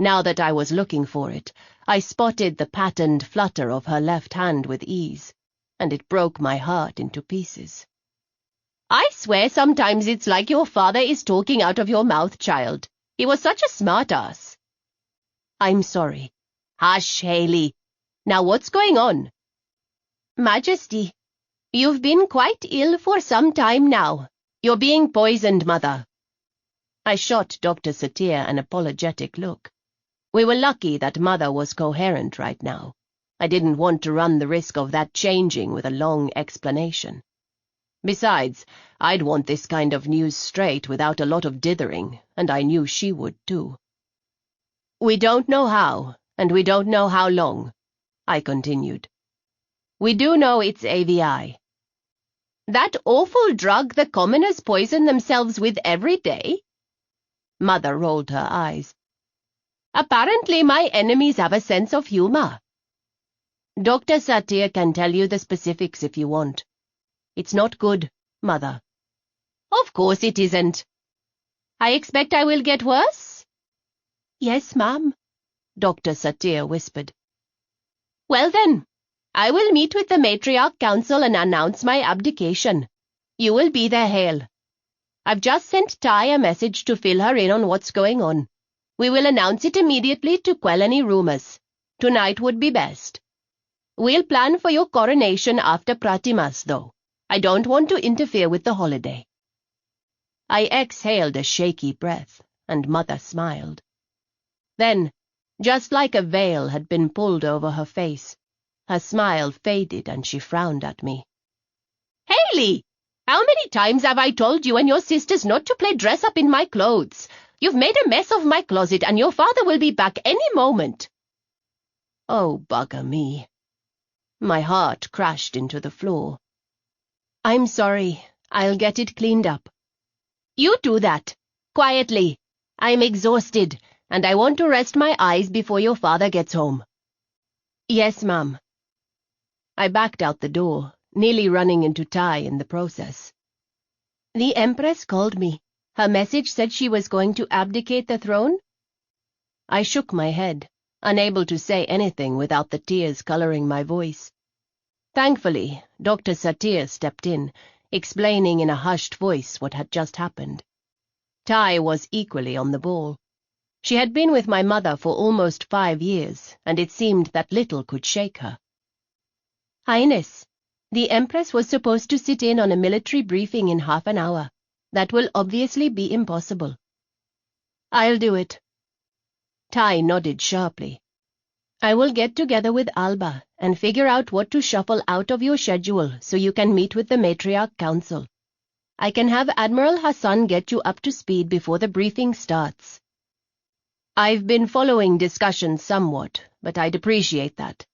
Now that I was looking for it, I spotted the patterned flutter of her left hand with ease, and it broke my heart into pieces. "I swear sometimes it's like your father is talking out of your mouth, child. He was such a smart-ass." "I'm sorry." "Hush, Haley. Now what's going on?" "Majesty, you've been quite ill for some time now. You're being poisoned, Mother." I shot Dr. Satir an apologetic look. We were lucky that Mother was coherent right now. I didn't want to run the risk of that changing with a long explanation. Besides, I'd want this kind of news straight without a lot of dithering, and I knew she would too. "We don't know how, and we don't know how long," I continued. "We do know it's AVI. That awful drug the commoners poison themselves with every day?" Mother rolled her eyes. "Apparently my enemies have a sense of humor." "Dr. Satir can tell you the specifics if you want. It's not good, Mother." "Of course it isn't. I expect I will get worse?" "Yes, ma'am," Dr. Satir whispered. "Well then, I will meet with the matriarch council and announce my abdication. You will be there, Hale. I've just sent Ty a message to fill her in on what's going on. We will announce it immediately to quell any rumors. Tonight would be best. We'll plan for your coronation after Pratimas, though. I don't want to interfere with the holiday." I exhaled a shaky breath, and Mother smiled. Then, just like a veil had been pulled over her face, her smile faded and she frowned at me. "Haley, how many times have I told you and your sisters not to play dress-up in my clothes? You've made a mess of my closet, and your father will be back any moment." Oh, bugger me. My heart crashed into the floor. "I'm sorry. I'll get it cleaned up." "You do that. Quietly. I'm exhausted, and I want to rest my eyes before your father gets home." "Yes, ma'am." I backed out the door, nearly running into Ty in the process. "The Empress called me. Her message said she was going to abdicate the throne?" I shook my head, unable to say anything without the tears coloring my voice. Thankfully, Dr. Satir stepped in, explaining in a hushed voice what had just happened. Ty was equally on the ball. She had been with my mother for almost 5 years, and it seemed that little could shake her. "Highness, the Empress was supposed to sit in on a military briefing in half an hour. That will obviously be impossible." "I'll do it." Ty nodded sharply. "I will get together with Alba and figure out what to shuffle out of your schedule so you can meet with the Matriarch Council. I can have Admiral Hassan get you up to speed before the briefing starts." "I've been following discussions somewhat, but I'd appreciate that."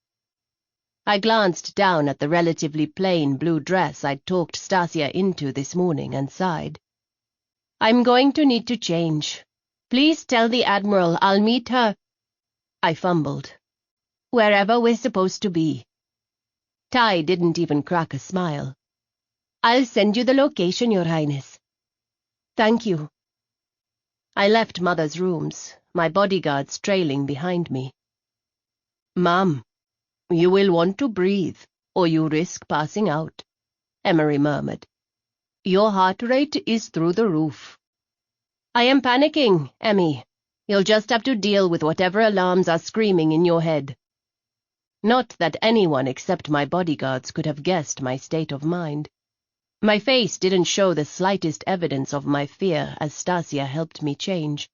I glanced down at the relatively plain blue dress I'd talked Stasia into this morning and sighed. "I'm going to need to change. Please tell the Admiral I'll meet her—" I fumbled. "Wherever we're supposed to be." Ty didn't even crack a smile. "I'll send you the location, Your Highness." "Thank you." I left Mother's rooms, my bodyguards trailing behind me. "Ma'am, you will want to breathe, or you risk passing out," Emery murmured. "Your heart rate is through the roof." "I am panicking, Emmy. You'll just have to deal with whatever alarms are screaming in your head." Not that anyone except my bodyguards could have guessed my state of mind. My face didn't show the slightest evidence of my fear as Stasia helped me change.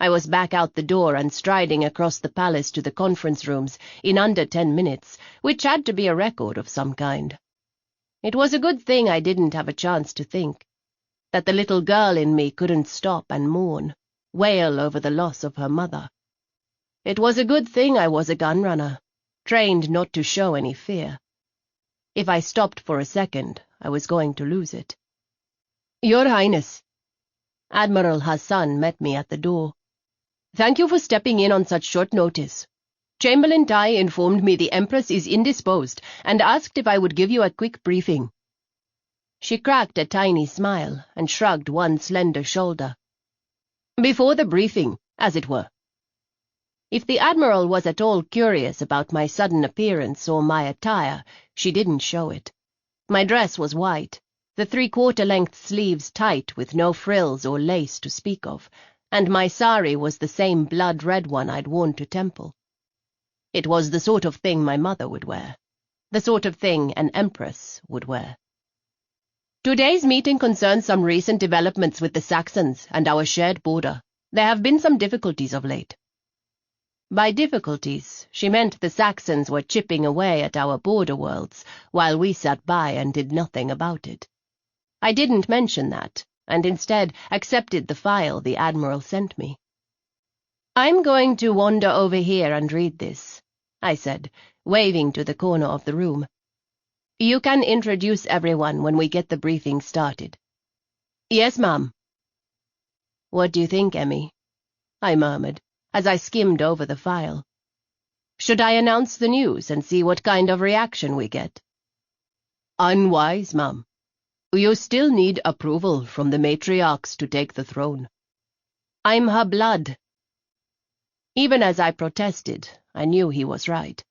I was back out the door and striding across the palace to the conference rooms in under 10 minutes, which had to be a record of some kind. It was a good thing I didn't have a chance to think, that the little girl in me couldn't stop and mourn, wail over the loss of her mother. It was a good thing I was a gunrunner, trained not to show any fear. If I stopped for a second, I was going to lose it. "Your Highness." Admiral Hassan met me at the door. "Thank you for stepping in on such short notice. Chamberlain Tai informed me the Empress is indisposed and asked if I would give you a quick briefing." She cracked a tiny smile and shrugged one slender shoulder. "Before the briefing, as it were." If the Admiral was at all curious about my sudden appearance or my attire, she didn't show it. My dress was white, the 3/4-length sleeves tight with no frills or lace to speak of, and my sari was the same blood-red one I'd worn to temple. It was the sort of thing my mother would wear, the sort of thing an empress would wear. Today's meeting concerns some recent developments with the Saxons and our shared border. There have been some difficulties of late. By difficulties, she meant the Saxons were chipping away at our border worlds, while we sat by and did nothing about it. I didn't mention that, and instead accepted the file the Admiral sent me. "I'm going to wander over here and read this," I said, waving to the corner of the room. "You can introduce everyone when we get the briefing started." "Yes, ma'am." "What do you think, Emmy?" I murmured, as I skimmed over the file. "Should I announce the news and see what kind of reaction we get?" "Unwise, ma'am. You still need approval from the matriarchs to take the throne." "I'm her blood." Even as I protested, I knew he was right.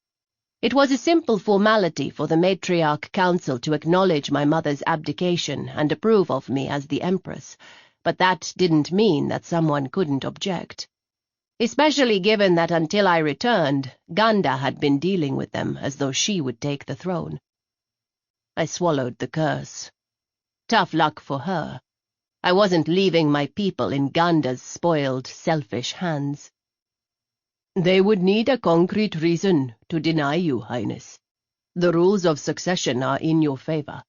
It was a simple formality for the matriarch council to acknowledge my mother's abdication and approve of me as the empress, but that didn't mean that someone couldn't object. Especially given that until I returned, Ganda had been dealing with them as though she would take the throne. I swallowed the curse. Tough luck for her. I wasn't leaving my people in Ganda's spoiled, selfish hands. "They would need a concrete reason to deny you, Highness. The rules of succession are in your favor."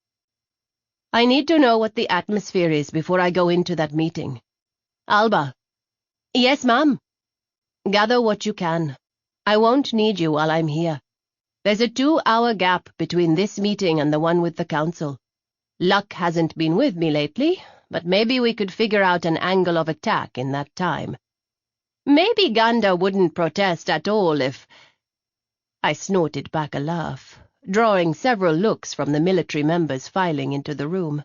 "I need to know what the atmosphere is before I go into that meeting. Alba." "Yes, ma'am." "Gather what you can. I won't need you while I'm here. There's a 2-hour gap between this meeting and the one with the council. Luck hasn't been with me lately, but maybe we could figure out an angle of attack in that time. Maybe Ganda wouldn't protest at all if—" I snorted back a laugh, drawing several looks from the military members filing into the room.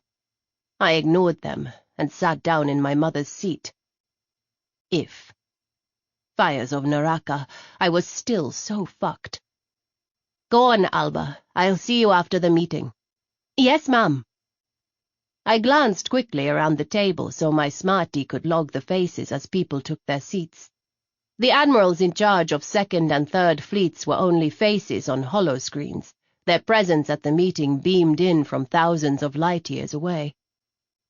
I ignored them and sat down in my mother's seat. If. Fires of Naraka, I was still so fucked. "Go on, Alba. I'll see you after the meeting." "Yes, ma'am." I glanced quickly around the table so my smarty could log the faces as people took their seats. The admirals in charge of 2nd and 3rd fleets were only faces on holoscreens, their presence at the meeting beamed in from thousands of light-years away.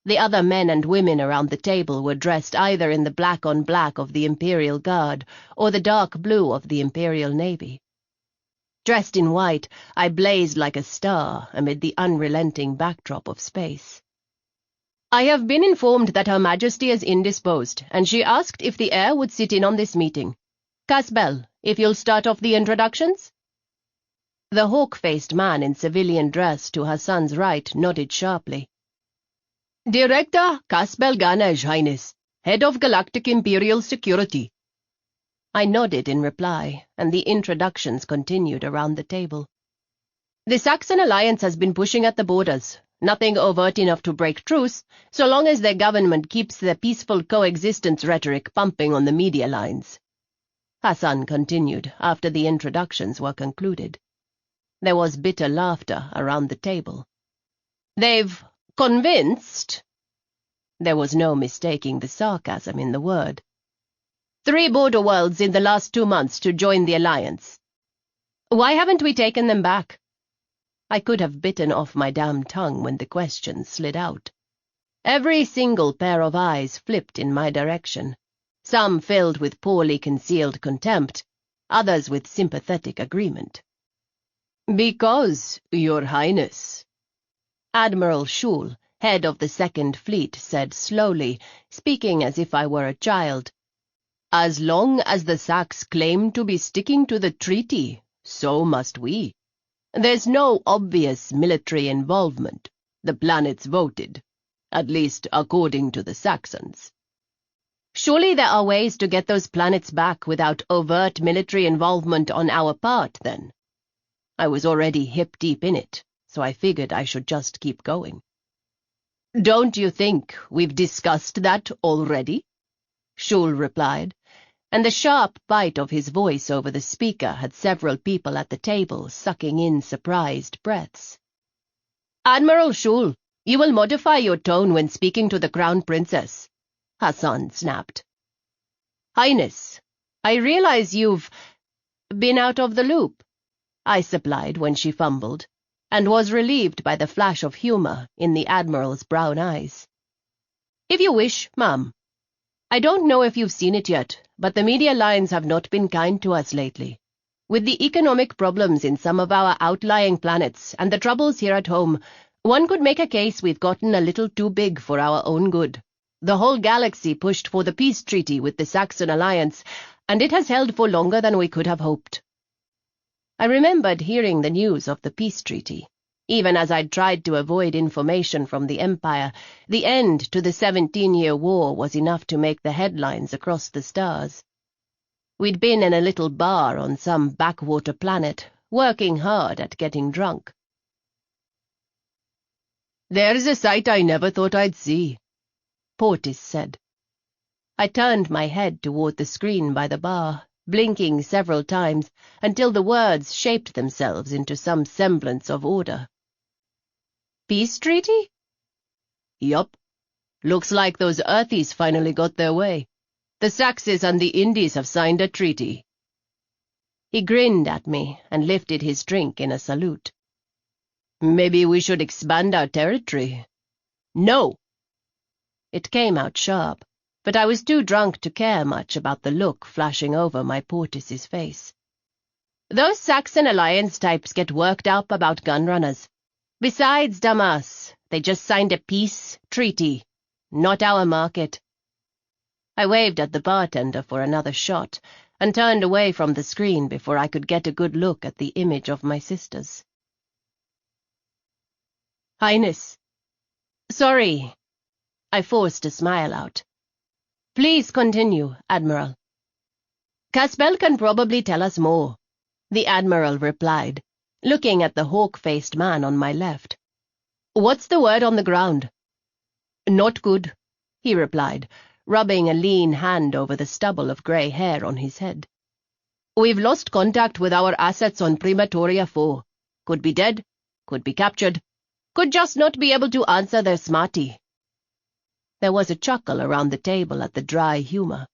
The other men and women around the table were dressed either in the black-on-black of the Imperial Guard or the dark blue of the Imperial Navy. Dressed in white, I blazed like a star amid the unrelenting backdrop of space. "I have been informed that Her Majesty is indisposed, and she asked if the heir would sit in on this meeting. Casbell, if you'll start off the introductions?" The hawk-faced man in civilian dress to her son's right nodded sharply. "Director Casbell Ganesh, Highness, Head of Galactic Imperial Security." I nodded in reply, and the introductions continued around the table. "The Saxon alliance has been pushing at the borders. Nothing overt enough to break truce, so long as their government keeps their peaceful coexistence rhetoric pumping on the media lines." Hassan continued after the introductions were concluded. There was bitter laughter around the table. "They've convinced," there was no mistaking the sarcasm in the word, "3 border worlds in the last 2 months to join the alliance. Why haven't we taken them back?" I could have bitten off my damn tongue when the question slid out. Every single pair of eyes flipped in my direction, some filled with poorly concealed contempt, others with sympathetic agreement. "Because, Your Highness," Admiral Schul, head of the 2nd Fleet, said slowly, speaking as if I were a child, "as long as the Sacs claim to be sticking to the treaty, so must we. There's no obvious military involvement. The planets voted, at least according to the Saxons." "Surely there are ways to get those planets back without overt military involvement on our part, then?" I was already hip-deep in it, so I figured I should just keep going. "Don't you think we've discussed that already?" Schul replied. and the sharp bite of his voice over the speaker had several people at the table sucking in surprised breaths. "Admiral Shul, you will modify your tone when speaking to the Crown Princess," Hassan snapped. "Highness, I realize you've been out of the loop," I supplied when she fumbled, and was relieved by the flash of humor in the Admiral's brown eyes. "If you wish, ma'am. I don't know if you've seen it yet, but the media lines have not been kind to us lately. With the economic problems in some of our outlying planets and the troubles here at home, one could make a case we've gotten a little too big for our own good. The whole galaxy pushed for the peace treaty with the Saxon Alliance, and it has held for longer than we could have hoped." I remembered hearing the news of the peace treaty. Even as I'd tried to avoid information from the Empire, the end to the 17-year war was enough to make the headlines across the stars. We'd been in a little bar on some backwater planet, working hard at getting drunk. "There's a sight I never thought I'd see," Portis said. I turned my head toward the screen by the bar, blinking several times until the words shaped themselves into some semblance of order. "Peace treaty?" "Yup. Looks like those Earthies finally got their way. The Saxes and the Indies have signed a treaty." He grinned at me and lifted his drink in a salute. "Maybe we should expand our territory." "No!" It came out sharp, but I was too drunk to care much about the look flashing over my Portis's face. "Those Saxon Alliance types get worked up about gunrunners. Besides, Damas, they just signed a peace treaty. Not our market." I waved at the bartender for another shot and turned away from the screen before I could get a good look at the image of my sisters. "Highness." "Sorry." I forced a smile out. "Please continue, Admiral." "Caspel can probably tell us more," the Admiral replied, looking at the hawk-faced man on my left. "What's the word on the ground?" "Not good," he replied, rubbing a lean hand over the stubble of grey hair on his head. "We've lost contact with our assets on Primatoria 4. Could be dead, could be captured, could just not be able to answer their smarty." There was a chuckle around the table at the dry humor.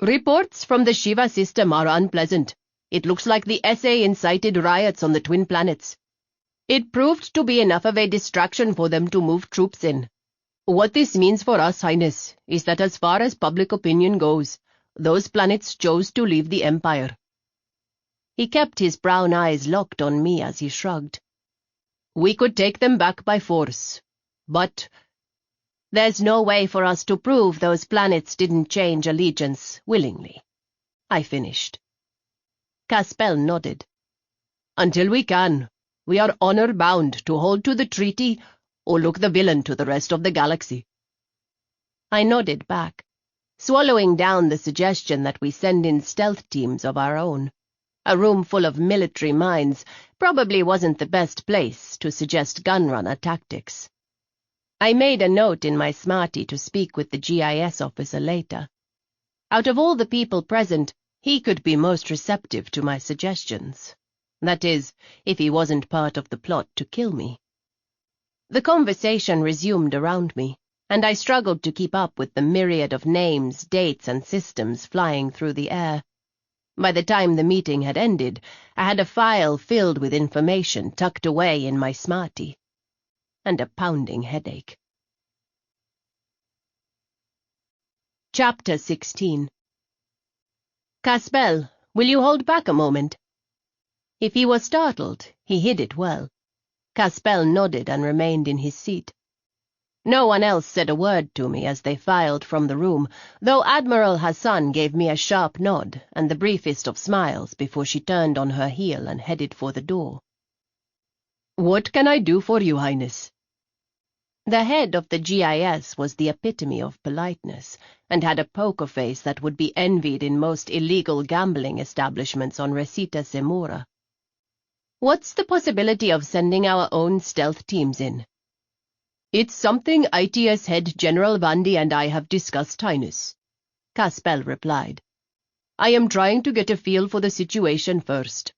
"Reports from the Shiva system are unpleasant. It looks like the SA incited riots on the twin planets. It proved to be enough of a distraction for them to move troops in. What this means for us, Highness, is that as far as public opinion goes, those planets chose to leave the Empire." He kept his brown eyes locked on me as he shrugged. "We could take them back by force, but there's no way for us to prove those planets didn't change allegiance willingly," I finished. Caspel nodded. "Until we can, we are honor-bound to hold to the treaty or look the villain to the rest of the galaxy." I nodded back, swallowing down the suggestion that we send in stealth teams of our own. A room full of military minds probably wasn't the best place to suggest gunrunner tactics. I made a note in my smarty to speak with the GIS officer later. Out of all the people present, he could be most receptive to my suggestions. That is, if he wasn't part of the plot to kill me. The conversation resumed around me, and I struggled to keep up with the myriad of names, dates, and systems flying through the air. By the time the meeting had ended, I had a file filled with information tucked away in my smarty, and a pounding headache. Chapter 16. "Caspel, will you hold back a moment?" If he was startled, he hid it well. Caspel nodded and remained in his seat. No one else said a word to me as they filed from the room, though Admiral Hassan gave me a sharp nod and the briefest of smiles before she turned on her heel and headed for the door. "What can I do for you, Highness?" The head of the GIS was the epitome of politeness, and had a poker face that would be envied in most illegal gambling establishments on Resita Semora. "What's the possibility of sending our own stealth teams in?" "It's something ITS head General Vandi and I have discussed, Highness," Caspel replied, I am trying to get a feel for the situation first.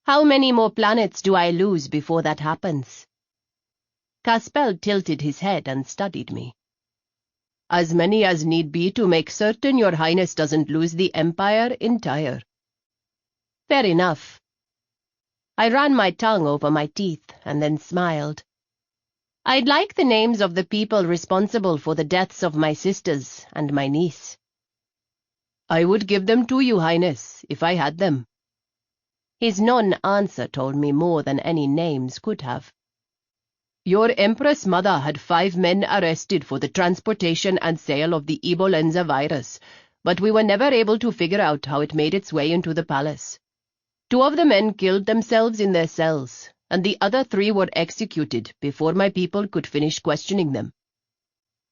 How many more planets do I lose before that happens? Caspel tilted his head and studied me. As many as need be to make certain your highness doesn't lose the Empire entire. Fair enough. I ran my tongue over my teeth and then smiled. I'd like the names of the people responsible for the deaths of my sisters and my niece. I would give them to you, highness, if I had them. His non-answer told me more than any names could have. Your Empress Mother had 5 men arrested for the transportation and sale of the Ebolenza virus, but we were never able to figure out how it made its way into the palace. 2 of the men killed themselves in their cells, and the other 3 were executed before my people could finish questioning them.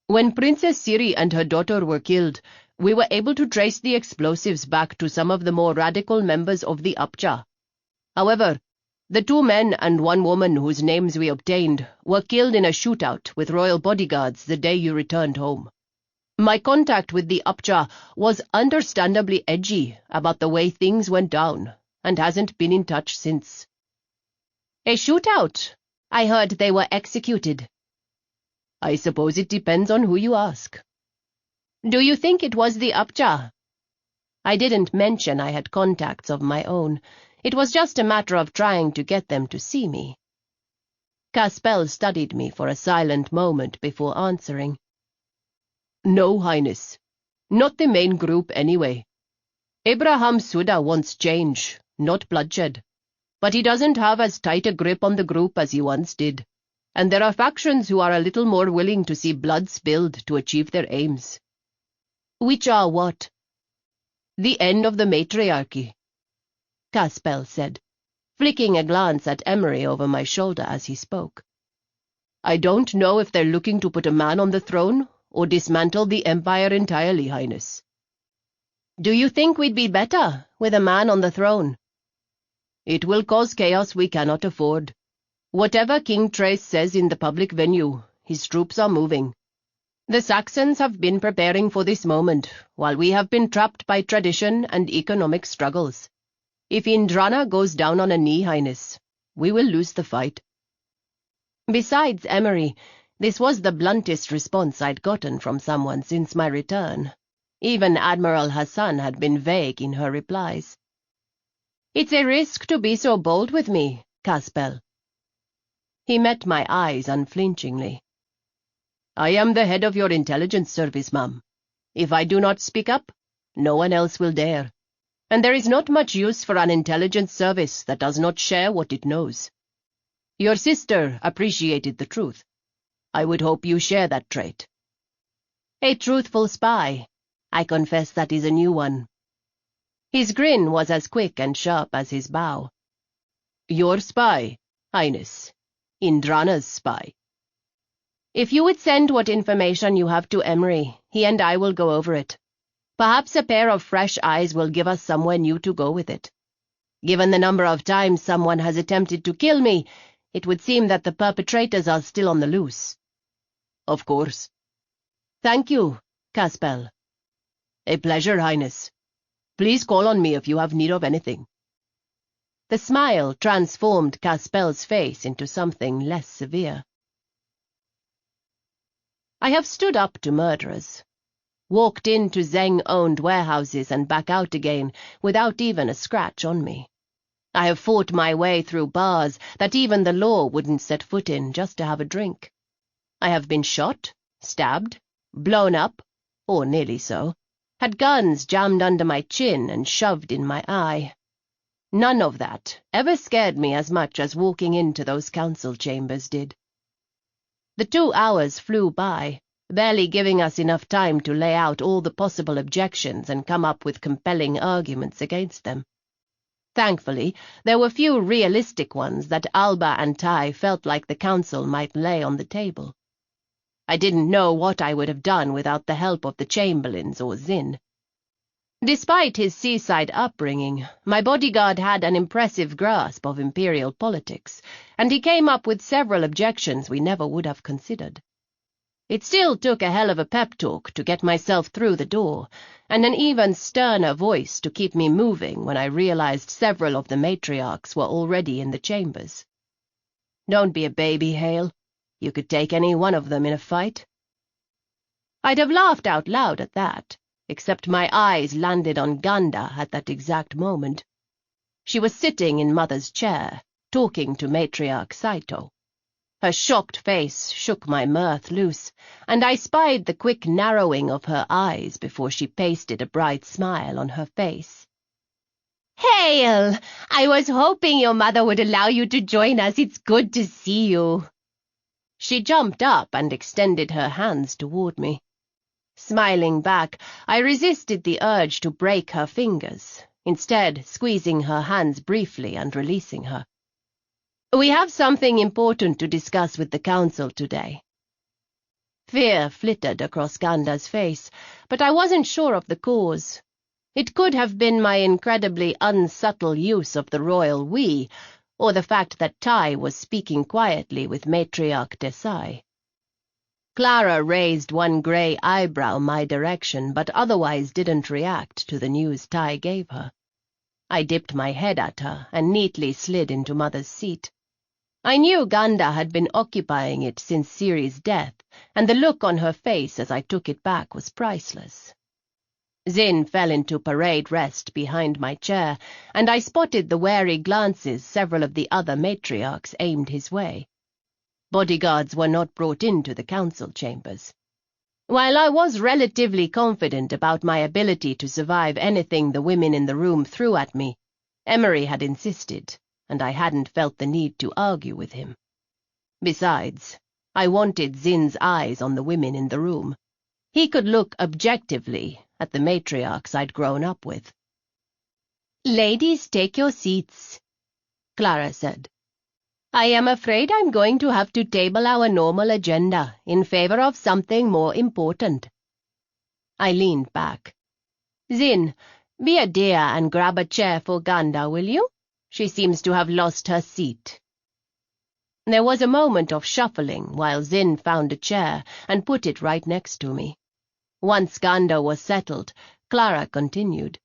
When Princess Siri and her daughter were killed, we were able to trace the explosives back to some of the more radical members of the Upja. However, the 2 men and 1 woman whose names we obtained were killed in a shootout with royal bodyguards the day you returned home. My contact with the Upja was understandably edgy about the way things went down, and hasn't been in touch since. A shootout? I heard they were executed. I suppose it depends on who you ask. Do you think it was the Upja? I didn't mention I had contacts of my own. It was just a matter of trying to get them to see me. Caspel studied me for a silent moment before answering. No, Highness. Not the main group, anyway. Abraham Suda wants change, not bloodshed. But he doesn't have as tight a grip on the group as he once did, and there are factions who are a little more willing to see blood spilled to achieve their aims. Which are what? The end of the matriarchy, Caspel said, flicking a glance at Emery over my shoulder as he spoke. I don't know if they're looking to put a man on the throne or dismantle the Empire entirely, Highness. Do you think we'd be better with a man on the throne? It will cause chaos we cannot afford. Whatever King Trace says in the public venue, his troops are moving. The Saxons have been preparing for this moment, while we have been trapped by tradition and economic struggles. If Indrana goes down on a knee, Highness, we will lose the fight. Besides Emery, this was the bluntest response I'd gotten from someone since my return. Even Admiral Hassan had been vague in her replies. It's a risk to be so bold with me, Caspel. He met my eyes unflinchingly. I am the head of your intelligence service, ma'am. If I do not speak up, no one else will dare. And there is not much use for an intelligence service that does not share what it knows. Your sister appreciated the truth. I would hope you share that trait. A truthful spy. I confess that is a new one. His grin was as quick and sharp as his bow. Your spy, Highness. Indrana's spy. If you would send what information you have to Emery, he and I will go over it. Perhaps a pair of fresh eyes will give us somewhere new to go with it. Given the number of times someone has attempted to kill me, it would seem that the perpetrators are still on the loose. Of course. Thank you, Caspel. A pleasure, Highness. Please call on me if you have need of anything. The smile transformed Caspel's face into something less severe. I have stood up to murderers, walked into Zeng-owned warehouses and back out again without even a scratch on me. I have fought my way through bars that even the law wouldn't set foot in just to have a drink. I have been shot, stabbed, blown up, or nearly so, had guns jammed under my chin and shoved in my eye. None of that ever scared me as much as walking into those council chambers did. The 2 hours flew by, barely giving us enough time to lay out all the possible objections and come up with compelling arguments against them. Thankfully, there were few realistic ones that Alba and Tai felt like the council might lay on the table. I didn't know what I would have done without the help of the Chamberlains or Zinn. Despite his seaside upbringing, my bodyguard had an impressive grasp of imperial politics, and he came up with several objections we never would have considered. It still took a hell of a pep talk to get myself through the door, and an even sterner voice to keep me moving when I realized several of the matriarchs were already in the chambers. "Don't be a baby, Hale. You could take any one of them in a fight." I'd have laughed out loud at that, except my eyes landed on Ganda at that exact moment. She was sitting in Mother's chair, talking to Matriarch Saito. Her shocked face shook my mirth loose, and I spied the quick narrowing of her eyes before she pasted a bright smile on her face. "Hale, I was hoping your mother would allow you to join us. It's good to see you." She jumped up and extended her hands toward me. Smiling back, I resisted the urge to break her fingers, instead squeezing her hands briefly and releasing her. "We have something important to discuss with the council today." Fear flitted across Ganda's face, but I wasn't sure of the cause. It could have been my incredibly unsubtle use of the royal we, or the fact that Tai was speaking quietly with Matriarch Desai. Clara raised one grey eyebrow my direction, but otherwise didn't react to the news Tai gave her. I dipped my head at her and neatly slid into Mother's seat. I knew Ganda had been occupying it since Ciri's death, and the look on her face as I took it back was priceless. Zin fell into parade rest behind my chair, and I spotted the wary glances several of the other matriarchs aimed his way. Bodyguards were not brought into the council chambers. While I was relatively confident about my ability to survive anything the women in the room threw at me, Emery had insisted, and I hadn't felt the need to argue with him. Besides, I wanted Zin's eyes on the women in the room. He could look objectively at the matriarchs I'd grown up with. "Ladies, take your seats," Clara said. "I am afraid I'm going to have to table our normal agenda in favor of something more important." I leaned back. "Zin, be a dear and grab a chair for Ganda, will you? She seems to have lost her seat." There was a moment of shuffling while Zin found a chair and put it right next to me. Once Ganda was settled, Clara continued.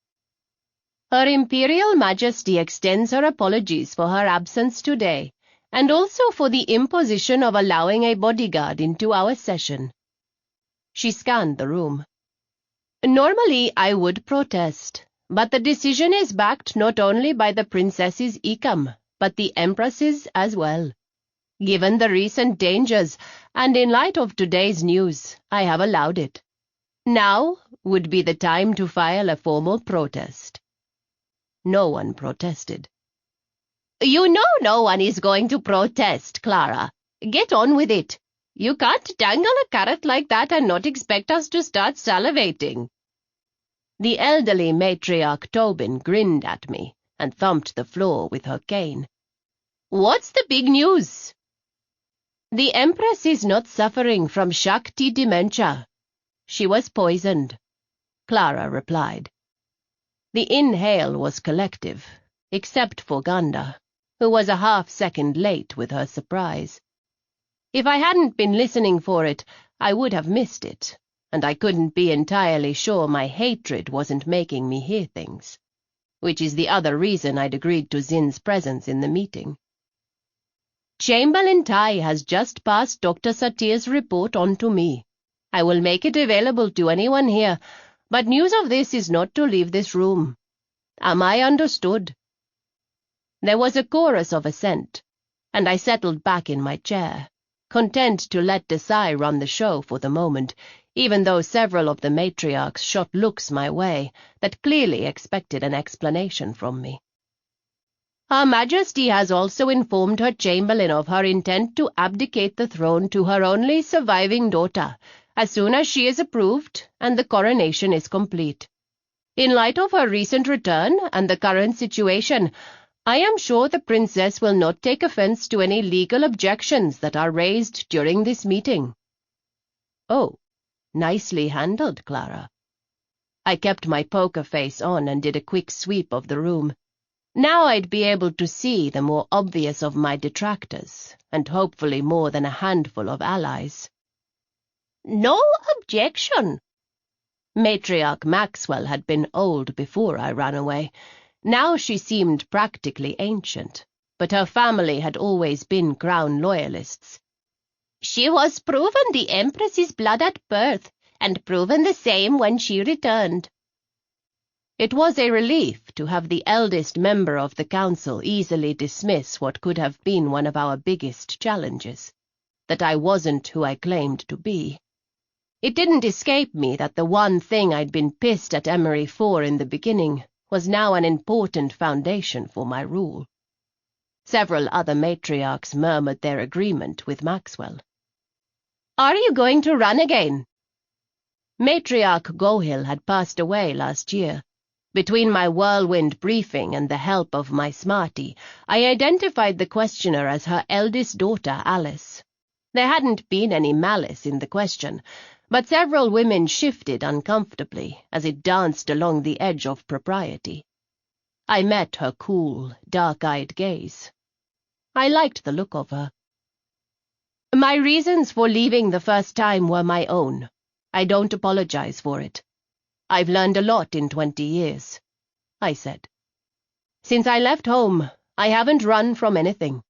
"Her Imperial Majesty extends her apologies for her absence today, and also for the imposition of allowing a bodyguard into our session." She scanned the room. "Normally I would protest, but the decision is backed not only by the Princess's Ikam, but the Empress's as well. Given the recent dangers, and in light of today's news, I have allowed it. Now would be the time to file a formal protest." No one protested. "You know no one is going to protest, Clara. Get on with it. You can't dangle a carrot like that and not expect us to start salivating." The elderly matriarch Tobin grinned at me and thumped the floor with her cane. "What's the big news?" "The Empress is not suffering from Shakti dementia. She was poisoned," Clara replied. The inhale was collective, except for Ganda, who was a half-second late with her surprise. If I hadn't been listening for it, I would have missed it, and I couldn't be entirely sure my hatred wasn't making me hear things, which is the other reason I'd agreed to Zin's presence in the meeting. "Chamberlain Tai has just passed Dr. Satir's report on to me. I will make it available to anyone here, but news of this is not to leave this room. Am I understood?" There was a chorus of assent, and I settled back in my chair, content to let Desai run the show for the moment, even though several of the matriarchs shot looks my way that clearly expected an explanation from me. "Her Majesty has also informed her Chamberlain of her intent to abdicate the throne to her only surviving daughter, as soon as she is approved and the coronation is complete. In light of her recent return and the current situation, I am sure the Princess will not take offense to any legal objections that are raised during this meeting." "Oh, nicely handled, Clara." I kept my poker face on and did a quick sweep of the room. Now I'd be able to see the more obvious of my detractors, and hopefully more than a handful of allies. No objection. Matriarch Maxwell had been old before I ran away. Now she seemed practically ancient, but her family had always been Crown loyalists. She was proven the Empress's blood at birth, and proven the same when she returned. It was a relief to have the eldest member of the council easily dismiss what could have been one of our biggest challenges, that I wasn't who I claimed to be. It didn't escape me that the one thing I'd been pissed at Emery for in the beginning was now an important foundation for my rule. Several other matriarchs murmured their agreement with Maxwell. "Are you going to run again?" Matriarch Gohill had passed away last year. Between my whirlwind briefing and the help of my smarty, I identified the questioner as her eldest daughter, Alice. There hadn't been any malice in the question, but several women shifted uncomfortably as it danced along the edge of propriety. I met her cool, dark-eyed gaze. I liked the look of her. My reasons for leaving the first time were my own. I don't apologize for it. I've learned a lot in 20 years, I said. Since I left home, I haven't run from anything.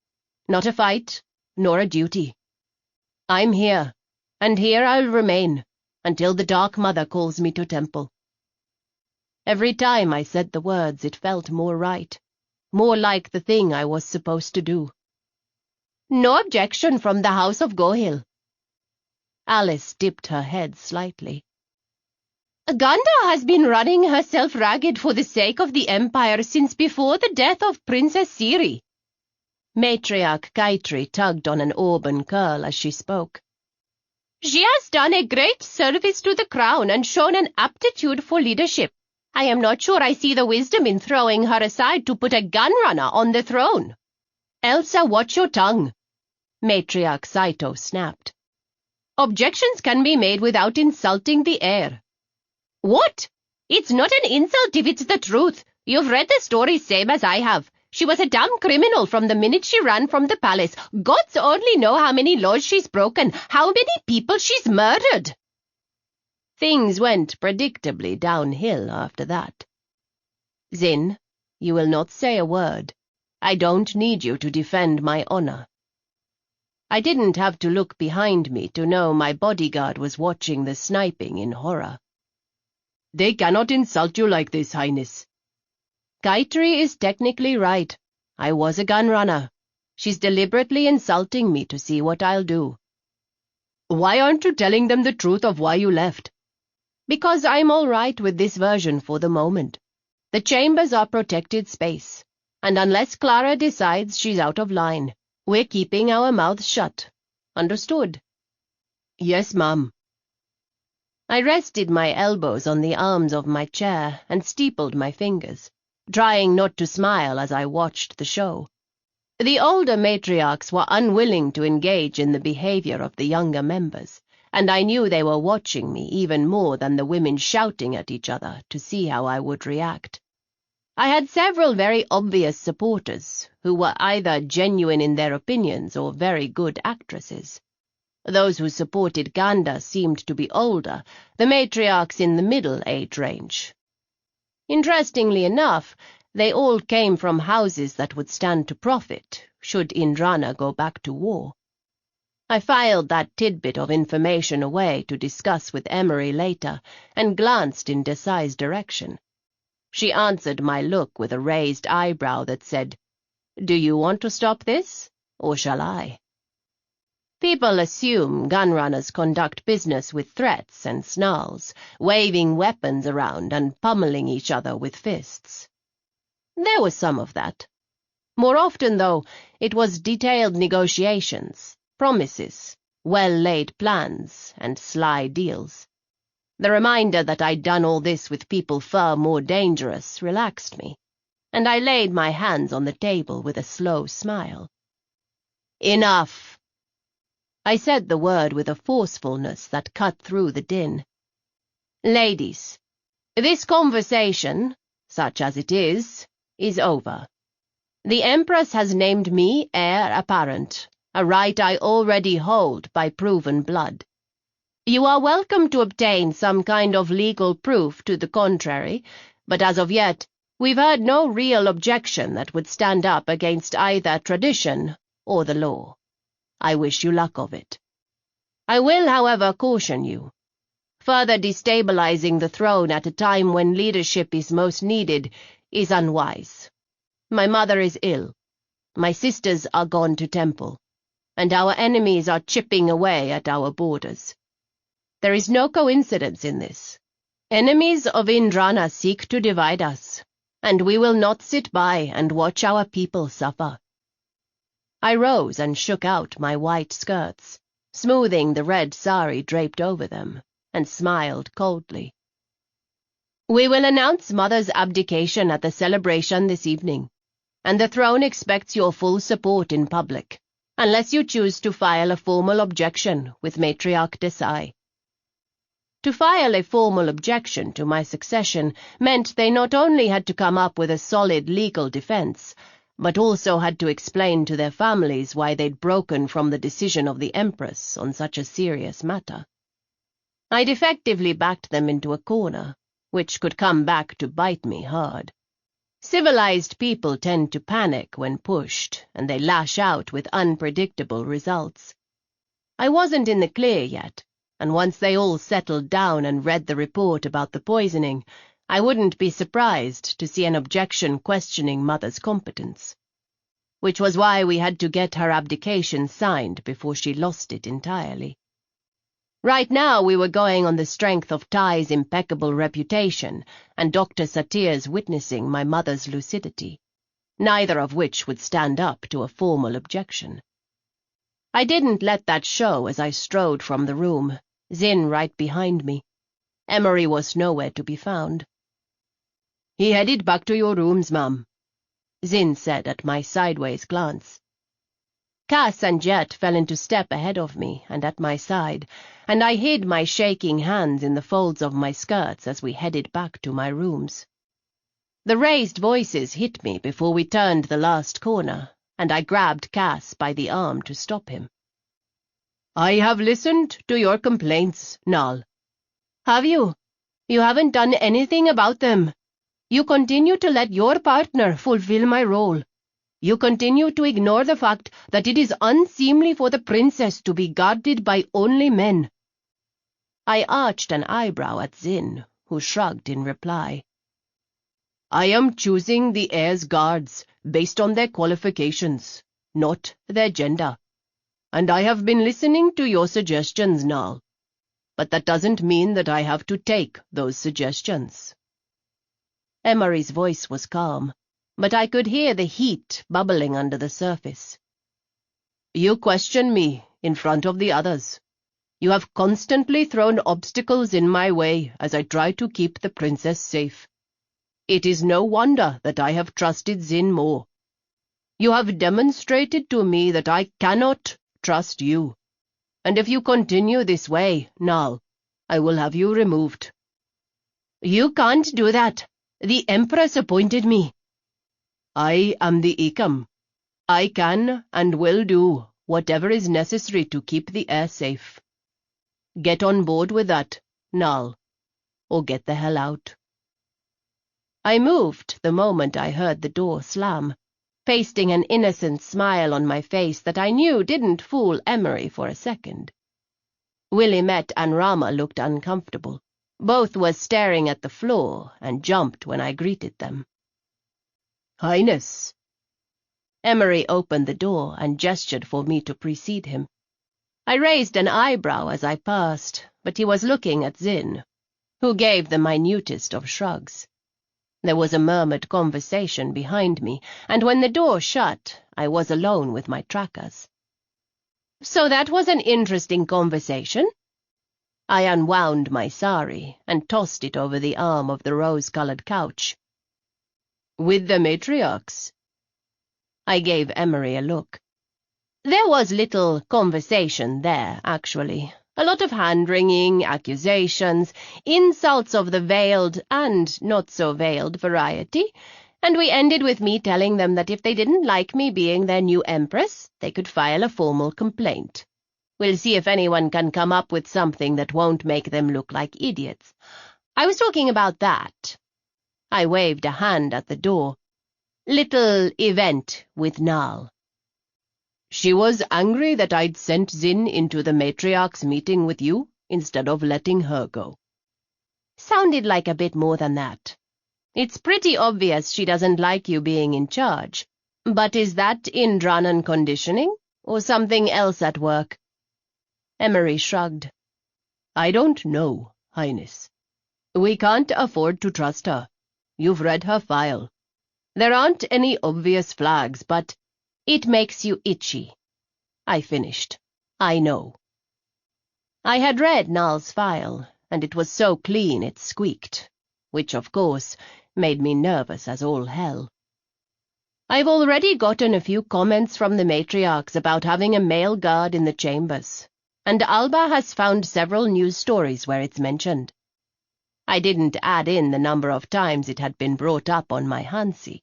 Not a fight, nor a duty. I'm here, and here I'll remain, until the Dark Mother calls me to temple. Every time I said the words, it felt more right, more like the thing I was supposed to do. No objection from the House of Gohill. Alice dipped her head slightly. Ganda has been running herself ragged for the sake of the Empire since before the death of Princess Siri. Matriarch Kaitri tugged on an auburn curl as she spoke. She has done a great service to the crown and shown an aptitude for leadership. I am not sure I see the wisdom in throwing her aside to put a gunrunner on the throne. Elsa, watch your tongue, Matriarch Saito snapped. Objections can be made without insulting the heir. What? It's not an insult if it's the truth. You've read the story same as I have. She was a damn criminal from the minute she ran from the palace. Gods only know how many laws she's broken, how many people she's murdered. Things went predictably downhill after that. Zin, you will not say a word. I don't need you to defend my honor. I didn't have to look behind me to know my bodyguard was watching the sniping in horror. They cannot insult you like this, Highness. Kaitri is technically right. I was a gunrunner. She's deliberately insulting me to see what I'll do. Why aren't you telling them the truth of why you left? Because I'm all right with this version for the moment. The chambers are protected space, and unless Clara decides she's out of line, we're keeping our mouths shut. Understood? Yes, ma'am. I rested my elbows on the arms of my chair and steepled my fingers, trying not to smile as I watched the show. The older matriarchs were unwilling to engage in the behavior of the younger members, and I knew they were watching me even more than the women shouting at each other to see how I would react. I had several very obvious supporters who were either genuine in their opinions or very good actresses. Those who supported Ganda seemed to be older, the matriarchs in the middle age range. Interestingly enough, they all came from houses that would stand to profit should Indrana go back to war. I filed that tidbit of information away to discuss with Emery later and glanced in Desai's direction. She answered my look with a raised eyebrow that said, "Do you want to stop this, or shall I?" People assume gunrunners conduct business with threats and snarls, waving weapons around and pummeling each other with fists. There was some of that. More often, though, it was detailed negotiations, promises, well-laid plans, and sly deals. The reminder that I'd done all this with people far more dangerous relaxed me, and I laid my hands on the table with a slow smile. Enough! I said the word with a forcefulness that cut through the din. Ladies, this conversation, such as it is over. The Empress has named me heir apparent, a right I already hold by proven blood. You are welcome to obtain some kind of legal proof to the contrary, but as of yet, we've heard no real objection that would stand up against either tradition or the law. I wish you luck of it. I will, however, caution you. Further destabilizing the throne at a time when leadership is most needed is unwise. My mother is ill. My sisters are gone to temple, and our enemies are chipping away at our borders. There is no coincidence in this. Enemies of Indrana seek to divide us, and we will not sit by and watch our people suffer. I rose and shook out my white skirts, smoothing the red sari draped over them, and smiled coldly. We will announce Mother's abdication at the celebration this evening, and the throne expects your full support in public, unless you choose to file a formal objection with Matriarch Desai. To file a formal objection to my succession meant they not only had to come up with a solid legal defense, but also had to explain to their families why they'd broken from the decision of the Empress on such a serious matter. I'd effectively backed them into a corner, which could come back to bite me hard. Civilized people tend to panic when pushed, and they lash out with unpredictable results. I wasn't in the clear yet, and once they all settled down and read the report about the poisoning, I wouldn't be surprised to see an objection questioning Mother's competence. Which was why we had to get her abdication signed before she lost it entirely. Right now we were going on the strength of Ty's impeccable reputation and Dr. Satir's witnessing my mother's lucidity, neither of which would stand up to a formal objection. I didn't let that show as I strode from the room, Zin right behind me. Emery was nowhere to be found. "He headed back to your rooms, ma'am," Zin said at my sideways glance. Cass and Jet fell into step ahead of me and at my side, and I hid my shaking hands in the folds of my skirts as we headed back to my rooms. The raised voices hit me before we turned the last corner, and I grabbed Cass by the arm to stop him. "I have listened to your complaints, Nal." "Have you? You haven't done anything about them. You continue to let your partner fulfill my role. You continue to ignore the fact that it is unseemly for the princess to be guarded by only men." I arched an eyebrow at Zin, who shrugged in reply. "I am choosing the heir's guards based on their qualifications, not their gender. And I have been listening to your suggestions, Nal. But that doesn't mean that I have to take those suggestions." Emery's voice was calm, but I could hear the heat bubbling under the surface. "You question me in front of the others. You have constantly thrown obstacles in my way as I try to keep the princess safe. It is no wonder that I have trusted Zin more. You have demonstrated to me that I cannot trust you, and if you continue this way, Nal, I will have you removed." "You can't do that. The Empress appointed me." "I am the Ikam. I can and will do whatever is necessary to keep the heir safe. Get on board with that, Nal, or get the hell out." I moved the moment I heard the door slam, pasting an innocent smile on my face that I knew didn't fool Emery for a second. Willimette and Rama looked uncomfortable. Both were staring at the floor and jumped when I greeted them. "Highness." Emery opened the door and gestured for me to precede him. I raised an eyebrow as I passed, but he was looking at Zin, who gave the minutest of shrugs. There was a murmured conversation behind me, and when the door shut, I was alone with my trackers. "So that was an interesting conversation?" I unwound my sari and tossed it over the arm of the rose-colored couch. "With the matriarchs?" I gave Emery a look. There was little conversation there, actually. A lot of hand-wringing, accusations, insults of the veiled and not-so-veiled variety, and we ended with me telling them that if they didn't like me being their new empress, they could file a formal complaint. We'll see if anyone can come up with something that won't make them look like idiots. I was talking about that. I waved a hand at the door. Little event with Nal. She was angry that I'd sent Zin into the matriarch's meeting with you instead of letting her go. Sounded like a bit more than that. It's pretty obvious she doesn't like you being in charge. But is that Indranan conditioning, or something else at work? Emery shrugged. I don't know, Highness. We can't afford to trust her. You've read her file. There aren't any obvious flags, but it makes you itchy. I finished. I know. I had read Nal's file, and it was so clean it squeaked, which, of course, made me nervous as all hell. I've already gotten a few comments from the matriarchs about having a male guard in the chambers, and Alba has found several news stories where it's mentioned. I didn't add in the number of times it had been brought up on my Hansi.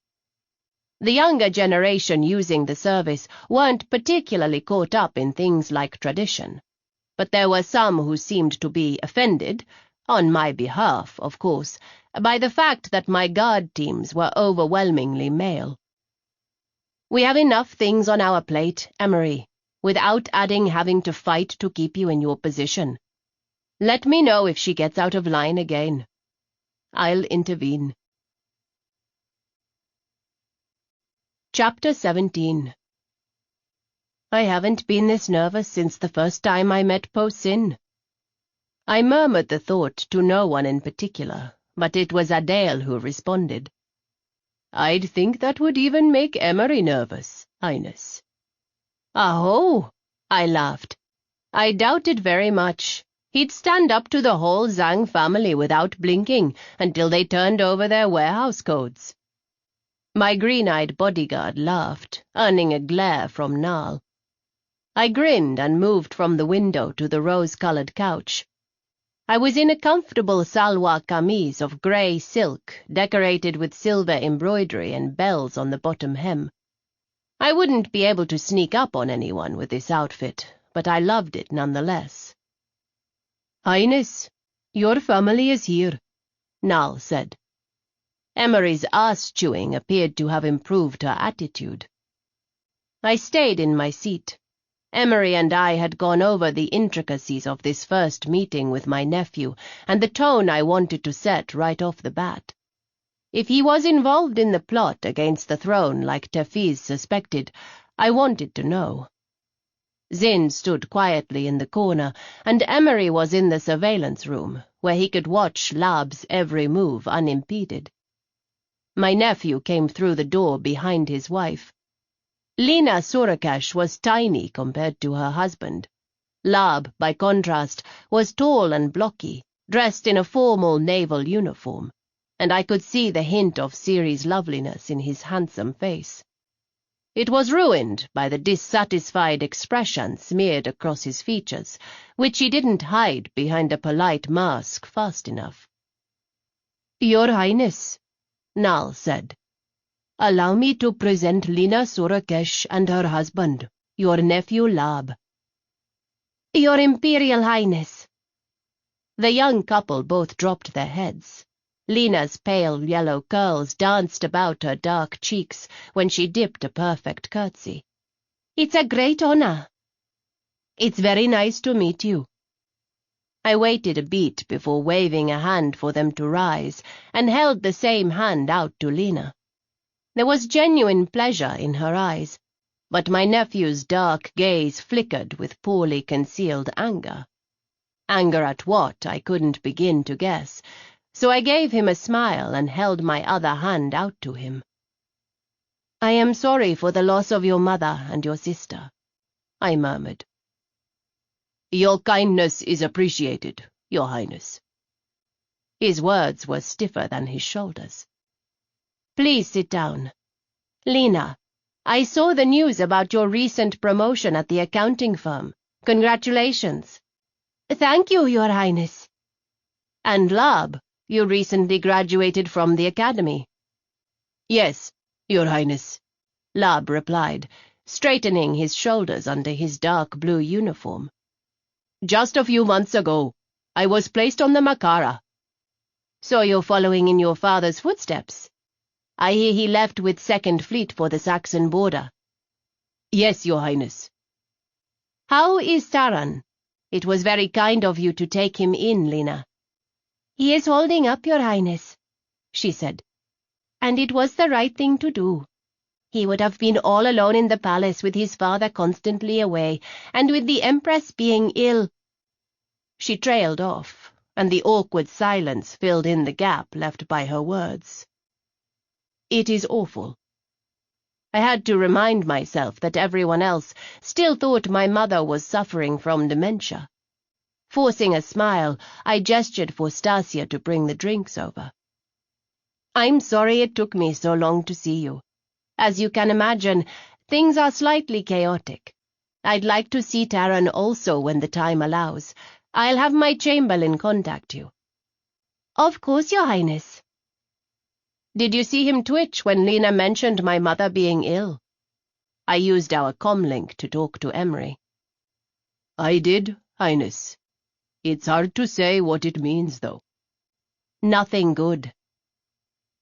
The younger generation using the service weren't particularly caught up in things like tradition, but there were some who seemed to be offended, on my behalf, of course, by the fact that my guard teams were overwhelmingly male. We have enough things on our plate, Emery, without adding having to fight to keep you in your position. Let me know if she gets out of line again. I'll intervene. Chapter 17. I haven't been this nervous since the first time I met Po Sin. I murmured the thought to no one in particular, but it was Adele who responded. I'd think that would even make Emery nervous, Highness. Aho! I laughed. I doubt it very much. He'd stand up to the whole Zhang family without blinking until they turned over their warehouse codes. My green-eyed bodyguard laughed, earning a glare from Nal. I grinned and moved from the window to the rose-colored couch. I was in a comfortable salwar kameez of grey silk, decorated with silver embroidery and bells on the bottom hem. I wouldn't be able to sneak up on anyone with this outfit, but I loved it nonetheless. Highness, your family is here, Nal said. Emery's ass-chewing appeared to have improved her attitude. I stayed in my seat. Emery and I had gone over the intricacies of this first meeting with my nephew and the tone I wanted to set right off the bat. If he was involved in the plot against the throne like Tefiz suspected, I wanted to know. Zin stood quietly in the corner, and Emery was in the surveillance room, where he could watch Lab's every move unimpeded. My nephew came through the door behind his wife. Lina Surakash was tiny compared to her husband. Lab, by contrast, was tall and blocky, dressed in a formal naval uniform, and I could see the hint of Ciri's loveliness in his handsome face. It was ruined by the dissatisfied expression smeared across his features, which he didn't hide behind a polite mask fast enough. Your Highness, Nal said, allow me to present Lina Surakesh and her husband, your nephew Lab. Your Imperial Highness. The young couple both dropped their heads. Lina's pale yellow curls danced about her dark cheeks when she dipped a perfect curtsy. It's a great honor. It's very nice to meet you. I waited a beat before waving a hand for them to rise, and held the same hand out to Lina. There was genuine pleasure in her eyes, but my nephew's dark gaze flickered with poorly concealed anger. Anger at what, I couldn't begin to guess, so I gave him a smile and held my other hand out to him. I am sorry for the loss of your mother and your sister, I murmured. Your kindness is appreciated, Your Highness. His words were stiffer than his shoulders. Please sit down. Lina, I saw the news about your recent promotion at the accounting firm. Congratulations. Thank you, Your Highness. And Lab, you recently graduated from the academy. Yes, Your Highness, Lab replied, straightening his shoulders under his dark blue uniform. Just a few months ago, I was placed on the Makara. So you're following in your father's footsteps? I hear he left with Second Fleet for the Saxon border. Yes, Your Highness. How is Taran? It was very kind of you to take him in, Lena. He is holding up, Your Highness, she said. And it was the right thing to do. He would have been all alone in the palace with his father constantly away, and with the Empress being ill. She trailed off, and the awkward silence filled in the gap left by her words. It is awful. I had to remind myself that everyone else still thought my mother was suffering from dementia. Forcing a smile, I gestured for Stasia to bring the drinks over. I'm sorry it took me so long to see you. As you can imagine, things are slightly chaotic. I'd like to see Taran also when the time allows. I'll have my chamberlain contact you. Of course, Your Highness. Did you see him twitch when Lena mentioned my mother being ill? I used our comlink to talk to Emery. I did, Highness. It's hard to say what it means, though. Nothing good.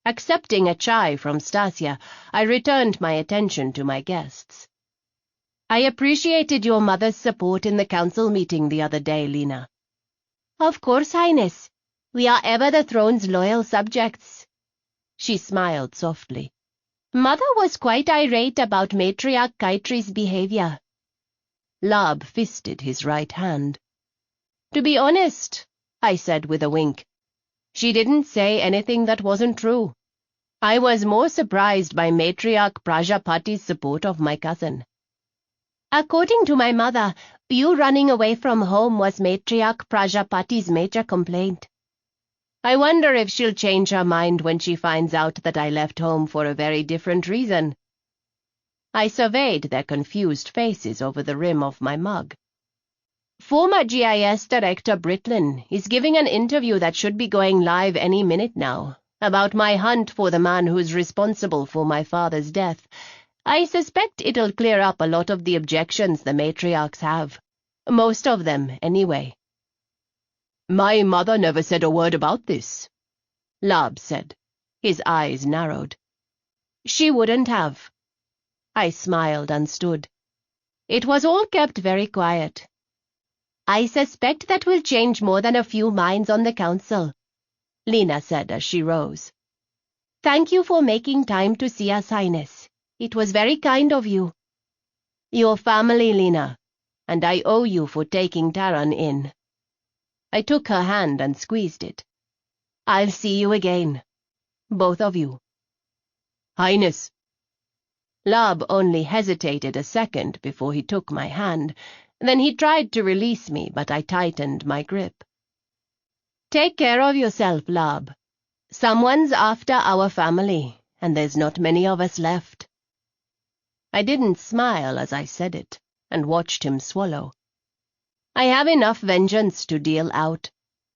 Accepting a chai from Stasia, I returned my attention to my guests. I appreciated your mother's support in the council meeting the other day, Lena. Of course, Highness. We are ever the throne's loyal subjects. She smiled softly. Mother was quite irate about Matriarch Kaitri's behavior. Lab fisted his right hand. To be honest, I said with a wink, she didn't say anything that wasn't true. I was more surprised by Matriarch Prajapati's support of my cousin. According to my mother, you running away from home was Matriarch Prajapati's major complaint. I wonder if she'll change her mind when she finds out that I left home for a very different reason. I surveyed their confused faces over the rim of my mug. Former GIS Director Britlin is giving an interview that should be going live any minute now, about my hunt for the man who's responsible for my father's death. I suspect it'll clear up a lot of the objections the matriarchs have. Most of them, anyway. My mother never said a word about this, Lab said. His eyes narrowed. She wouldn't have. I smiled and stood. It was all kept very quiet. I suspect that will change more than a few minds on the council, Lena said as she rose. Thank you for making time to see us, Highness. It was very kind of you. Your family, Lena, and I owe you for taking Taran in. I took her hand and squeezed it. I'll see you again, both of you. Highness. Lab only hesitated a second before he took my hand. Then he tried to release me, but I tightened my grip. Take care of yourself, Lab. Someone's after our family, and there's not many of us left. I didn't smile as I said it, and watched him swallow. I have enough vengeance to deal out.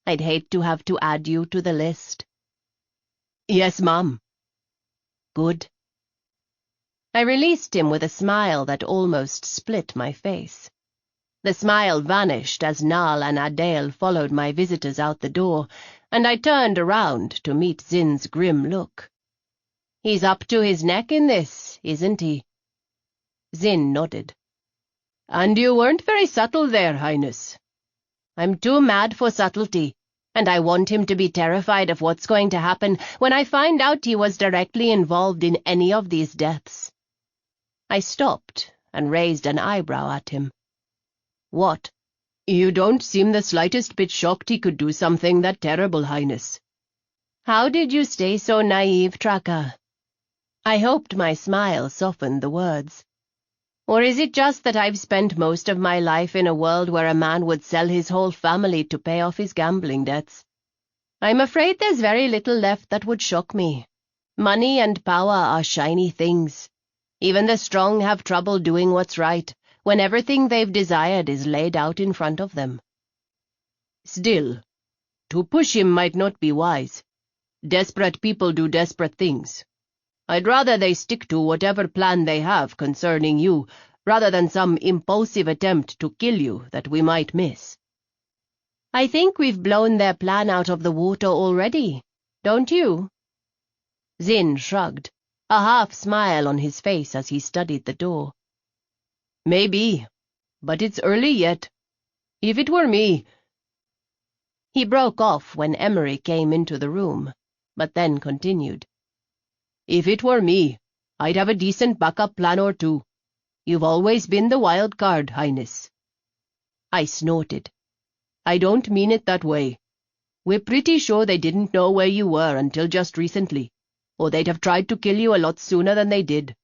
I'd hate to have to add you to the list. Yes, Mom. Good. I released him with a smile that almost split my face. The smile vanished as Nal and Adele followed my visitors out the door, and I turned around to meet Zin's grim look. He's up to his neck in this, isn't he? Zin nodded. And you weren't very subtle there, Highness. I'm too mad for subtlety, and I want him to be terrified of what's going to happen when I find out he was directly involved in any of these deaths. I stopped and raised an eyebrow at him. What? You don't seem the slightest bit shocked he could do something that terrible, Highness. How did you stay so naive, Tracker? I hoped my smile softened the words. Or is it just that I've spent most of my life in a world where a man would sell his whole family to pay off his gambling debts? I'm afraid there's very little left that would shock me. Money and power are shiny things. Even the strong have trouble doing what's right when everything they've desired is laid out in front of them. Still, to push him might not be wise. Desperate people do desperate things. I'd rather they stick to whatever plan they have concerning you, rather than some impulsive attempt to kill you that we might miss. I think we've blown their plan out of the water already, don't you? Zin shrugged, a half-smile on his face as he studied the door. Maybe, but it's early yet. If it were me— He broke off when Emery came into the room, but then continued. If it were me, I'd have a decent backup plan or two. You've always been the wild card, Highness. I snorted. I don't mean it that way. We're pretty sure they didn't know where you were until just recently, or they'd have tried to kill you a lot sooner than they did.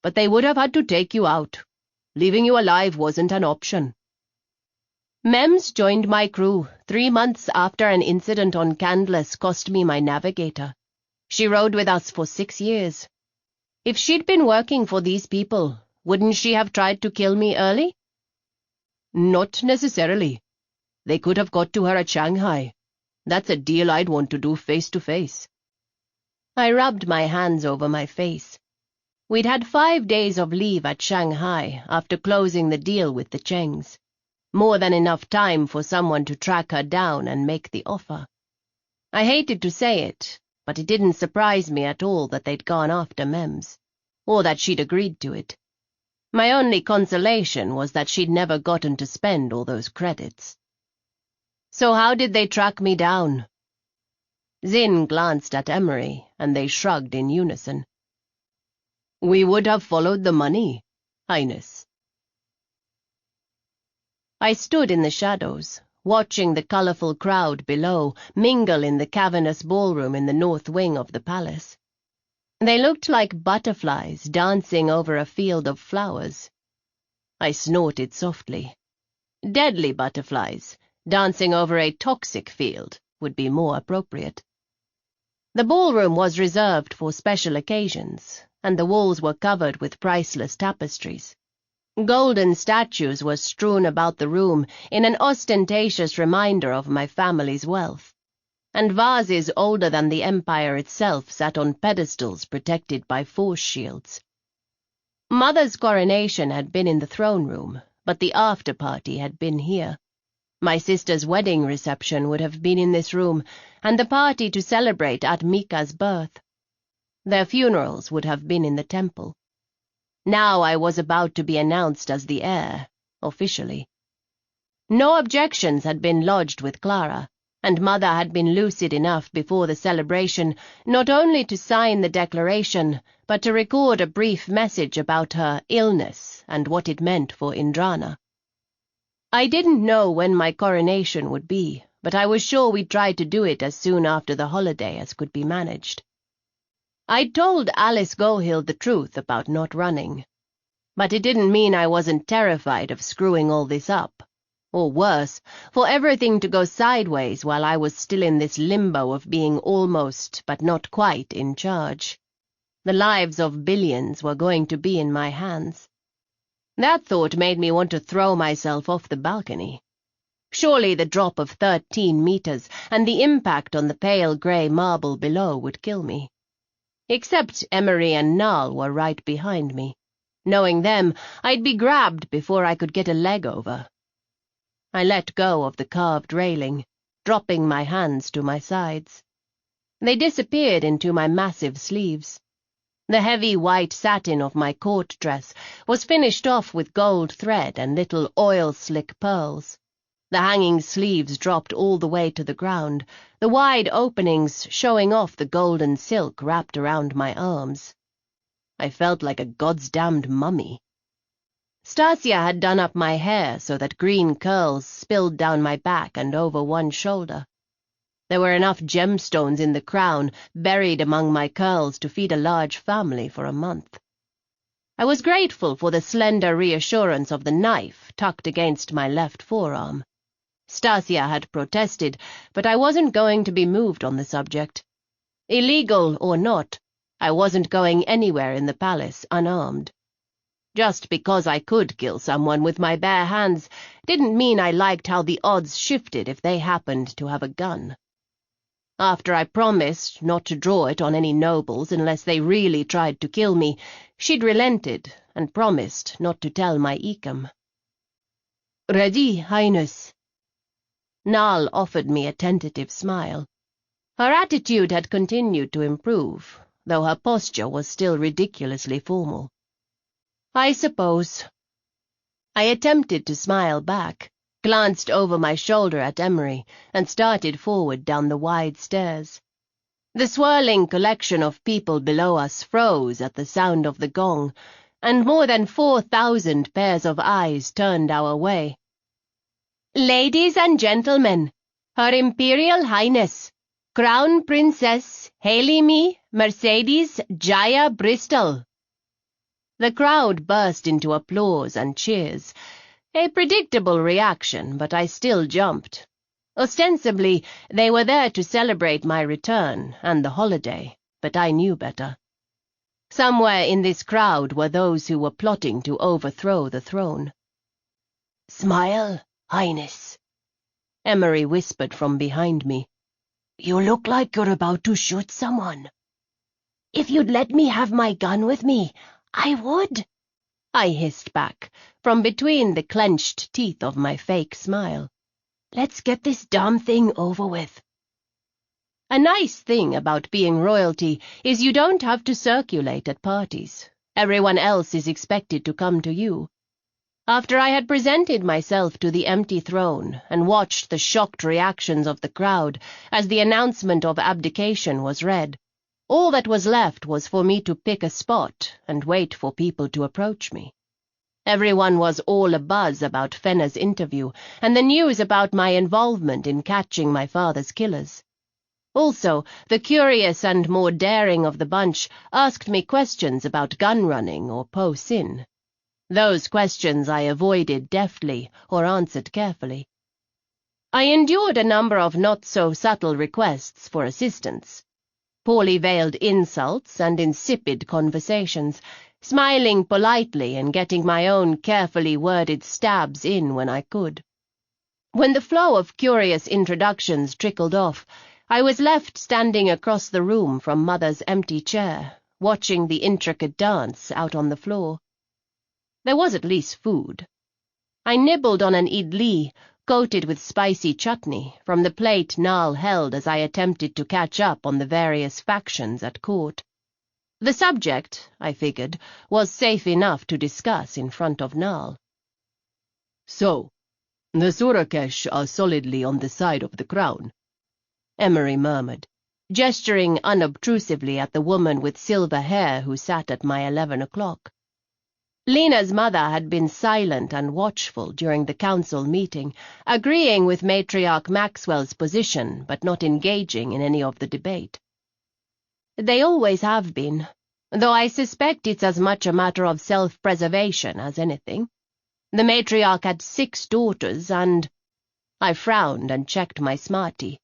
But they would have had to take you out. Leaving you alive wasn't an option. Mems joined my crew 3 months after an incident on Candless cost me my navigator. She rode with us for 6 years. If she'd been working for these people, wouldn't she have tried to kill me early? Not necessarily. They could have got to her at Shanghai. That's a deal I'd want to do face to face. I rubbed my hands over my face. We'd had 5 days of leave at Shanghai after closing the deal with the Chengs. More than enough time for someone to track her down and make the offer. I hated to say it, but it didn't surprise me at all that they'd gone after Mems, or that she'd agreed to it. My only consolation was that she'd never gotten to spend all those credits. So how did they track me down? Zin glanced at Emery, and they shrugged in unison. We would have followed the money, Highness. I stood in the shadows, watching the colourful crowd below mingle in the cavernous ballroom in the north wing of the palace. They looked like butterflies dancing over a field of flowers. I snorted softly. Deadly butterflies dancing over a toxic field would be more appropriate. The ballroom was reserved for special occasions, and the walls were covered with priceless tapestries. Golden statues were strewn about the room in an ostentatious reminder of my family's wealth, and vases older than the empire itself sat on pedestals protected by force shields. Mother's coronation had been in the throne room, but the after-party had been here. My sister's wedding reception would have been in this room, and the party to celebrate Admika's birth. Their funerals would have been in the temple. Now I was about to be announced as the heir, officially. No objections had been lodged with Clara, and Mother had been lucid enough before the celebration not only to sign the declaration, but to record a brief message about her illness and what it meant for Indrana. I didn't know when my coronation would be, but I was sure we'd try to do it as soon after the holiday as could be managed. I'd told Alice Gohill the truth about not running, but it didn't mean I wasn't terrified of screwing all this up, or worse, for everything to go sideways while I was still in this limbo of being almost but not quite in charge. The lives of billions were going to be in my hands. That thought made me want to throw myself off the balcony. Surely the drop of 13 meters and the impact on the pale grey marble below would kill me. Except Emery and Nal were right behind me. Knowing them, I'd be grabbed before I could get a leg over. I let go of the carved railing, dropping my hands to my sides. They disappeared into my massive sleeves. The heavy white satin of my court dress was finished off with gold thread and little oil-slick pearls. The hanging sleeves dropped all the way to the ground, the wide openings showing off the golden silk wrapped around my arms. I felt like a goddamned mummy. Stasia had done up my hair so that green curls spilled down my back and over one shoulder. There were enough gemstones in the crown buried among my curls to feed a large family for a month. I was grateful for the slender reassurance of the knife tucked against my left forearm. Stasia had protested, but I wasn't going to be moved on the subject. Illegal or not, I wasn't going anywhere in the palace unarmed. Just because I could kill someone with my bare hands didn't mean I liked how the odds shifted if they happened to have a gun. After I promised not to draw it on any nobles unless they really tried to kill me, she'd relented and promised not to tell my Ecam. "Ready, Highness." Nal offered me a tentative smile. Her attitude had continued to improve, though her posture was still ridiculously formal. I suppose. I attempted to smile back, glanced over my shoulder at Emery, and started forward down the wide stairs. The swirling collection of people below us froze at the sound of the gong, and more than 4,000 pairs of eyes turned our way. "Ladies and gentlemen, Her Imperial Highness, Crown Princess Haley Mercedes Jaya Bristol." The crowd burst into applause and cheers, a predictable reaction, but I still jumped. Ostensibly, they were there to celebrate my return and the holiday, but I knew better. Somewhere in this crowd were those who were plotting to overthrow the throne. "Smile, Highness," Emery whispered from behind me. "You look like you're about to shoot someone." "If you'd let me have my gun with me, I would," I hissed back, from between the clenched teeth of my fake smile. "Let's get this damn thing over with." A nice thing about being royalty is you don't have to circulate at parties. Everyone else is expected to come to you. After I had presented myself to the empty throne and watched the shocked reactions of the crowd as the announcement of abdication was read, all that was left was for me to pick a spot and wait for people to approach me. Everyone was all abuzz about Fenna's interview and the news about my involvement in catching my father's killers. Also, the curious and more daring of the bunch asked me questions about gun running or Po Sin. Those questions I avoided deftly or answered carefully. I endured a number of not-so-subtle requests for assistance, poorly veiled insults and insipid conversations, smiling politely and getting my own carefully worded stabs in when I could. When the flow of curious introductions trickled off, I was left standing across the room from Mother's empty chair, watching the intricate dance out on the floor. There was at least food. I nibbled on an idli, coated with spicy chutney, from the plate Nal held as I attempted to catch up on the various factions at court. The subject, I figured, was safe enough to discuss in front of Nal. "So, the Surakesh are solidly on the side of the crown," Emery murmured, gesturing unobtrusively at the woman with silver hair who sat at my 11 o'clock. Lena's mother had been silent and watchful during the council meeting, agreeing with Matriarch Maxwell's position but not engaging in any of the debate. "They always have been, though I suspect it's as much a matter of self-preservation as anything. The matriarch had 6 daughters and—" I frowned and checked my smarty.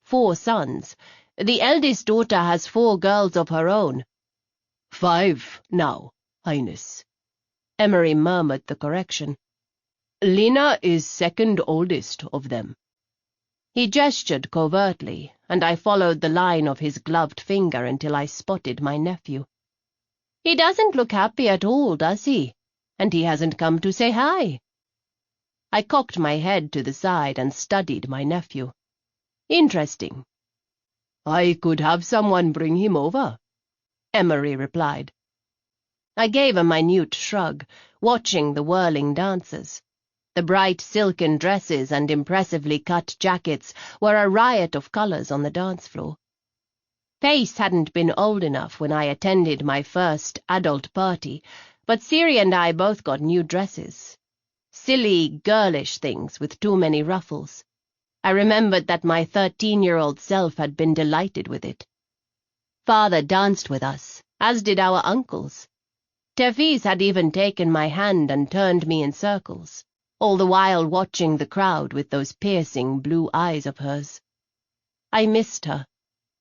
4 sons. The eldest daughter has 4 girls of her own. 5 now, Highness." Emery murmured the correction. "Lena is second oldest of them." He gestured covertly, and I followed the line of his gloved finger until I spotted my nephew. "He doesn't look happy at all, does he? And he hasn't come to say hi." I cocked my head to the side and studied my nephew. "Interesting." "I could have someone bring him over," Emery replied. I gave a minute shrug, watching the whirling dancers. The bright silken dresses and impressively cut jackets were a riot of colors on the dance floor. Pace hadn't been old enough when I attended my first adult party, but Siri and I both got new dresses. Silly, girlish things with too many ruffles. I remembered that my 13-year-old self had been delighted with it. Father danced with us, as did our uncles. Tefis had even taken my hand and turned me in circles, all the while watching the crowd with those piercing blue eyes of hers. I missed her.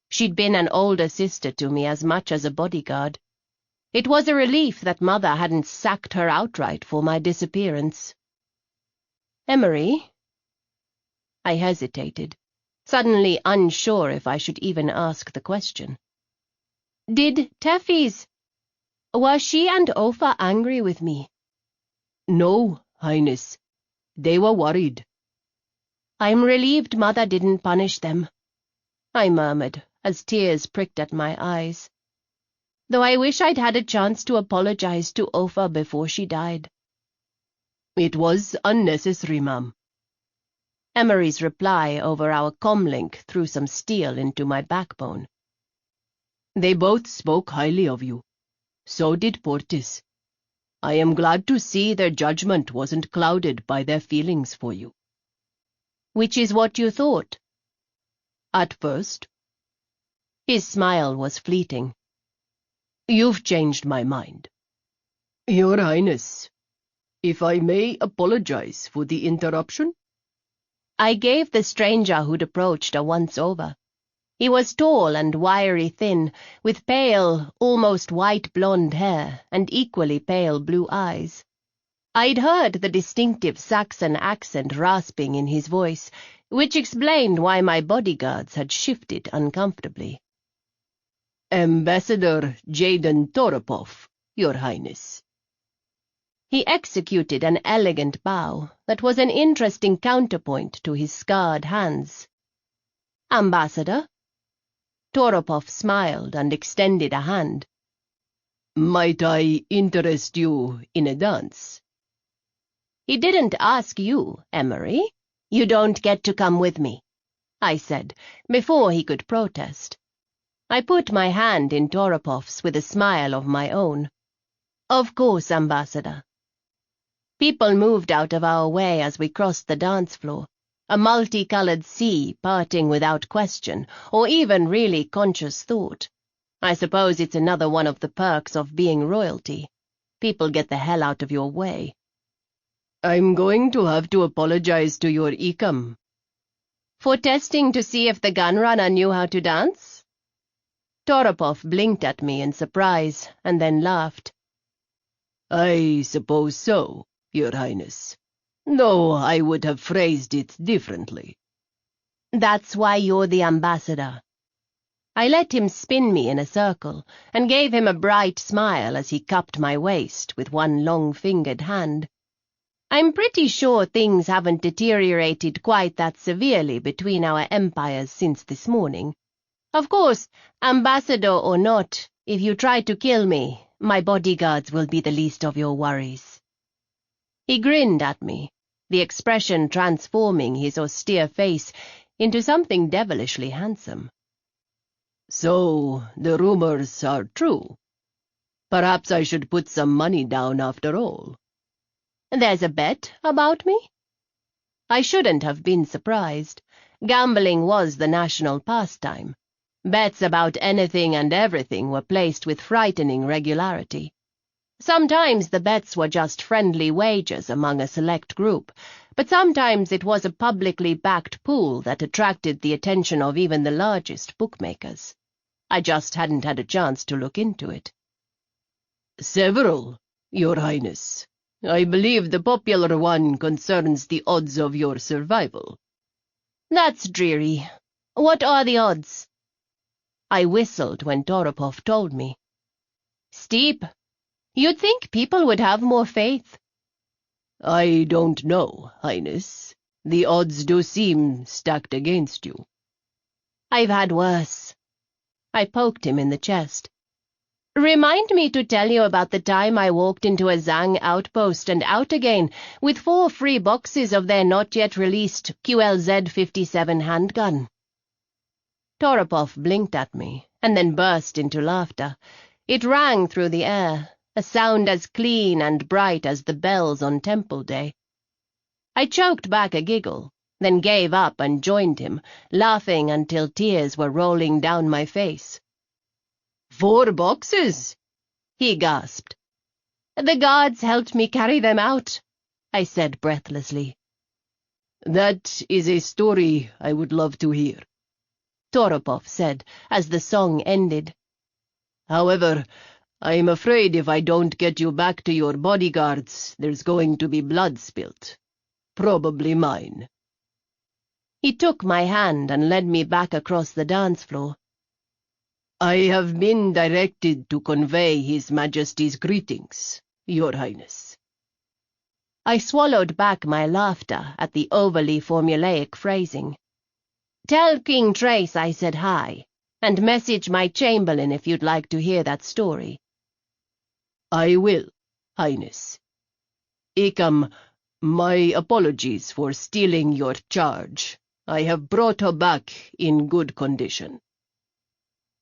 She'd been an older sister to me as much as a bodyguard. It was a relief that Mother hadn't sacked her outright for my disappearance. "Emery?" I hesitated, suddenly unsure if I should even ask the question. "Did Tefis... were she and Ofa angry with me?" "No, Highness. They were worried." I'm relieved Mother didn't punish them, I murmured as tears pricked at my eyes. Though I wish I'd had a chance to apologize to Ofa before she died. It was unnecessary, ma'am. Emery's reply over our comlink threw some steel into my backbone. They both spoke highly of you. So did Portis. I am glad to see their judgment wasn't clouded by their feelings for you. Which is what you thought? At first. His smile was fleeting. You've changed my mind. Your Highness, if I may apologize for the interruption? I gave the stranger who'd approached a once-over. He was tall and wiry thin, with pale, almost white blonde hair and equally pale blue eyes. I'd heard the distinctive Saxon accent rasping in his voice, which explained why my bodyguards had shifted uncomfortably. Ambassador Jaden Toropov, Your Highness. He executed an elegant bow that was an interesting counterpoint to his scarred hands. Ambassador? Toropov smiled and extended a hand. Might I interest you in a dance? He didn't ask you, Emery. You don't get to come with me, I said, before he could protest. I put my hand in Toropov's with a smile of my own. Of course, Ambassador. People moved out of our way as we crossed the dance floor, a multicolored sea parting without question, or even really conscious thought. I suppose it's another one of the perks of being royalty. People get the hell out of your way. I'm going to have to apologize to your Ikam. For testing to see if the gunrunner knew how to dance? Toropov blinked at me in surprise and then laughed. I suppose so, Your Highness, though I would have phrased it differently. That's why you're the ambassador. I let him spin me in a circle and gave him a bright smile as he cupped my waist with one long-fingered hand. I'm pretty sure things haven't deteriorated quite that severely between our empires since this morning. Of course, ambassador or not, if you try to kill me, my bodyguards will be the least of your worries. He grinned at me, the expression transforming his austere face into something devilishly handsome. So, the rumors are true. Perhaps I should put some money down after all. There's a bet about me? I shouldn't have been surprised. Gambling was the national pastime. Bets about anything and everything were placed with frightening regularity. Sometimes the bets were just friendly wagers among a select group, but sometimes it was a publicly backed pool that attracted the attention of even the largest bookmakers. I just hadn't had a chance to look into it. Several, Your Highness. I believe the popular one concerns the odds of your survival. That's dreary. What are the odds? I whistled when Toropov told me. Steep. You'd think people would have more faith. I don't know, Highness. The odds do seem stacked against you. I've had worse. I poked him in the chest. Remind me to tell you about the time I walked into a Zhang outpost and out again with 4 free boxes of their not-yet-released QLZ-57 handgun. Toropov blinked at me and then burst into laughter. It rang through the air, a sound as clean and bright as the bells on Temple Day. I choked back a giggle, then gave up and joined him, laughing until tears were rolling down my face. 4 boxes? He gasped. The guards helped me carry them out, I said breathlessly. That is a story I would love to hear, Toropov said as the song ended. However, I'm afraid if I don't get you back to your bodyguards, there's going to be blood spilt. Probably mine. He took my hand and led me back across the dance floor. I have been directed to convey His Majesty's greetings, Your Highness. I swallowed back my laughter at the overly formulaic phrasing. "Tell King Trace I said hi, and message my chamberlain if you'd like to hear that story." "I will, Highness. Icam, my apologies for stealing your charge. I have brought her back in good condition."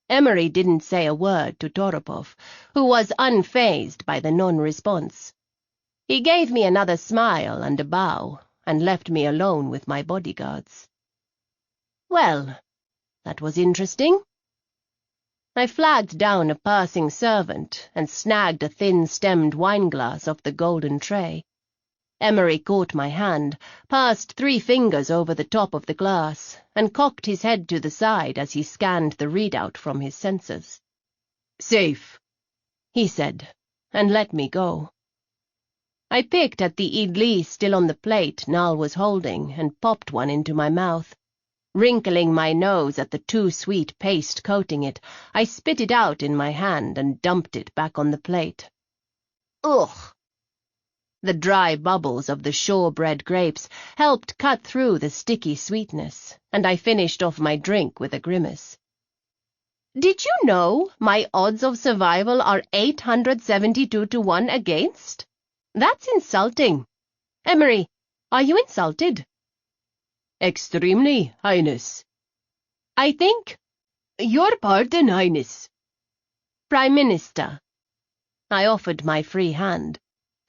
Emery didn't say a word to Toropov, who was unfazed by the non-response. He gave me another smile and a bow, and left me alone with my bodyguards. Well, that was interesting. I flagged down a passing servant and snagged a thin-stemmed wineglass off the golden tray. Emery caught my hand, passed 3 fingers over the top of the glass, and cocked his head to the side as he scanned the readout from his sensors. "Safe," he said, and let me go. I picked at the idli still on the plate Nal was holding and popped one into my mouth. Wrinkling my nose at the too sweet paste coating it, I spit it out in my hand and dumped it back on the plate. Ugh! The dry bubbles of the shore-bred grapes helped cut through the sticky sweetness, and I finished off my drink with a grimace. Did you know my odds of survival are 872 to 1 against? That's insulting. Emery, are you insulted? "Extremely, Highness." I think. "Your pardon, Highness." Prime Minister. I offered my free hand.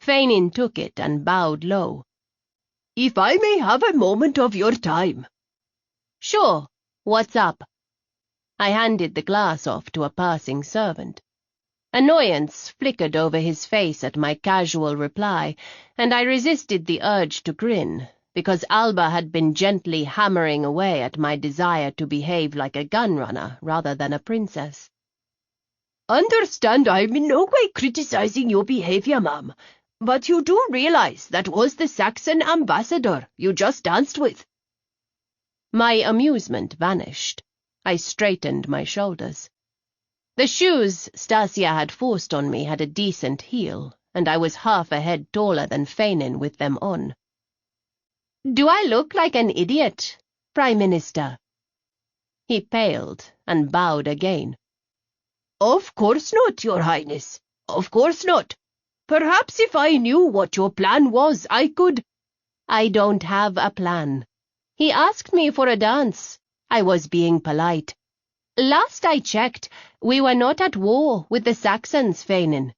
Feinin took it and bowed low. "If I may have a moment of your time." Sure. What's up? I handed the glass off to a passing servant. Annoyance flickered over his face at my casual reply, and I resisted the urge to grin, because Alba had been gently hammering away at my desire to behave like a gunrunner rather than a princess. "Understand I'm in no way criticizing your behavior, ma'am, but you do realize that was the Saxon ambassador you just danced with." My amusement vanished. I straightened my shoulders. The shoes Stasia had forced on me had a decent heel, and I was half a head taller than Feinin with them on. Do I look like an idiot, Prime Minister? He paled and bowed again. "Of course not, Your Highness. Of course not. Perhaps if I knew what your plan was, I could—" I don't have a plan. He asked me for a dance. I was being polite. Last I checked, we were not at war with the Saxons, Feinin.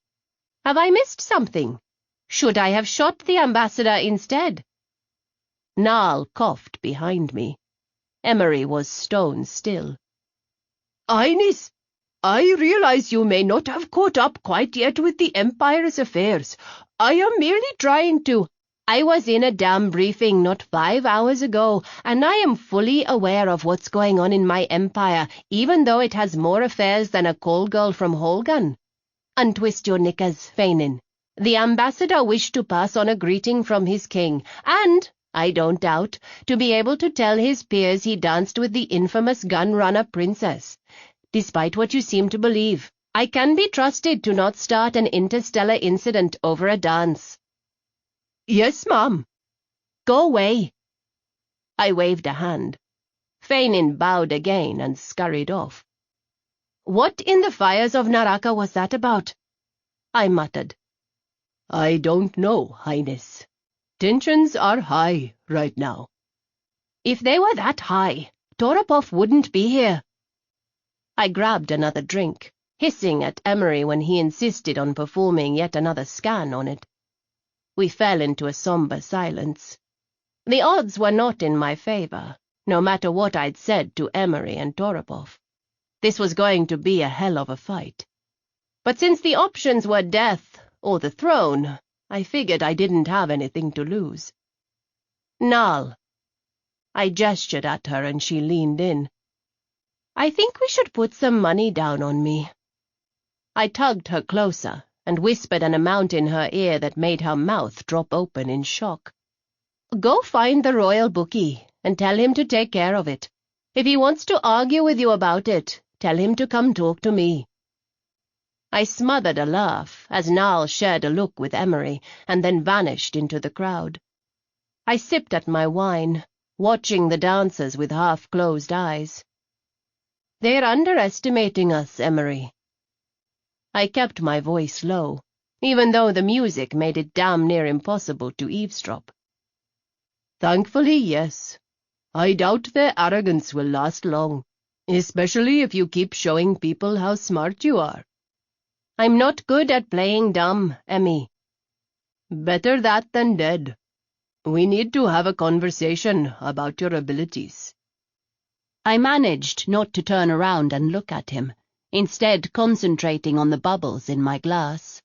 Have I missed something? Should I have shot the ambassador instead? Nal coughed behind me. Emery was stone still. "Highness, I realize you may not have caught up quite yet with the Empire's affairs. I am merely trying to—" I was in a damn briefing not 5 hours ago, and I am fully aware of what's going on in my empire, even though it has more affairs than a call girl from Holgan. Untwist your knickers, Feinin. The ambassador wished to pass on a greeting from his king, and, I don't doubt, to be able to tell his peers he danced with the infamous gun-runner princess. Despite what you seem to believe, I can be trusted to not start an interstellar incident over a dance. "Yes, ma'am." Go away. I waved a hand. Feinin bowed again and scurried off. What in the fires of Naraka was that about? I muttered. "I don't know, Highness. Tensions are high right now." If they were that high, Toropov wouldn't be here. I grabbed another drink, hissing at Emery when he insisted on performing yet another scan on it. We fell into a somber silence. The odds were not in my favor, no matter what I'd said to Emery and Toropov. This was going to be a hell of a fight. But since the options were death or the throne, I figured I didn't have anything to lose. Nal. I gestured at her and she leaned in. I think we should put some money down on me. I tugged her closer and whispered an amount in her ear that made her mouth drop open in shock. Go find the royal bookie and tell him to take care of it. If he wants to argue with you about it, tell him to come talk to me. I smothered a laugh as Niall shared a look with Emery and then vanished into the crowd. I sipped at my wine, watching the dancers with half-closed eyes. "They're underestimating us, Emery." I kept my voice low, even though the music made it damn near impossible to eavesdrop. "Thankfully, yes. I doubt their arrogance will last long, especially if you keep showing people how smart you are." "I'm not good at playing dumb, Emmy." "Better that than dead. We need to have a conversation about your abilities." I managed not to turn around and look at him, instead concentrating on the bubbles in my glass.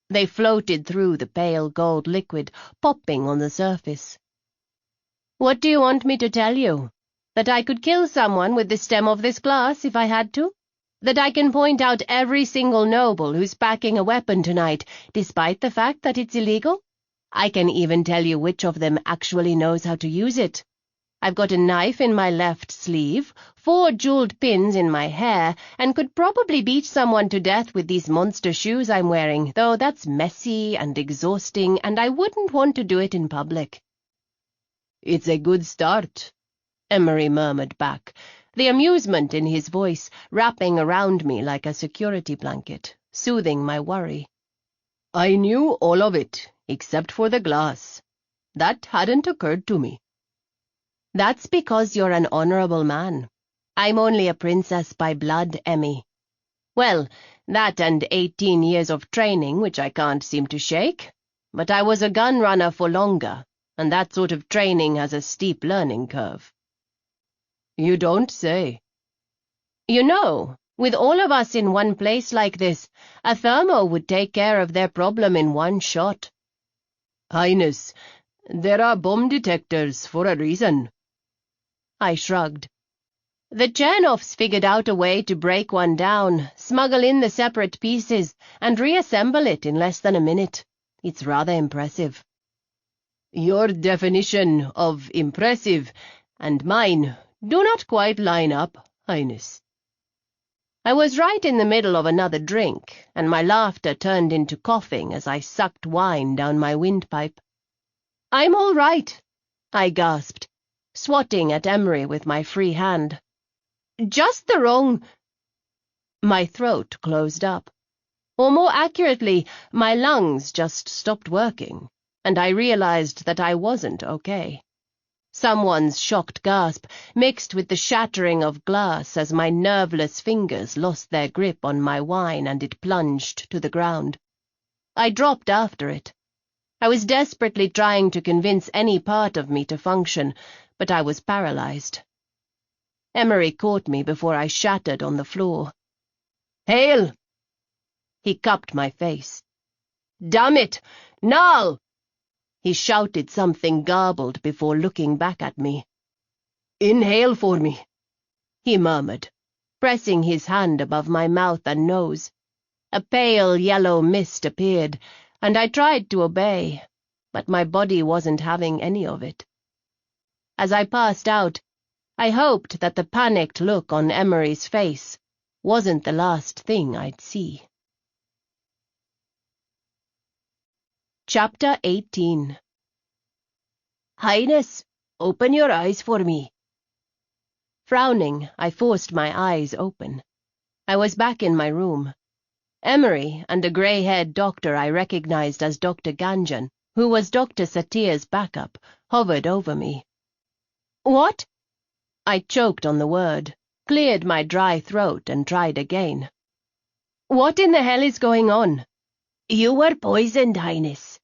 They floated through the pale gold liquid, popping on the surface. "What do you want me to tell you? That I could kill someone with the stem of this glass if I had to? That I can point out every single noble who's packing a weapon tonight, despite the fact that it's illegal? I can even tell you which of them actually knows how to use it. I've got a knife in my left sleeve, 4 jeweled pins in my hair, and could probably beat someone to death with these monster shoes I'm wearing, though that's messy and exhausting, and I wouldn't want to do it in public." "It's a good start," Emery murmured back, the amusement in his voice wrapping around me like a security blanket, soothing my worry. "I knew all of it, except for the glass. That hadn't occurred to me." "That's because you're an honorable man. I'm only a princess by blood, Emmy. Well, that and 18 years of training, which I can't seem to shake. But I was a gun runner for longer, and that sort of training has a steep learning curve." "You don't say." "You know, with all of us in one place like this, a thermo would take care of their problem in one shot." "Highness, there are bomb detectors for a reason." I shrugged. "The Chernoffs figured out a way to break one down, smuggle in the separate pieces, and reassemble it in less than a minute. It's rather impressive." "Your definition of impressive and mine do not quite line up, Highness." I was right in the middle of another drink, and my laughter turned into coughing as I sucked wine down my windpipe. "I'm all right," I gasped, swatting at Emery with my free hand. "Just the wrong—" My throat closed up. Or more accurately, my lungs just stopped working, and I realized that I wasn't okay. Someone's shocked gasp mixed with the shattering of glass as my nerveless fingers lost their grip on my wine and it plunged to the ground. I dropped after it. I was desperately trying to convince any part of me to function, but I was paralyzed. Emery caught me before I shattered on the floor. "Hail!" He cupped my face. "Damn it! Niall!" He shouted something garbled before looking back at me. "Inhale for me," he murmured, pressing his hand above my mouth and nose. A pale yellow mist appeared, and I tried to obey, but my body wasn't having any of it. As I passed out, I hoped that the panicked look on Emery's face wasn't the last thing I'd see. Chapter 18. "Highness, open your eyes for me." Frowning, I forced my eyes open. I was back in my room. Emery and a grey-haired doctor I recognized as Dr. Ganjan, who was Dr. Satir's backup, hovered over me. "What?" I choked on the word, cleared my dry throat and tried again. "What in the hell is going on?" "You were poisoned, Highness."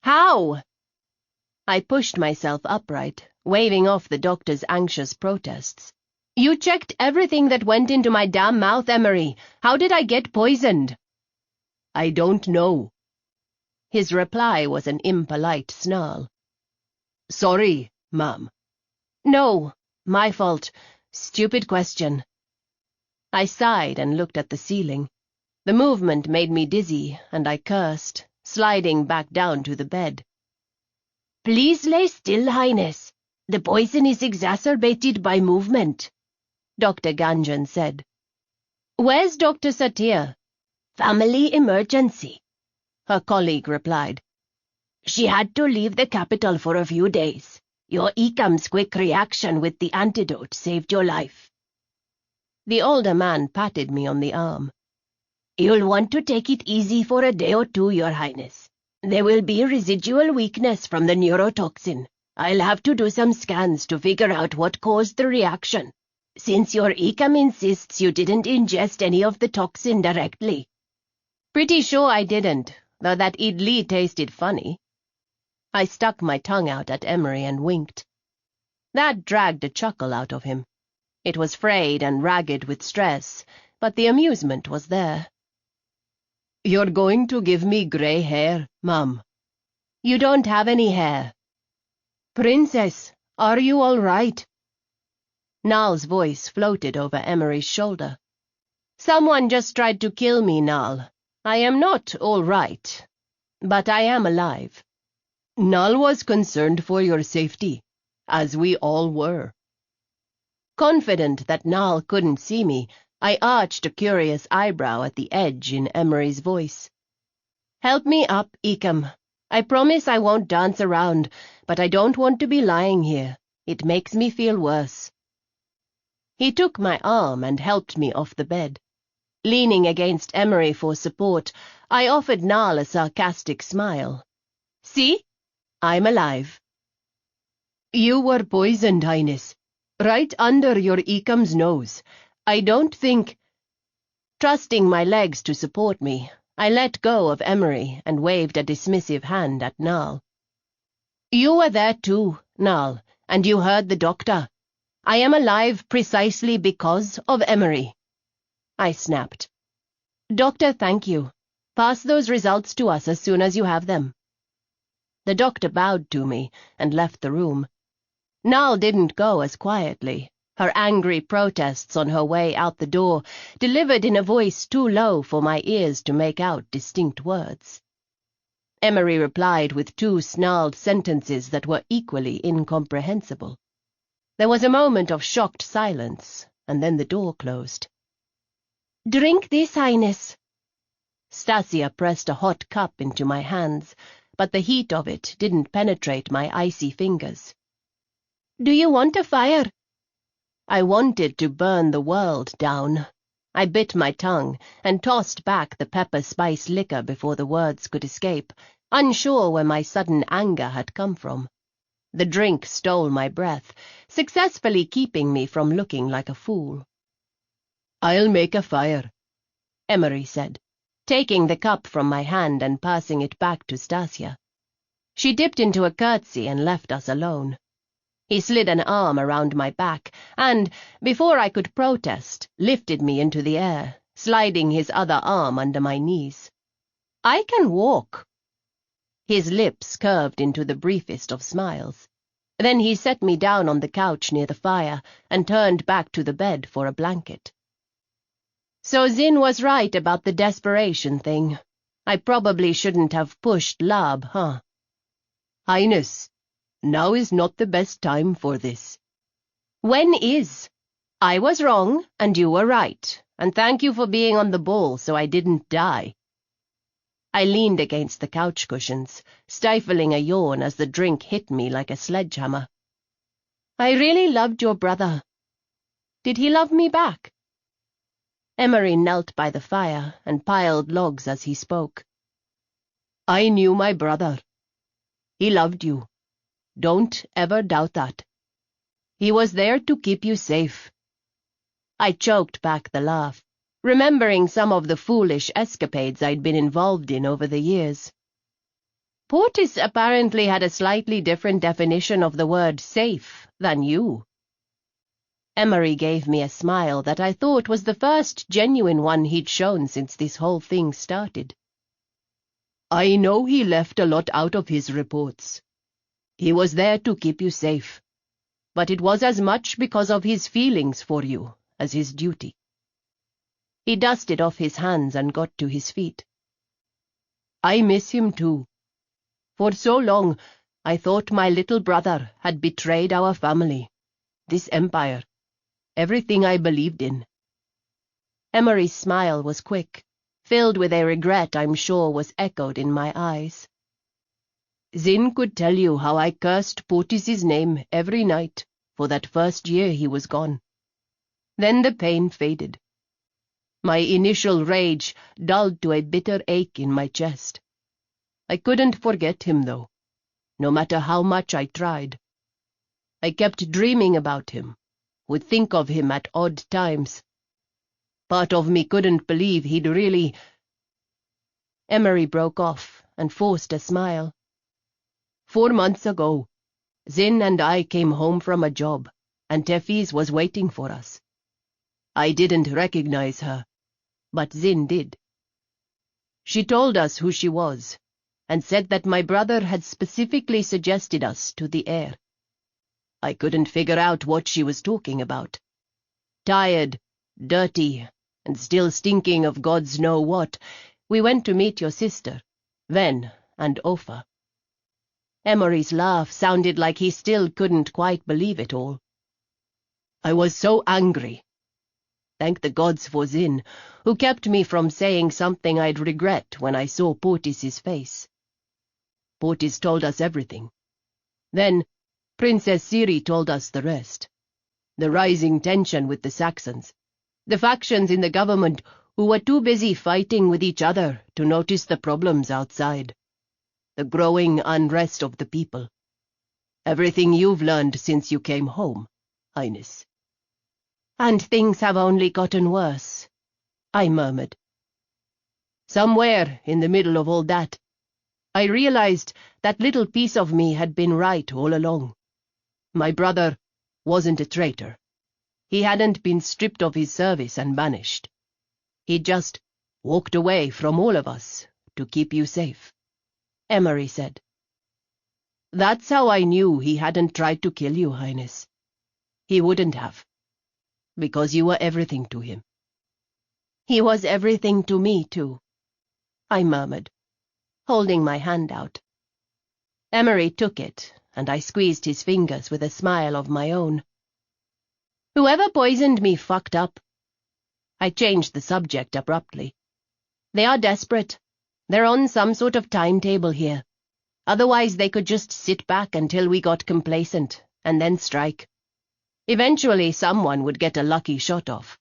"How?" I pushed myself upright, waving off the doctor's anxious protests. "You checked everything that went into my damn mouth, Emery. How did I get poisoned?" "I don't know." His reply was an impolite snarl. "Sorry, ma'am." "No, my fault. Stupid question." I sighed and looked at the ceiling. The movement made me dizzy, and I cursed, sliding back down to the bed. "Please lay still, Highness. The poison is exacerbated by movement," Dr. Ganjan said. "Where's Dr. Satir?" Family emergency, her colleague replied. She had to leave the capital for a few days. Your Ekam's quick reaction with the antidote saved your life. The older man patted me on the arm. You'll want to take it easy for a day or two, Your Highness. There will be residual weakness from the neurotoxin. I'll have to do some scans to figure out what caused the reaction, since your Ekam insists you didn't ingest any of the toxin directly. Pretty sure I didn't, though that idli tasted funny. I stuck my tongue out at Emery and winked. That dragged a chuckle out of him. It was frayed and ragged with stress, but the amusement was there. You're going to give me grey hair, Mum. You don't have any hair. Princess, are you all right? Nal's voice floated over Emery's shoulder. Someone just tried to kill me, Nal. I am not all right, but I am alive. Nal was concerned for your safety, as we all were. Confident that Nal couldn't see me, I arched a curious eyebrow at the edge in Emery's voice. Help me up, Ekam. I promise I won't dance around, but I don't want to be lying here. It makes me feel worse. He took my arm and helped me off the bed. Leaning against Emery for support, I offered Nal a sarcastic smile. See? I'm alive. You were poisoned, Highness. Right under your Ekam's nose. I don't think... Trusting my legs to support me, I let go of Emery and waved a dismissive hand at Nal. You were there too, Nal, and you heard the doctor. I am alive precisely because of Emery. I snapped. Doctor, thank you. Pass those results to us as soon as you have them. The doctor bowed to me and left the room. Nal didn't go as quietly, her angry protests on her way out the door, delivered in a voice too low for my ears to make out distinct words. Emery replied with two snarled sentences that were equally incomprehensible. There was a moment of shocked silence, and then the door closed. Drink this, Highness. Stasia pressed a hot cup into my hands, but the heat of it didn't penetrate my icy fingers. Do you want a fire? I wanted to burn the world down. I bit my tongue and tossed back the pepper-spice liquor before the words could escape, unsure where my sudden anger had come from. The drink stole my breath, successfully keeping me from looking like a fool. I'll make a fire, Emery said, taking the cup from my hand and passing it back to Stasia. She dipped into a curtsy and left us alone. He slid an arm around my back and, before I could protest, lifted me into the air, sliding his other arm under my knees. I can walk. His lips curved into the briefest of smiles. Then he set me down on the couch near the fire and turned back to the bed for a blanket. So Zin was right about the desperation thing. I probably shouldn't have pushed Lab, huh? Highness, now is not the best time for this. When is? I was wrong, and you were right, and thank you for being on the ball so I didn't die. I leaned against the couch cushions, stifling a yawn as the drink hit me like a sledgehammer. I really loved your brother. Did he love me back? Emery knelt by the fire and piled logs as he spoke. I knew my brother. He loved you. Don't ever doubt that. He was there to keep you safe. I choked back the laugh, remembering some of the foolish escapades I'd been involved in over the years. Portis apparently had a slightly different definition of the word safe than you. Emery gave me a smile that I thought was the first genuine one he'd shown since this whole thing started. I know he left a lot out of his reports. He was there to keep you safe, but it was as much because of his feelings for you as his duty. He dusted off his hands and got to his feet. I miss him too. For so long, I thought my little brother had betrayed our family, this empire, everything I believed in. Emery's smile was quick, filled with a regret I'm sure was echoed in my eyes. Zin could tell you how I cursed Potis's name every night for that first year he was gone. Then the pain faded. My initial rage dulled to a bitter ache in my chest. I couldn't forget him, though, no matter how much I tried. I kept dreaming about him, would think of him at odd times. Part of me couldn't believe he'd really— Emery broke off and forced a smile. 4 months ago, Zin and I came home from a job, and Tefis was waiting for us. I didn't recognize her, but Zin did. She told us who she was, and said that my brother had specifically suggested us to the heir. I couldn't figure out what she was talking about. Tired, dirty, and still stinking of gods know what, we went to meet your sister, Ven and Ofa. Emery's laugh sounded like he still couldn't quite believe it all. I was so angry. Thank the gods for Zin, who kept me from saying something I'd regret when I saw Potis's face. Potis told us everything. Then Princess Ciri told us the rest. The rising tension with the Saxons, the factions in the government who were too busy fighting with each other to notice the problems outside, the growing unrest of the people. Everything you've learned since you came home, Highness. And things have only gotten worse, I murmured. Somewhere in the middle of all that, I realized that little piece of me had been right all along. My brother wasn't a traitor. He hadn't been stripped of his service and banished. He just walked away from all of us to keep you safe, Emery said. That's how I knew he hadn't tried to kill you, Highness. He wouldn't have, because you were everything to him. He was everything to me, too, I murmured, holding my hand out. Emery took it, and I squeezed his fingers with a smile of my own. Whoever poisoned me fucked up. I changed the subject abruptly. They are desperate. They're on some sort of timetable here. Otherwise they could just sit back until we got complacent, and then strike. Eventually someone would get a lucky shot off.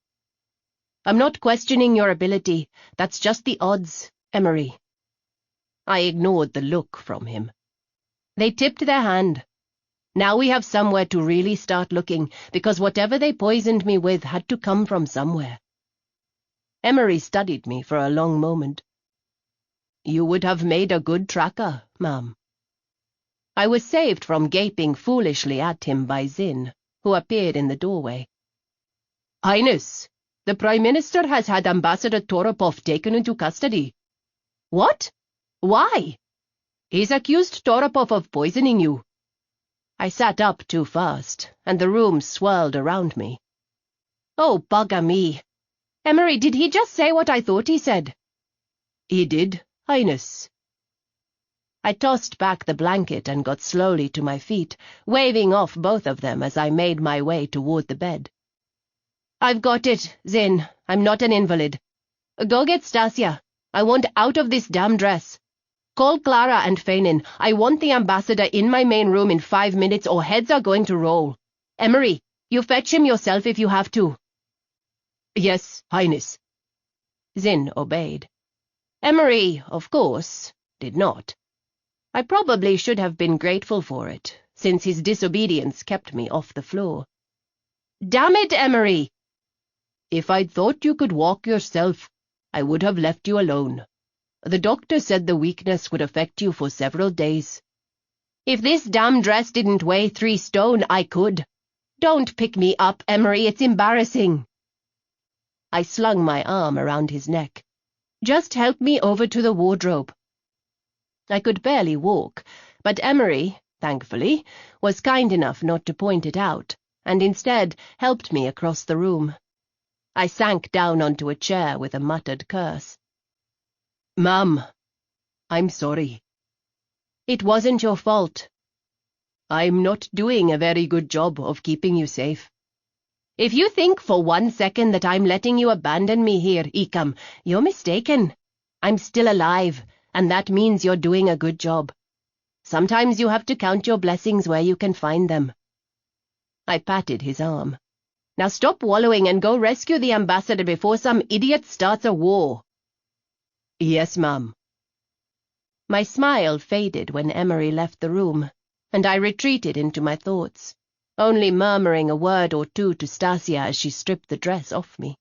I'm not questioning your ability. That's just the odds, Emery. I ignored the look from him. They tipped their hand. Now we have somewhere to really start looking, because whatever they poisoned me with had to come from somewhere. Emery studied me for a long moment. You would have made a good tracker, ma'am. I was saved from gaping foolishly at him by Zin, who appeared in the doorway. Highness, the Prime Minister has had Ambassador Toropov taken into custody. What? Why? He's accused Toropov of poisoning you. I sat up too fast, and the room swirled around me. Oh, bugger me. Emery, did he just say what I thought he said? He did, Highness. I tossed back the blanket and got slowly to my feet, waving off both of them as I made my way toward the bed. I've got it, Zin. I'm not an invalid. Go get Stasia. I want out of this damn dress. Call Clara and Feinin. I want the ambassador in my main room in 5 minutes or heads are going to roll. Emery, you fetch him yourself if you have to. Yes, Highness. Zin obeyed. Emery, of course, did not. I probably should have been grateful for it, since his disobedience kept me off the floor. Damn it, Emery! If I'd thought you could walk yourself, I would have left you alone. The doctor said the weakness would affect you for several days. If this damn dress didn't weigh 3 stone, I could. Don't pick me up, Emery, it's embarrassing. I slung my arm around his neck. Just help me over to the wardrobe. I could barely walk, but Emery, thankfully, was kind enough not to point it out, and instead helped me across the room. I sank down onto a chair with a muttered curse. Ma'am, I'm sorry. It wasn't your fault. I'm not doing a very good job of keeping you safe. If you think for 1 second that I'm letting you abandon me here, Ikam, you're mistaken. I'm still alive, and that means you're doing a good job. Sometimes you have to count your blessings where you can find them. I patted his arm. Now stop wallowing and go rescue the ambassador before some idiot starts a war. Yes, ma'am. My smile faded when Emery left the room, and I retreated into my thoughts, only murmuring a word or two to Stasia as she stripped the dress off me.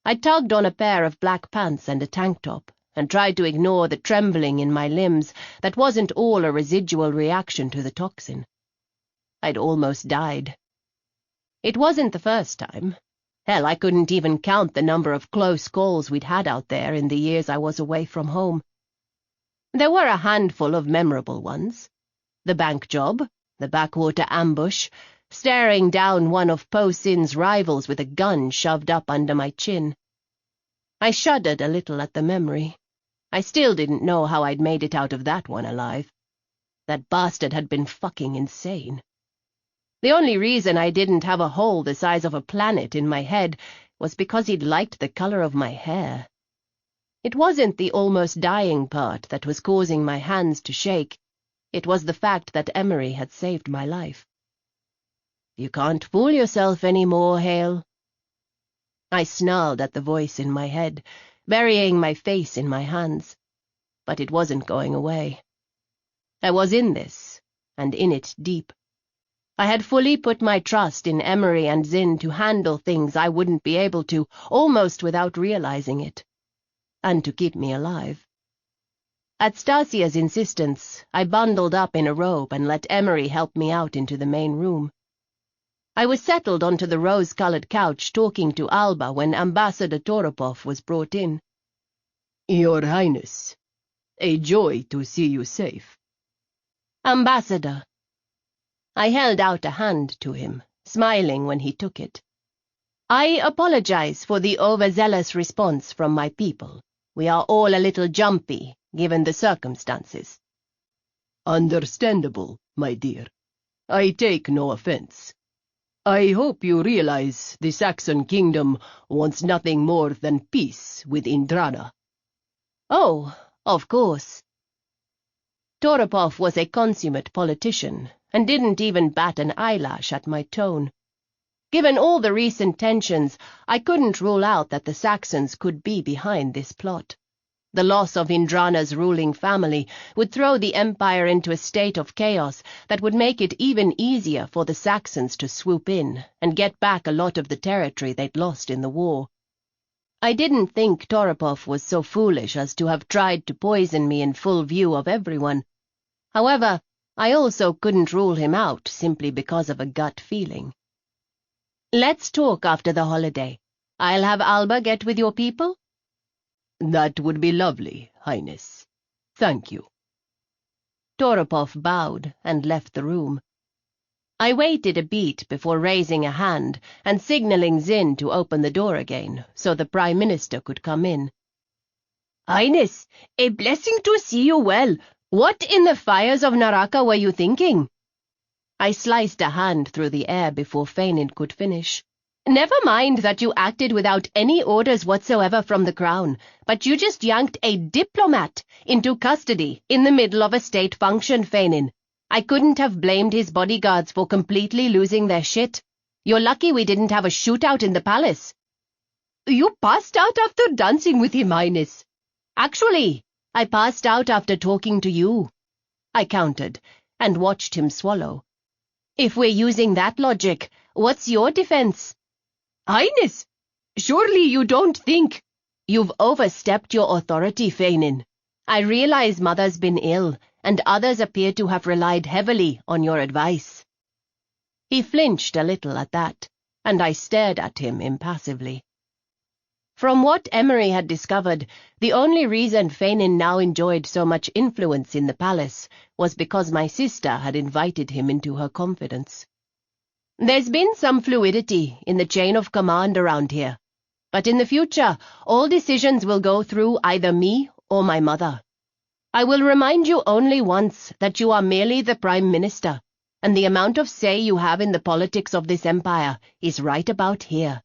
I tugged on a pair of black pants and a tank top, and tried to ignore the trembling in my limbs that wasn't all a residual reaction to the toxin. I'd almost died. It wasn't the first time. Hell, I couldn't even count the number of close calls we'd had out there in the years I was away from home. There were a handful of memorable ones. The bank job, the backwater ambush, staring down one of Po Sin's rivals with a gun shoved up under my chin. I shuddered a little at the memory. I still didn't know how I'd made it out of that one alive. That bastard had been fucking insane. The only reason I didn't have a hole the size of a planet in my head was because he'd liked the color of my hair. It wasn't the almost dying part that was causing my hands to shake. It was the fact that Emery had saved my life. You can't fool yourself any more, Hale. I snarled at the voice in my head, burying my face in my hands. But it wasn't going away. I was in this, and in it deep. I had fully put my trust in Emery and Zinn to handle things I wouldn't be able to, almost without realizing it, and to keep me alive. At Stasia's insistence, I bundled up in a robe and let Emery help me out into the main room. I was settled onto the rose-colored couch talking to Alba when Ambassador Toropov was brought in. Your Highness, a joy to see you safe. Ambassador. I held out a hand to him, smiling when he took it. I apologize for the overzealous response from my people. We are all a little jumpy, given the circumstances. Understandable, my dear. I take no offense. I hope you realize the Saxon kingdom wants nothing more than peace with Indrana. Oh, of course. Toropov was a consummate politician, and didn't even bat an eyelash at my tone. Given all the recent tensions, I couldn't rule out that the Saxons could be behind this plot. The loss of Indrana's ruling family would throw the empire into a state of chaos that would make it even easier for the Saxons to swoop in and get back a lot of the territory they'd lost in the war. I didn't think Toropov was so foolish as to have tried to poison me in full view of everyone. However, I also couldn't rule him out simply because of a gut feeling. Let's talk after the holiday. I'll have Alba get with your people? That would be lovely, Highness. Thank you. Toropov bowed and left the room. I waited a beat before raising a hand and signaling Zinn to open the door again so the Prime Minister could come in. Highness, a blessing to see you well. What in the fires of Naraka were you thinking? I sliced a hand through the air before Feinin could finish. Never mind that you acted without any orders whatsoever from the crown, but you just yanked a diplomat into custody in the middle of a state function, Feinin. I couldn't have blamed his bodyguards for completely losing their shit. You're lucky we didn't have a shootout in the palace. You passed out after dancing with him, Highness. Actually, I passed out after talking to you. I countered, and watched him swallow. If we're using that logic, what's your defense? Highness, surely you don't think... You've overstepped your authority, Feinin. I realize Mother's been ill, and others appear to have relied heavily on your advice. He flinched a little at that, and I stared at him impassively. From what Emery had discovered, the only reason Feinin now enjoyed so much influence in the palace was because my sister had invited him into her confidence. There's been some fluidity in the chain of command around here, but in the future, all decisions will go through either me or my mother. I will remind you only once that you are merely the Prime Minister, and the amount of say you have in the politics of this empire is right about here.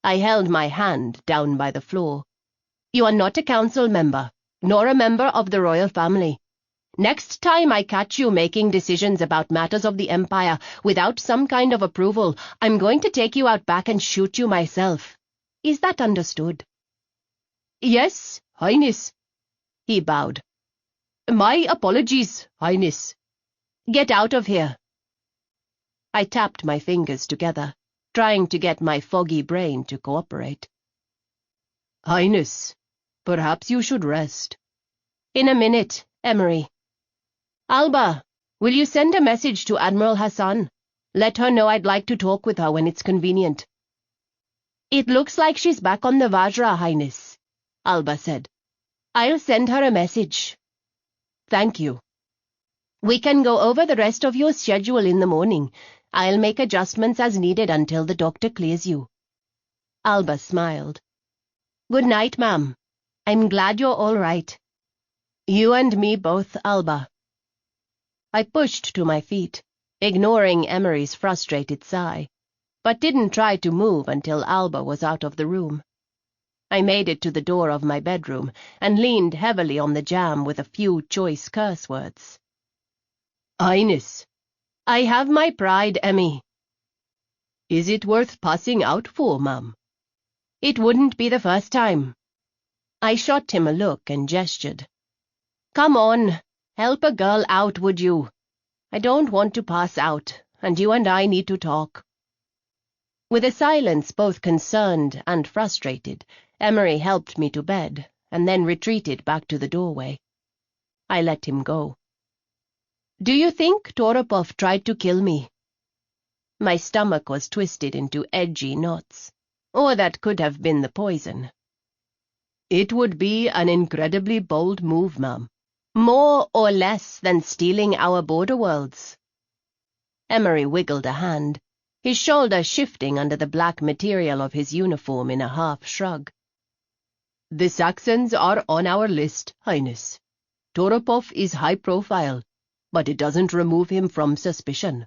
I held my hand down by the floor. You are not a council member, nor a member of the royal family. Next time I catch you making decisions about matters of the empire without some kind of approval, I'm going to take you out back and shoot you myself. Is that understood? Yes, Highness. He bowed. My apologies, Highness. Get out of here. I tapped my fingers together, trying to get my foggy brain to cooperate. Highness, perhaps you should rest. In a minute, Emery. Alba, will you send a message to Admiral Hassan? Let her know I'd like to talk with her when it's convenient. It looks like she's back on the Vajra, Highness, Alba said. I'll send her a message. Thank you. We can go over the rest of your schedule in the morning. I'll make adjustments as needed until the doctor clears you. Alba smiled. Good night, ma'am. I'm glad you're all right. You and me both, Alba. I pushed to my feet, ignoring Emery's frustrated sigh, but didn't try to move until Alba was out of the room. I made it to the door of my bedroom and leaned heavily on the jamb with a few choice curse words. Highness. I have my pride, Emmy. Is it worth passing out for, ma'am? It wouldn't be the first time. I shot him a look and gestured. Come on, help a girl out, would you? I don't want to pass out, and you and I need to talk. With a silence both concerned and frustrated, Emery helped me to bed, and then retreated back to the doorway. I let him go. Do you think Toropov tried to kill me? My stomach was twisted into edgy knots. Or that could have been the poison. It would be an incredibly bold move, ma'am. More or less than stealing our border worlds. Emery wiggled a hand, his shoulder shifting under the black material of his uniform in a half shrug. The Saxons are on our list, Highness. Toropov is high profile, but it doesn't remove him from suspicion.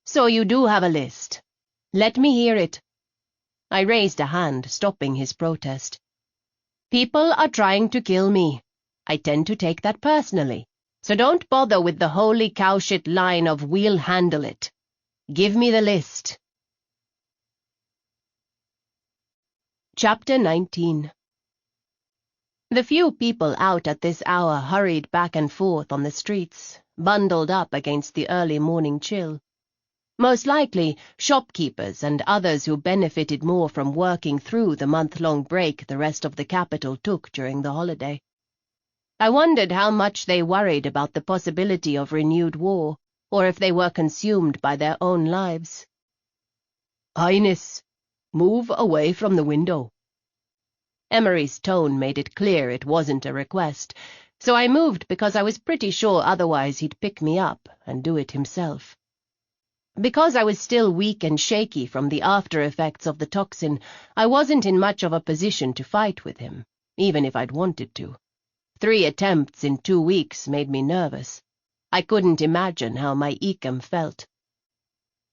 So you do have a list. Let me hear it. I raised a hand, stopping his protest. People are trying to kill me. I tend to take that personally, so don't bother with the holy cowshit line of we'll handle it. Give me the list. Chapter 19. The few people out at this hour hurried back and forth on the streets, bundled up against the early morning chill. Most likely, shopkeepers and others who benefited more from working through the month-long break the rest of the capital took during the holiday. I wondered how much they worried about the possibility of renewed war, or if they were consumed by their own lives. Highness, move away from the window. Emery's tone made it clear it wasn't a request, so I moved because I was pretty sure otherwise he'd pick me up and do it himself. Because I was still weak and shaky from the after-effects of the toxin, I wasn't in much of a position to fight with him, even if I'd wanted to. 3 attempts in 2 weeks made me nervous. I couldn't imagine how my Ecam felt.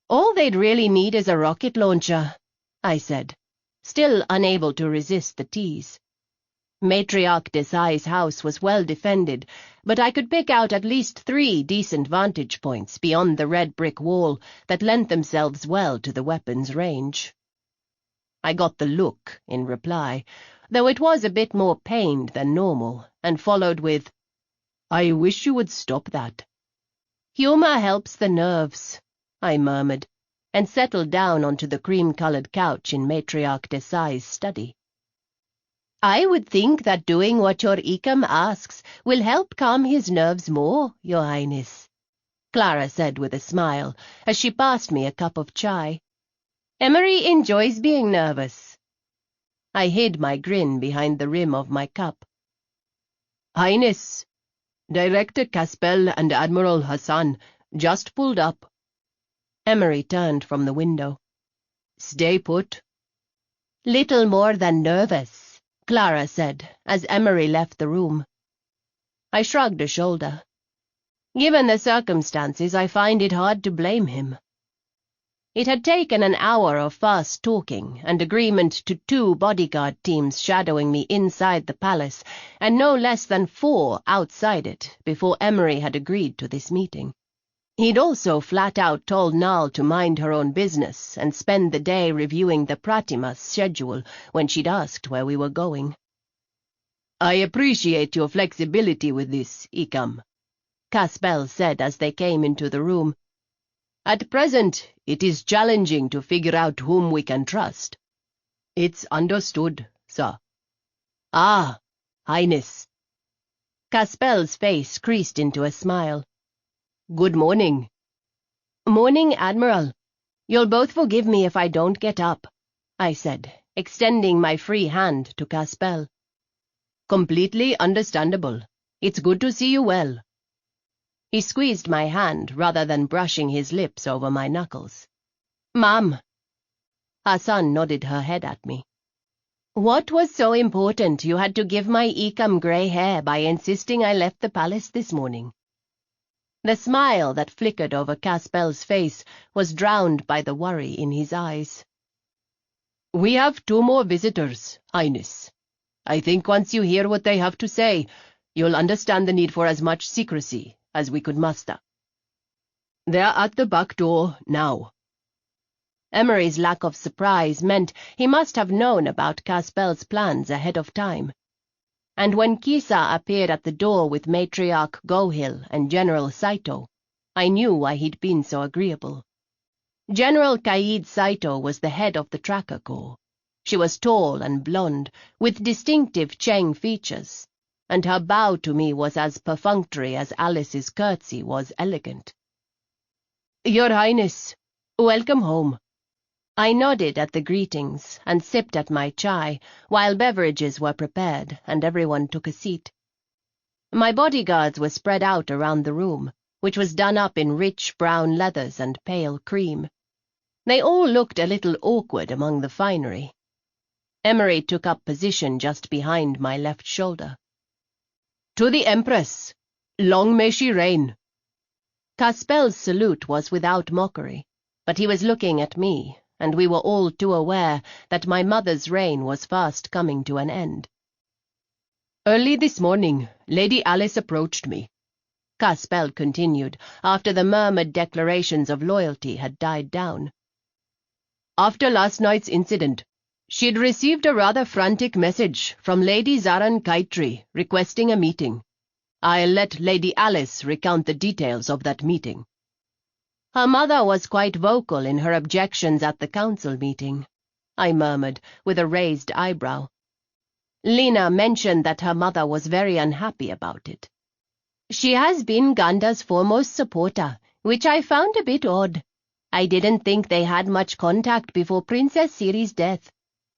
All they'd really need is a rocket launcher, I said, still unable to resist the tease. Matriarch Desai's house was well defended, but I could pick out at least 3 decent vantage points beyond the red brick wall that lent themselves well to the weapon's range. I got the look in reply, though it was a bit more pained than normal, and followed with, I wish you would stop that. Humor helps the nerves, I murmured, and settled down onto the cream-colored couch in Matriarch Desai's study. I would think that doing what your Ecam asks will help calm his nerves more, Your Highness, Clara said with a smile, as she passed me a cup of chai. Emery enjoys being nervous. I hid my grin behind the rim of my cup. Highness, Director Caspel and Admiral Hassan just pulled up. Emery turned from the window. Stay put. Little more than nervous, Clara said, as Emery left the room. I shrugged a shoulder. Given the circumstances, I find it hard to blame him. It had taken an hour of fast talking and agreement to 2 bodyguard teams shadowing me inside the palace, and no less than 4 outside it, before Emery had agreed to this meeting. He'd also flat out told Nal to mind her own business and spend the day reviewing the Pratima's schedule when she'd asked where we were going. "I appreciate your flexibility with this, Ikam," Caspel said as they came into the room. "At present, it is challenging to figure out whom we can trust." "It's understood, sir." "Ah, Highness." Caspel's face creased into a smile. "Good morning." "Morning, Admiral. You'll both forgive me if I don't get up," I said, extending my free hand to Caspel. "Completely understandable. It's good to see you well." He squeezed my hand rather than brushing his lips over my knuckles. "Ma'am." Hassan nodded her head at me. "What was so important you had to give my Ikam grey hair by insisting I left the palace this morning?" The smile that flickered over Caspel's face was drowned by the worry in his eyes. "We have 2 more visitors, Highness. I think once you hear what they have to say, you'll understand the need for as much secrecy as we could muster. They're at the back door now." Emery's lack of surprise meant he must have known about Caspel's plans ahead of time. And when Kisa appeared at the door with Matriarch Gohil and General Saito, I knew why he'd been so agreeable. General Kaid Saito was the head of the Tracker Corps. She was tall and blonde, with distinctive Cheng features, and her bow to me was as perfunctory as Alice's curtsy was elegant. "Your Highness, welcome home." I nodded at the greetings and sipped at my chai while beverages were prepared and everyone took a seat. My bodyguards were spread out around the room, which was done up in rich brown leathers and pale cream. They all looked a little awkward among the finery. Emery took up position just behind my left shoulder. "To the Empress! Long may she reign!" Caspel's salute was without mockery, but he was looking at me, and we were all too aware that my mother's reign was fast coming to an end. "Early this morning, Lady Alice approached me," Caspel continued, after the murmured declarations of loyalty had died down. "After last night's incident, she'd received a rather frantic message from Lady Zaran Kaitri requesting a meeting. I'll let Lady Alice recount the details of that meeting." "Her mother was quite vocal in her objections at the council meeting," I murmured, with a raised eyebrow. Lena mentioned that her mother was very unhappy about it. "She has been Ganda's foremost supporter, which I found a bit odd. I didn't think they had much contact before Princess Siri's death.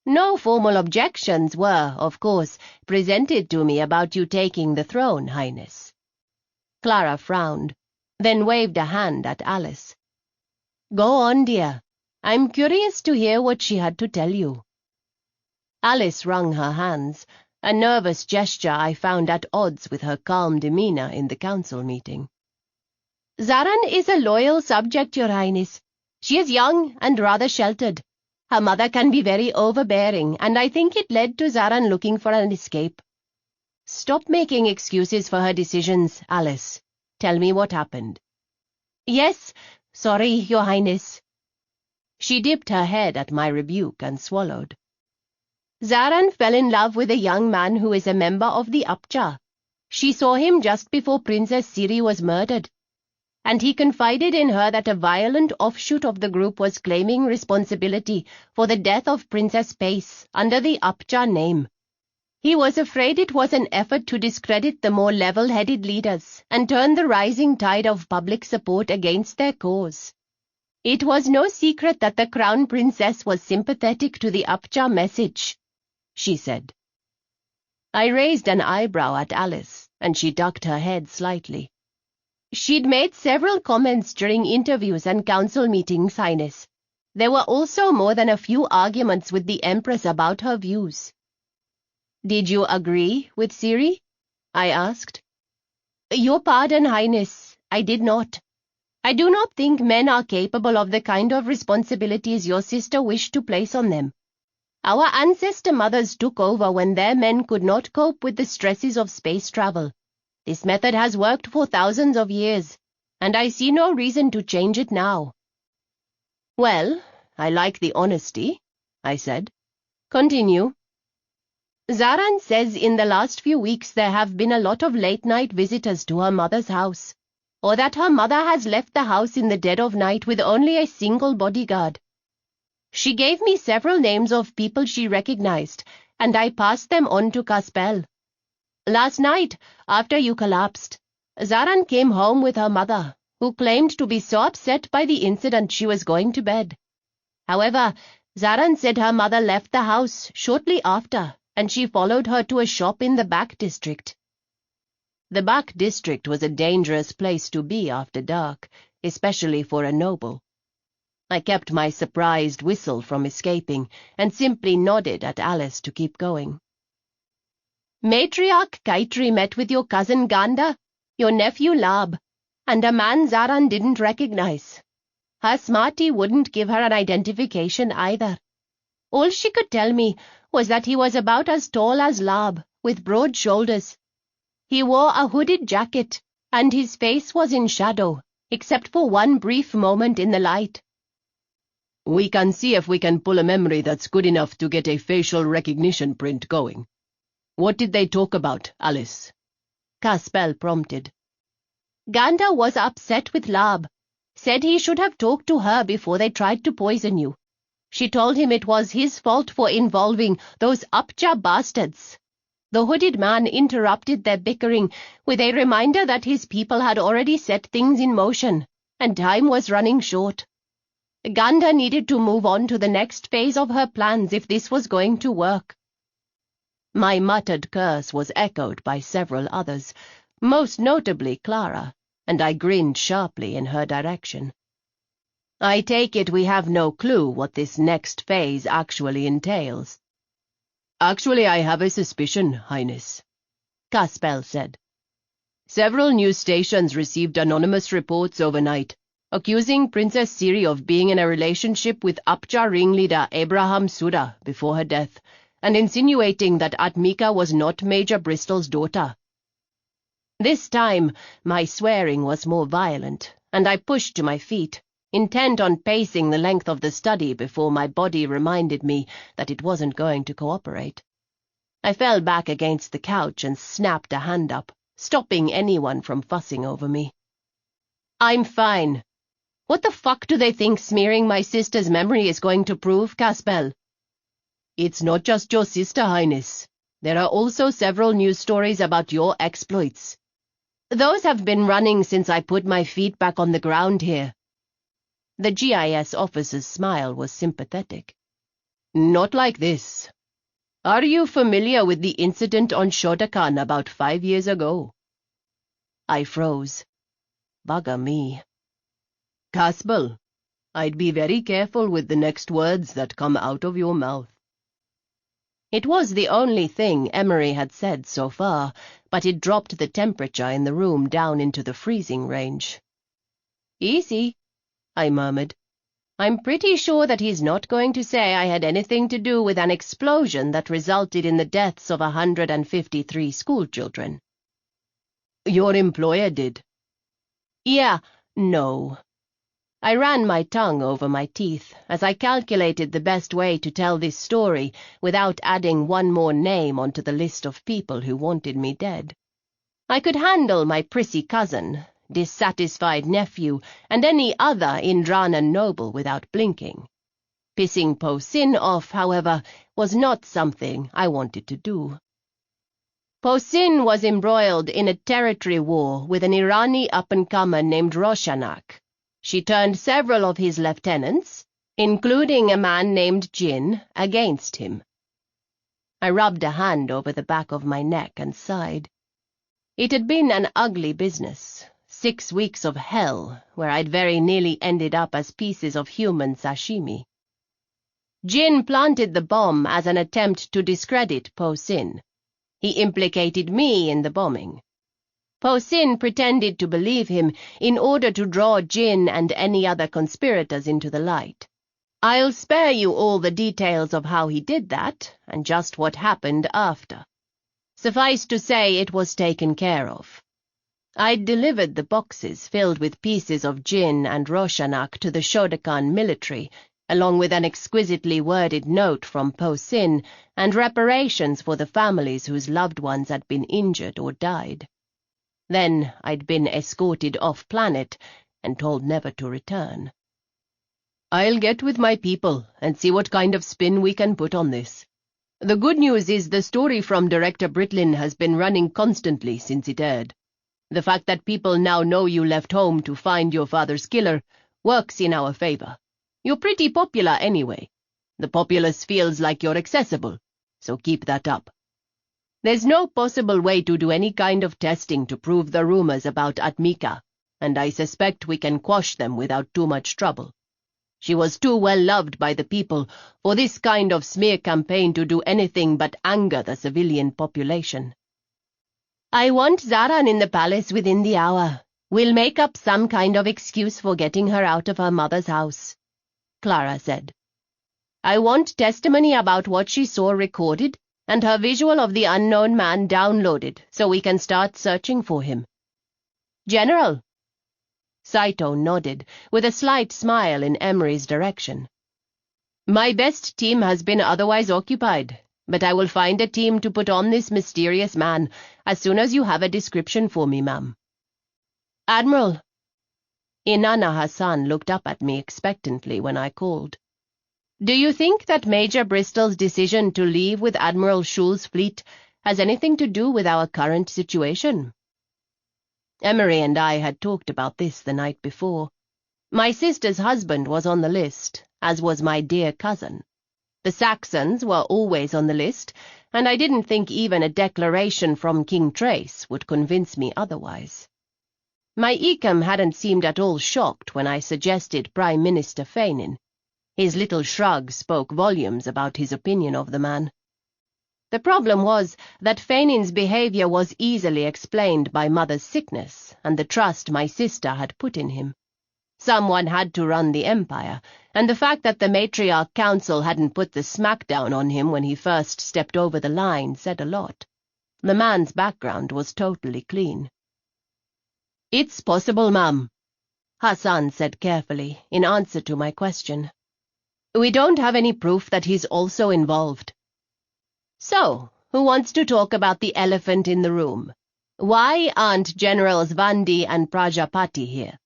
No formal objections were, of course, presented to me about you taking the throne, Highness." Clara frowned, then waved a hand at Alice. "Go on, dear. I'm curious to hear what she had to tell you." Alice wrung her hands, a nervous gesture I found at odds with her calm demeanor in the council meeting. "Zaran is a loyal subject, Your Highness. She is young and rather sheltered. Her mother can be very overbearing, and I think it led to Zaran looking for an escape." "Stop making excuses for her decisions, Alice. Tell me what happened." "Yes, sorry, Your Highness." She dipped her head at my rebuke and swallowed. "Zaran fell in love with a young man who is a member of the Upja. She saw him just before Princess Siri was murdered, and he confided in her that a violent offshoot of the group was claiming responsibility for the death of Princess Pace under the Upja name. He was afraid it was an effort to discredit the more level-headed leaders and turn the rising tide of public support against their cause. It was no secret that the Crown Princess was sympathetic to the Upja message," she said. I raised an eyebrow at Alice, and she ducked her head slightly. "She'd made several comments during interviews and council meetings, Highness. There were also more than a few arguments with the Empress about her views." "Did you agree with Siri?" I asked. "Your pardon, Highness. I did not. I do not think men are capable of the kind of responsibilities your sister wished to place on them. Our ancestor mothers took over when their men could not cope with the stresses of space travel. This method has worked for thousands of years, and I see no reason to change it now. Well, I like the honesty, I said. Continue. Zaran says in the last few weeks there have been a lot of late-night visitors to her mother's house, or that her mother has left the house in the dead of night with only a single bodyguard. She gave me several names of people she recognized, and I passed them on to Caspel. Last night, after you collapsed, Zaran came home with her mother, who claimed to be so upset by the incident she was going to bed. However, Zaran said her mother left the house shortly after, and she followed her to a shop in the back district. The back district was a dangerous place to be after dark, especially for a noble. I kept my surprised whistle from escaping, and simply nodded at Alice to keep going. Matriarch Kaitri met with your cousin Ganda, your nephew Lab, and a man Zaran didn't recognize. Her smarty wouldn't give her an identification either. All she could tell me was that he was about as tall as Lab, with broad shoulders. He wore a hooded jacket, and his face was in shadow, except for one brief moment in the light. We can see if we can pull a memory that's good enough to get a facial recognition print going. What did they talk about, Alice? Caspel prompted. Ganda was upset with Lab, said he should have talked to her before they tried to poison you. She told him it was his fault for involving those Upja bastards. The hooded man interrupted their bickering with a reminder that his people had already set things in motion, and time was running short. Ganda needed to move on to the next phase of her plans if this was going to work. My muttered curse was echoed by several others, most notably Clara, and I grinned sharply in her direction. I take it we have no clue what this next phase actually entails. Actually, I have a suspicion, Highness, Caspel said. Several news stations received anonymous reports overnight, accusing Princess Siri of being in a relationship with Upja ringleader Abraham Sura before her death, and insinuating that Atmika was not Major Bristol's daughter. This time, my swearing was more violent, and I pushed to my feet, intent on pacing the length of the study before my body reminded me that it wasn't going to cooperate. I fell back against the couch and snapped a hand up, stopping anyone from fussing over me. I'm fine. What the fuck do they think smearing my sister's memory is going to prove, Caspel? It's not just your sister, Highness. There are also several news stories about your exploits. Those have been running since I put my feet back on the ground here. The GIS officer's smile was sympathetic. Not like this. Are you familiar with the incident on Shodakan about 5 years ago? I froze. Bugger me. Caspel, I'd be very careful with the next words that come out of your mouth. It was the only thing Emery had said so far, but it dropped the temperature in the room down into the freezing range. Easy, I murmured. I'm pretty sure that he's not going to say I had anything to do with an explosion that resulted in the deaths of 153 schoolchildren. Your employer did. Yeah, no. I ran my tongue over my teeth as I calculated the best way to tell this story without adding one more name onto the list of people who wanted me dead. I could handle my prissy cousin, dissatisfied nephew, and any other Indrana noble without blinking. Pissing Po Sin off, however, was not something I wanted to do. Po Sin was embroiled in a territory war with an Irani up-and-comer named Roshanak. She turned several of his lieutenants, including a man named Jin, against him. I rubbed a hand over the back of my neck and sighed. It had been an ugly business, 6 weeks of hell, where I'd very nearly ended up as pieces of human sashimi. Jin planted the bomb as an attempt to discredit Po Sin. He implicated me in the bombing. Sin pretended to believe him in order to draw Jin and any other conspirators into the light. I'll spare you all the details of how he did that, and just what happened after. Suffice to say, it was taken care of. I'd delivered the boxes filled with pieces of Jin and Roshanak to the Shodokan military, along with an exquisitely worded note from Sin and reparations for the families whose loved ones had been injured or died. Then I'd been escorted off-planet and told never to return. I'll get with my people and see what kind of spin we can put on this. The good news is the story from Director Britlin has been running constantly since it aired. The fact that people now know you left home to find your father's killer works in our favor. You're pretty popular anyway. The populace feels like you're accessible, so keep that up. There's no possible way to do any kind of testing to prove the rumors about Atmika, and I suspect we can quash them without too much trouble. She was too well loved by the people for this kind of smear campaign to do anything but anger the civilian population. I want Zaran in the palace within the hour. We'll make up some kind of excuse for getting her out of her mother's house, Clara said. I want testimony about what she saw recorded and her visual of the unknown man downloaded so we can start searching for him. General. Saito nodded, with a slight smile in Emery's direction. My best team has been otherwise occupied, but I will find a team to put on this mysterious man as soon as you have a description for me, ma'am. Admiral. Inanna Hassan looked up at me expectantly when I called. Do you think that Major Bristol's decision to leave with Admiral Schul's fleet has anything to do with our current situation? Emery and I had talked about this the night before. My sister's husband was on the list, as was my dear cousin. The Saxons were always on the list, and I didn't think even a declaration from King Trace would convince me otherwise. My Ecam hadn't seemed at all shocked when I suggested Prime Minister Feinin. His little shrug spoke volumes about his opinion of the man. The problem was that Feinin's behavior was easily explained by Mother's sickness and the trust my sister had put in him. Someone had to run the Empire, and the fact that the Matriarch Council hadn't put the smackdown on him when he first stepped over the line said a lot. The man's background was totally clean. It's possible, ma'am, Hassan said carefully, in answer to my question. We don't have any proof that he's also involved. So, who wants to talk about the elephant in the room? Why aren't Generals Vandi and Prajapati here?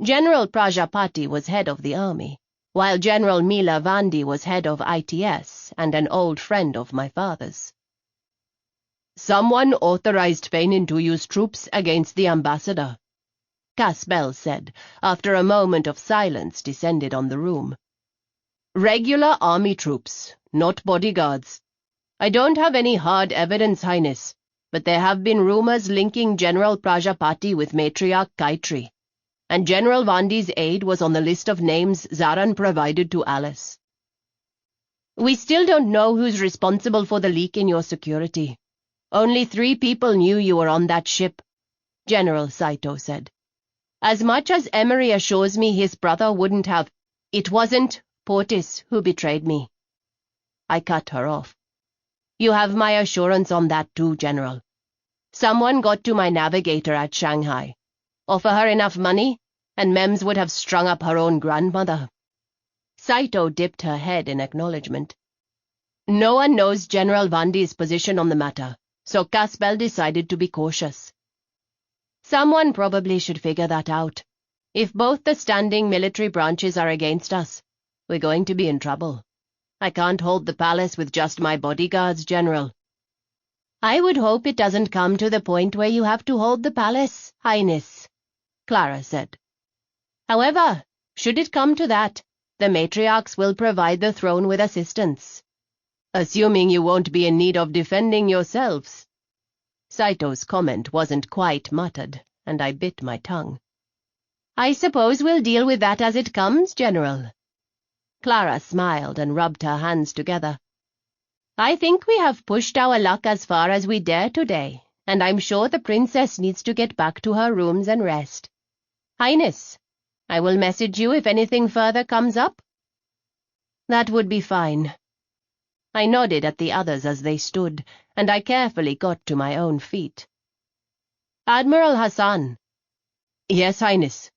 General Prajapati was head of the army, while General Mila Vandi was head of ITS and an old friend of my father's. Someone authorized Feinin to use troops against the ambassador, Casbell said, after a moment of silence descended on the room. Regular army troops, not bodyguards. I don't have any hard evidence, Highness, but there have been rumors linking General Prajapati with Matriarch Kaitri, and General Vandi's aide was on the list of names Zaran provided to Alice. We still don't know who's responsible for the leak in your security. Only 3 people knew you were on that ship, General Saito said. As much as Emery assures me his brother wouldn't have, it wasn't Portis who betrayed me. I cut her off. You have my assurance on that too, General. Someone got to my navigator at Shanghai. Offer her enough money, and Mems would have strung up her own grandmother. Saito dipped her head in acknowledgement. No one knows General Vandi's position on the matter, so Casbell decided to be cautious. Someone probably should figure that out. If both the standing military branches are against us, we're going to be in trouble. I can't hold the palace with just my bodyguards, General. I would hope it doesn't come to the point where you have to hold the palace, Highness, Clara said. However, should it come to that, the matriarchs will provide the throne with assistance. Assuming you won't be in need of defending yourselves. Saito's comment wasn't quite muttered, and I bit my tongue. I suppose we'll deal with that as it comes, General. Clara smiled and rubbed her hands together. I think we have pushed our luck as far as we dare today, and I'm sure the princess needs to get back to her rooms and rest. Highness, I will message you if anything further comes up." "That would be fine." I nodded at the others as they stood, and I carefully got to my own feet. "Admiral Hassan." "Yes, Highness."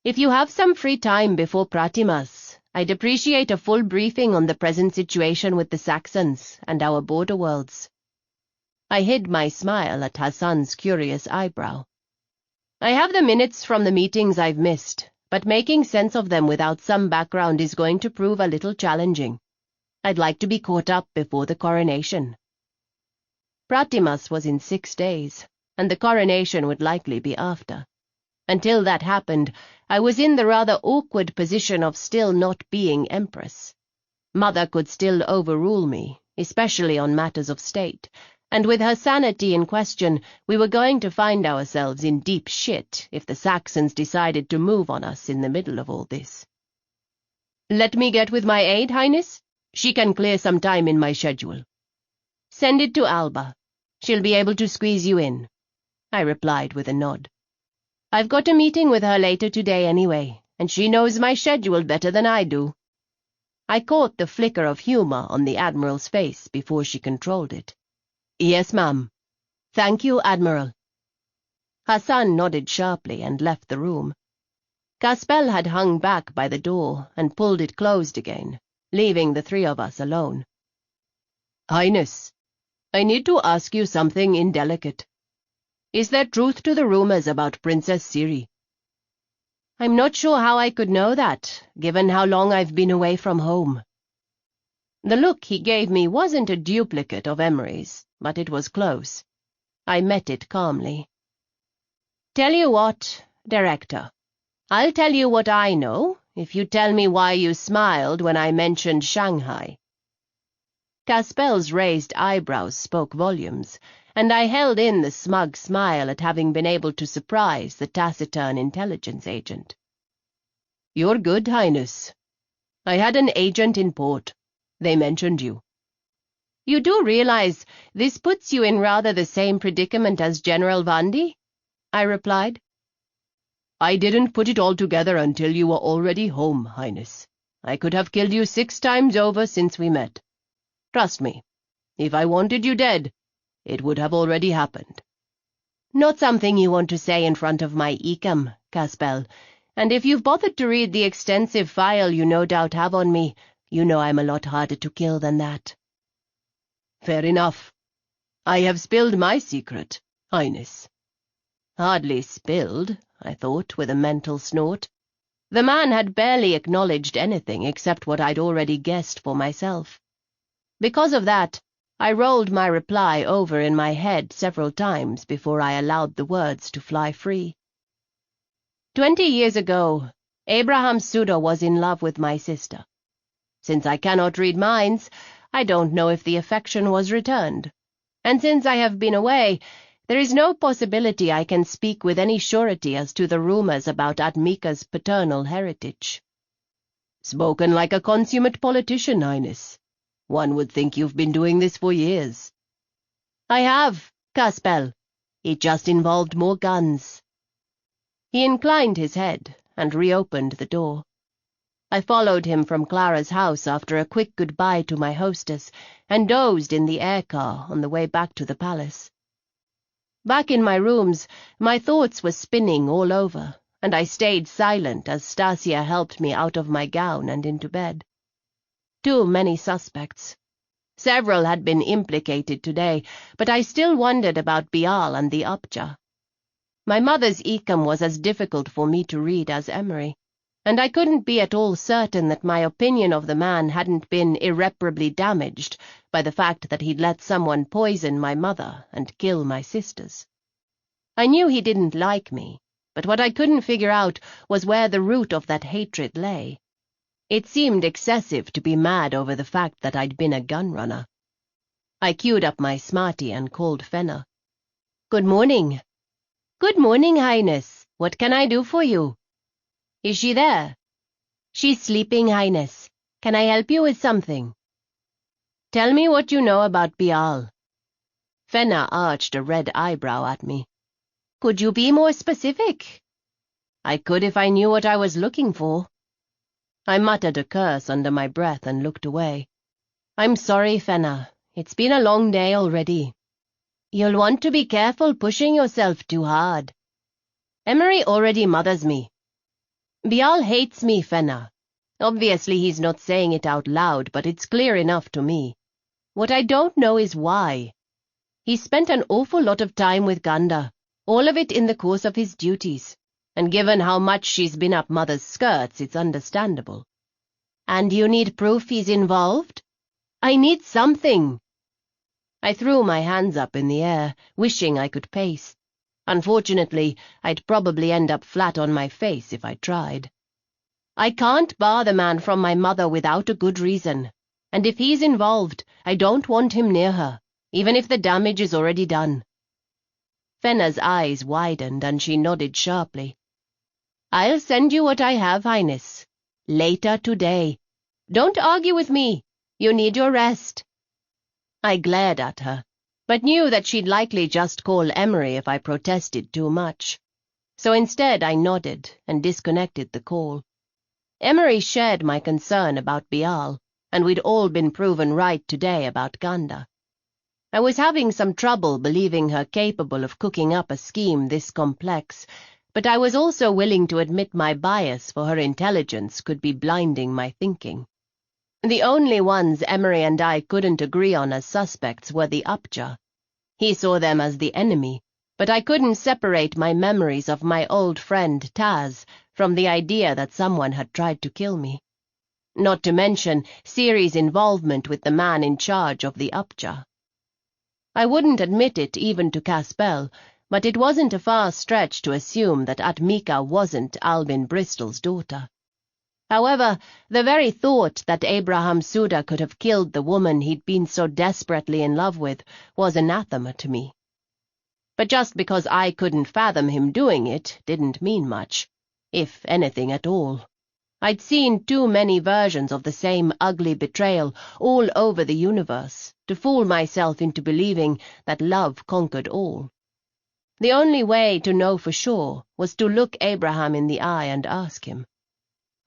"If you have some free time before Pratimas, I'd appreciate a full briefing on the present situation with the Saxons and our border worlds." I hid my smile at Hassan's curious eyebrow. "I have the minutes from the meetings I've missed, but making sense of them without some background is going to prove a little challenging. I'd like to be caught up before the coronation." Pratimas was in 6 days, and the coronation would likely be after. Until that happened, I was in the rather awkward position of still not being empress. Mother could still overrule me, especially on matters of state, and with her sanity in question, we were going to find ourselves in deep shit if the Saxons decided to move on us in the middle of all this. "Let me get with my aide, Highness. She can clear some time in my schedule." "Send it to Alba. She'll be able to squeeze you in," I replied with a nod. "I've got a meeting with her later today anyway, and she knows my schedule better than I do." I caught the flicker of humor on the Admiral's face before she controlled it. "Yes, ma'am." "Thank you, Admiral." Hassan nodded sharply and left the room. Caspel had hung back by the door and pulled it closed again, leaving the 3 of us alone. "Highness, I need to ask you something indelicate. Is there truth to the rumors about Princess Ciri?" "I'm not sure how I could know that, given how long I've been away from home." The look he gave me wasn't a duplicate of Emery's, but it was close. I met it calmly. "Tell you what, Director, I'll tell you what I know, if you tell me why you smiled when I mentioned Shanghai." Caspel's raised eyebrows spoke volumes, and I held in the smug smile at having been able to surprise the taciturn intelligence agent. "You're good, Highness. I had an agent in port. They mentioned you." "You do realize this puts you in rather the same predicament as General Vandi?" I replied. "I didn't put it all together until you were already home, Highness. I could have killed you 6 times over since we met. Trust me, if I wanted you dead, it would have already happened." "Not something you want to say in front of my Ecam, Caspel, and if you've bothered to read the extensive file you no doubt have on me, you know I'm a lot harder to kill than that." "Fair enough. I have spilled my secret, Highness." Hardly spilled, I thought with a mental snort. The man had barely acknowledged anything except what I'd already guessed for myself. Because of that, I rolled my reply over in my head several times before I allowed the words to fly free. 20 years ago, Abraham Suda was in love with my sister. Since I cannot read minds, I don't know if the affection was returned. And since I have been away, there is no possibility I can speak with any surety as to the rumors about Admika's paternal heritage." "Spoken like a consummate politician, Highness. One would think you've been doing this for years." "I have, Caspel. It just involved more guns." He inclined his head and reopened the door. I followed him from Clara's house after a quick goodbye to my hostess and dozed in the air car on the way back to the palace. Back in my rooms, my thoughts were spinning all over, and I stayed silent as Stasia helped me out of my gown and into bed. Too many suspects. Several had been implicated today, but I still wondered about Bial and the Upja. My mother's Ecam was as difficult for me to read as Emery, and I couldn't be at all certain that my opinion of the man hadn't been irreparably damaged by the fact that he'd let someone poison my mother and kill my sisters. I knew he didn't like me, but what I couldn't figure out was where the root of that hatred lay. It seemed excessive to be mad over the fact that I'd been a gunrunner. I queued up my smarty and called Fenna. "Good morning." "Good morning, Highness. What can I do for you?" "Is she there?" "She's sleeping, Highness. Can I help you with something?" "Tell me what you know about Bial." Fenna arched a red eyebrow at me. Could you be more specific? I could if I knew what I was looking for. I muttered a curse under my breath and looked away. I'm sorry, Fenna. It's been a long day already. You'll want to be careful pushing yourself too hard. Emery already mothers me. Bial hates me, Fenna. Obviously he's not saying it out loud, but it's clear enough to me. What I don't know is why. He spent an awful lot of time with Ganda, all of it in the course of his duties, and given how much she's been up Mother's skirts, it's understandable. And you need proof he's involved? I need something. I threw my hands up in the air, wishing I could pace. Unfortunately, I'd probably end up flat on my face if I tried. I can't bar the man from my mother without a good reason, and if he's involved, I don't want him near her, even if the damage is already done. Fenna's eyes widened and she nodded sharply. I'll send you what I have, Highness. Later today. Don't argue with me. You need your rest. I glared at her, but knew that she'd likely just call Emery if I protested too much. So instead I nodded and disconnected the call. Emery shared my concern about Bial, and we'd all been proven right today about Ganda. I was having some trouble believing her capable of cooking up a scheme this complex, but I was also willing to admit my bias for her intelligence could be blinding my thinking. The only ones Emery and I couldn't agree on as suspects were the Upja. He saw them as the enemy, but I couldn't separate my memories of my old friend Taz from the idea that someone had tried to kill me. Not to mention Ciri's involvement with the man in charge of the Upja. I wouldn't admit it even to Caspel, but it wasn't a far stretch to assume that Atmika wasn't Albin Bristol's daughter. However, the very thought that Abraham Suda could have killed the woman he'd been so desperately in love with was anathema to me. But just because I couldn't fathom him doing it didn't mean much, if anything at all. I'd seen too many versions of the same ugly betrayal all over the universe to fool myself into believing that love conquered all. The only way to know for sure was to look Abraham in the eye and ask him.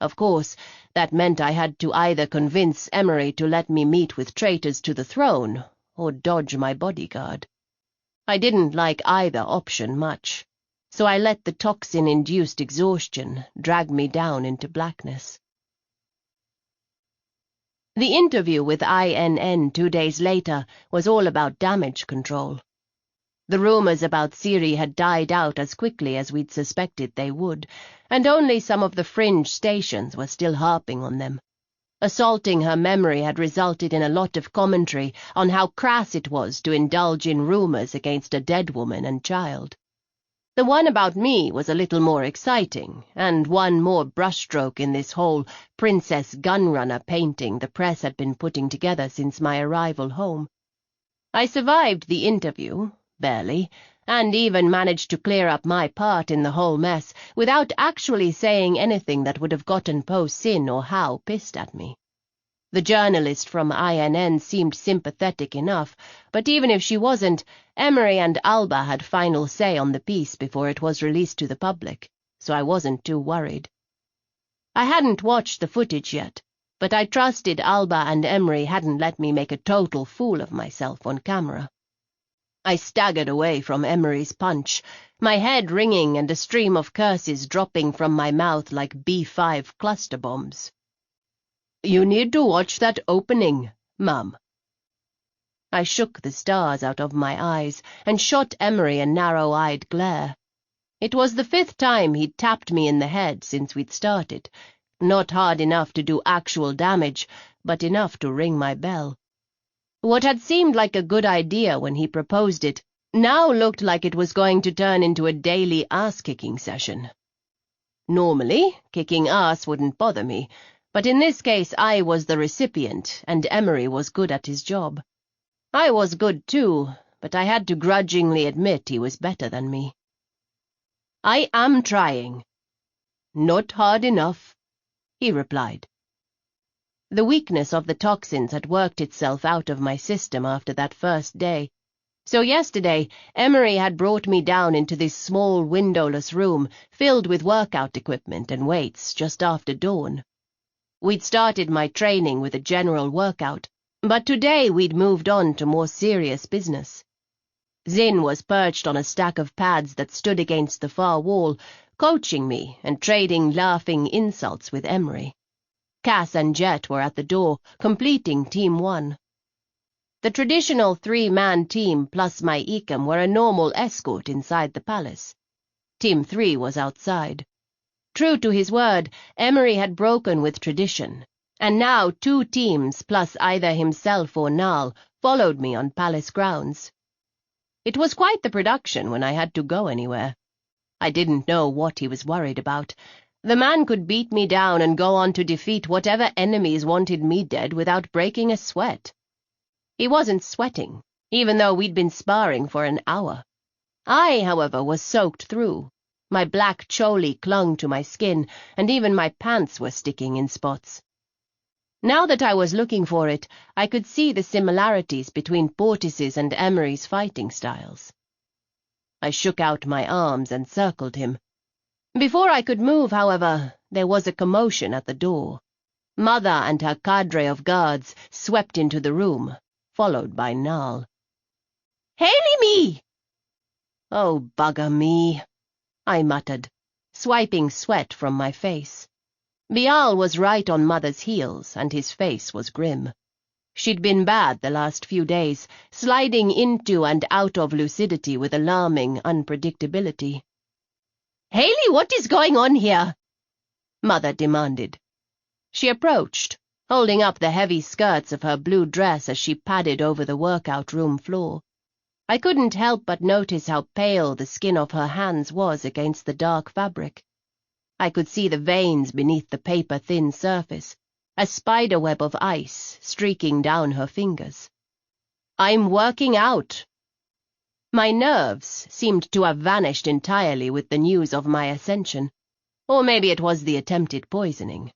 Of course, that meant I had to either convince Emery to let me meet with traitors to the throne, or dodge my bodyguard. I didn't like either option much, so I let the toxin-induced exhaustion drag me down into blackness. The interview with INN 2 days later was all about damage control. The rumors about Ciri had died out as quickly as we'd suspected they would, and only some of the fringe stations were still harping on them. Assaulting her memory had resulted in a lot of commentary on how crass it was to indulge in rumors against a dead woman and child. The one about me was a little more exciting, and one more brushstroke in this whole Princess Gunrunner painting the press had been putting together since my arrival home. I survived the interview, barely, and even managed to clear up my part in the whole mess without actually saying anything that would have gotten Po Sin or Hao pissed at me. The journalist from INN seemed sympathetic enough, but even if she wasn't, Emery and Alba had final say on the piece before it was released to the public, so I wasn't too worried. I hadn't watched the footage yet, but I trusted Alba and Emery hadn't let me make a total fool of myself on camera. I staggered away from Emery's punch, my head ringing and a stream of curses dropping from my mouth like B5 cluster bombs. "You need to watch that opening, Mum." I shook the stars out of my eyes and shot Emery a narrow-eyed glare. It was the 5th time he'd tapped me in the head since we'd started, not hard enough to do actual damage, but enough to ring my bell. What had seemed like a good idea when he proposed it now looked like it was going to turn into a daily ass-kicking session. Normally, kicking ass wouldn't bother me, but in this case I was the recipient, and Emery was good at his job. I was good too, but I had to grudgingly admit he was better than me. "I am trying." "Not hard enough," he replied. The weakness of the toxins had worked itself out of my system after that first day. So yesterday, Emery had brought me down into this small windowless room filled with workout equipment and weights just after dawn. We'd started my training with a general workout, but today we'd moved on to more serious business. Zin was perched on a stack of pads that stood against the far wall, coaching me and trading laughing insults with Emery. Cass and Jet were at the door, completing Team 1. The traditional 3-man team plus my Ecam were a normal escort inside the palace. Team 3 was outside. True to his word, Emery had broken with tradition, and now 2 teams plus either himself or Nal followed me on palace grounds. It was quite the production when I had to go anywhere. I didn't know what he was worried about. The man could beat me down and go on to defeat whatever enemies wanted me dead without breaking a sweat. He wasn't sweating, even though we'd been sparring for an hour. I, however, was soaked through. My black choli clung to my skin, and even my pants were sticking in spots. Now that I was looking for it, I could see the similarities between Portis's and Emery's fighting styles. I shook out my arms and circled him. Before I could move, however, there was a commotion at the door. Mother and her cadre of guards swept into the room, followed by Nal. "Hailey me!" "Oh, bugger me," I muttered, swiping sweat from my face. Bial was right on Mother's heels, and his face was grim. She'd been bad the last few days, sliding into and out of lucidity with alarming unpredictability. "Hailey, what is going on here?" Mother demanded. She approached, holding up the heavy skirts of her blue dress as she padded over the workout room floor. I couldn't help but notice how pale the skin of her hands was against the dark fabric. I could see the veins beneath the paper-thin surface, a spiderweb of ice streaking down her fingers. "I'm working out." My nerves seemed to have vanished entirely with the news of my ascension, or maybe it was the attempted poisoning.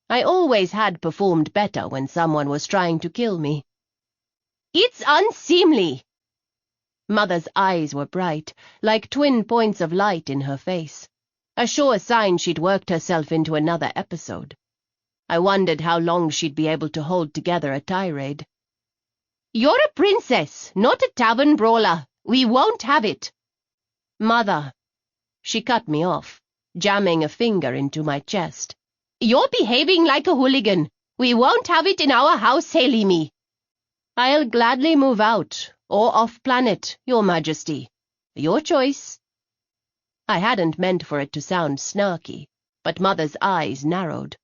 I always had performed better when someone was trying to kill me. "It's unseemly." Mother's eyes were bright, like twin points of light in her face, a sure sign she'd worked herself into another episode. I wondered how long she'd be able to hold together a tirade. "You're a princess, not a tavern brawler. We won't have it." "Mother." She cut me off, jamming a finger into my chest. "You're behaving like a hooligan. We won't have it in our house, Hailey me." "I'll gladly move out, or off-planet, Your Majesty. Your choice." I hadn't meant for it to sound snarky, but Mother's eyes narrowed.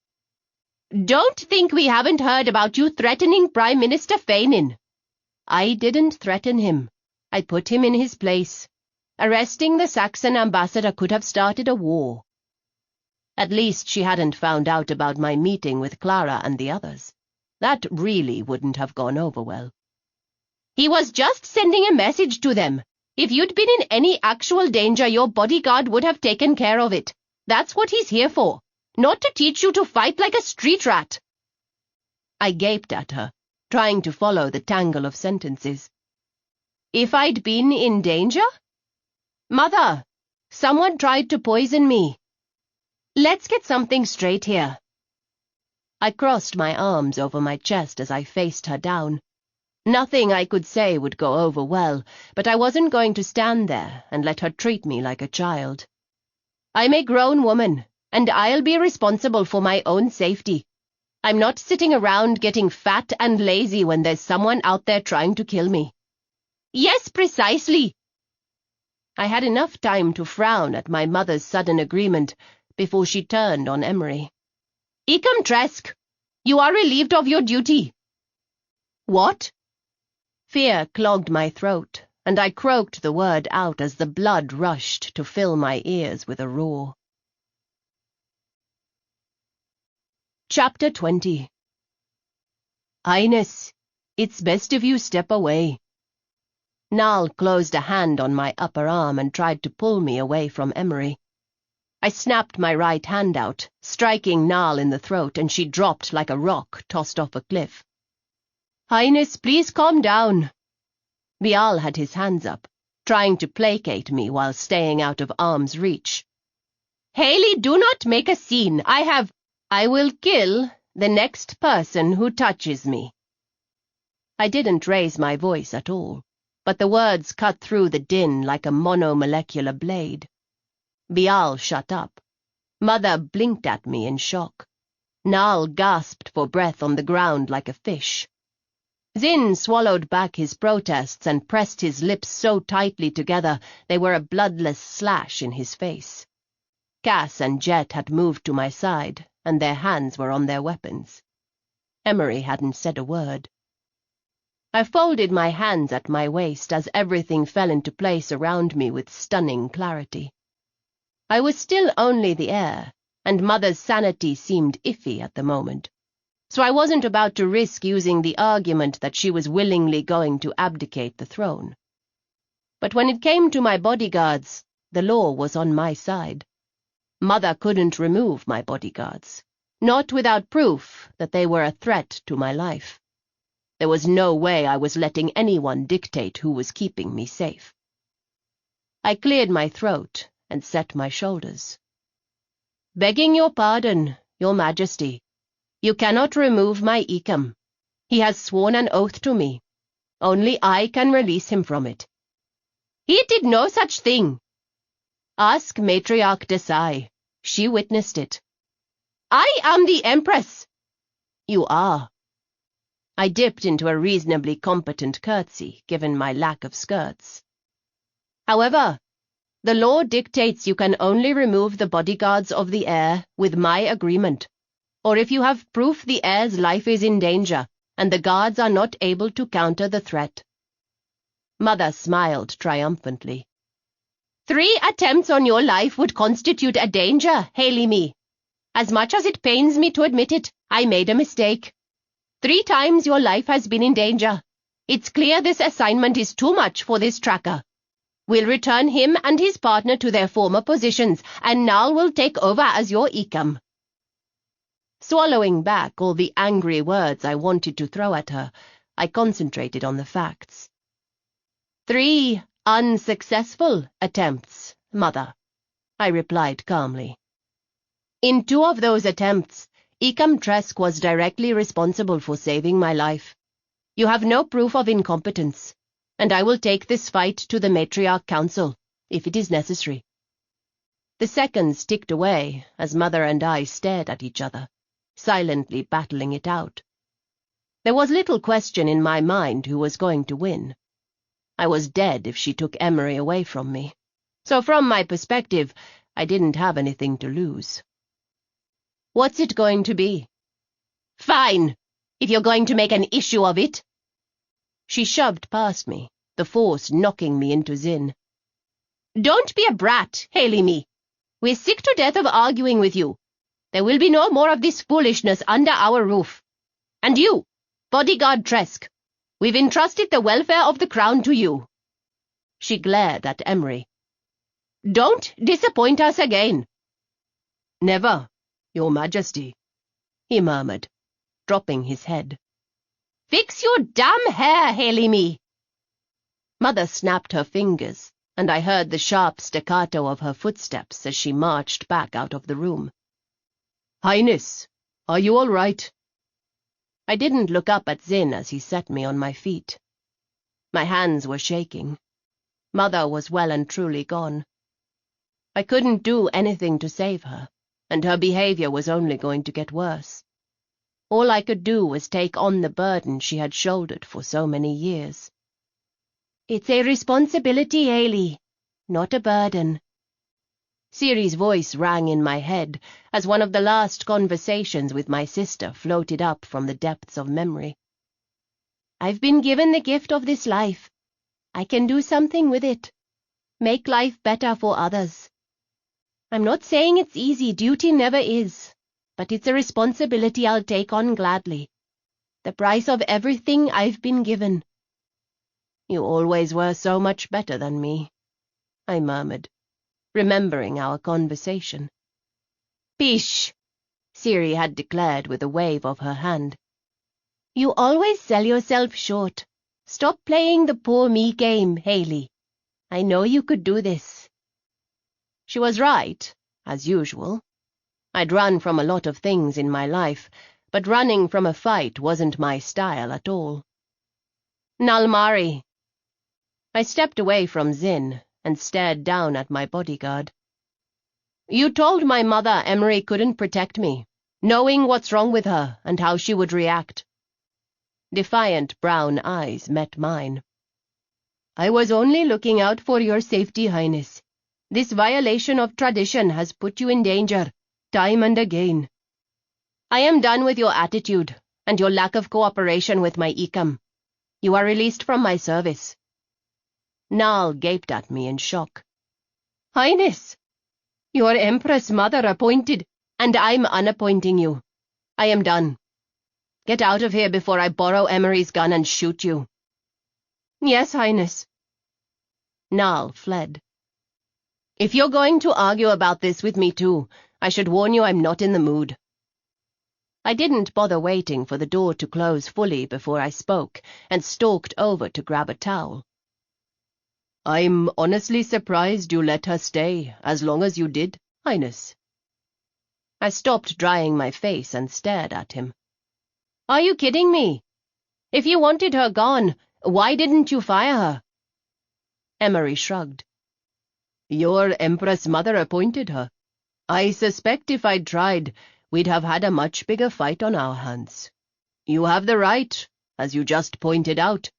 "Don't think we haven't heard about you threatening Prime Minister Fainin." "I didn't threaten him. I put him in his place. Arresting the Saxon ambassador could have started a war." At least she hadn't found out about my meeting with Clara and the others. That really wouldn't have gone over well. "He was just sending a message to them. If you'd been in any actual danger, your bodyguard would have taken care of it. That's what he's here for, not to teach you to fight like a street rat." I gaped at her, trying to follow the tangle of sentences. "If I'd been in danger?" "Mother, someone tried to poison me. Let's get something straight here." I crossed my arms over my chest as I faced her down. Nothing I could say would go over well, but I wasn't going to stand there and let her treat me like a child. I'm a grown woman, and I'll be responsible for my own safety. I'm not sitting around getting fat and lazy when there's someone out there trying to kill me. "Yes, precisely." I had enough time to frown at my mother's sudden agreement before she turned on Emery. "Ecam Tresk, you are relieved of your duty." "What?" Fear clogged my throat, and I croaked the word out as the blood rushed to fill my ears with a roar. Chapter 20. "Highness, it's best if you step away." Nal closed a hand on my upper arm and tried to pull me away from Emery. I snapped my right hand out, striking Nal in the throat, and she dropped like a rock tossed off a cliff. "Highness, please calm down." Bial had his hands up, trying to placate me while staying out of arm's reach. "Haley, do not make a scene. I will kill the next person who touches me." I didn't raise my voice at all, but the words cut through the din like a monomolecular blade. Bial shut up. Mother blinked at me in shock. Nal gasped for breath on the ground like a fish. Zin swallowed back his protests and pressed his lips so tightly together they were a bloodless slash in his face. Cass and Jet had moved to my side, and their hands were on their weapons. Emery hadn't said a word. I folded my hands at my waist as everything fell into place around me with stunning clarity. I was still only the heir, and Mother's sanity seemed iffy at the moment, so I wasn't about to risk using the argument that she was willingly going to abdicate the throne. But when it came to my bodyguards, the law was on my side. Mother couldn't remove my bodyguards, not without proof that they were a threat to my life. There was no way I was letting anyone dictate who was keeping me safe. I cleared my throat and set my shoulders. "Begging your pardon, your Majesty, you cannot remove my Ikam. He has sworn an oath to me. Only I can release him from it." "He did no such thing." "Ask Matriarch Desai. She witnessed it." "I am the Empress." "You are." I dipped into a reasonably competent curtsy, given my lack of skirts. "However, the law dictates you can only remove the bodyguards of the heir with my agreement, or if you have proof the heir's life is in danger and the guards are not able to counter the threat." Mother smiled triumphantly. 3 attempts on your life would constitute a danger, Haley me. As much as it pains me to admit it, I made a mistake. 3 times your life has been in danger. It's clear this assignment is too much for this tracker. We'll return him and his partner to their former positions, and Nal will take over as your Ikam. Swallowing back all the angry words I wanted to throw at her, I concentrated on the facts. 3 unsuccessful attempts, Mother, I replied calmly. In 2 of those attempts, Ikam Tresk was directly responsible for saving my life. You have no proof of incompetence, and I will take this fight to the Matriarch Council, if it is necessary. The seconds ticked away as Mother and I stared at each other, silently battling it out. There was little question in my mind who was going to win. I was dead if she took Emery away from me, so from my perspective, I didn't have anything to lose. What's it going to be? Fine, if you're going to make an issue of it. She shoved past me, the force knocking me into Zin. Don't be a brat, Haley me. We're sick to death of arguing with you. There will be no more of this foolishness under our roof. And you, bodyguard Tresk, we've entrusted the welfare of the crown to you. She glared at Emery. Don't disappoint us again. Never, Your Majesty, he murmured, dropping his head. Fix your damn hair, Haley me. Mother snapped her fingers, and I heard the sharp staccato of her footsteps as she marched back out of the room. Highness, are you all right? I didn't look up at Zin as he set me on my feet. My hands were shaking. Mother was well and truly gone. I couldn't do anything to save her, and her behavior was only going to get worse. All I could do was take on the burden she had shouldered for so many years. It's a responsibility, Haley, not a burden. Ciri's voice rang in my head as one of the last conversations with my sister floated up from the depths of memory. I've been given the gift of this life. I can do something with it. Make life better for others. I'm not saying it's easy, duty never is, but it's a responsibility I'll take on gladly. The price of everything I've been given. You always were so much better than me, I murmured, remembering our conversation. Pish, Ciri had declared with a wave of her hand. You always sell yourself short. Stop playing the poor me game, Haley. I know you could do this. She was right, as usual. I'd run from a lot of things in my life, but running from a fight wasn't my style at all. Nalmari. I stepped away from Zin and stared down at my bodyguard. You told my mother Emery couldn't protect me, knowing what's wrong with her and how she would react. Defiant brown eyes met mine. I was only looking out for your safety, Highness. This violation of tradition has put you in danger, time and again. I am done with your attitude and your lack of cooperation with my Ikam. You are released from my service. Nal gaped at me in shock. Highness, your Empress Mother appointed, and I'm unappointing you. I am done. Get out of here before I borrow Emery's gun and shoot you. Yes, Highness. Nal fled. If you're going to argue about this with me too, I should warn you I'm not in the mood. I didn't bother waiting for the door to close fully before I spoke, and stalked over to grab a towel. I'm honestly surprised you let her stay as long as you did, Highness. I stopped drying my face and stared at him. Are you kidding me? If you wanted her gone, why didn't you fire her? Emery shrugged. Your Empress Mother appointed her. I suspect if I'd tried, we'd have had a much bigger fight on our hands. You have the right, as you just pointed out,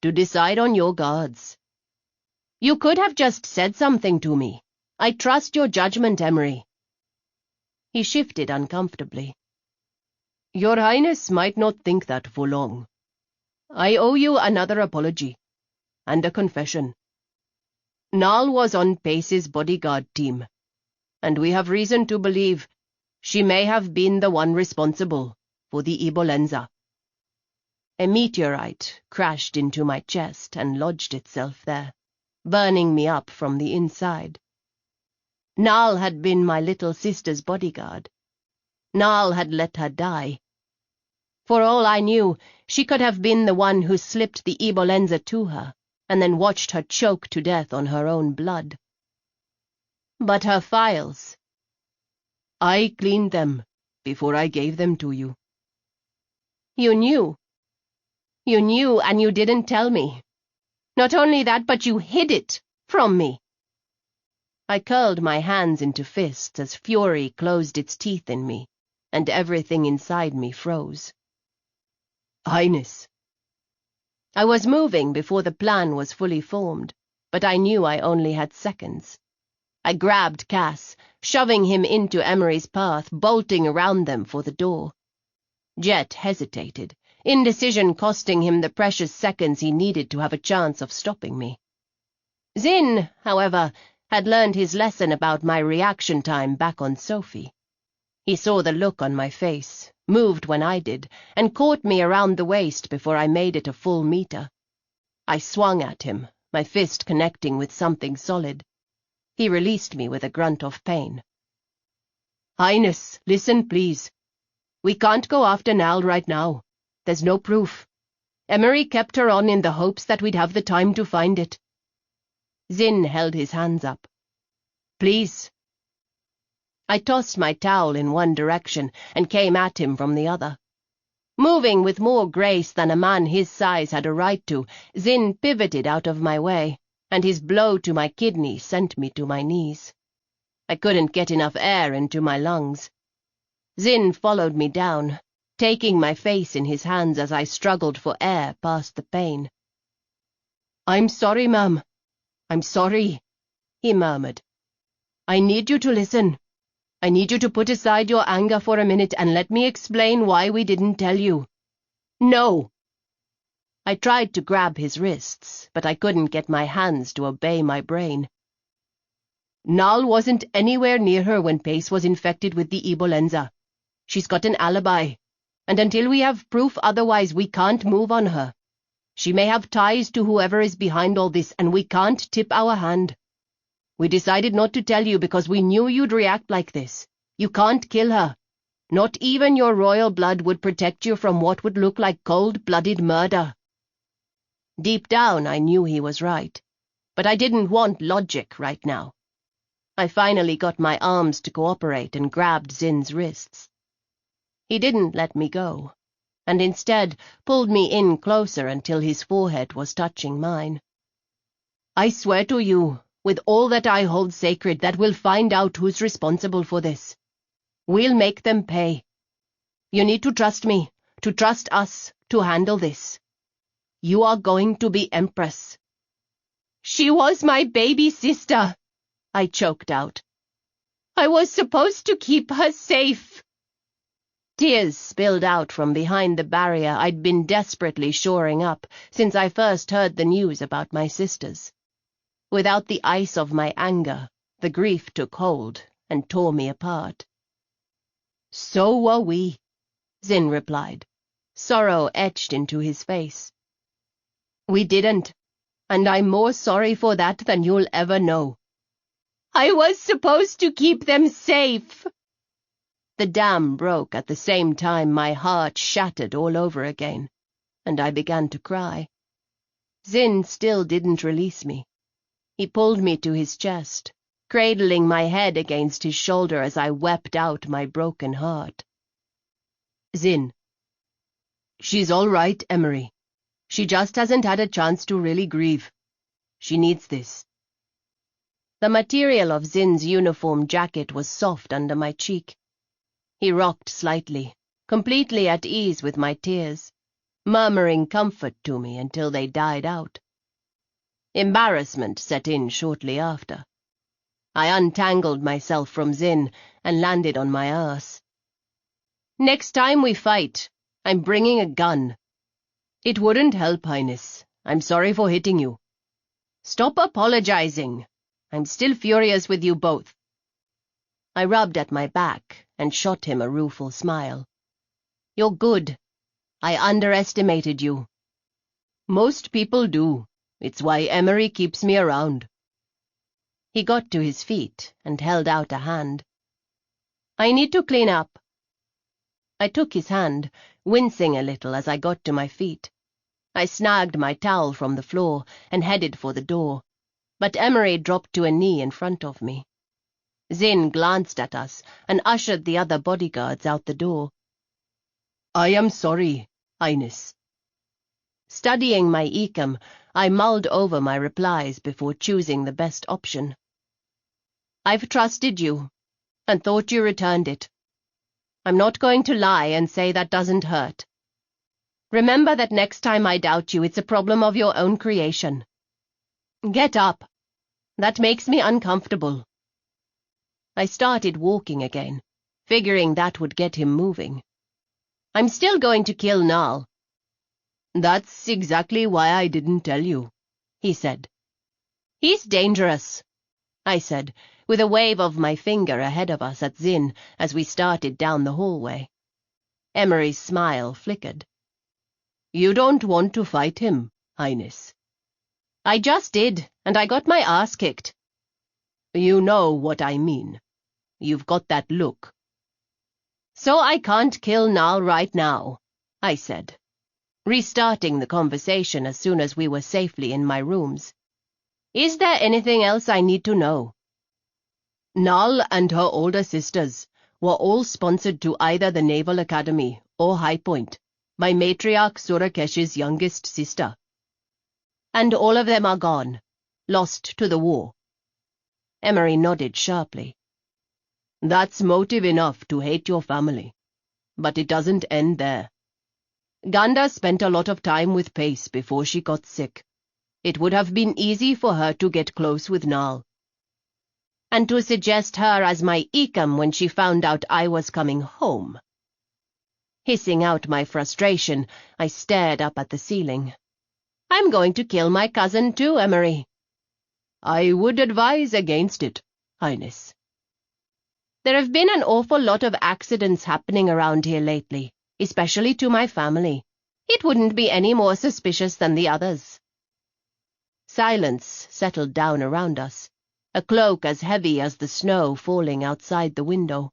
to decide on your guards. You could have just said something to me. I trust your judgment, Emery. He shifted uncomfortably. Your Highness might not think that for long. I owe you another apology, and a confession. Nal was on Pace's bodyguard team, and we have reason to believe she may have been the one responsible for the Ebolenza. A meteorite crashed into my chest and lodged itself there, burning me up from the inside. Nal had been my little sister's bodyguard. Nal had let her die. For all I knew, she could have been the one who slipped the Ebolenza to her, and then watched her choke to death on her own blood. But her files... I cleaned them before I gave them to you. You knew. You knew, and you didn't tell me. Not only that, but you hid it from me. I curled my hands into fists as fury closed its teeth in me, and everything inside me froze. Highness. I was moving before the plan was fully formed, but I knew I only had seconds. I grabbed Cass, shoving him into Emery's path, bolting around them for the door. Jet hesitated, indecision costing him the precious seconds he needed to have a chance of stopping me. Zin, however, had learned his lesson about my reaction time back on Sophie. He saw the look on my face, moved when I did, and caught me around the waist before I made it a full meter. I swung at him, my fist connecting with something solid. He released me with a grunt of pain. Highness, listen, please. We can't go after Nal right now. There's no proof. Emery kept her on in the hopes that we'd have the time to find it. Zin held his hands up. Please. I tossed my towel in one direction and came at him from the other. Moving with more grace than a man his size had a right to, Zin pivoted out of my way, and his blow to my kidney sent me to my knees. I couldn't get enough air into my lungs. Zin followed me down, taking my face in his hands as I struggled for air past the pain. I'm sorry, ma'am. I'm sorry, he murmured. I need you to listen. I need you to put aside your anger for a minute and let me explain why we didn't tell you. No! I tried to grab his wrists, but I couldn't get my hands to obey my brain. Nal wasn't anywhere near her when Pace was infected with the Ebolenza. She's got an alibi, and until we have proof otherwise, we can't move on her. She may have ties to whoever is behind all this, and we can't tip our hand. We decided not to tell you because we knew you'd react like this. You can't kill her. Not even your royal blood would protect you from what would look like cold-blooded murder. Deep down, I knew he was right, but I didn't want logic right now. I finally got my arms to cooperate and grabbed Zin's wrists. He didn't let me go, and instead pulled me in closer until his forehead was touching mine. I swear to you, with all that I hold sacred, that we'll find out who's responsible for this. We'll make them pay. You need to trust me, to trust us, to handle this. You are going to be Empress. She was my baby sister, I choked out. I was supposed to keep her safe. Tears spilled out from behind the barrier I'd been desperately shoring up since I first heard the news about my sisters. Without the ice of my anger, the grief took hold and tore me apart. So were we, Zin replied, sorrow etched into his face. We didn't, and I'm more sorry for that than you'll ever know. I was supposed to keep them safe. The dam broke at the same time my heart shattered all over again, and I began to cry. Zin still didn't release me. He pulled me to his chest, cradling my head against his shoulder as I wept out my broken heart. Zin. She's all right, Emery. She just hasn't had a chance to really grieve. She needs this. The material of Zin's uniform jacket was soft under my cheek. He rocked slightly, completely at ease with my tears, murmuring comfort to me until they died out. Embarrassment set in shortly after. I untangled myself from Zin and landed on my arse. Next time we fight, I'm bringing a gun. It wouldn't help, Highness. I'm sorry for hitting you. Stop apologizing. I'm still furious with you both. I rubbed at my back and shot him a rueful smile. You're good. I underestimated you. Most people do. It's why Emery keeps me around. He got to his feet and held out a hand. I need to clean up. I took his hand, wincing a little as I got to my feet. I snagged my towel from the floor and headed for the door, but Emery dropped to a knee in front of me. Zin glanced at us and ushered the other bodyguards out the door. I am sorry, Highness. Studying my ecam, I mulled over my replies before choosing the best option. I've trusted you, and thought you returned it. I'm not going to lie and say that doesn't hurt. Remember that next time I doubt you, it's a problem of your own creation. Get up. That makes me uncomfortable. I started walking again, figuring that would get him moving. I'm still going to kill Nal. That's exactly why I didn't tell you, he said. He's dangerous, I said, with a wave of my finger ahead of us at Zin as we started down the hallway. Emery's smile flickered. You don't want to fight him, Highness. I just did, and I got my ass kicked. You know what I mean. You've got that look. So I can't kill Nal right now, I said, restarting the conversation as soon as we were safely in my rooms. Is there anything else I need to know? Nal and her older sisters were all sponsored to either the Naval Academy or High Point by Matriarch Surakesh's youngest sister. And all of them are gone, lost to the war. Emery nodded sharply. That's motive enough to hate your family, but it doesn't end there. Ganda spent a lot of time with Pace before she got sick. It would have been easy for her to get close with Nal. And to suggest her as my ecam when she found out I was coming home. Hissing out my frustration, I stared up at the ceiling. I'm going to kill my cousin too, Emery. I would advise against it, Highness. There have been an awful lot of accidents happening around here lately, especially to my family. It wouldn't be any more suspicious than the others. Silence settled down around us, a cloak as heavy as the snow falling outside the window.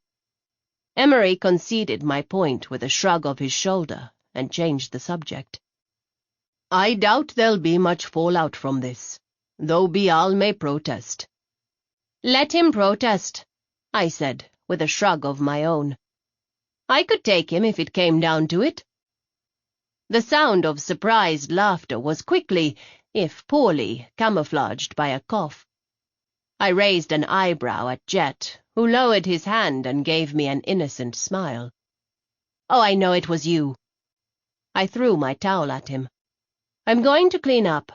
Emery conceded my point with a shrug of his shoulder and changed the subject. I doubt there'll be much fallout from this, though Bial may protest. Let him protest, I said, with a shrug of my own. I could take him if it came down to it. The sound of surprised laughter was quickly, if poorly, camouflaged by a cough. I raised an eyebrow at Jet, who lowered his hand and gave me an innocent smile. Oh, I know it was you. I threw my towel at him. I'm going to clean up.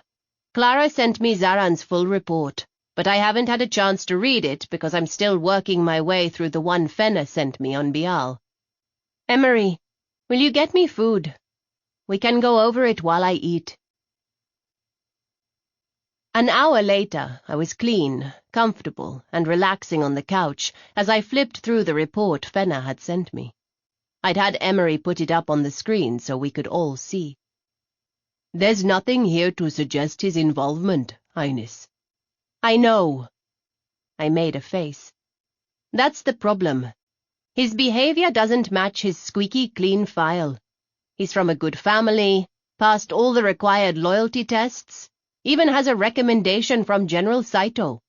Clara sent me Zaran's full report, but I haven't had a chance to read it because I'm still working my way through the one Fenna sent me on Bial. Emery, will you get me food? We can go over it while I eat. An hour later, I was clean, comfortable, and relaxing on the couch as I flipped through the report Fenna had sent me. I'd had Emery put it up on the screen so we could all see. There's nothing here to suggest his involvement, Highness. I know. I made a face. That's the problem. His behavior doesn't match his squeaky clean file. He's from a good family, passed all the required loyalty tests, even has a recommendation from General Saito.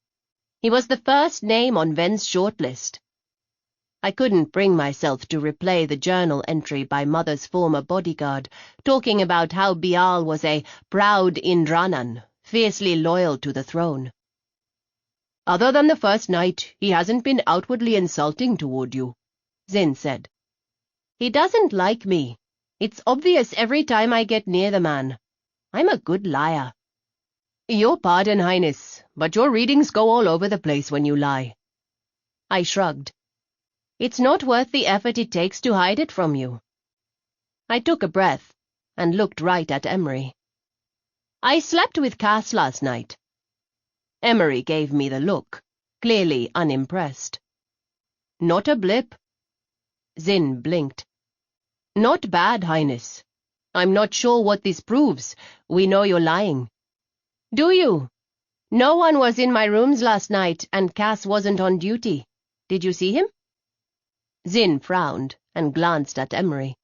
He was the first name on Ven's shortlist. I couldn't bring myself to replay the journal entry by Mother's former bodyguard, talking about how Bial was a proud Indranan, fiercely loyal to the throne. Other than the first night, he hasn't been outwardly insulting toward you, Zin said. He doesn't like me. It's obvious every time I get near the man. I'm a good liar. Your pardon, Highness, but your readings go all over the place when you lie. I shrugged. It's not worth the effort it takes to hide it from you. I took a breath and looked right at Emery. I slept with Cass last night. Emery gave me the look, clearly unimpressed. Not a blip. Zin blinked. Not bad, Highness. I'm not sure what this proves. We know you're lying. Do you? No one was in my rooms last night, and Cass wasn't on duty. Did you see him? Zin frowned and glanced at Emery.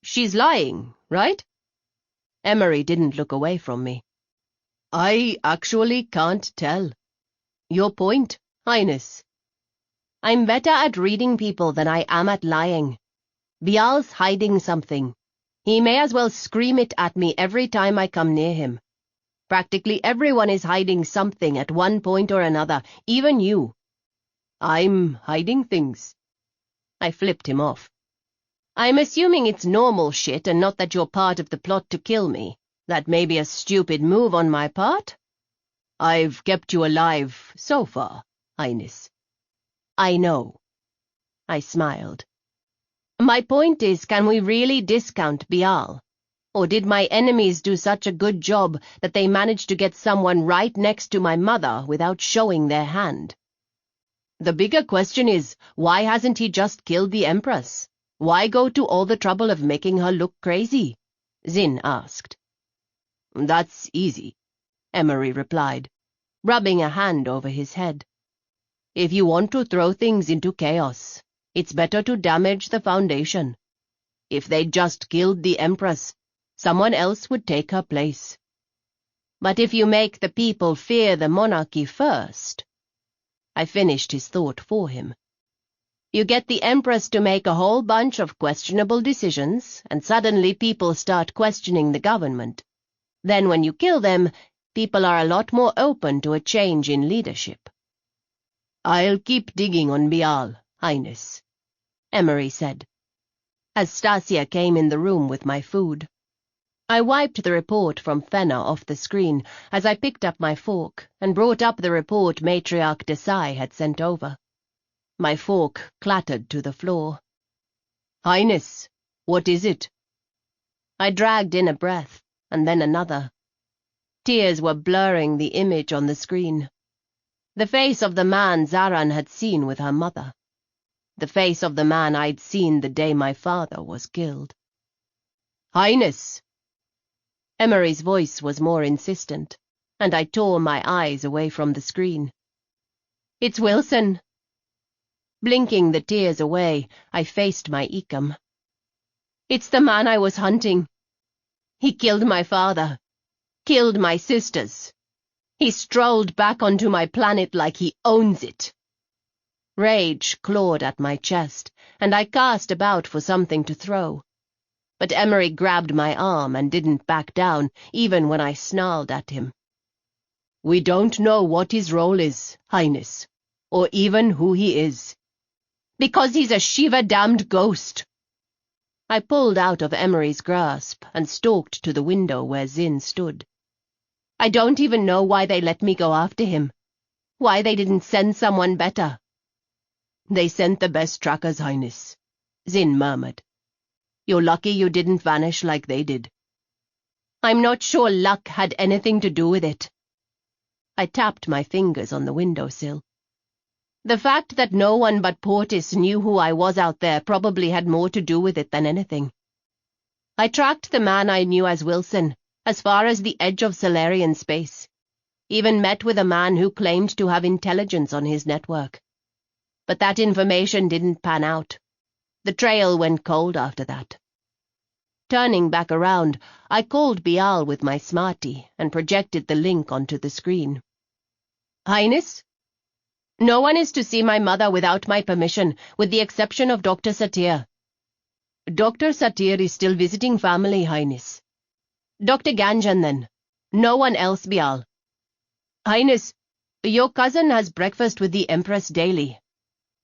She's lying, right? Emery didn't look away from me. I actually can't tell. Your point, Highness? I'm better at reading people than I am at lying. Bial's hiding something. He may as well scream it at me every time I come near him. Practically everyone is hiding something at one point or another, even you. I'm hiding things. I flipped him off. I'm assuming it's normal shit and not that you're part of the plot to kill me. That may be a stupid move on my part. I've kept you alive so far, Highness. I know. I smiled. My point is, can we really discount Bial? Or did my enemies do such a good job that they managed to get someone right next to my mother without showing their hand? The bigger question is, why hasn't he just killed the Empress? Why go to all the trouble of making her look crazy? Zin asked. That's easy, Emery replied, rubbing a hand over his head. If you want to throw things into chaos, it's better to damage the foundation. If they just killed the Empress, someone else would take her place. But if you make the people fear the monarchy first... I finished his thought for him. You get the Empress to make a whole bunch of questionable decisions, and suddenly people start questioning the government. Then when you kill them, people are a lot more open to a change in leadership. I'll keep digging on Bial, Highness, Emery said, as Stasia came in the room with my food. I wiped the report from Fenna off the screen as I picked up my fork and brought up the report Matriarch Desai had sent over. My fork clattered to the floor. Highness, what is it? I dragged in a breath, and then another. Tears were blurring the image on the screen. The face of the man Zaran had seen with her mother. The face of the man I'd seen the day my father was killed. Highness! Emery's voice was more insistent, and I tore my eyes away from the screen. It's Wilson. Blinking the tears away, I faced my Ecom. It's the man I was hunting. He killed my father, killed my sisters. He strolled back onto my planet like he owns it. Rage clawed at my chest, and I cast about for something to throw. But Emery grabbed my arm and didn't back down, even when I snarled at him. We don't know what his role is, Highness, or even who he is. Because he's a Shiva-damned ghost. I pulled out of Emery's grasp and stalked to the window where Zin stood. I don't even know why they let me go after him. Why they didn't send someone better. They sent the best trackers, Highness, Zin murmured. You're lucky you didn't vanish like they did. I'm not sure luck had anything to do with it. I tapped my fingers on the windowsill. The fact that no one but Portis knew who I was out there probably had more to do with it than anything. I tracked the man I knew as Wilson as far as the edge of Solarian space, even met with a man who claimed to have intelligence on his network. But that information didn't pan out. The trail went cold after that. Turning back around, I called Bial with my smarty and projected the link onto the screen. Highness? No one is to see my mother without my permission, with the exception of Dr. Satir. Dr. Satir is still visiting family, Highness. Dr. Ganjan, then. No one else, Bial. Highness, your cousin has breakfast with the Empress daily.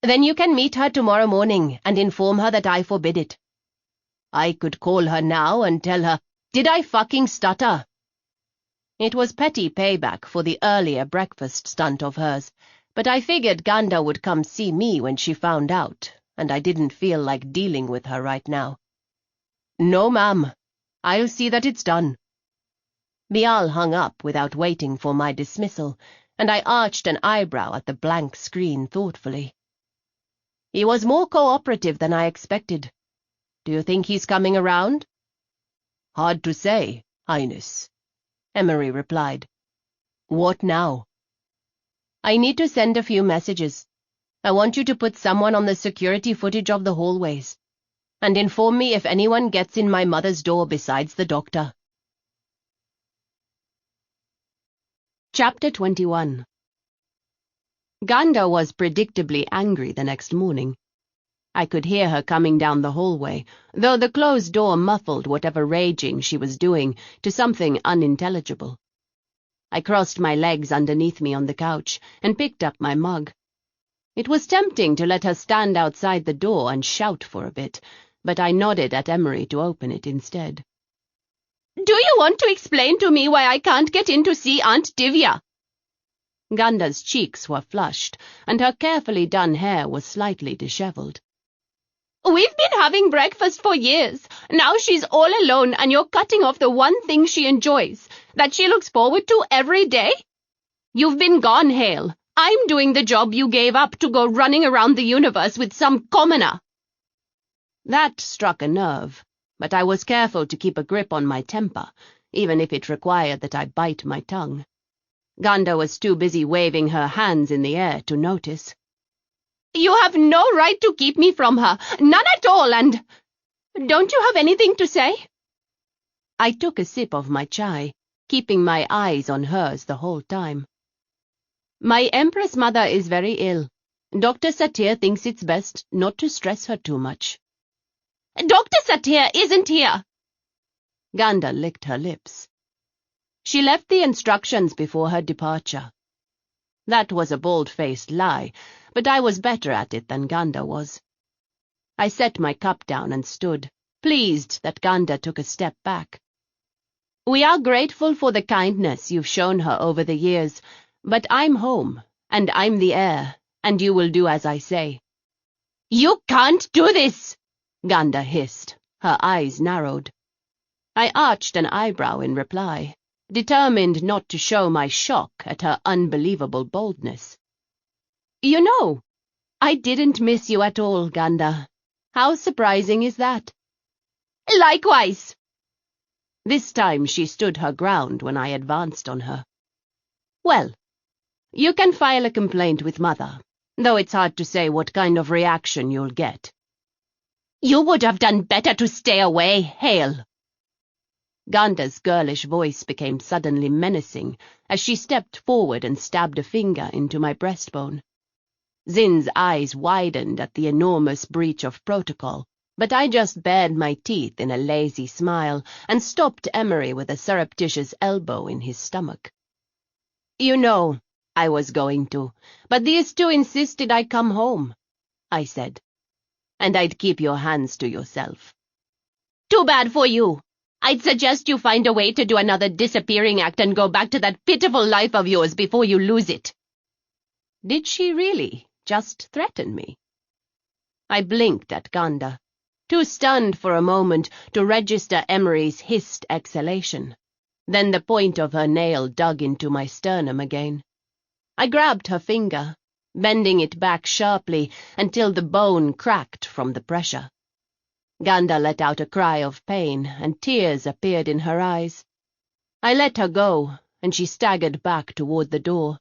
Then you can meet her tomorrow morning and inform her that I forbid it. I could call her now and tell her, did I fucking stutter? It was petty payback for the earlier breakfast stunt of hers, but I figured Ganda would come see me when she found out, and I didn't feel like dealing with her right now. No, ma'am. I'll see that it's done. Bial hung up without waiting for my dismissal, and I arched an eyebrow at the blank screen thoughtfully. He was more cooperative than I expected. Do you think he's coming around? Hard to say, Highness, Emery replied. What now? I need to send a few messages. I want you to put someone on the security footage of the hallways, and inform me if anyone gets in my mother's door besides the doctor. Chapter 21. Ganda was predictably angry the next morning. I could hear her coming down the hallway, though the closed door muffled whatever raging she was doing to something unintelligible. I crossed my legs underneath me on the couch and picked up my mug. It was tempting to let her stand outside the door and shout for a bit, but I nodded at Emery to open it instead. "Do you want to explain to me why I can't get in to see Aunt Divya?" Ganda's cheeks were flushed, and her carefully done hair was slightly disheveled. "We've been having breakfast for years. Now she's all alone, and you're cutting off the one thing she enjoys, that she looks forward to every day? You've been gone, Hale. I'm doing the job you gave up to go running around the universe with some commoner." That struck a nerve, but I was careful to keep a grip on my temper, even if it required that I bite my tongue. Ganda was too busy waving her hands in the air to notice. "You have no right to keep me from her, none at all, and don't you have anything to say?" I took a sip of my chai, keeping my eyes on hers the whole time. "My Empress mother is very ill. Dr. Satir thinks it's best not to stress her too much." "Dr. Satir isn't here." Ganda licked her lips. "She left the instructions before her departure." That was a bold-faced lie, but I was better at it than Ganda was. I set my cup down and stood, pleased that Ganda took a step back. "We are grateful for the kindness you've shown her over the years, but I'm home, and I'm the heir, and you will do as I say." "You can't do this!" Ganda hissed, her eyes narrowed. I arched an eyebrow in reply, determined not to show my shock at her unbelievable boldness. "You know, I didn't miss you at all, Ganda. How surprising is that?" "Likewise." This time she stood her ground when I advanced on her. "Well, you can file a complaint with Mother, though it's hard to say what kind of reaction you'll get." "You would have done better to stay away, Hale." Ganda's girlish voice became suddenly menacing as she stepped forward and stabbed a finger into my breastbone. Zin's eyes widened at the enormous breach of protocol, but I just bared my teeth in a lazy smile and stopped Emery with a surreptitious elbow in his stomach. "You know, I was going to, but these two insisted I come home," I said. "And I'd keep your hands to yourself." "Too bad for you. I'd suggest you find a way to do another disappearing act and go back to that pitiful life of yours before you lose it." Did she really just threaten me? I blinked at Ganda, too stunned for a moment to register Emery's hissed exhalation. Then the point of her nail dug into my sternum again. I grabbed her finger, bending it back sharply until the bone cracked from the pressure. Ganda let out a cry of pain, and tears appeared in her eyes. I let her go, and she staggered back toward the door.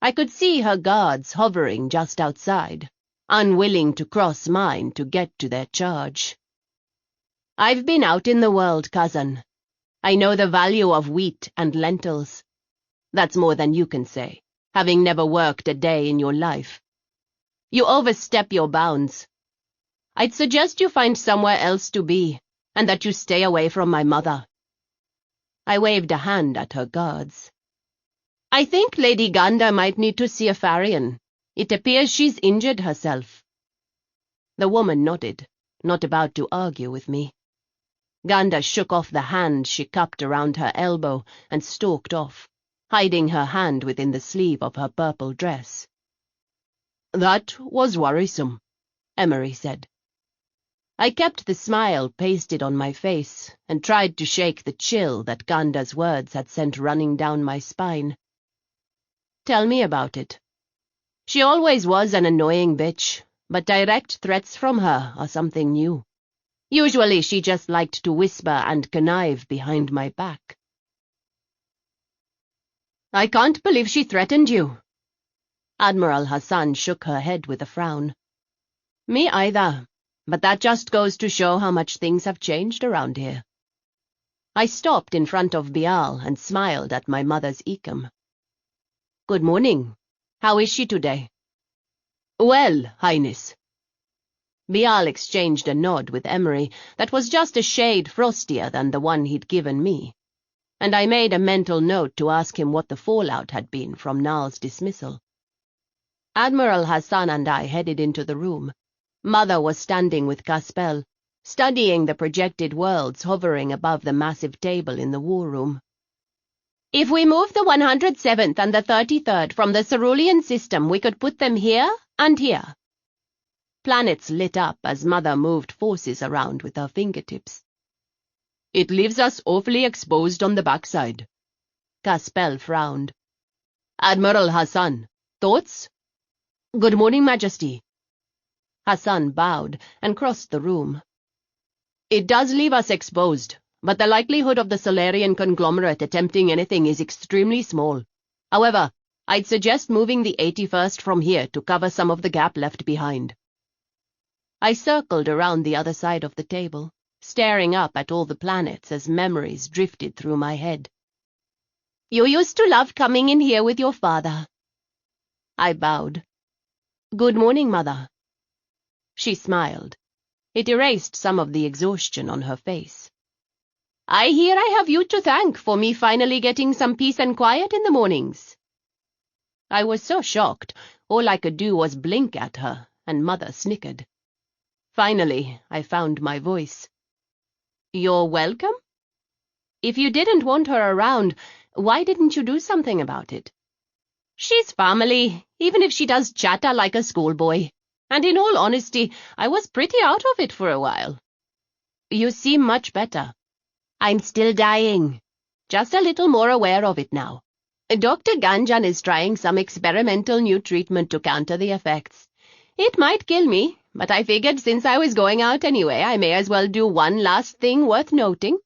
I could see her guards hovering just outside, unwilling to cross mine to get to their charge. "I've been out in the world, cousin. I know the value of wheat and lentils. That's more than you can say, having never worked a day in your life. You overstep your bounds. I'd suggest you find somewhere else to be, and that you stay away from my mother." I waved a hand at her guards. "I think Lady Ganda might need to see a Farian. It appears she's injured herself." The woman nodded, not about to argue with me. Ganda shook off the hand she cupped around her elbow and stalked off, hiding her hand within the sleeve of her purple dress. "That was worrisome," Emery said. I kept the smile pasted on my face and tried to shake the chill that Ganda's words had sent running down my spine. "Tell me about it." She always was an annoying bitch, but direct threats from her are something new. Usually she just liked to whisper and connive behind my back. "I can't believe she threatened you." Admiral Hassan shook her head with a frown. "Me either, but that just goes to show how much things have changed around here." I stopped in front of Bial and smiled at my mother's Ecom. "Good morning. How is she today?" "Well, Highness." Bial exchanged a nod with Emery that was just a shade frostier than the one he'd given me, and I made a mental note to ask him what the fallout had been from Nal's dismissal. Admiral Hassan and I headed into the room. Mother was standing with Caspel, studying the projected worlds hovering above the massive table in the war room. "If we move the 107th and the 33rd from the Cerulean system, we could put them here and here." Planets lit up as Mother moved forces around with her fingertips. "It leaves us awfully exposed on the backside." Caspel frowned. "Admiral Hassan, thoughts?" "Good morning, Majesty." Hassan bowed and crossed the room. "It does leave us exposed, but the likelihood of the Solarian conglomerate attempting anything is extremely small. However, I'd suggest moving the 81st from here to cover some of the gap left behind." I circled around the other side of the table, staring up at all the planets as memories drifted through my head. "You used to love coming in here with your father." I bowed. "Good morning, Mother." She smiled. It erased some of the exhaustion on her face. "I hear I have you to thank for me finally getting some peace and quiet in the mornings." I was so shocked, all I could do was blink at her, and Mother snickered. Finally, I found my voice. "You're welcome? If you didn't want her around, why didn't you do something about it?" "She's family, even if she does chatter like a schoolboy. And in all honesty, I was pretty out of it for a while." "You seem much better." "I'm still dying. Just a little more aware of it now. Dr. Ganjan is trying some experimental new treatment to counter the effects. It might kill me, but I figured since I was going out anyway, I may as well do one last thing worth noting."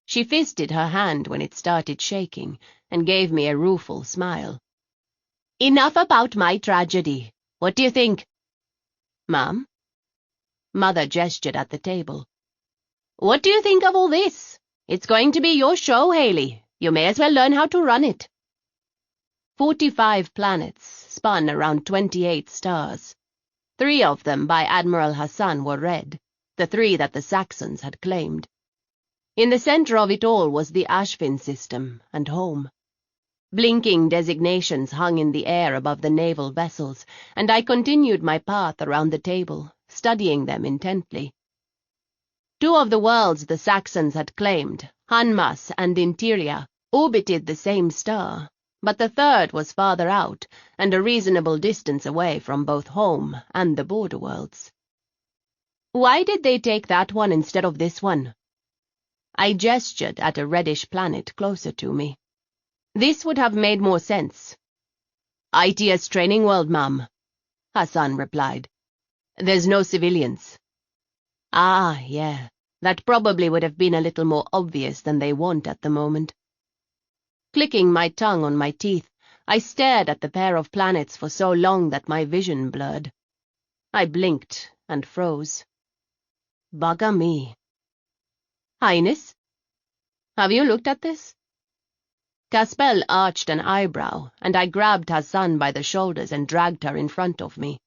She fisted her hand when it started shaking and gave me a rueful smile. "Enough about my tragedy. What do you think?" "Ma'am?" Mother gestured at the table. "What do you think of all this? It's going to be your show, Haley. You may as well learn how to run it. 45 planets spun around 28 stars. 3 of them by Admiral Hassan were red, the 3 that the Saxons had claimed. In the center of it all was the Ashvin system and home. Blinking designations hung in the air above the naval vessels, and I continued my path around the table, studying them intently. 2 of the worlds the Saxons had claimed, Hanmas and Interia, orbited the same star, but the 3rd was farther out and a reasonable distance away from both home and the border worlds. Why did they take that one instead of this one? I gestured at a reddish planet closer to me. This would have made more sense. ITS training world, ma'am, Hassan replied. There's no civilians. Ah, yeah, that probably would have been a little more obvious than they want at the moment. Clicking my tongue on my teeth, I stared at the pair of planets for so long that my vision blurred. I blinked and froze. Bugger me. Highness? Have you looked at this? Caspel arched an eyebrow, and I grabbed Hassan by the shoulders and dragged her in front of me.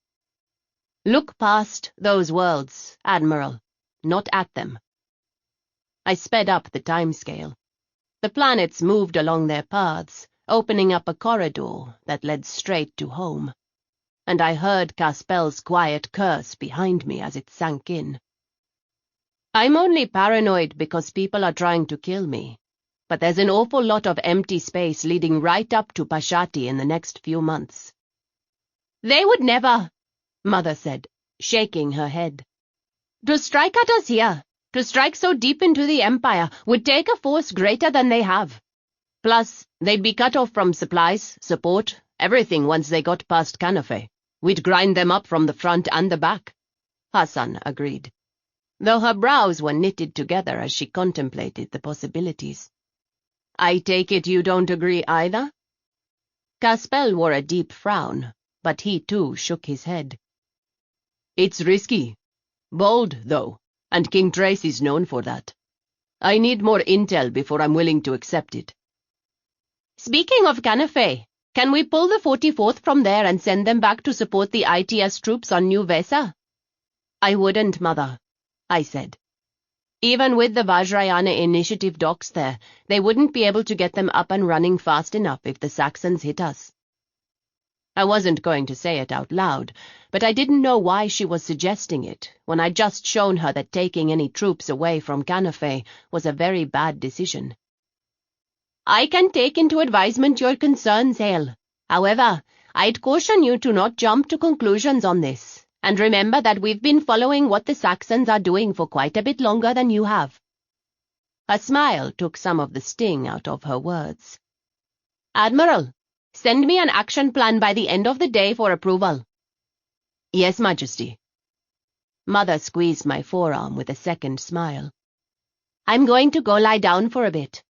Look past those worlds, Admiral, not at them. I sped up the timescale. The planets moved along their paths, opening up a corridor that led straight to home, and I heard Caspel's quiet curse behind me as it sank in. I'm only paranoid because people are trying to kill me, but there's an awful lot of empty space leading right up to Pashati in the next few months. They would never, Mother said, shaking her head. To strike at us here, to strike so deep into the Empire, would take a force greater than they have. Plus, they'd be cut off from supplies, support, everything once they got past Canafe. We'd grind them up from the front and the back, Hassan agreed, though her brows were knitted together as she contemplated the possibilities. I take it you don't agree either? Caspel wore a deep frown, but he too shook his head. It's risky. Bold, though, and King Trace is known for that. I need more intel before I'm willing to accept it. Speaking of Canafe, can we pull the 44th from there and send them back to support the ITS troops on New Vesa? I wouldn't, Mother, I said. Even with the Vajrayana initiative docks there, they wouldn't be able to get them up and running fast enough if the Saxons hit us. I wasn't going to say it out loud, but I didn't know why she was suggesting it when I'd just shown her that taking any troops away from Canafe was a very bad decision. I can take into advisement your concerns, Hale. However, I'd caution you to not jump to conclusions on this, and remember that we've been following what the Saxons are doing for quite a bit longer than you have. A smile took some of the sting out of her words. Admiral, send me an action plan by the end of the day for approval. Yes, Majesty. Mother squeezed my forearm with a second smile. I'm going to go lie down for a bit.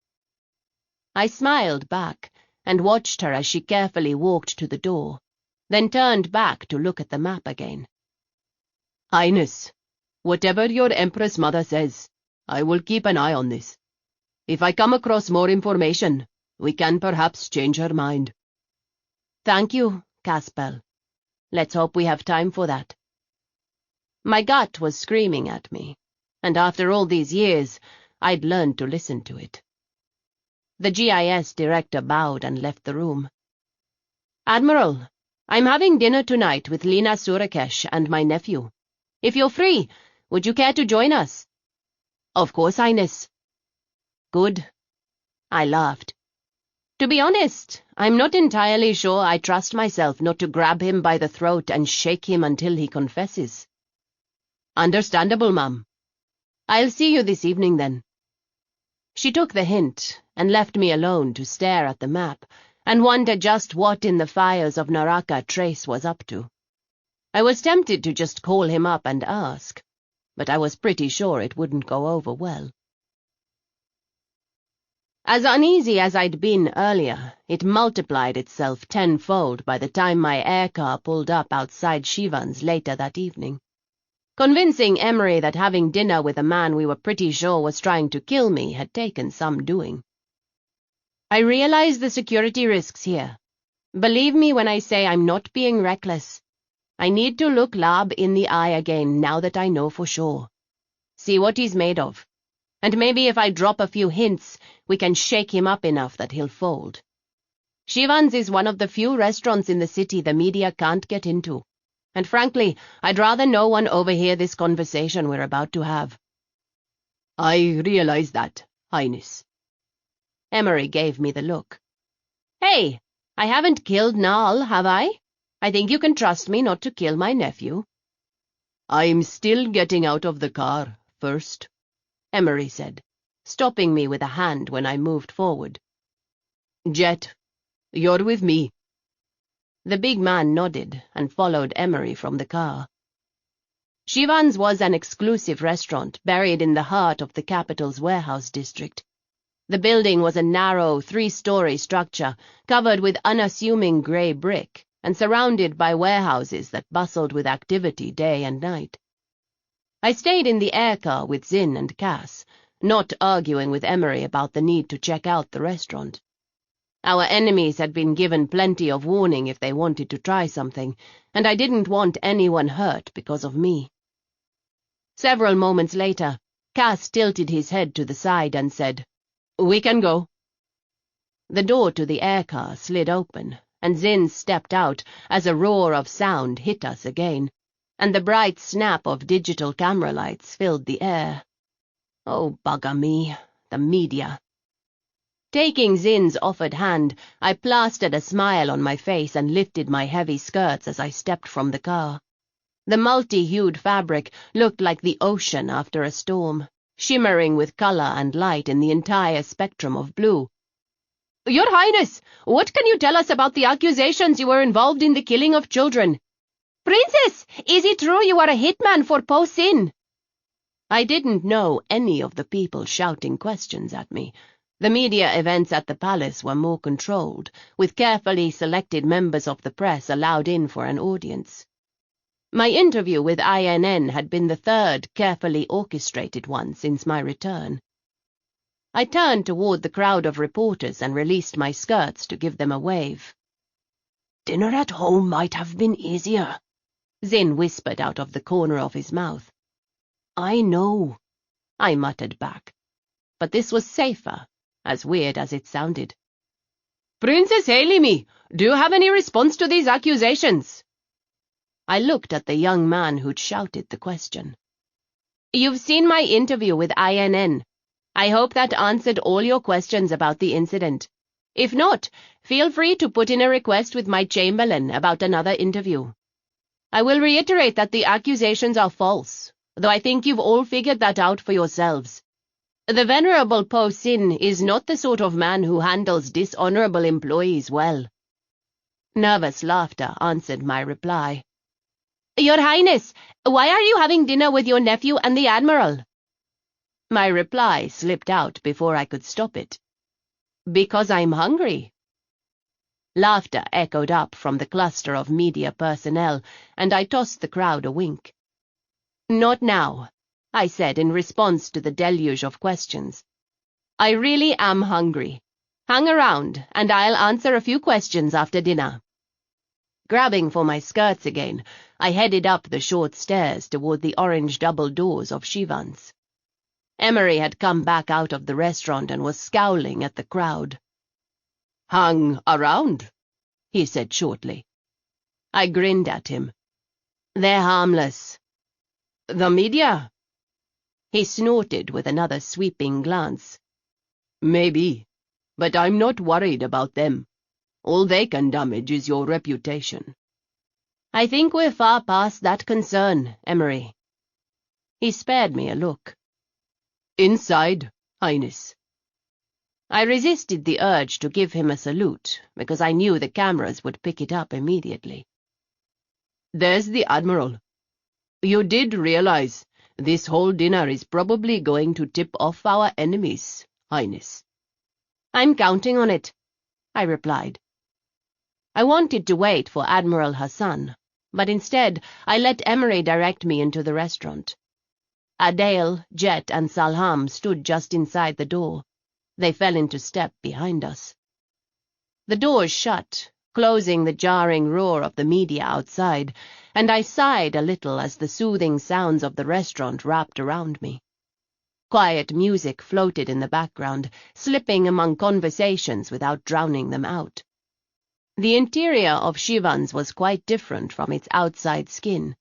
I smiled back and watched her as she carefully walked to the door, then turned back to look at the map again. Highness, whatever your Empress Mother says, I will keep an eye on this. If I come across more information, we can perhaps change her mind. Thank you, Caspel. Let's hope we have time for that. My gut was screaming at me, and after all these years, I'd learned to listen to it. The GIS director bowed and left the room. Admiral, I'm having dinner tonight with Lina Surakesh and my nephew. If you're free, would you care to join us? Of course, Highness. Good. I laughed. To be honest, I'm not entirely sure I trust myself not to grab him by the throat and shake him until he confesses. Understandable, ma'am. I'll see you this evening, then. She took the hint and left me alone to stare at the map and wonder just what in the fires of Naraka Trace was up to. I was tempted to just call him up and ask, but I was pretty sure it wouldn't go over well. As uneasy as I'd been earlier, it multiplied itself tenfold by the time my air car pulled up outside Shivan's later that evening. Convincing Emery that having dinner with a man we were pretty sure was trying to kill me had taken some doing. I realize the security risks here. Believe me when I say I'm not being reckless. I need to look Lab in the eye again now that I know for sure. See what he's made of. And maybe if I drop a few hints, we can shake him up enough that he'll fold. Shivan's is one of the few restaurants in the city the media can't get into. And frankly, I'd rather no one overhear this conversation we're about to have. I realize that, Highness. Emery gave me the look. Hey, I haven't killed Nal, have I? I think you can trust me not to kill my nephew. I'm still getting out of the car first, Emery said, stopping me with a hand when I moved forward. Jet, you're with me. The big man nodded and followed Emery from the car. Shivan's was an exclusive restaurant buried in the heart of the capital's warehouse district. The building was a narrow, 3-story structure covered with unassuming grey brick and surrounded by warehouses that bustled with activity day and night. I stayed in the air car with Zin and Cass, not arguing with Emery about the need to check out the restaurant. Our enemies had been given plenty of warning if they wanted to try something, and I didn't want anyone hurt because of me. Several moments later, Cass tilted his head to the side and said, "We can go." The door to the air car slid open, and Zin stepped out as a roar of sound hit us again, and the bright snap of digital camera lights filled the air. Oh, bugger me, the media. Taking Zin's offered hand, I plastered a smile on my face and lifted my heavy skirts as I stepped from the car. The multi-hued fabric looked like the ocean after a storm, shimmering with color and light in the entire spectrum of blue. "Your Highness, what can you tell us about the accusations you were involved in the killing of children?" "Princess, is it true you are a hitman for Po Sin?" I didn't know any of the people shouting questions at me. The media events at the palace were more controlled, with carefully selected members of the press allowed in for an audience. My interview with INN had been the third carefully orchestrated one since my return. I turned toward the crowd of reporters and released my skirts to give them a wave. "Dinner at home might have been easier," Zin whispered out of the corner of his mouth. "I know," I muttered back. But this was safer, as weird as it sounded. "Princess Haley, do you have any response to these accusations?" I looked at the young man who'd shouted the question. "You've seen my interview with INN. I hope that answered all your questions about the incident. If not, feel free to put in a request with my Chamberlain about another interview. I will reiterate that the accusations are false, though I think you've all figured that out for yourselves. The venerable Po Sin is not the sort of man who handles dishonorable employees well." Nervous laughter answered my reply. "Your Highness, why are you having dinner with your nephew and the Admiral?" My reply slipped out before I could stop it. "Because I'm hungry." Laughter echoed up from the cluster of media personnel, and I tossed the crowd a wink. "Not now," I said in response to the deluge of questions. "I really am hungry. Hang around, and I'll answer a few questions after dinner." Grabbing for my skirts again, I headed up the short stairs toward the orange double doors of Shivan's. Emery had come back out of the restaurant and was scowling at the crowd. "Hang around," he said shortly. I grinned at him. "They're harmless." "The media?" He snorted with another sweeping glance. "Maybe, but I'm not worried about them. All they can damage is your reputation." "I think we're far past that concern, Emery." He spared me a look. "Inside, Highness." I resisted the urge to give him a salute, because I knew the cameras would pick it up immediately. "There's the Admiral. You did realize this whole dinner is probably going to tip off our enemies, Highness." "I'm counting on it," I replied. I wanted to wait for Admiral Hassan, but instead I let Emery direct me into the restaurant. Adele, Jet, and Salham stood just inside the door. They fell into step behind us. The doors shut, closing the jarring roar of the media outside, and I sighed a little as the soothing sounds of the restaurant wrapped around me. Quiet music floated in the background, slipping among conversations without drowning them out. The interior of Shivan's was quite different from its outside skin.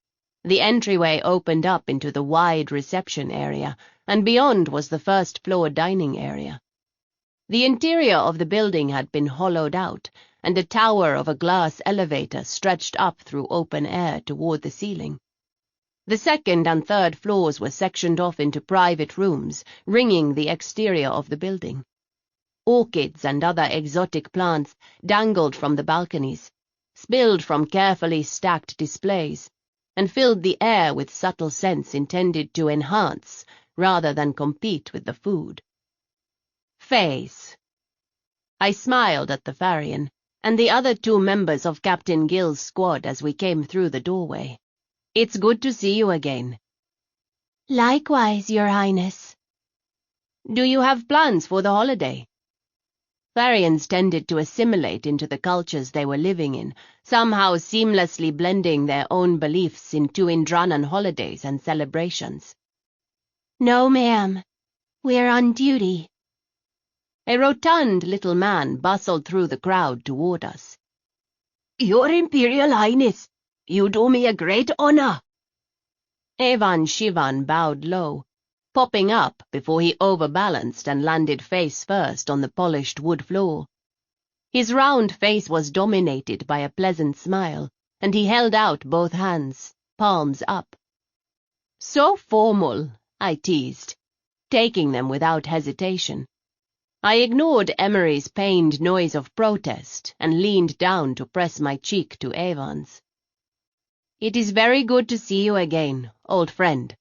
The entryway opened up into the wide reception area, and beyond was the first-floor dining area. The interior of the building had been hollowed out, and a tower of a glass elevator stretched up through open air toward the ceiling. The second and third floors were sectioned off into private rooms, ringing the exterior of the building. Orchids and other exotic plants dangled from the balconies, spilled from carefully stacked displays, and filled the air with subtle scents intended to enhance rather than compete with the food. Faze. I smiled at the Farian and the other 2 members of Captain Gill's squad as we came through the doorway. It's good to see you again. Likewise, Your Highness. Do you have plans for the holiday? Farians tended to assimilate into the cultures they were living in, somehow seamlessly blending their own beliefs into Indranan holidays and celebrations. No, ma'am. We're on duty. A rotund little man bustled through the crowd toward us. Your Imperial Highness, you do me a great honor. Evan Shivan bowed low, popping up before he overbalanced and landed face first on the polished wood floor. His round face was dominated by a pleasant smile, and he held out both hands, palms up. So formal, I teased, taking them without hesitation. I ignored Emery's pained noise of protest and leaned down to press my cheek to Evan's. It is very good to see you again, old friend.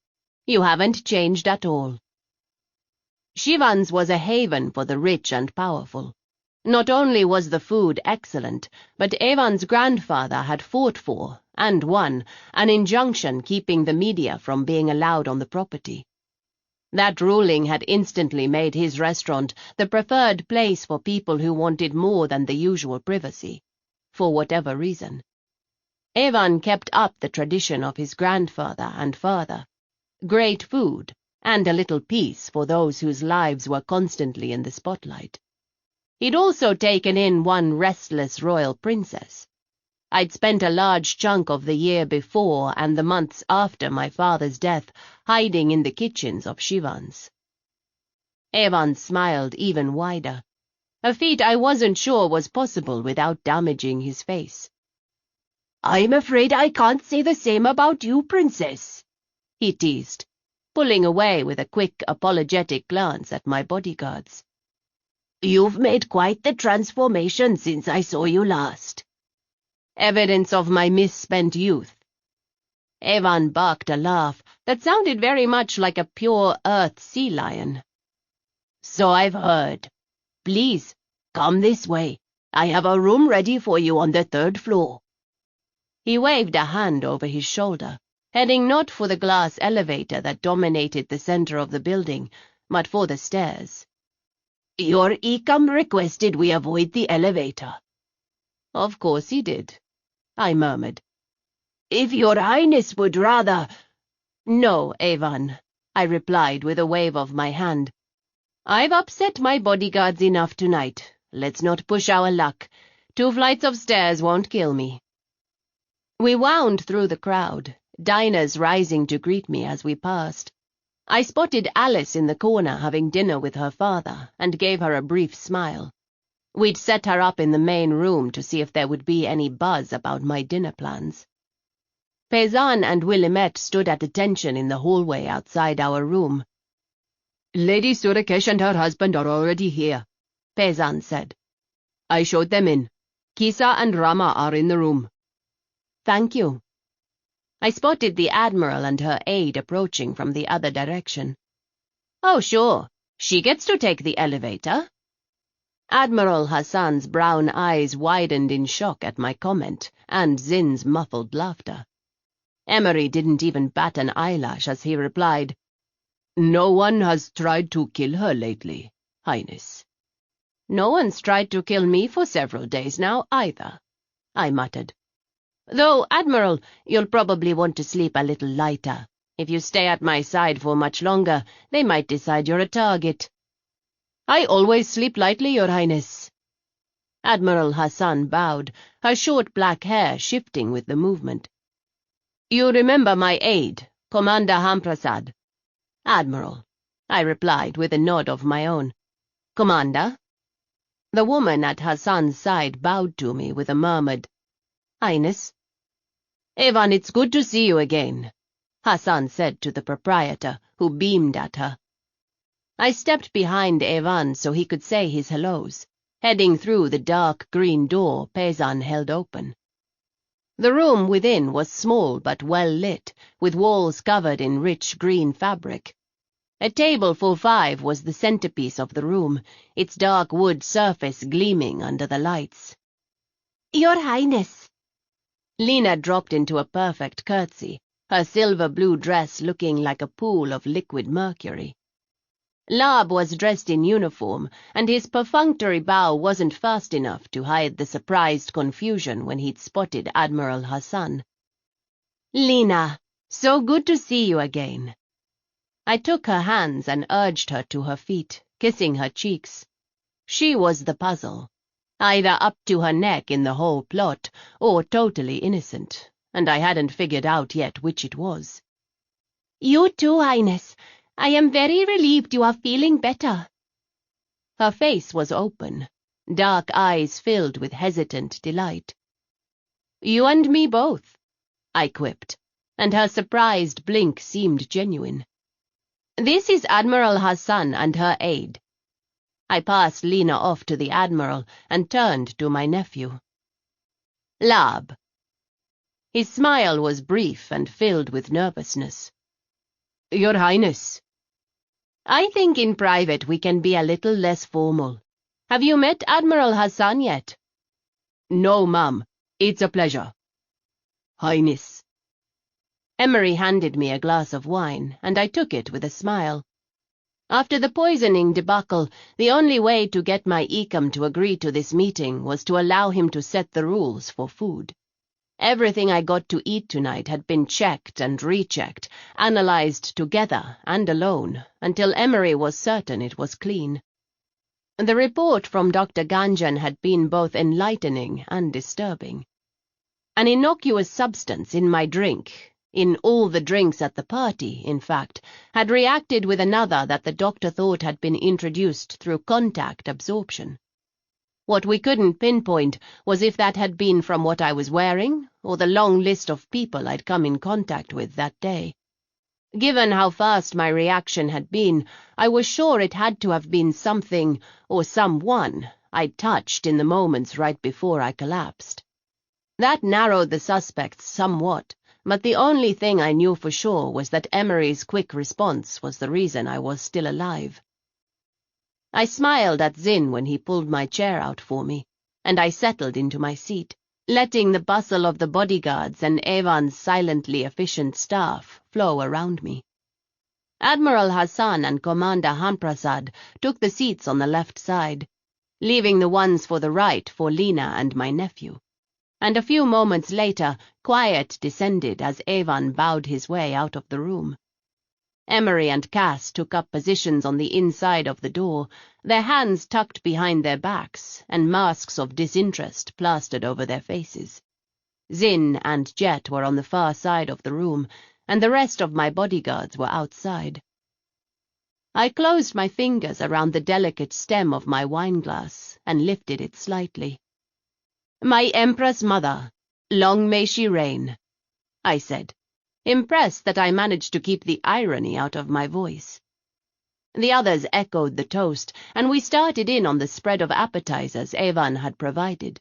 You haven't changed at all. Shivan's was a haven for the rich and powerful. Not only was the food excellent, but Evan's grandfather had fought for, and won, an injunction keeping the media from being allowed on the property. That ruling had instantly made his restaurant the preferred place for people who wanted more than the usual privacy, for whatever reason. Evan kept up the tradition of his grandfather and father, great food, and a little peace for those whose lives were constantly in the spotlight. He'd also taken in one restless royal princess. I'd spent a large chunk of the year before and the months after my father's death hiding in the kitchens of Shivan's. Evan smiled even wider, a feat I wasn't sure was possible without damaging his face. I'm afraid I can't say the same about you, Princess, he teased, pulling away with a quick, apologetic glance at my bodyguards. You've made quite the transformation since I saw you last. Evidence of my misspent youth. Evan barked a laugh that sounded very much like a pure earth sea lion. So I've heard. Please, come this way. I have a room ready for you on the 3rd floor. He waved a hand over his shoulder, heading not for the glass elevator that dominated the center of the building, but for the stairs. Your Ecom requested we avoid the elevator. Of course he did, I murmured. If your Highness would rather— No, Evan, I replied with a wave of my hand. I've upset my bodyguards enough tonight. Let's not push our luck. 2 flights of stairs won't kill me. We wound through the crowd, diners rising to greet me as we passed. I spotted Alice in the corner having dinner with her father and gave her a brief smile. We'd set her up in the main room to see if there would be any buzz about my dinner plans. Pezan and Willamette stood at attention in the hallway outside our room. Lady Surakesh and her husband are already here, Pezan said. I showed them in. Kisa and Rama are in the room. Thank you. I spotted the Admiral and her aide approaching from the other direction. Oh, sure. She gets to take the elevator. Admiral Hassan's brown eyes widened in shock at my comment and Zin's muffled laughter. Emery didn't even bat an eyelash as he replied, "No one has tried to kill her lately, Highness." "No one's tried to kill me for several days now, either," I muttered. "Though, Admiral, you'll probably want to sleep a little lighter. If you stay at my side for much longer, they might decide you're a target." "I always sleep lightly, Your Highness." Admiral Hassan bowed, her short black hair shifting with the movement. "You remember my aide, Commander Hamprasad?" "Admiral," I replied with a nod of my own. "Commander?" The woman at Hassan's side bowed to me with a murmured, "Highness." "Evan, it's good to see you again," Hassan said to the proprietor, who beamed at her. I stepped behind Evan so he could say his hellos, heading through the dark green door Pezan held open. The room within was small but well lit, with walls covered in rich green fabric. A table for 5 was the centerpiece of the room, its dark wood surface gleaming under the lights. "Your Highness." Lena dropped into a perfect curtsy, her silver-blue dress looking like a pool of liquid mercury. Lab was dressed in uniform, and his perfunctory bow wasn't fast enough to hide the surprised confusion when he'd spotted Admiral Hassan. "Lena, so good to see you again." I took her hands and urged her to her feet, kissing her cheeks. She was the puzzle, either up to her neck in the whole plot, or totally innocent, and I hadn't figured out yet which it was. "You too, Highness. I am very relieved you are feeling better." Her face was open, dark eyes filled with hesitant delight. "You and me both," I quipped, and her surprised blink seemed genuine. "This is Admiral Hassan and her aide." I passed Lena off to the Admiral and turned to my nephew. "Lab." His smile was brief and filled with nervousness. "Your Highness." "I think in private we can be a little less formal. Have you met Admiral Hassan yet?" "No, ma'am. It's a pleasure." "Highness." Emery handed me a glass of wine, and I took it with a smile. After the poisoning debacle, the only way to get my Ecom to agree to this meeting was to allow him to set the rules for food. Everything I got to eat tonight had been checked and rechecked, analyzed together and alone, until Emery was certain it was clean. The report from Dr. Ganjan had been both enlightening and disturbing. An innocuous substance in my drink, in all the drinks at the party, in fact, had reacted with another that the doctor thought had been introduced through contact absorption. What we couldn't pinpoint was if that had been from what I was wearing, or the long list of people I'd come in contact with that day. Given how fast my reaction had been, I was sure it had to have been something, or someone, I'd touched in the moments right before I collapsed. That narrowed the suspects somewhat, but the only thing I knew for sure was that Emery's quick response was the reason I was still alive. I smiled at Zin when he pulled my chair out for me, and I settled into my seat, letting the bustle of the bodyguards and Evan's silently efficient staff flow around me. Admiral Hassan and Commander Hamprasad took the seats on the left side, leaving the ones for the right for Lena and my nephew. And a few moments later, quiet descended as Evan bowed his way out of the room. Emery and Cass took up positions on the inside of the door, their hands tucked behind their backs and masks of disinterest plastered over their faces. Zin and Jet were on the far side of the room, and the rest of my bodyguards were outside. I closed my fingers around the delicate stem of my wineglass and lifted it slightly. "My Empress Mother, long may she reign," I said, impressed that I managed to keep the irony out of my voice. The others echoed the toast, and we started in on the spread of appetizers Evan had provided.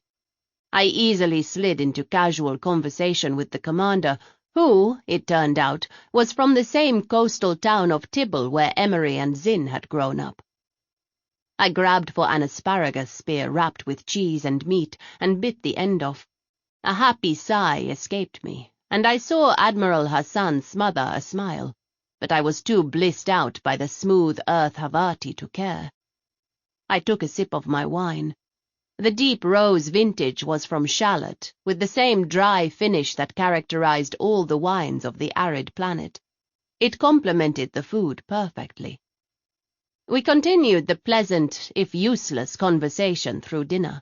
I easily slid into casual conversation with the commander, who, it turned out, was from the same coastal town of Tibble where Emery and Zin had grown up. I grabbed for an asparagus spear wrapped with cheese and meat and bit the end off. A happy sigh escaped me, and I saw Admiral Hassan smother a smile, but I was too blissed out by the smooth earth Havati to care. I took a sip of my wine. The deep rose vintage was from Charlotte, with the same dry finish that characterized all the wines of the arid planet. It complemented the food perfectly. We continued the pleasant, if useless, conversation through dinner.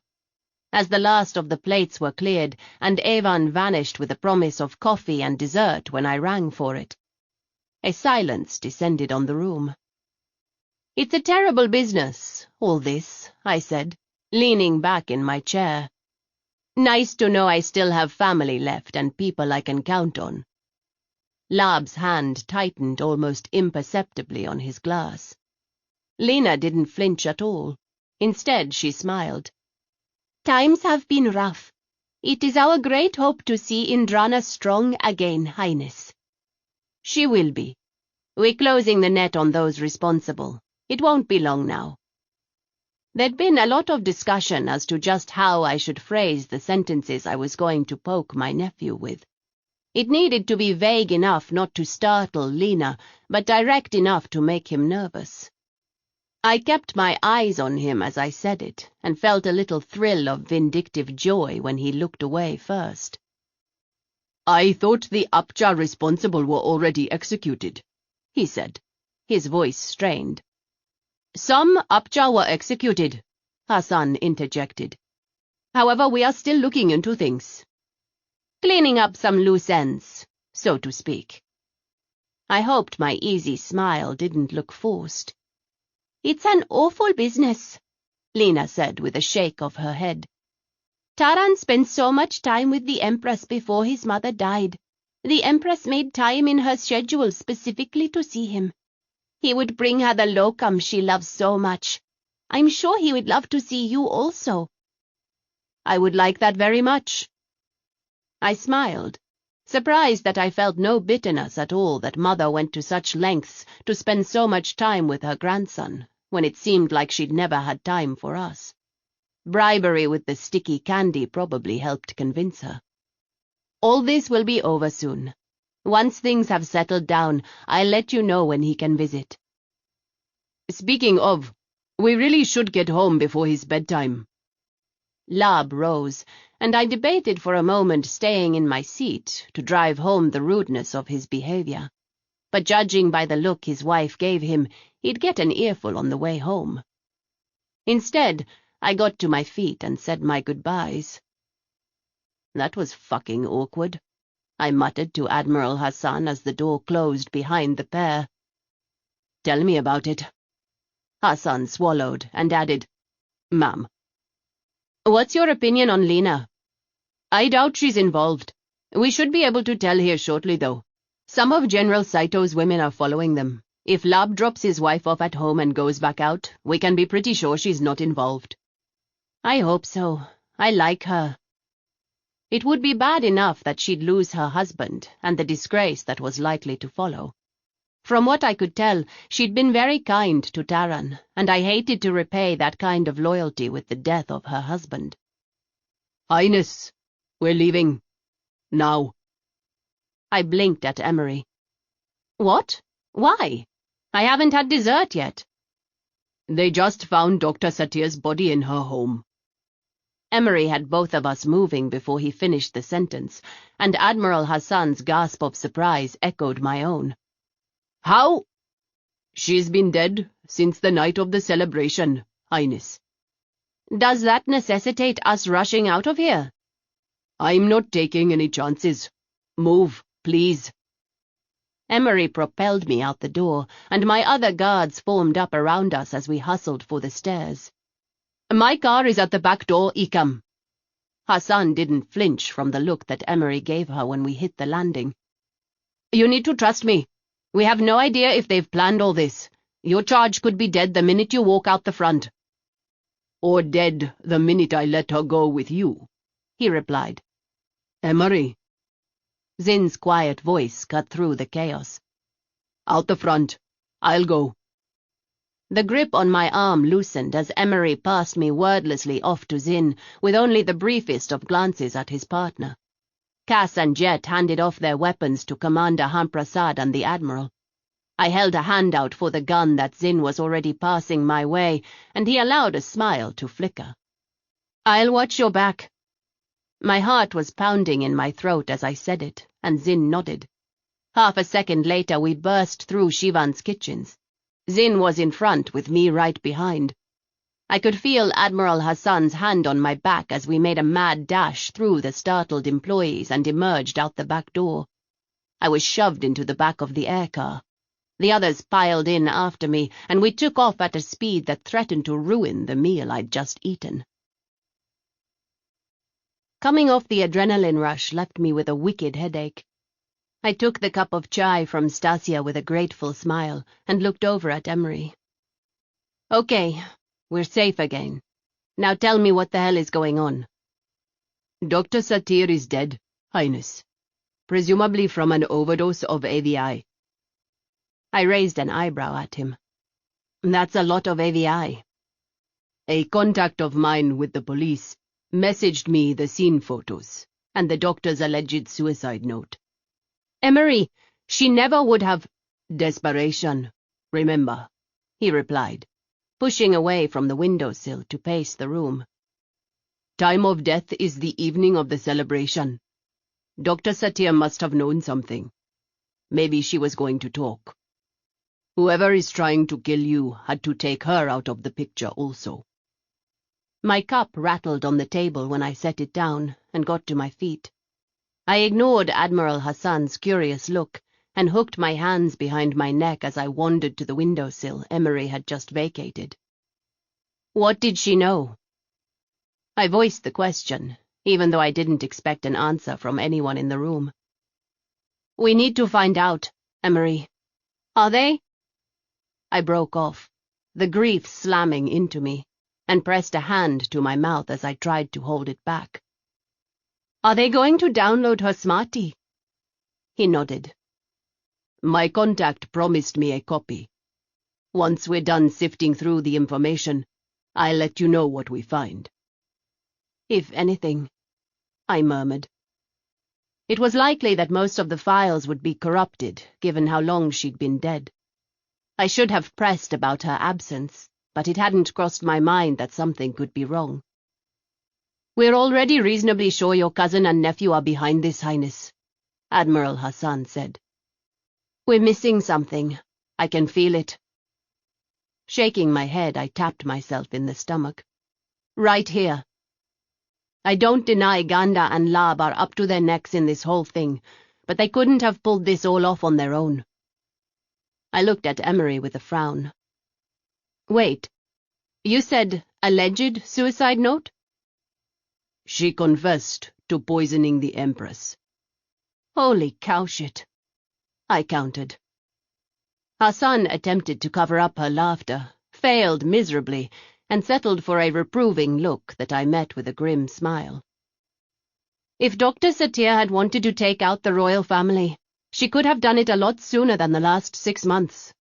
As the last of the plates were cleared, and Evan vanished with a promise of coffee and dessert when I rang for it, a silence descended on the room. "It's a terrible business, all this," I said, leaning back in my chair. "Nice to know I still have family left and people I can count on." Lab's hand tightened almost imperceptibly on his glass. Lena didn't flinch at all. Instead, she smiled. Times have been rough. It is our great hope to see Indrana strong again, Highness. She will be. We're closing the net on those responsible. It won't be long now. There'd been a lot of discussion as to just how I should phrase the sentences I was going to poke my nephew with. It needed to be vague enough not to startle Lena, but direct enough to make him nervous. I kept my eyes on him as I said it, and felt a little thrill of vindictive joy when he looked away first. "I thought the Apja responsible were already executed," he said, his voice strained. "Some Apja were executed," Hassan interjected. "However, we are still looking into things. Cleaning up some loose ends, so to speak." I hoped my easy smile didn't look forced. It's an awful business, Lena said with a shake of her head. Taran spent so much time with the Empress before his mother died. The Empress made time in her schedule specifically to see him. He would bring her the locum she loves so much. I'm sure he would love to see you also. I would like that very much. I smiled, surprised that I felt no bitterness at all that Mother went to such lengths to spend so much time with her grandson, when it seemed like she'd never had time for us. Bribery with the sticky candy probably helped convince her. All this will be over soon. Once things have settled down, I'll let you know when he can visit. "Speaking of, we really should get home before his bedtime." Lab rose, and I debated for a moment staying in my seat to drive home the rudeness of his behavior. But judging by the look his wife gave him, he'd get an earful on the way home. Instead, I got to my feet and said my goodbyes. "That was fucking awkward," I muttered to Admiral Hassan as the door closed behind the pair. "Tell me about it." Hassan swallowed and added, "Ma'am." "What's your opinion on Lena?" "I doubt she's involved. We should be able to tell here shortly, though. Some of General Saito's women are following them. If Lab drops his wife off at home and goes back out, we can be pretty sure she's not involved." "I hope so. I like her." It would be bad enough that she'd lose her husband and the disgrace that was likely to follow. From what I could tell, she'd been very kind to Taran, and I hated to repay that kind of loyalty with the death of her husband. "Highness, we're leaving. Now." I blinked at Emery. "What? Why? I haven't had dessert yet." "They just found Dr. Satir's body in her home." Emery had both of us moving before he finished the sentence, and Admiral Hassan's gasp of surprise echoed my own. "How?" "She's been dead since the night of the celebration, Highness." "Does that necessitate us rushing out of here?" "I'm not taking any chances. Move, please." Emery propelled me out the door, and my other guards formed up around us as we hustled for the stairs. "My car is at the back door, Ikam." Hassan didn't flinch from the look that Emery gave her when we hit the landing. "You need to trust me. We have no idea if they've planned all this. Your charge could be dead the minute you walk out the front." "Or dead the minute I let her go with you," he replied. "Emery." Zin's quiet voice cut through the chaos. "Out the front. I'll go." The grip on my arm loosened as Emery passed me wordlessly off to Zin, with only the briefest of glances at his partner. Cass and Jet handed off their weapons to Commander Hamprasad and the Admiral. I held a hand out for the gun that Zin was already passing my way, and he allowed a smile to flicker. "I'll watch your back." My heart was pounding in my throat as I said it, and Zin nodded. Half a second later we burst through Shivan's kitchens. Zin was in front, with me right behind. I could feel Admiral Hassan's hand on my back as we made a mad dash through the startled employees and emerged out the back door. I was shoved into the back of the aircar. The others piled in after me, and we took off at a speed that threatened to ruin the meal I'd just eaten. Coming off the adrenaline rush left me with a wicked headache. I took the cup of chai from Stasia with a grateful smile and looked over at Emery. "Okay, we're safe again. Now tell me what the hell is going on." "Dr. Satir is dead, Highness. Presumably from an overdose of AVI. I raised an eyebrow at him. "That's a lot of AVI. A contact of mine with the police messaged me the scene photos and the doctor's alleged suicide note. "Emery, she never would have—" "Desperation, remember," he replied, pushing away from the windowsill to pace the room. "Time of death is the evening of the celebration. Dr. Satir must have known something. Maybe she was going to talk. Whoever is trying to kill you had to take her out of the picture also." My cup rattled on the table when I set it down and got to my feet. I ignored Admiral Hassan's curious look and hooked my hands behind my neck as I wandered to the windowsill Emery had just vacated. "What did she know?" I voiced the question, even though I didn't expect an answer from anyone in the room. "We need to find out, Emery. Are they—" I broke off, the grief slamming into me, and pressed a hand to my mouth as I tried to hold it back. "Are they going to download her smartie?" He nodded. "My contact promised me a copy. Once we're done sifting through the information, I'll let you know what we find." "If anything," I murmured. It was likely that most of the files would be corrupted, given how long she'd been dead. I should have pressed about her absence, but it hadn't crossed my mind that something could be wrong. "We're already reasonably sure your cousin and nephew are behind this, Highness," Admiral Hassan said. "We're missing something. I can feel it." Shaking my head, I tapped myself in the stomach. "Right here. I don't deny Ganda and Lab are up to their necks in this whole thing, but they couldn't have pulled this all off on their own." I looked at Emery with a frown. "Wait, you said alleged suicide note?" "She confessed to poisoning the Empress." "Holy cow shit," I countered. Hassan attempted to cover up her laughter, failed miserably, and settled for a reproving look that I met with a grim smile. "If Dr. Satir had wanted to take out the royal family, she could have done it a lot sooner than the last 6 months.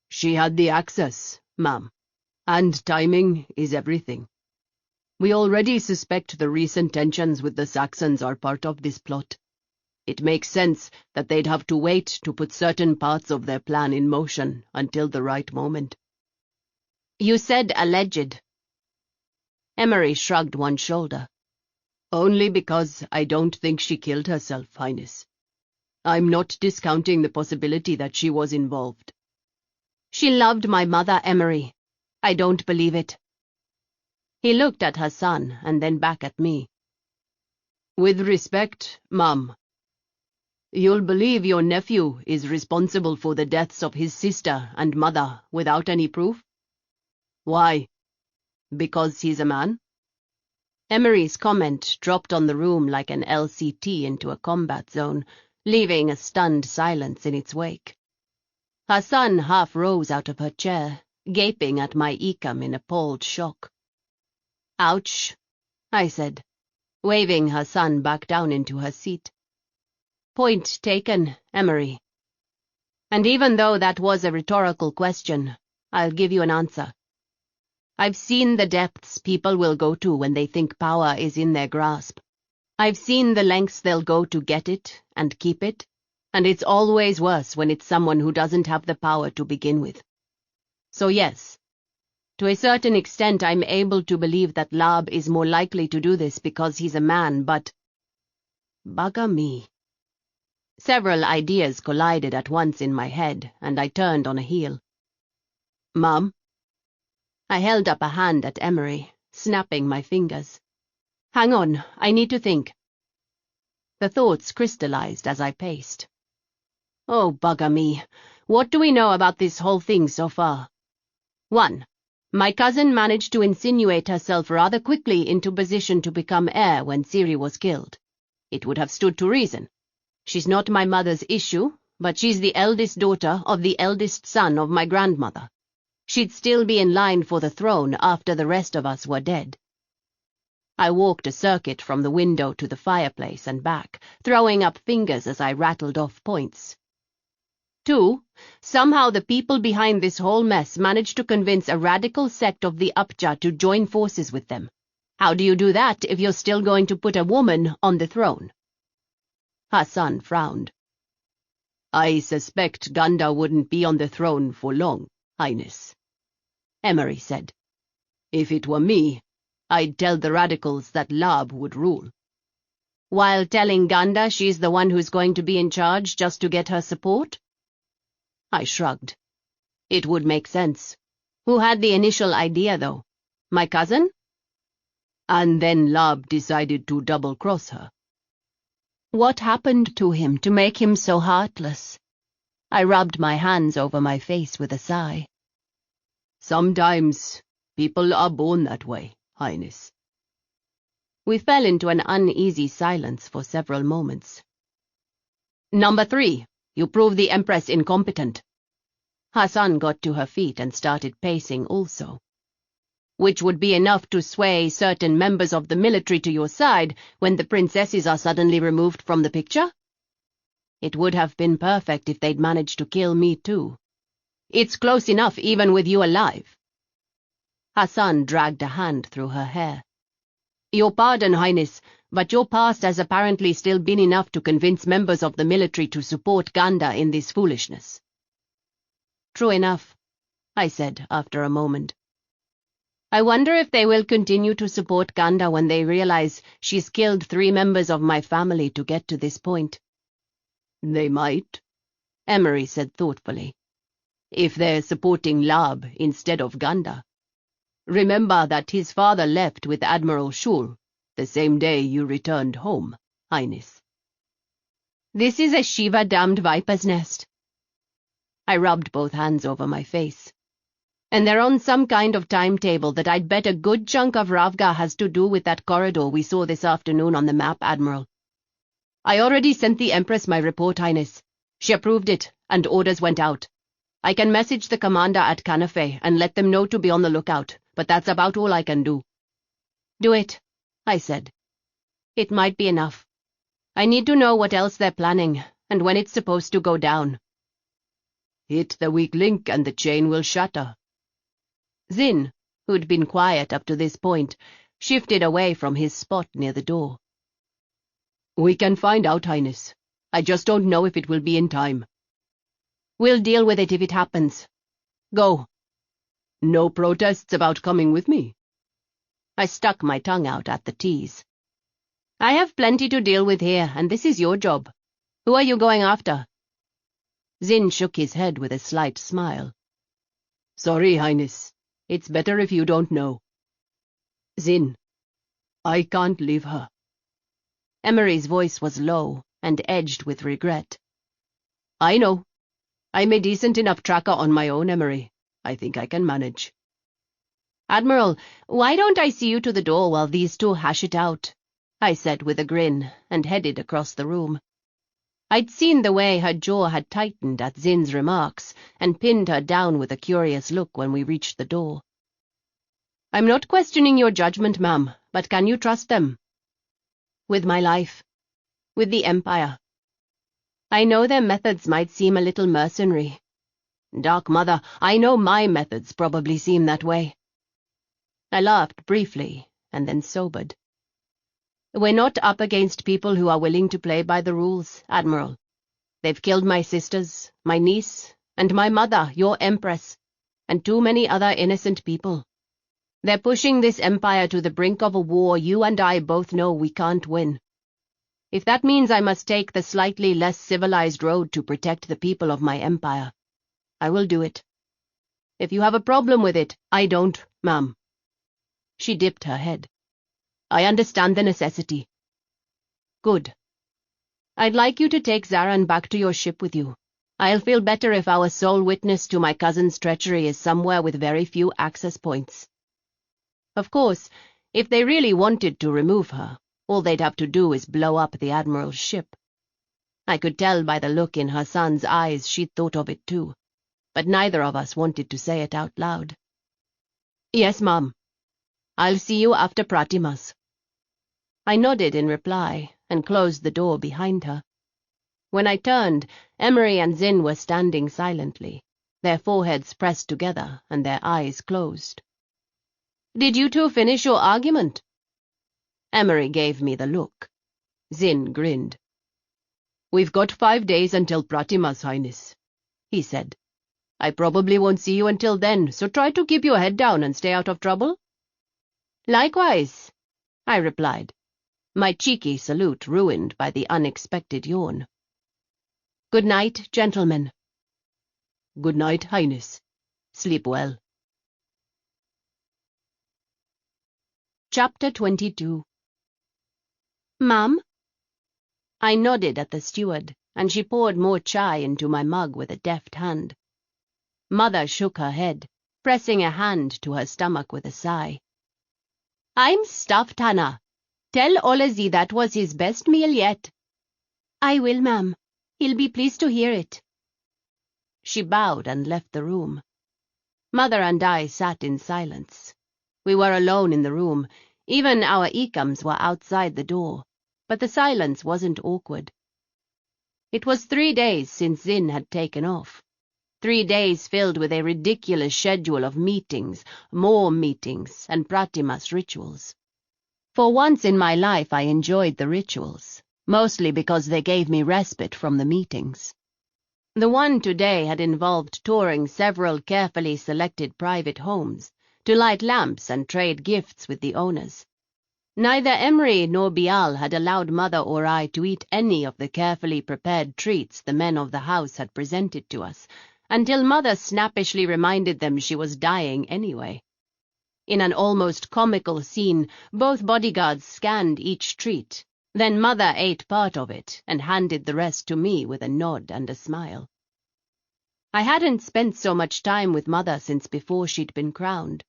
"She had the access, ma'am, and timing is everything. We already suspect the recent tensions with the Saxons are part of this plot. It makes sense that they'd have to wait to put certain parts of their plan in motion until the right moment." "You said alleged." Emery shrugged one shoulder. "Only because I don't think she killed herself, Highness. I'm not discounting the possibility that she was involved." "She loved my mother, Emery. I don't believe it." He looked at Hassan and then back at me. "With respect, ma'am, you'll believe your nephew is responsible for the deaths of his sister and mother without any proof? Why? Because he's a man?" Emery's comment dropped on the room like an LCT into a combat zone, leaving a stunned silence in its wake. Hassan half rose out of her chair, gaping at my Ikam in appalled shock. "Ouch," I said, waving Hassan back down into her seat. "Point taken, Emery. And even though that was a rhetorical question, I'll give you an answer. I've seen the depths people will go to when they think power is in their grasp. I've seen the lengths they'll go to get it and keep it, and it's always worse when it's someone who doesn't have the power to begin with. So yes, to a certain extent I'm able to believe that Lab is more likely to do this because he's a man, but bugger me. Several ideas collided at once in my head, and I turned on a heel. Mum? I held up a hand at Emery, snapping my fingers. Hang on, I need to think. The thoughts crystallized as I paced. Oh, bugger me. What do we know about this whole thing so far? 1. My cousin managed to insinuate herself rather quickly into position to become heir when Ciri was killed. It would have stood to reason. She's not my mother's issue, but she's the eldest daughter of the eldest son of my grandmother. She'd still be in line for the throne after the rest of us were dead. I walked a circuit from the window to the fireplace and back, throwing up fingers as I rattled off points. 2. Somehow the people behind this whole mess managed to convince a radical sect of the Upja to join forces with them. How do you do that if you're still going to put a woman on the throne? Hassan frowned. I suspect Ganda wouldn't be on the throne for long, Highness, Emery said. If it were me, I'd tell the radicals that Lab would rule. While telling Ganda she's the one who's going to be in charge just to get her support? I shrugged. It would make sense. Who had the initial idea, though? My cousin? And then Lab decided to double-cross her. What happened to him to make him so heartless? I rubbed my hands over my face with a sigh. Sometimes people are born that way, Highness. We fell into an uneasy silence for several moments. Number 3, you prove the Empress incompetent. Hassan got to her feet and started pacing also. Which would be enough to sway certain members of the military to your side when the princesses are suddenly removed from the picture? It would have been perfect if they'd managed to kill me too. It's close enough even with you alive. Hassan dragged a hand through her hair. Your pardon, Highness, but your past has apparently still been enough to convince members of the military to support Ganda in this foolishness. True enough, I said after a moment. I wonder if they will continue to support Ganda when they realize she's killed 3 members of my family to get to this point. They might, Emery said thoughtfully, if they're supporting Lab instead of Ganda. Remember that his father left with Admiral Shul the same day you returned home, Highness. This is a Shiva-damned viper's nest. I rubbed both hands over my face. And they're on some kind of timetable that I'd bet a good chunk of Ravga has to do with that corridor we saw this afternoon on the map, Admiral. I already sent the Empress my report, Highness. She approved it, and orders went out. I can message the commander at Canafe and let them know to be on the lookout, but that's about all I can do. Do it, I said. It might be enough. I need to know what else they're planning, and when it's supposed to go down. Hit the weak link and the chain will shatter. Zin, who'd been quiet up to this point, shifted away from his spot near the door. We can find out, Highness. I just don't know if it will be in time. We'll deal with it if it happens. Go. No protests about coming with me? I stuck my tongue out at the tease. I have plenty to deal with here, and this is your job. Who are you going after? Zin shook his head with a slight smile. Sorry, Highness. It's better if you don't know. Zin, I can't leave her. Emery's voice was low and edged with regret. I know. I'm a decent enough tracker on my own, Emery. I think I can manage. Admiral, why don't I see you to the door while these two hash it out? I said with a grin, and headed across the room. I'd seen the way her jaw had tightened at Zin's remarks, and pinned her down with a curious look when we reached the door. I'm not questioning your judgment, ma'am, but can you trust them? With my life. With the Empire. I know their methods might seem a little mercenary. Dark Mother, I know my methods probably seem that way. I laughed briefly, and then sobered. We're not up against people who are willing to play by the rules, Admiral. They've killed my sisters, my niece, and my mother, your Empress, and too many other innocent people. They're pushing this empire to the brink of a war you and I both know we can't win. If that means I must take the slightly less civilized road to protect the people of my empire, I will do it. If you have a problem with it, I don't, ma'am. She dipped her head. I understand the necessity. Good. I'd like you to take Zaran back to your ship with you. I'll feel better if our sole witness to my cousin's treachery is somewhere with very few access points. Of course, if they really wanted to remove her, all they'd have to do is blow up the Admiral's ship. I could tell by the look in her son's eyes she'd thought of it too, but neither of us wanted to say it out loud. Yes, Mom. I'll see you after Pratimas. I nodded in reply and closed the door behind her. When I turned, Emery and Zin were standing silently, their foreheads pressed together and their eyes closed. Did you two finish your argument? Emery gave me the look. Zin grinned. We've got 5 days until Pratimas, Highness, he said. I probably won't see you until then, so try to keep your head down and stay out of trouble. Likewise, I replied, my cheeky salute ruined by the unexpected yawn. Good night, gentlemen. Good night, Highness. Sleep well. Chapter 22. Ma'am? I nodded at the steward, and she poured more chai into my mug with a deft hand. Mother shook her head, pressing a hand to her stomach with a sigh. I'm stuffed, Hannah. Tell Olazi that was his best meal yet. I will, ma'am. He'll be pleased to hear it. She bowed and left the room. Mother and I sat in silence. We were alone in the room. Even our Ikams were outside the door, but the silence wasn't awkward. It was 3 days since Zin had taken off. 3 days filled with a ridiculous schedule of meetings, more meetings, and Pratimas rituals. For once in my life I enjoyed the rituals, mostly because they gave me respite from the meetings. The one today had involved touring several carefully selected private homes to light lamps and trade gifts with the owners. Neither Emery nor Bial had allowed Mother or I to eat any of the carefully prepared treats the men of the house had presented to us, until Mother snappishly reminded them she was dying anyway. In an almost comical scene, both bodyguards scanned each treat. Then Mother ate part of it and handed the rest to me with a nod and a smile. I hadn't spent so much time with Mother since before she'd been crowned.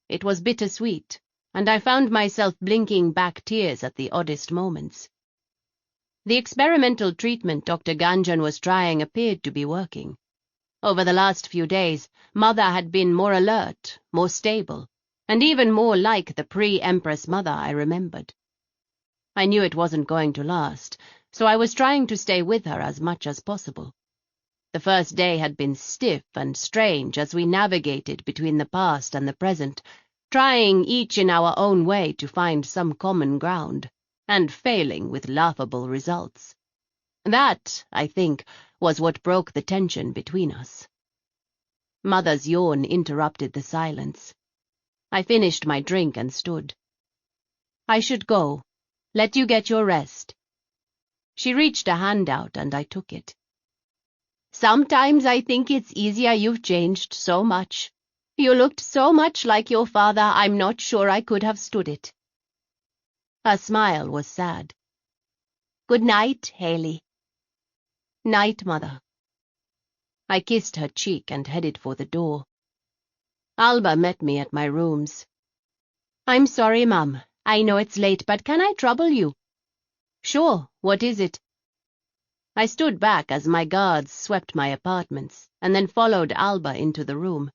It was bittersweet, and I found myself blinking back tears at the oddest moments. The experimental treatment Dr. Ganjan was trying appeared to be working. Over the last few days, Mother had been more alert, more stable, and even more like the pre-Empress Mother I remembered. I knew it wasn't going to last, so I was trying to stay with her as much as possible. The first day had been stiff and strange as we navigated between the past and the present, trying each in our own way to find some common ground, and failing with laughable results. That, I think, was what broke the tension between us. Mother's yawn interrupted the silence. I finished my drink and stood. I should go. Let you get your rest. She reached a hand out and I took it. Sometimes I think it's easier you've changed so much. You looked so much like your father, I'm not sure I could have stood it. Her smile was sad. Good night, Haley. Night, Mother. I kissed her cheek and headed for the door. Alba met me at my rooms. I'm sorry, Mum. I know it's late, but can I trouble you? Sure, what is it? I stood back as my guards swept my apartments, and then followed Alba into the room.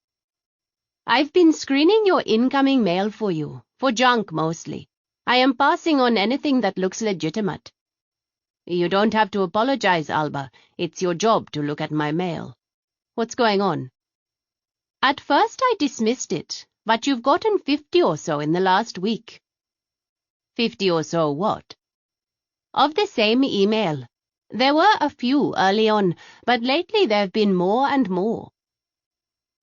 I've been screening your incoming mail for you, for junk mostly. I am passing on anything that looks legitimate. You don't have to apologize, Alba. It's your job to look at my mail. What's going on?" "At first I dismissed it, but you've gotten 50 or so in the last week." "50 or so what?" "Of the same email. There were a few early on, but lately there have been more and more."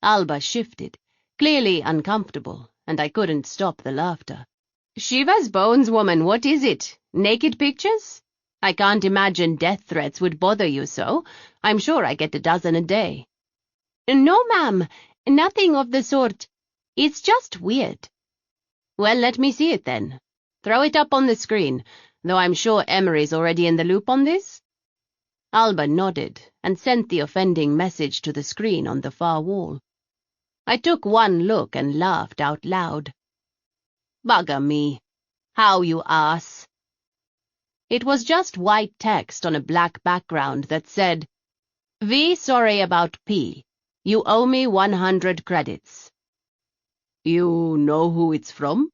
Alba shifted, clearly uncomfortable, and I couldn't stop the laughter. "Shiva's bones, woman, what is it? Naked pictures? I can't imagine death threats would bother you so. I'm sure I get a dozen a day." "No, ma'am, nothing of the sort. It's just weird." "Well, let me see it then. Throw it up on the screen, though I'm sure Emery's already in the loop on this." Alba nodded and sent the offending message to the screen on the far wall. I took one look and laughed out loud. "Bugger me. How you ass." It was just white text on a black background that said, "V sorry about P. You owe me 100 credits." "You know who it's from?"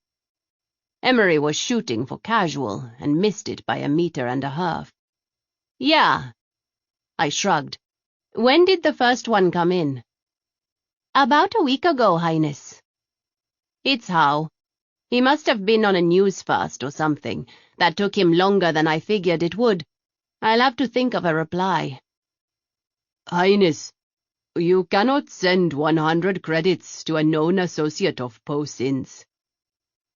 Emery was shooting for casual and missed it by 1.5 meters. "Yeah." I shrugged. "When did the first one come in?" "About a week ago, Highness." "It's how. He must have been on a news fast or something. That took him longer than I figured it would. I'll have to think of a reply." "Highness, you cannot send 100 credits to a known associate of Po Sin's."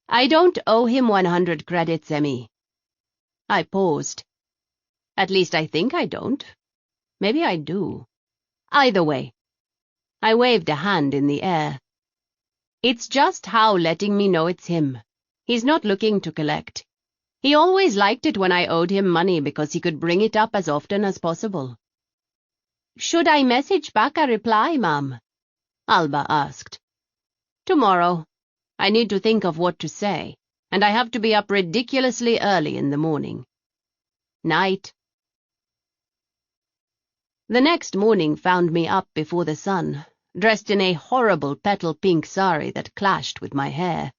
"I don't owe him 100 credits, Emmy." I paused. At least I think I don't. Maybe I do. Either way. I waved a hand in the air. "It's just How letting me know it's him. He's not looking to collect. He always liked it when I owed him money because he could bring it up as often as possible." "Should I message back a reply, ma'am?" Alba asked. "Tomorrow. I need to think of what to say, and I have to be up ridiculously early in the morning. Night." The next morning found me up before the sun, dressed in a horrible petal pink sari that clashed with my hair.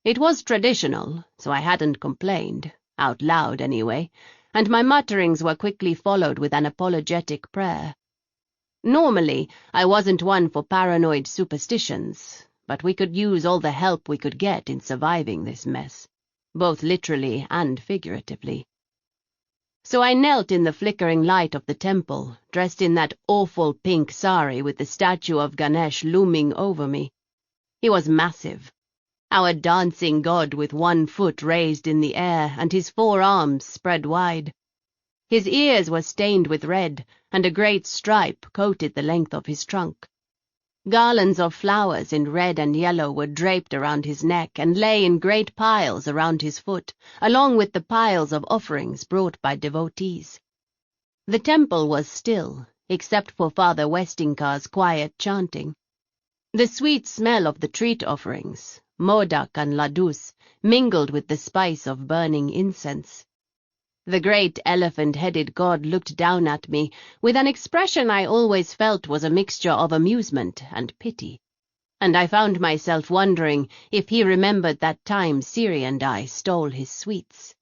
It was traditional, so I hadn't complained, out loud anyway, and my mutterings were quickly followed with an apologetic prayer. Normally, I wasn't one for paranoid superstitions, but we could use all the help we could get in surviving this mess, both literally and figuratively. So I knelt in the flickering light of the temple, dressed in that awful pink sari with the statue of Ganesh looming over me. He was massive, our dancing god with 1 foot raised in the air and his 4 arms spread wide. His ears were stained with red, and a great stripe coated the length of his trunk. Garlands of flowers in red and yellow were draped around his neck and lay in great piles around his foot, along with the piles of offerings brought by devotees. The temple was still, except for Father Westingkar's quiet chanting. The sweet smell of the treat offerings, modak and ladus, mingled with the spice of burning incense. The great elephant-headed god looked down at me with an expression I always felt was a mixture of amusement and pity, and I found myself wondering if he remembered that time Siri and I stole his sweets.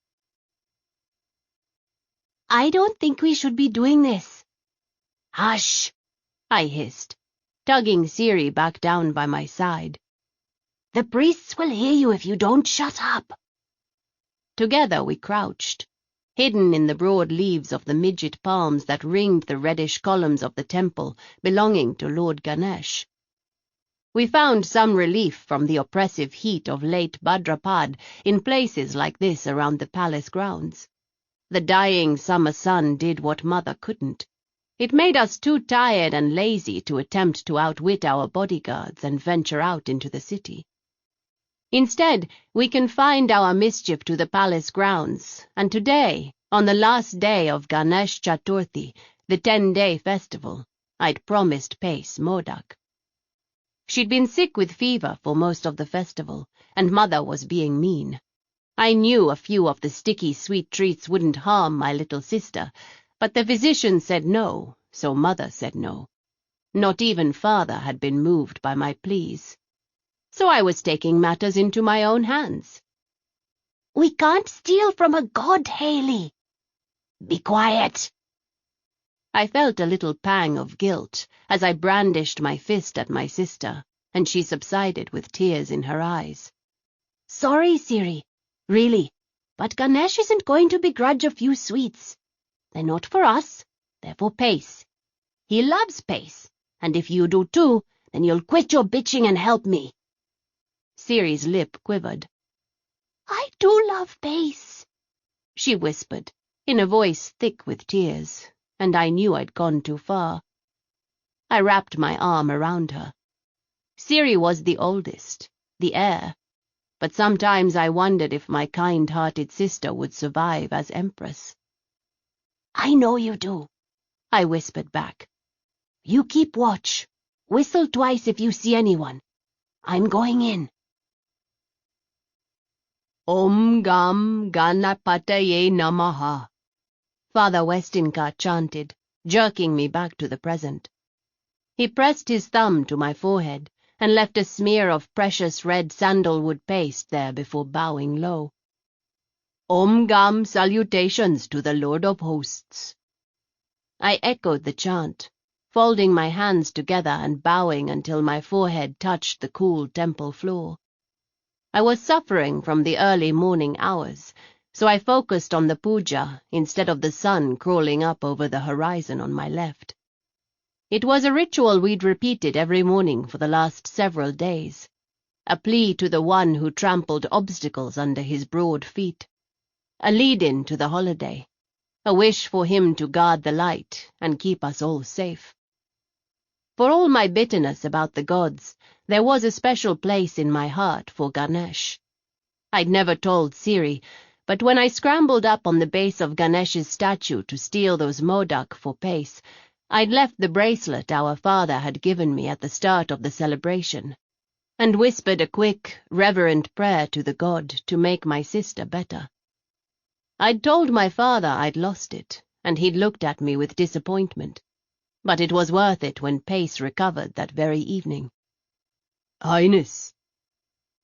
"I don't think we should be doing this." "Hush!" I hissed, tugging Siri back down by my side. "The priests will hear you if you don't shut up." Together we crouched, hidden in the broad leaves of the midget palms that ringed the reddish columns of the temple belonging to Lord Ganesh. We found some relief from the oppressive heat of late Bhadrapad in places like this around the palace grounds. The dying summer sun did what Mother couldn't. It made us too tired and lazy to attempt to outwit our bodyguards and venture out into the city. Instead, we confined our mischief to the palace grounds, and today, on the last day of Ganesh Chaturthi, the 10-day festival, I'd promised Pace modak. She'd been sick with fever for most of the festival, and Mother was being mean. I knew a few of the sticky sweet treats wouldn't harm my little sister, but the physician said no, so Mother said no. Not even Father had been moved by my pleas. So I was taking matters into my own hands. "We can't steal from a god, Haley." "Be quiet." I felt a little pang of guilt as I brandished my fist at my sister, and she subsided with tears in her eyes. Sorry, Siri. Really. But Ganesh isn't going to begrudge a few sweets. They're not for us. They're for Pace. He loves Pace, and if you do too, then you'll quit your bitching and help me. Siri's lip quivered. I do love Pace, she whispered, in a voice thick with tears, and I knew I'd gone too far. I wrapped my arm around her. Siri was the oldest, the heir, but sometimes I wondered if my kind-hearted sister would survive as Empress. I know you do, I whispered back. You keep watch. Whistle twice if you see anyone. I'm going in. Om Gam Ganapataye Namaha, Father Westinka chanted, jerking me back to the present. He pressed his thumb to my forehead and left a smear of precious red sandalwood paste there before bowing low. Om Gam salutations to the Lord of Hosts. I echoed the chant, folding my hands together and bowing until my forehead touched the cool temple floor. I was suffering from the early morning hours, so I focused on the puja instead of the sun crawling up over the horizon on my left. It was a ritual we'd repeated every morning for the last several days, a plea to the one who trampled obstacles under his broad feet, a lead-in to the holiday, a wish for him to guard the light and keep us all safe. For all my bitterness about the gods, there was a special place in my heart for Ganesh. I'd never told Siri, but when I scrambled up on the base of Ganesh's statue to steal those modak for Pace, I'd left the bracelet our father had given me at the start of the celebration, and whispered a quick, reverent prayer to the god to make my sister better. I'd told my father I'd lost it, and he'd looked at me with disappointment, but it was worth it when Pace recovered that very evening. Highness.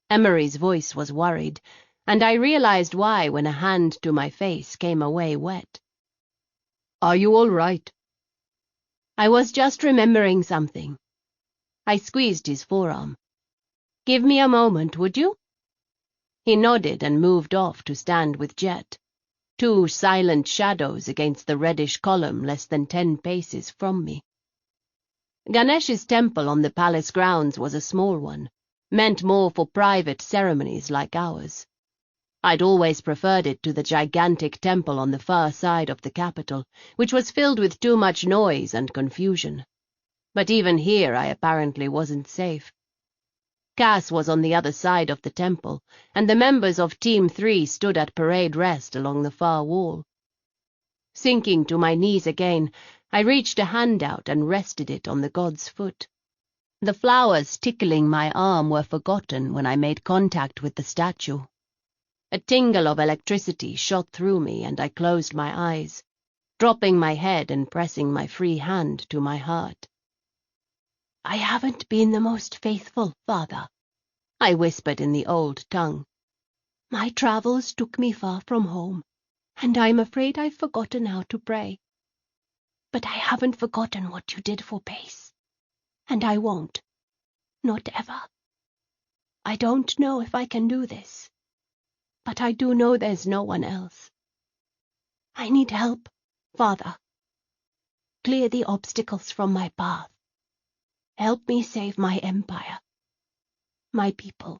Emery's voice was worried, and I realized why when a hand to my face came away wet. Are you all right? I was just remembering something. I squeezed his forearm. Give me a moment, would you? He nodded and moved off to stand with Jet, two silent shadows against the reddish column less than 10 paces from me. Ganesh's temple on the palace grounds was a small one, meant more for private ceremonies like ours. I'd always preferred it to the gigantic temple on the far side of the capital, which was filled with too much noise and confusion. But even here I apparently wasn't safe. Cass was on the other side of the temple, and the members of Team 3 stood at parade rest along the far wall. Sinking to my knees again, I reached a hand out and rested it on the god's foot. The flowers tickling my arm were forgotten when I made contact with the statue. A tingle of electricity shot through me, and I closed my eyes, dropping my head and pressing my free hand to my heart. I haven't been the most faithful, Father, I whispered in the old tongue. My travels took me far from home, and I'm afraid I've forgotten how to pray. But I haven't forgotten what you did for Pace, and I won't, not ever. I don't know if I can do this, but I do know there's no one else. I need help, Father. Clear the obstacles from my path. Help me save my empire, my people.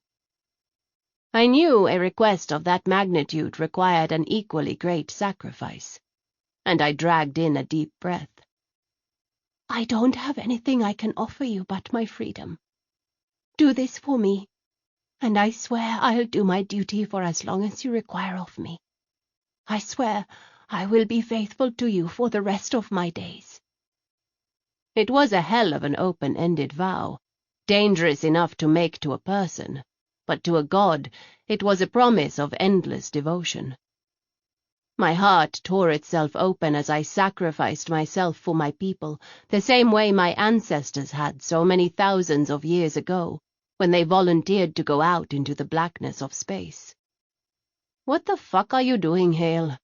I knew a request of that magnitude required an equally great sacrifice, and I dragged in a deep breath. I don't have anything I can offer you but my freedom. Do this for me, and I swear I'll do my duty for as long as you require of me. I swear I will be faithful to you for the rest of my days. It was a hell of an open-ended vow, dangerous enough to make to a person, but to a god it was a promise of endless devotion. My heart tore itself open as I sacrificed myself for my people, the same way my ancestors had so many thousands of years ago, when they volunteered to go out into the blackness of space. "What the fuck are you doing, Hale?"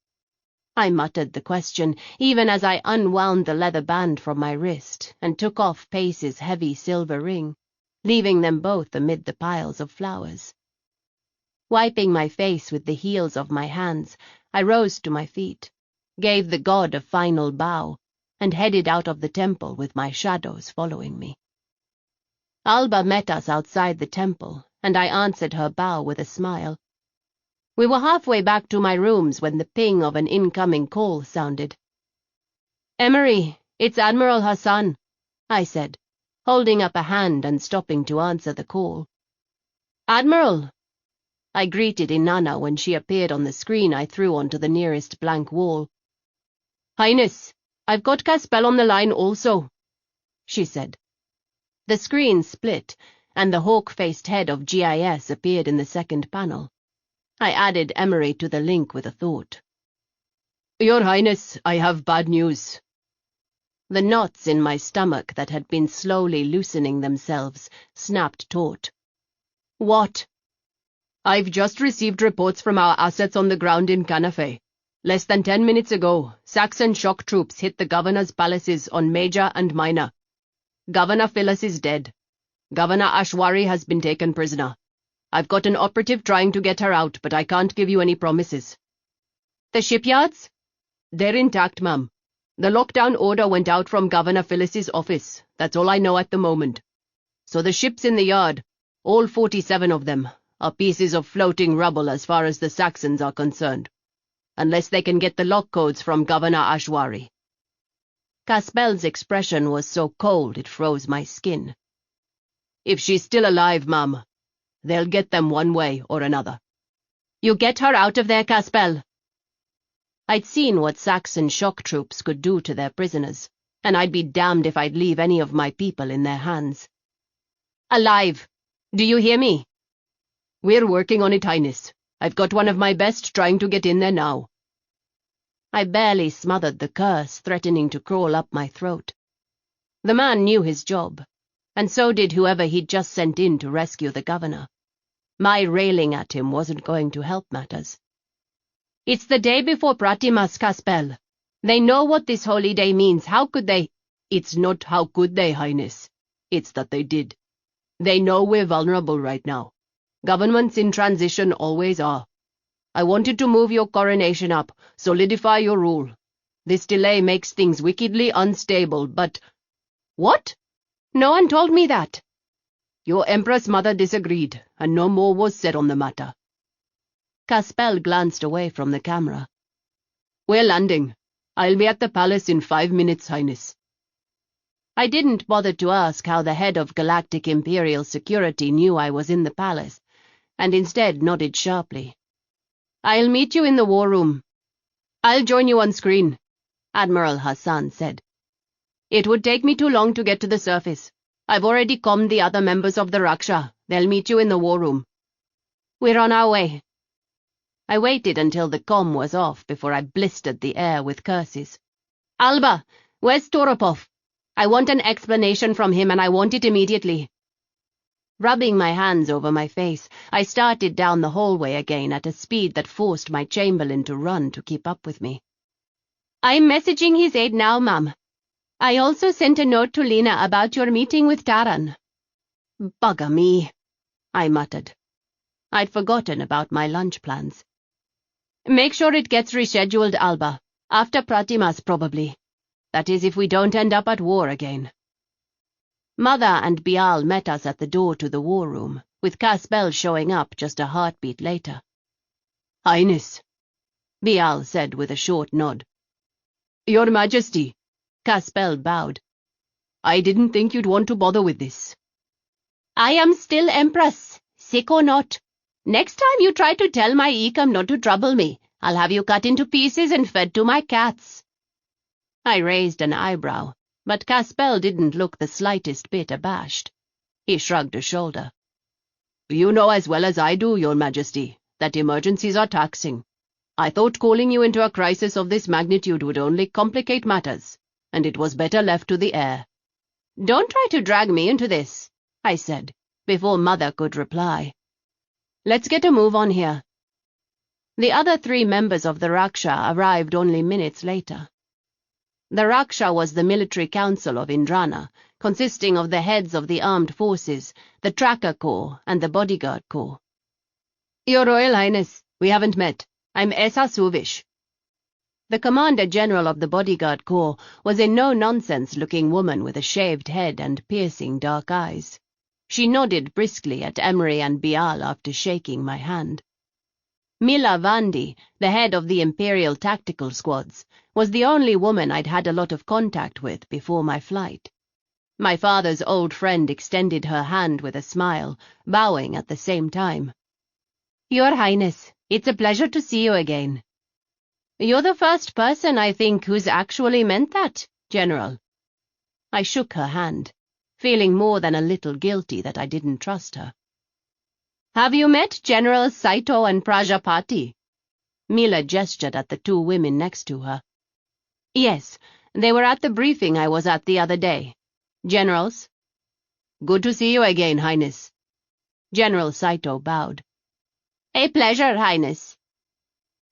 I muttered the question, even as I unwound the leather band from my wrist and took off Pace's heavy silver ring, leaving them both amid the piles of flowers. Wiping my face with the heels of my hands, I rose to my feet, gave the god a final bow, and headed out of the temple with my shadows following me. Alba met us outside the temple, and I answered her bow with a smile. We were halfway back to my rooms when the ping of an incoming call sounded. "Emery, it's Admiral Hassan," I said, holding up a hand and stopping to answer the call. "Admiral," I greeted Indrana when she appeared on the screen I threw onto the nearest blank wall. "Highness, I've got Caspel on the line also," she said. The screen split, and the hawk-faced head of GIS appeared in the second panel. I added Emery to the link with a thought. "Your Highness, I have bad news." The knots in my stomach that had been slowly loosening themselves snapped taut. "What?" "I've just received reports from our assets on the ground in Canafe. Less than 10 minutes ago, Saxon shock troops hit the governor's palaces on Major and Minor. Governor Phyllis is dead. Governor Ashwari has been taken prisoner. I've got an operative trying to get her out, but I can't give you any promises." "The shipyards?" "They're intact, ma'am. The lockdown order went out from Governor Phyllis's office. That's all I know at the moment. So the ships in the yard, all 47 of them, are pieces of floating rubble as far as the Saxons are concerned. Unless they can get the lock codes from Governor Ashwari." Caspel's expression was so cold it froze my skin. "If she's still alive, ma'am, they'll get them one way or another." "You get her out of there, Caspel." I'd seen what Saxon shock troops could do to their prisoners, and I'd be damned if I'd leave any of my people in their hands. "Alive. Do you hear me?" "We're working on it, Highness. I've got one of my best trying to get in there now." I barely smothered the curse threatening to crawl up my throat. The man knew his job, and so did whoever he'd just sent in to rescue the governor. My railing at him wasn't going to help matters. "It's the day before Pratimas, Caspel. They know what this holy day means. How could they—" "It's not how could they, Highness. It's that they did. They know we're vulnerable right now. Governments in transition always are. I wanted to move your coronation up, solidify your rule. This delay makes things wickedly unstable, but—" "What? No one told me that." "Your Empress Mother disagreed, and no more was said on the matter." Caspel glanced away from the camera. "We're landing. I'll be at the palace in 5 minutes, Highness." I didn't bother to ask how the head of Galactic Imperial Security knew I was in the palace, and instead nodded sharply. "I'll meet you in the war room." "I'll join you on screen," Admiral Hassan said. "It would take me too long to get to the surface. I've already commed the other members of the Raksha. They'll meet you in the war room." "We're on our way." I waited until the comm was off before I blistered the air with curses. "Alba, where's Toropov? I want an explanation from him, and I want it immediately." Rubbing my hands over my face, I started down the hallway again at a speed that forced my chamberlain to run to keep up with me. "I'm messaging his aide now, ma'am. I also sent a note to Lena about your meeting with Taran." "Bugger me," I muttered. I'd forgotten about my lunch plans. "Make sure it gets rescheduled, Alba. After Pratimas, probably. That is, if we don't end up at war again." Mother and Bial met us at the door to the war room, with Caspel showing up just a heartbeat later. "Highness," Bial said with a short nod. "Your Majesty," Caspel bowed. "I didn't think you'd want to bother with this." "I am still Empress, sick or not. Next time you try to tell my Ecom not to trouble me, I'll have you cut into pieces and fed to my cats." I raised an eyebrow, but Caspel didn't look the slightest bit abashed. He shrugged a shoulder. "You know as well as I do, Your Majesty, that emergencies are taxing. I thought calling you into a crisis of this magnitude would only complicate matters, and it was better left to the heir." "Don't try to drag me into this," I said, before Mother could reply. "Let's get a move on here." The other 3 members of the Raksha arrived only minutes later. The Raksha was the military council of Indrana, consisting of the heads of the armed forces, the tracker corps, and the bodyguard corps. "Your Royal Highness, we haven't met. I'm Esa Suvish." The Commander-General of the bodyguard corps was a no-nonsense-looking woman with a shaved head and piercing dark eyes. She nodded briskly at Emery and Bial after shaking my hand. Mila Vandi, the head of the Imperial Tactical Squads, was the only woman I'd had a lot of contact with before my flight. My father's old friend extended her hand with a smile, bowing at the same time. "Your Highness, it's a pleasure to see you again." "You're the first person, I think, who's actually meant that, General." I shook her hand, feeling more than a little guilty that I didn't trust her. "Have you met Generals Saito and Prajapati?" Mila gestured at the 2 women next to her. "Yes, they were at the briefing I was at the other day. Generals?" "Good to see you again, Highness." General Saito bowed. "A pleasure, Highness."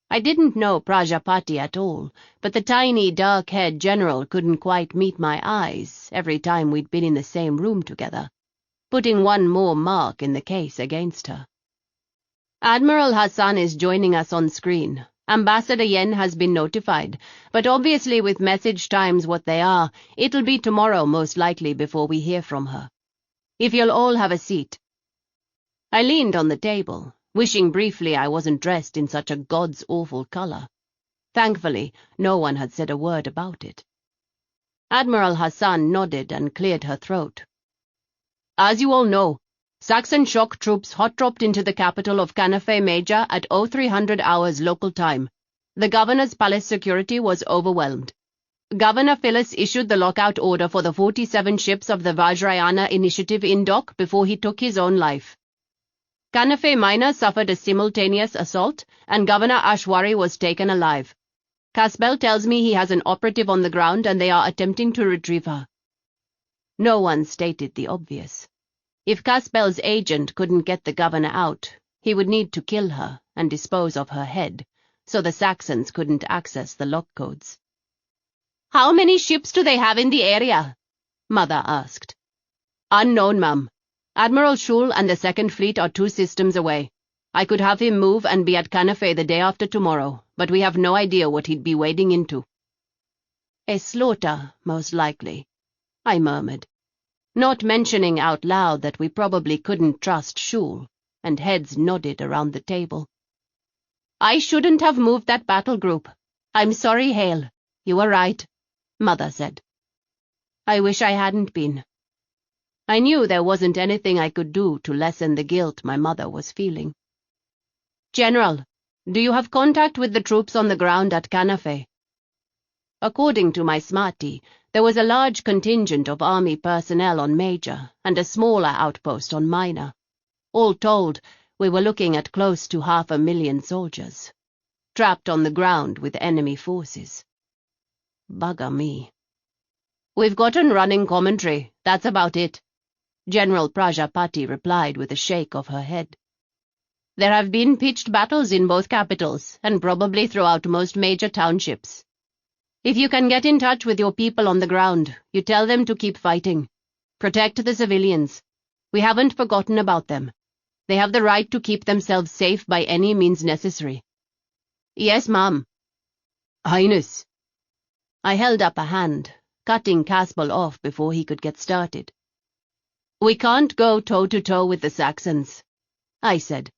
I didn't know Prajapati at all, but the tiny, dark-haired general couldn't quite meet my eyes every time we'd been in the same room together, putting one more mark in the case against her. "Admiral Hassan is joining us on screen. Ambassador Yen has been notified, but obviously with message times what they are, it'll be tomorrow most likely before we hear from her. If you'll all have a seat." I leaned on the table, wishing briefly I wasn't dressed in such a god's awful color. Thankfully, no one had said a word about it. Admiral Hassan nodded and cleared her throat. "As you all know, Saxon shock troops hot-dropped into the capital of Canafe Major at 0300 hours local time. The governor's palace security was overwhelmed. Governor Phyllis issued the lockout order for the 47 ships of the Vajrayana Initiative in dock before he took his own life. Canafe Minor suffered a simultaneous assault, and Governor Ashwari was taken alive. Casbel tells me he has an operative on the ground and they are attempting to retrieve her." No one stated the obvious. If Casbel's agent couldn't get the governor out, he would need to kill her and dispose of her head, so the Saxons couldn't access the lock codes. "How many ships do they have in the area?" Mother asked. "Unknown, ma'am. Admiral Schul and the Second Fleet are 2 systems away. I could have him move and be at Canafe the day after tomorrow, but we have no idea what he'd be wading into." "A slaughter, most likely," I murmured, not mentioning out loud that we probably couldn't trust Schul, and heads nodded around the table. "I shouldn't have moved that battle group. I'm sorry, Hale. You were right," Mother said. I wish I hadn't been. I knew there wasn't anything I could do to lessen the guilt my mother was feeling. "General, do you have contact with the troops on the ground at Canafe?" According to my smarty, there was a large contingent of army personnel on Major and a smaller outpost on Minor. All told, we were looking at close to 500,000 soldiers, trapped on the ground with enemy forces. Bugger me. "We've gotten running commentary, that's about it," General Prajapati replied with a shake of her head. "There have been pitched battles in both capitals, and probably throughout most major townships. If you can get in touch with your people on the ground, you tell them to keep fighting. Protect the civilians. We haven't forgotten about them. They have the right to keep themselves safe by any means necessary." "Yes, ma'am." "Highness." I held up a hand, cutting Casbel off before he could get started. "We can't go toe-to-toe with the Saxons," I said.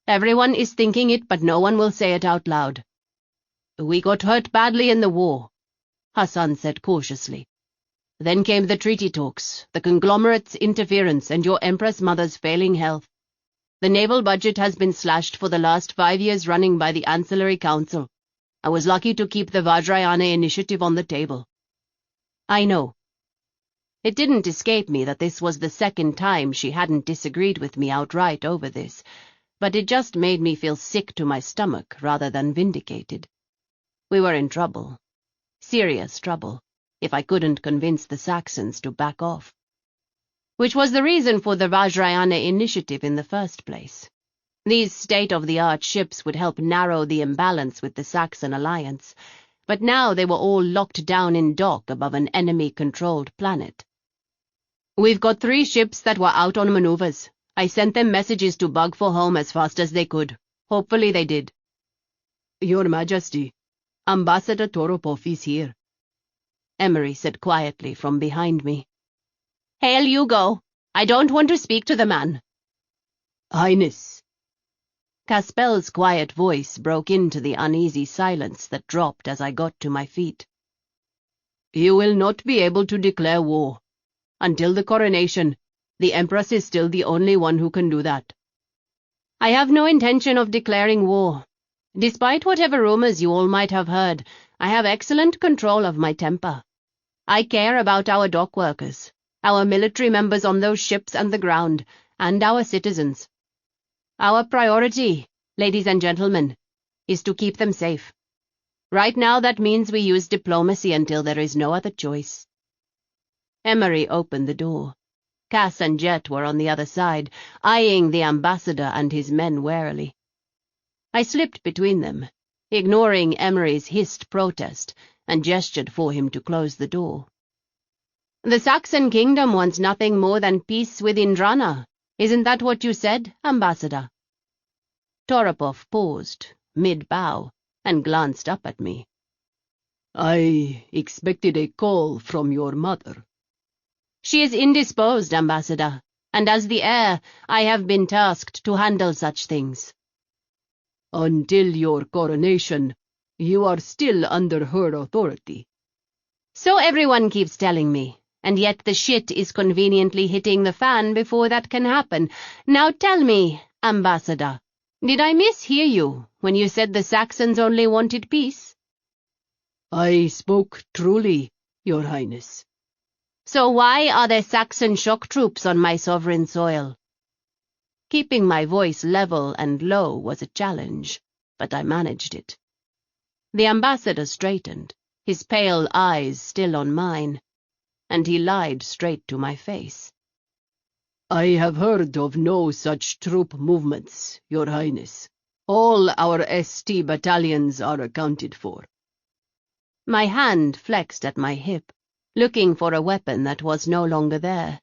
"Everyone is thinking it, but no one will say it out loud. We got hurt badly in the war," Hassan said cautiously. "Then came the treaty talks, the conglomerate's interference, and your Empress Mother's failing health. The naval budget has been slashed for the last 5 years running by the Ancillary Council. I was lucky to keep the Vajrayana Initiative on the table." I know. It didn't escape me that this was the second time she hadn't disagreed with me outright over this, but it just made me feel sick to my stomach rather than vindicated. We were in trouble. Serious trouble, if I couldn't convince the Saxons to back off. Which was the reason for the Vajrayana Initiative in the first place. These state-of-the-art ships would help narrow the imbalance with the Saxon alliance, but now they were all locked down in dock above an enemy-controlled planet. "We've got 3 ships that were out on maneuvers. I sent them messages to bug for home as fast as they could. Hopefully they did." "Your Majesty, Ambassador Toropov is here," Emery said quietly from behind me. "Hail you go. I don't want to speak to the man." "Highness." Caspel's quiet voice broke into the uneasy silence that dropped as I got to my feet. "You will not be able to declare war. Until the coronation, the Empress is still the only one who can do that." "I have no intention of declaring war. Despite whatever rumors you all might have heard, I have excellent control of my temper. I care about our dock workers, our military members on those ships and the ground, and our citizens. Our priority, ladies and gentlemen, is to keep them safe. Right now that means we use diplomacy until there is no other choice." Emery opened the door. Cass and Jet were on the other side, eyeing the ambassador and his men warily. I slipped between them, ignoring Emery's hissed protest, and gestured for him to close the door. "The Saxon kingdom wants nothing more than peace with Indrana. Isn't that what you said, Ambassador?" Toropov paused, mid-bow, and glanced up at me. "I expected a call from your mother." "She is indisposed, Ambassador, and as the heir, I have been tasked to handle such things." "Until your coronation, you are still under her authority." "So everyone keeps telling me, and yet the shit is conveniently hitting the fan before that can happen. Now tell me, Ambassador, did I mishear you when you said the Saxons only wanted peace?" "I spoke truly, Your Highness." "So why are there Saxon shock troops on my sovereign soil?" Keeping my voice level and low was a challenge, but I managed it. The ambassador straightened, his pale eyes still on mine, and he lied straight to my face. "I have heard of no such troop movements, Your Highness. All our ST battalions are accounted for." My hand flexed at my hip, looking for a weapon that was no longer there.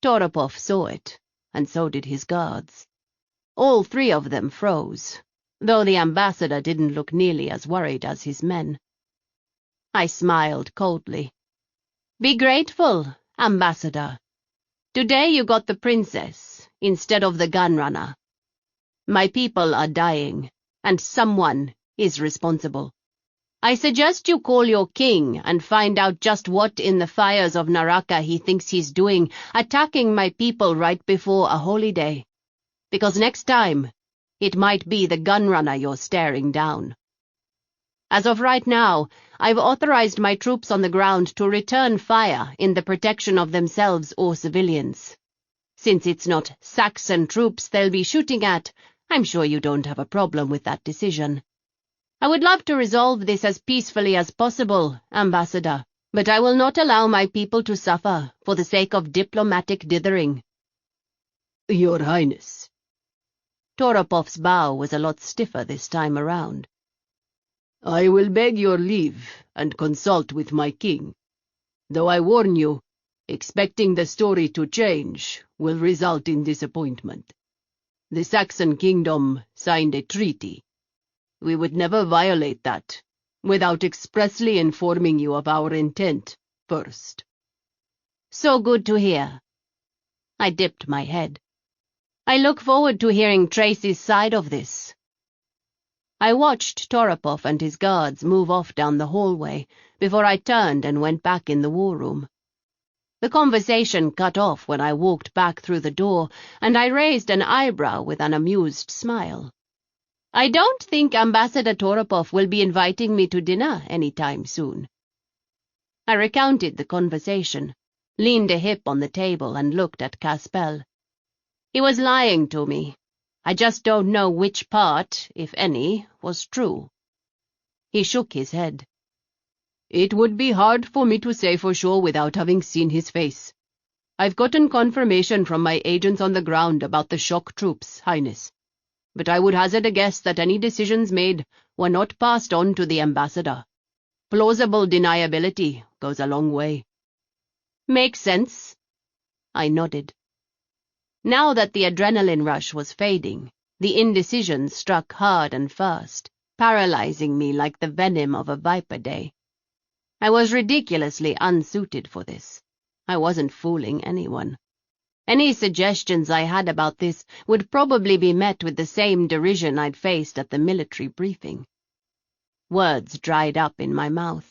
Toropov saw it, and so did his guards. All 3 of them froze, though the ambassador didn't look nearly as worried as his men. I smiled coldly. "Be grateful, Ambassador. Today you got the princess instead of the gunrunner. My people are dying, and someone is responsible. I suggest you call your king and find out just what in the fires of Naraka he thinks he's doing, attacking my people right before a holy day. Because next time, it might be the gunrunner you're staring down. As of right now, I've authorized my troops on the ground to return fire in the protection of themselves or civilians. Since it's not Saxon troops they'll be shooting at, I'm sure you don't have a problem with that decision. I would love to resolve this as peacefully as possible, Ambassador, but I will not allow my people to suffer for the sake of diplomatic dithering." "Your Highness." Toropov's bow was a lot stiffer this time around. "I will beg your leave and consult with my king. Though I warn you, expecting the story to change will result in disappointment. The Saxon kingdom signed a treaty. We would never violate that without expressly informing you of our intent first." "So good to hear." I dipped my head. "I look forward to hearing Tracy's side of this." I watched Toropov and his guards move off down the hallway before I turned and went back in the war room. The conversation cut off when I walked back through the door, and I raised an eyebrow with an amused smile. "I don't think Ambassador Toropov will be inviting me to dinner any time soon." I recounted the conversation, leaned a hip on the table and looked at Caspel. He was lying to me. I just don't know which part, if any, was true. He shook his head. "It would be hard for me to say for sure without having seen his face. I've gotten confirmation from my agents on the ground about the shock troops, Highness. but I would hazard a guess that any decisions made were not passed on to the ambassador. Plausible deniability goes a long way." "Makes sense." I nodded. Now that the adrenaline rush was fading, the indecision struck hard and fast, paralyzing me like the venom of a viper day. I was ridiculously unsuited for this. I wasn't fooling anyone. Any suggestions I had about this would probably be met with the same derision I'd faced at the military briefing. Words dried up in my mouth.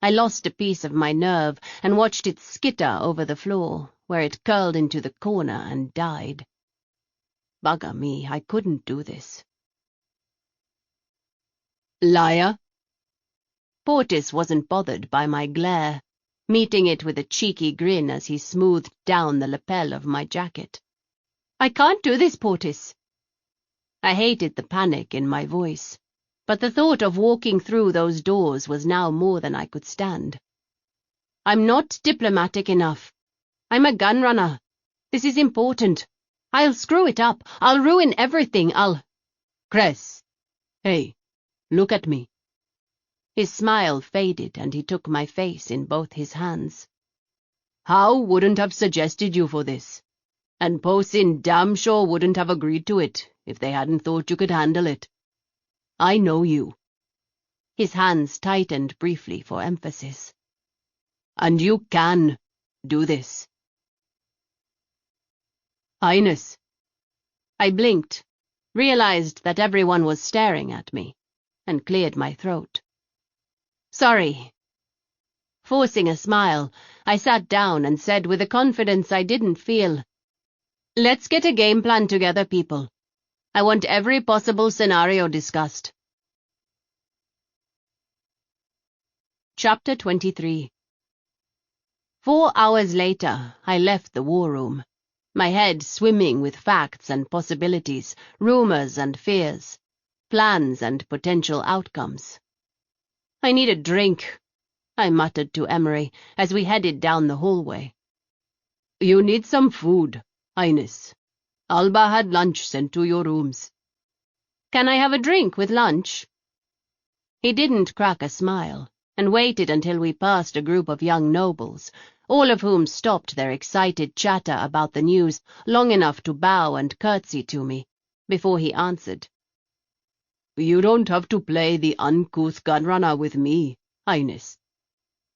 I lost a piece of my nerve and watched it skitter over the floor, where it curled into the corner and died. Bugger me, I couldn't do this. "Liar?" Portis wasn't bothered by my glare, meeting it with a cheeky grin as he smoothed down the lapel of my jacket. "I can't do this, Portis." I hated the panic in my voice, but the thought of walking through those doors was now more than I could stand. "I'm not diplomatic enough. I'm a gunrunner. This is important. I'll screw it up. I'll ruin everything. "Cress! Hey, look at me." His smile faded and he took my face in both his hands. "How wouldn't have suggested you for this, and Posin damn sure wouldn't have agreed to it if they hadn't thought you could handle it. I know you." His hands tightened briefly for emphasis. "And you can do this." "Highness." I blinked, realized that everyone was staring at me, and cleared my throat. "Sorry." Forcing a smile, I sat down and said with a confidence I didn't feel, "Let's get a game plan together, people. I want every possible scenario discussed." Chapter 23. 4 hours later, I left the war room, my head swimming with facts and possibilities, rumors and fears, plans and potential outcomes. "I need a drink," I muttered to Emery as we headed down the hallway. "You need some food, Highness. Alba had lunch sent to your rooms." "Can I have a drink with lunch?" He didn't crack a smile, and waited until we passed a group of young nobles, all of whom stopped their excited chatter about the news long enough to bow and curtsy to me, before he answered. "You don't have to play the uncouth gunrunner with me, Highness."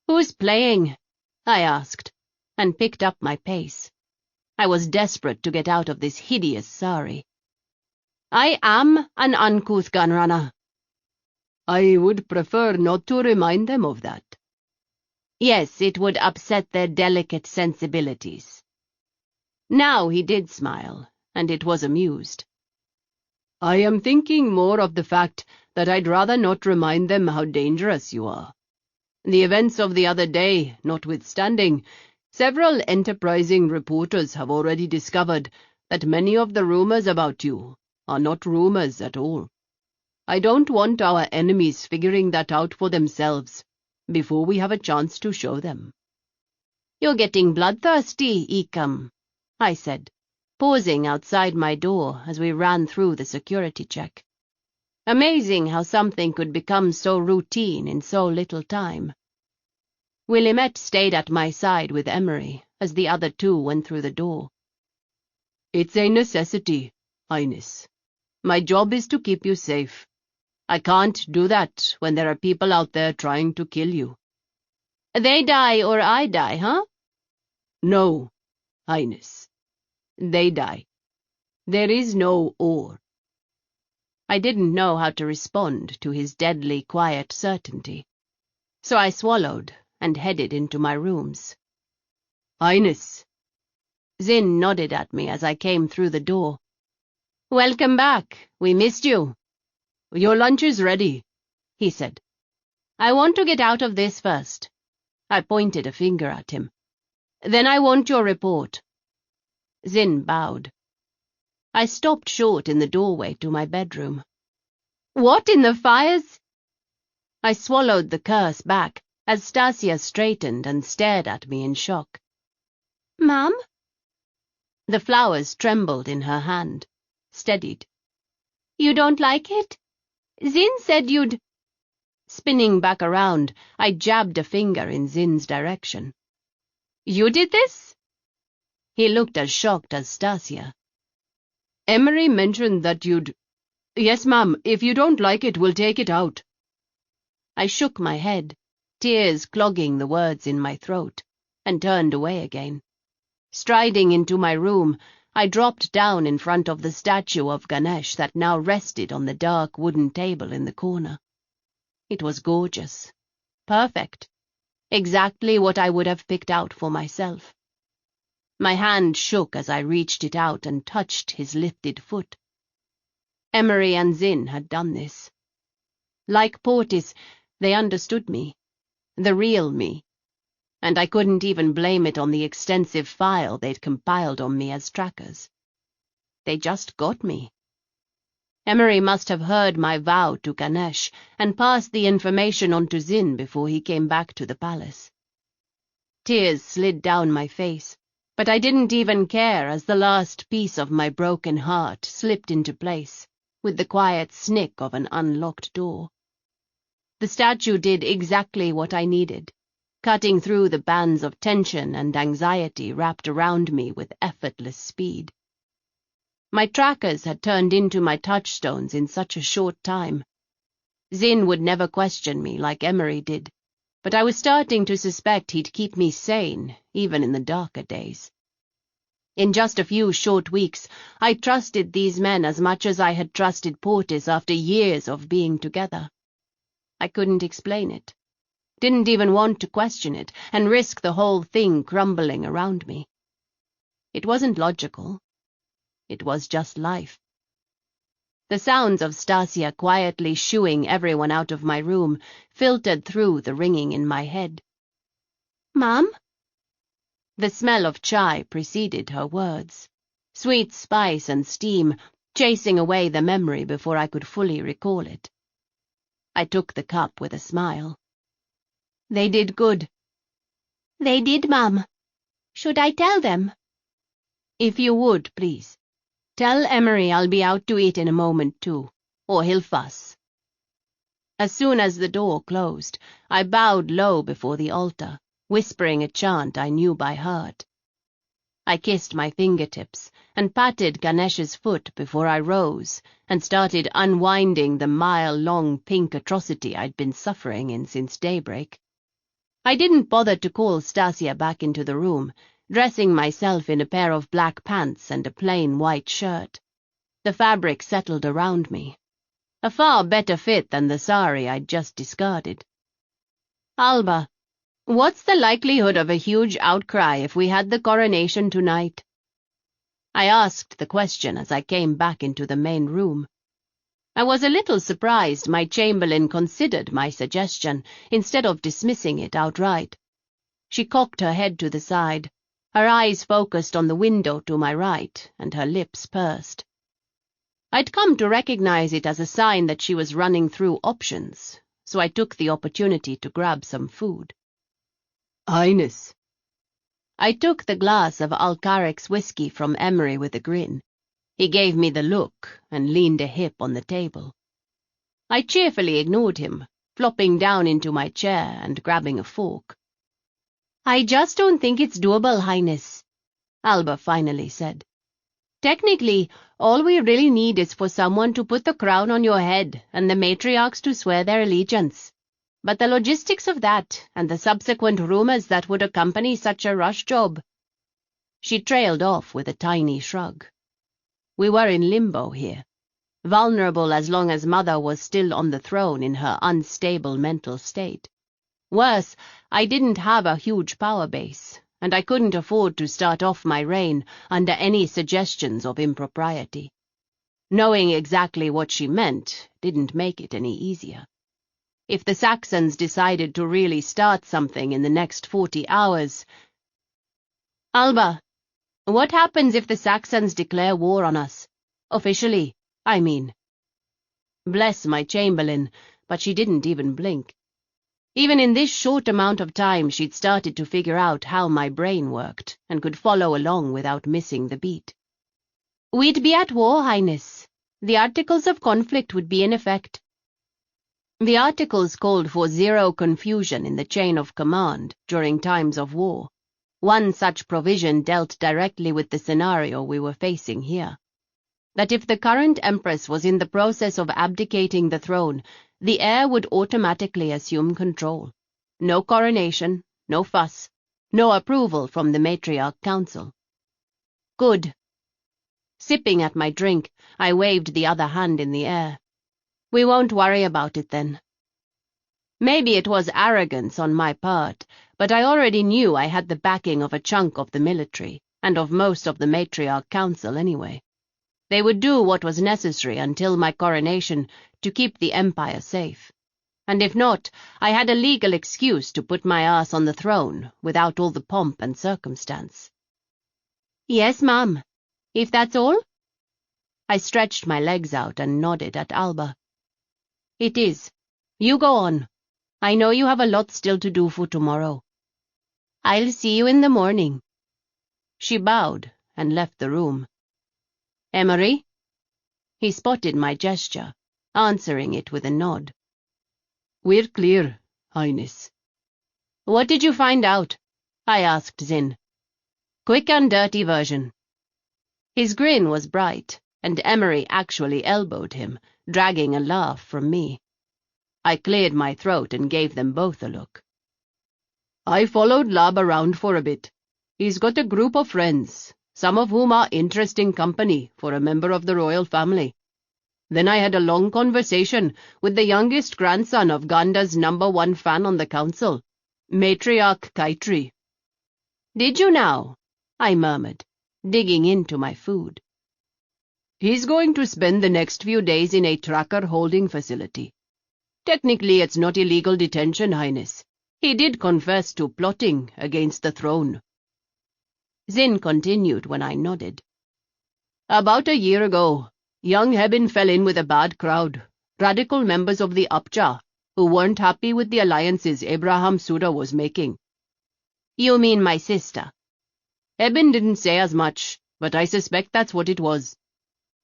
"Who's playing?" I asked, and picked up my pace. I was desperate to get out of this hideous sari. "I am an uncouth gunrunner." "I would prefer not to remind them of that." "Yes, it would upset their delicate sensibilities." Now he did smile, and it was amused. "I am thinking more of the fact that I'd rather not remind them how dangerous you are. The events of the other day notwithstanding, several enterprising reporters have already discovered that many of the rumors about you are not rumors at all. I don't want our enemies figuring that out for themselves before we have a chance to show them." "You're getting bloodthirsty, Ecum," I said, pausing outside my door as we ran through the security check. Amazing how something could become so routine in so little time. Willamette stayed at my side with Emery as the other two went through the door. "It's a necessity, Highness. My job is to keep you safe. I can't do that when there are people out there trying to kill you." "They die or I die, huh?" "No, Highness. They die. There is no or." I didn't know how to respond to his deadly quiet certainty, so I swallowed and headed into my rooms. "Highness." Zin nodded at me as I came through the door. "Welcome back. We missed you." "Your lunch is ready," he said. "I want to get out of this first." I pointed a finger at him. "Then I want your report." Zin bowed. I stopped short in the doorway to my bedroom. "What in the fires?" I swallowed the curse back as Stasia straightened and stared at me in shock. "Ma'am?" The flowers trembled in her hand, steadied. You don't like it? Zin said you'd— Spinning back around, I jabbed a finger in Zin's direction. You did this? He looked as shocked as Stasia. Emery mentioned that you'd— Yes, ma'am, if you don't like it, we'll take it out. I shook my head, tears clogging the words in my throat, and turned away again. Striding into my room, I dropped down in front of the statue of Ganesh that now rested on the dark wooden table in the corner. It was gorgeous. Perfect. Exactly what I would have picked out for myself. My hand shook as I reached it out and touched his lifted foot. Emery and Zin had done this. Like Portis, they understood me, the real me, and I couldn't even blame it on the extensive file they'd compiled on me as trackers. They just got me. Emery must have heard my vow to Ganesh and passed the information on to Zin before he came back to the palace. Tears slid down my face, but I didn't even care as the last piece of my broken heart slipped into place with the quiet snick of an unlocked door. The statue did exactly what I needed, cutting through the bands of tension and anxiety wrapped around me with effortless speed. My trackers had turned into my touchstones in such a short time. Zin would never question me like Emery did, but I was starting to suspect he'd keep me sane, even in the darker days. In just a few short weeks, I trusted these men as much as I had trusted Portis after years of being together. I couldn't explain it, didn't even want to question it and risk the whole thing crumbling around me. It wasn't logical. It was just life. The sounds of Stasia quietly shooing everyone out of my room filtered through the ringing in my head. "Mom?" The smell of chai preceded her words, sweet spice and steam chasing away the memory before I could fully recall it. I took the cup with a smile. "They did good." "They did, Mum. Should I tell them?" "If you would, please. Tell Emery I'll be out to eat in a moment, too, or he'll fuss." As soon as the door closed, I bowed low before the altar, whispering a chant I knew by heart. I kissed my fingertips and patted Ganesh's foot before I rose and started unwinding the mile-long pink atrocity I'd been suffering in since daybreak. I didn't bother to call Stasia back into the room, dressing myself in a pair of black pants and a plain white shirt. The fabric settled around me. A far better fit than the sari I'd just discarded. "Alba, what's the likelihood of a huge outcry if we had the coronation tonight?" I asked the question as I came back into the main room. I was a little surprised my chamberlain considered my suggestion instead of dismissing it outright. She cocked her head to the side, her eyes focused on the window to my right, and her lips pursed. I'd come to recognize it as a sign that she was running through options, so I took the opportunity to grab some food. "Highness." I took the glass of Alcaric's whiskey from Emery with a grin. He gave me the look and leaned a hip on the table. I cheerfully ignored him, flopping down into my chair and grabbing a fork. "I just don't think it's doable, Highness," Alba finally said. "Technically, all we really need is for someone to put the crown on your head and the matriarchs to swear their allegiance. But the logistics of that and the subsequent rumors that would accompany such a rush job—" She trailed off with a tiny shrug. We were in limbo here, vulnerable as long as Mother was still on the throne in her unstable mental state. Worse, I didn't have a huge power base, and I couldn't afford to start off my reign under any suggestions of impropriety. Knowing exactly what she meant didn't make it any easier. If the Saxons decided to really start something in the next 40 hours... "Alba, what happens if the Saxons declare war on us? Officially, I mean." Bless my chamberlain, but she didn't even blink. Even in this short amount of time she'd started to figure out how my brain worked and could follow along without missing the beat. "We'd be at war, Highness. the articles of conflict would be in effect. The articles called for zero confusion in the chain of command during times of war. One such provision dealt directly with the scenario we were facing here. That if the current empress was in the process of abdicating the throne, the heir would automatically assume control. No coronation, no fuss, no approval from the matriarch council. Good. Sipping at my drink, I waved the other hand in the air. We won't worry about it then. Maybe it was arrogance on my part, but I already knew I had the backing of a chunk of the military, and of most of the matriarch council anyway. They would do what was necessary until my coronation to keep the empire safe. And if not, I had a legal excuse to put my ass on the throne without all the pomp and circumstance. Yes, ma'am. If that's all? I stretched my legs out and nodded at Alba. It is. You go on. I know you have a lot still to do for tomorrow. I'll see you in the morning. She bowed and left the room. Emery? He spotted my gesture, answering it with a nod. We're clear, Highness. What did you find out? I asked Zin. Quick and dirty version. His grin was bright, and Emery actually elbowed him, dragging a laugh from me. I cleared my throat and gave them both a look. I followed Lab around for a bit. He's got a group of friends, some of whom are interesting company for a member of the royal family. Then I had a long conversation with the youngest grandson of Ganda's #1 fan on the council, Matriarch Kaitri. Did you now? I murmured, digging into my food. He's going to spend the next few days in a tracker holding facility. Technically, it's not illegal detention, Highness. He did confess to plotting against the throne. Zin continued when I nodded. About a year ago, young Hebin fell in with a bad crowd, radical members of the Upja, who weren't happy with the alliances Abraham Suda was making. You mean my sister? Hebin didn't say as much, but I suspect that's what it was.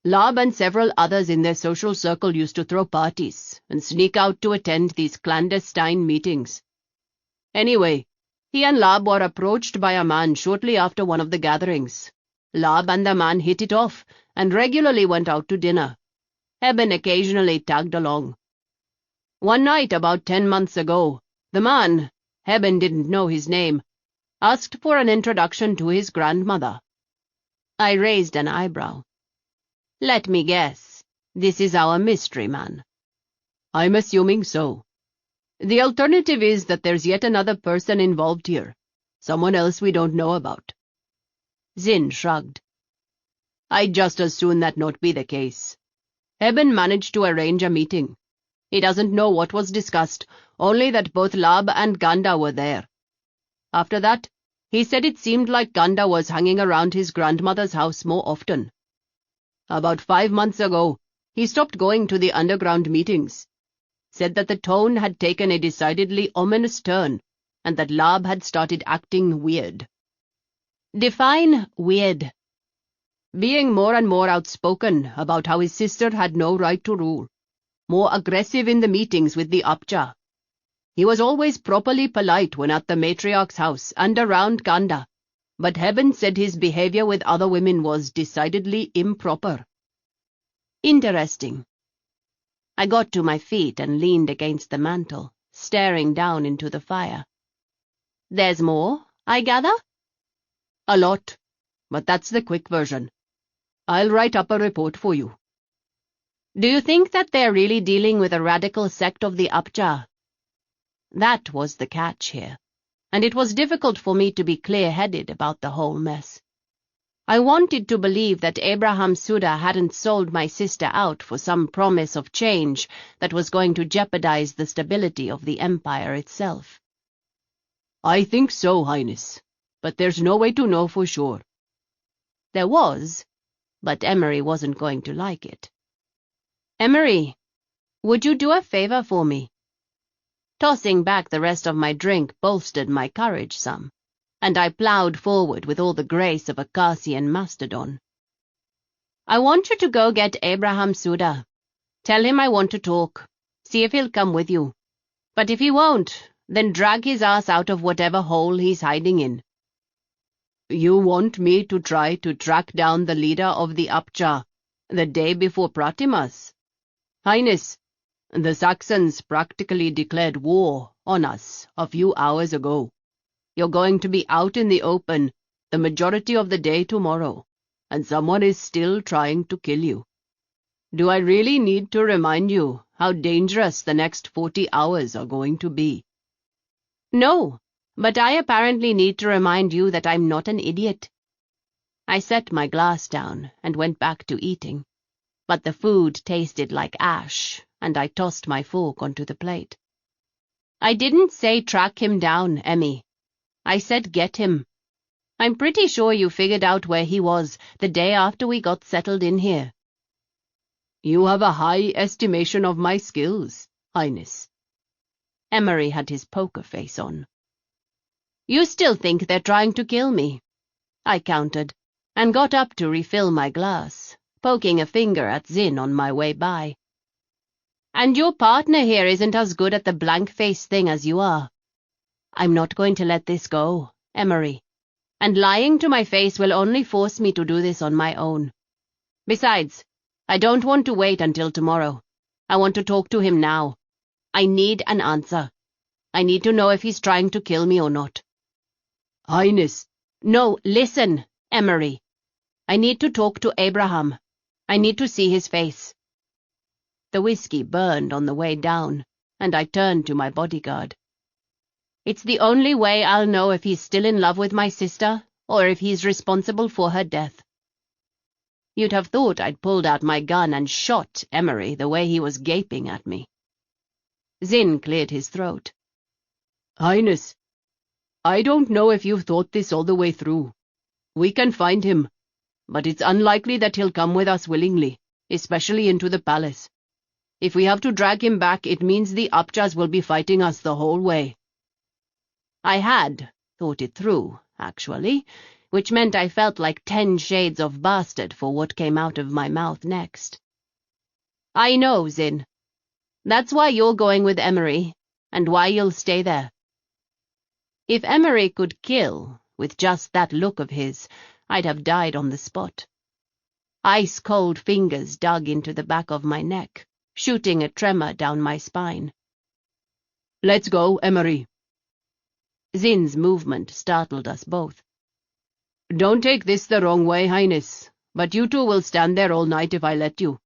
Lab and several others in their social circle used to throw parties and sneak out to attend these clandestine meetings. Anyway, he and Lab were approached by a man shortly after one of the gatherings. Lab and the man hit it off and regularly went out to dinner. Hebin occasionally tagged along. One night about 10 months ago, the man, Hebin didn't know his name, asked for an introduction to his grandmother. I raised an eyebrow. Let me guess, this is our mystery man. I'm assuming so. The alternative is that there's yet another person involved here, someone else we don't know about. Zin shrugged. I'd just as soon that not be the case. Hebin managed to arrange a meeting. He doesn't know what was discussed, only that both Lab and Ganda were there. After that, he said it seemed like Ganda was hanging around his grandmother's house more often. About 5 months ago, he stopped going to the underground meetings. Said that the tone had taken a decidedly ominous turn, and that Lab had started acting weird. Define weird. Being more and more outspoken about how his sister had no right to rule. More aggressive in the meetings with the Upja. He was always properly polite when at the matriarch's house and around Ganda, but Hebin said his behavior with other women was decidedly improper. Interesting. I got to my feet and leaned against the mantel, staring down into the fire. There's more, I gather? A lot, but that's the quick version. I'll write up a report for you. Do you think that they're really dealing with a radical sect of the Upja? That was the catch here, and it was difficult for me to be clear-headed about the whole mess. I wanted to believe that Abraham Suda hadn't sold my sister out for some promise of change that was going to jeopardize the stability of the empire itself. I think so, Highness, but there's no way to know for sure. There was, but Emery wasn't going to like it. Emery, would you do a favor for me? Tossing back the rest of my drink bolstered my courage some, and I ploughed forward with all the grace of a Carsian mastodon. I want you to go get Abraham Suda. Tell him I want to talk. See if he'll come with you. But if he won't, then drag his ass out of whatever hole he's hiding in." "You want me to try to track down the leader of the Apcha the day before Pratimas? Highness, the Saxons practically declared war on us a few hours ago. You're going to be out in the open the majority of the day tomorrow, and someone is still trying to kill you. Do I really need to remind you how dangerous the next 40 hours are going to be?" "No, but I apparently need to remind you that I'm not an idiot." I set my glass down and went back to eating, but the food tasted like ash, and I tossed my fork onto the plate. "I didn't say track him down, Emmy. I said get him. I'm pretty sure you figured out where he was the day after we got settled in here." "You have a high estimation of my skills, Highness." Emery had his poker face on. "You still think they're trying to kill me?" I countered, and got up to refill my glass, poking a finger at Zin on my way by. "And your partner here isn't as good at the blank-face thing as you are. I'm not going to let this go, Emery, and lying to my face will only force me to do this on my own. Besides, I don't want to wait until tomorrow. I want to talk to him now. I need an answer. I need to know if he's trying to kill me or not." "Highness." "No, listen, Emery. I need to talk to Abraham. I need to see his face." The whiskey burned on the way down, and I turned to my bodyguard. "It's the only way I'll know if he's still in love with my sister, or if he's responsible for her death." You'd have thought I'd pulled out my gun and shot Emery the way he was gaping at me. Zin cleared his throat. "Highness, I don't know if you've thought this all the way through. We can find him, but it's unlikely that he'll come with us willingly, especially into the palace. If we have to drag him back, it means the Apchas will be fighting us the whole way." I had thought it through, actually, which meant I felt like 10 shades of bastard for what came out of my mouth next. "I know, Zin. That's why you're going with Emery, and why you'll stay there." If Emery could kill with just that look of his, I'd have died on the spot. Ice-cold fingers dug into the back of my neck, shooting a tremor down my spine. "Let's go, Emery." Zin's movement startled us both. "Don't take this the wrong way, Highness, but you two will stand there all night if I let you.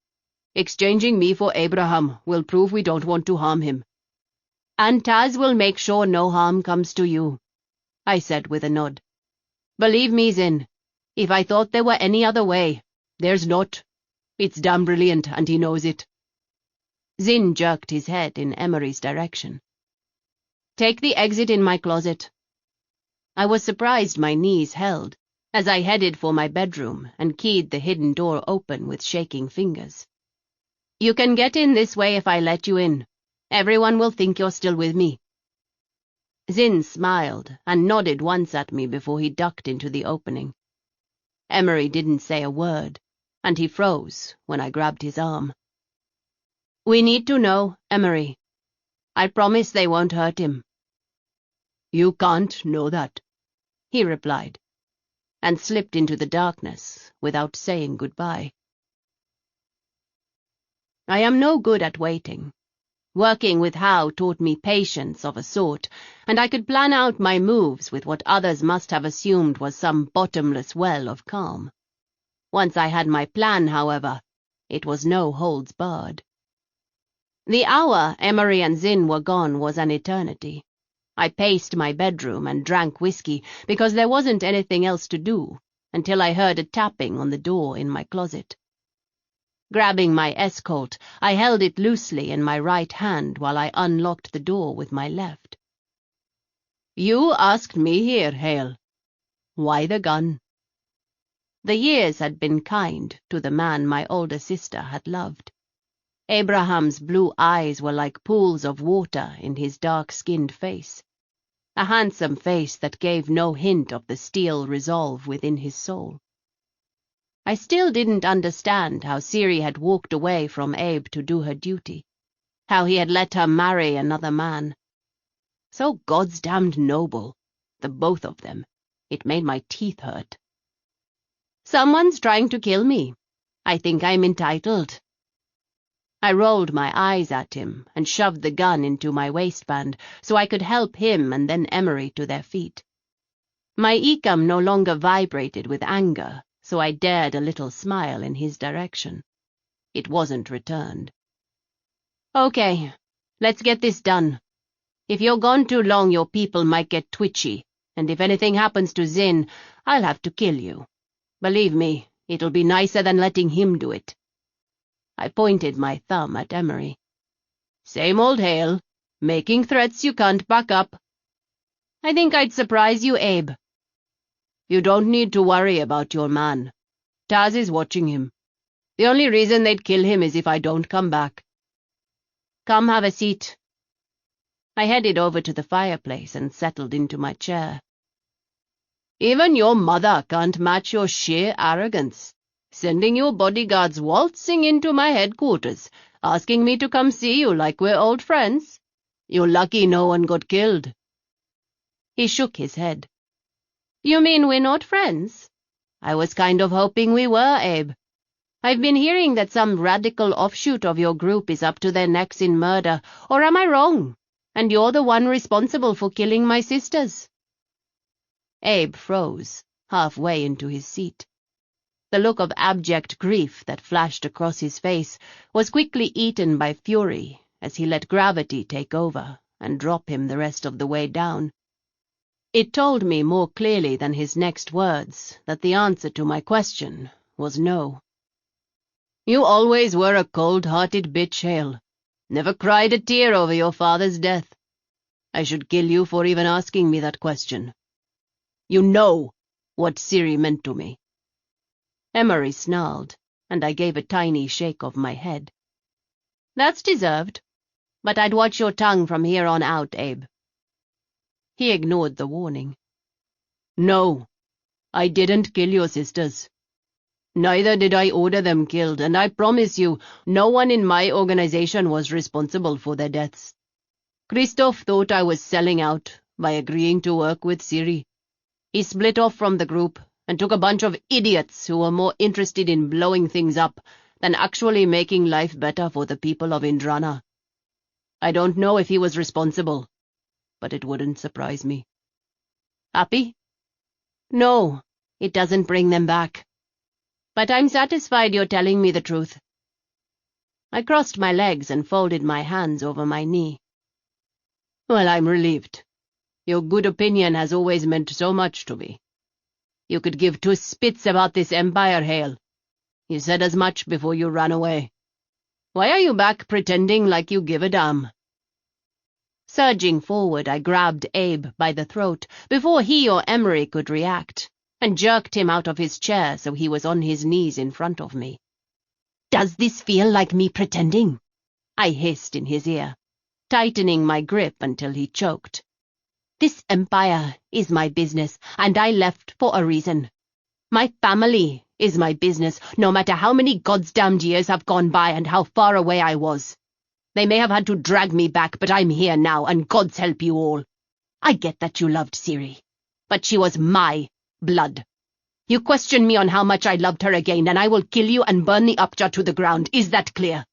Exchanging me for Abraham will prove we don't want to harm him." "And Taz will make sure no harm comes to you," I said with a nod. "Believe me, Zin, if I thought there were any other way, there's not. It's damn brilliant, and he knows it." Zin jerked his head in Emery's direction. "Take the exit in my closet." I was surprised my knees held as I headed for my bedroom and keyed the hidden door open with shaking fingers. "You can get in this way if I let you in. Everyone will think you're still with me." Zin smiled and nodded once at me before he ducked into the opening. Emery didn't say a word, and he froze when I grabbed his arm. "We need to know, Emery. I promise they won't hurt him." "You can't know that," he replied, and slipped into the darkness without saying goodbye. I am no good at waiting. Working with Howe taught me patience of a sort, and I could plan out my moves with what others must have assumed was some bottomless well of calm. Once I had my plan, however, it was no holds barred. The hour Emery and Zin were gone was an eternity. I paced my bedroom and drank whiskey because there wasn't anything else to do, until I heard a tapping on the door in my closet. Grabbing my S-Colt, I held it loosely in my right hand while I unlocked the door with my left. "You asked me here, Hale. Why the gun?" The years had been kind to the man my older sister had loved. Abraham's blue eyes were like pools of water in his dark-skinned face, a handsome face that gave no hint of the steel resolve within his soul. I still didn't understand how Ciri had walked away from Abe to do her duty, how he had let her marry another man. So goddamned noble, the both of them. It made my teeth hurt. Someone's trying to kill me. I think I'm entitled. I rolled my eyes at him and shoved the gun into my waistband so I could help him and then Emery to their feet. My ecam no longer vibrated with anger, so I dared a little smile in his direction. It wasn't returned. Okay, let's get this done. If you're gone too long, your people might get twitchy, and if anything happens to Zin, I'll have to kill you. Believe me, it'll be nicer than letting him do it. I pointed my thumb at Emery. Same old Hale, making threats you can't back up. I think I'd surprise you, Abe. You don't need to worry about your man. Taz is watching him. The only reason they'd kill him is if I don't come back. Come have a seat. I headed over to the fireplace and settled into my chair. Even your mother can't match your sheer arrogance, sending your bodyguards waltzing into my headquarters, asking me to come see you like we're old friends. You're lucky no one got killed. He shook his head. You mean we're not friends? I was kind of hoping we were, Abe. I've been hearing that some radical offshoot of your group is up to their necks in murder, or am I wrong? And you're the one responsible for killing my sisters. Abe froze, halfway into his seat. The look of abject grief that flashed across his face was quickly eaten by fury as he let gravity take over and drop him the rest of the way down. It told me more clearly than his next words that the answer to my question was no. You always were a cold-hearted bitch, Hale. Never cried a tear over your father's death. I should kill you for even asking me that question. You know what Ciri meant to me. Emery snarled, and I gave a tiny shake of my head. That's deserved, but I'd watch your tongue from here on out, Abe. He ignored the warning. No, I didn't kill your sisters. Neither did I order them killed, and I promise you, no one in my organization was responsible for their deaths. Christoph thought I was selling out by agreeing to work with Ciri. He split off from the group and took a bunch of idiots who were more interested in blowing things up than actually making life better for the people of Indrana. I don't know if he was responsible, but it wouldn't surprise me. Happy? No, it doesn't bring them back. But I'm satisfied you're telling me the truth. I crossed my legs and folded my hands over my knee. Well, I'm relieved. Your good opinion has always meant so much to me. You could give two spits about this empire, Hale. You said as much before you ran away. Why are you back pretending like you give a damn? Surging forward, I grabbed Abe by the throat before he or Emery could react, and jerked him out of his chair so he was on his knees in front of me. Does this feel like me pretending? I hissed in his ear, tightening my grip until he choked. This empire is my business, and I left for a reason. My family is my business, no matter how many goddamned years have gone by and how far away I was. They may have had to drag me back, but I'm here now, and God's help you all. I get that you loved Ciri, but she was my blood. You question me on how much I loved her again, and I will kill you and burn the Upja to the ground. Is that clear?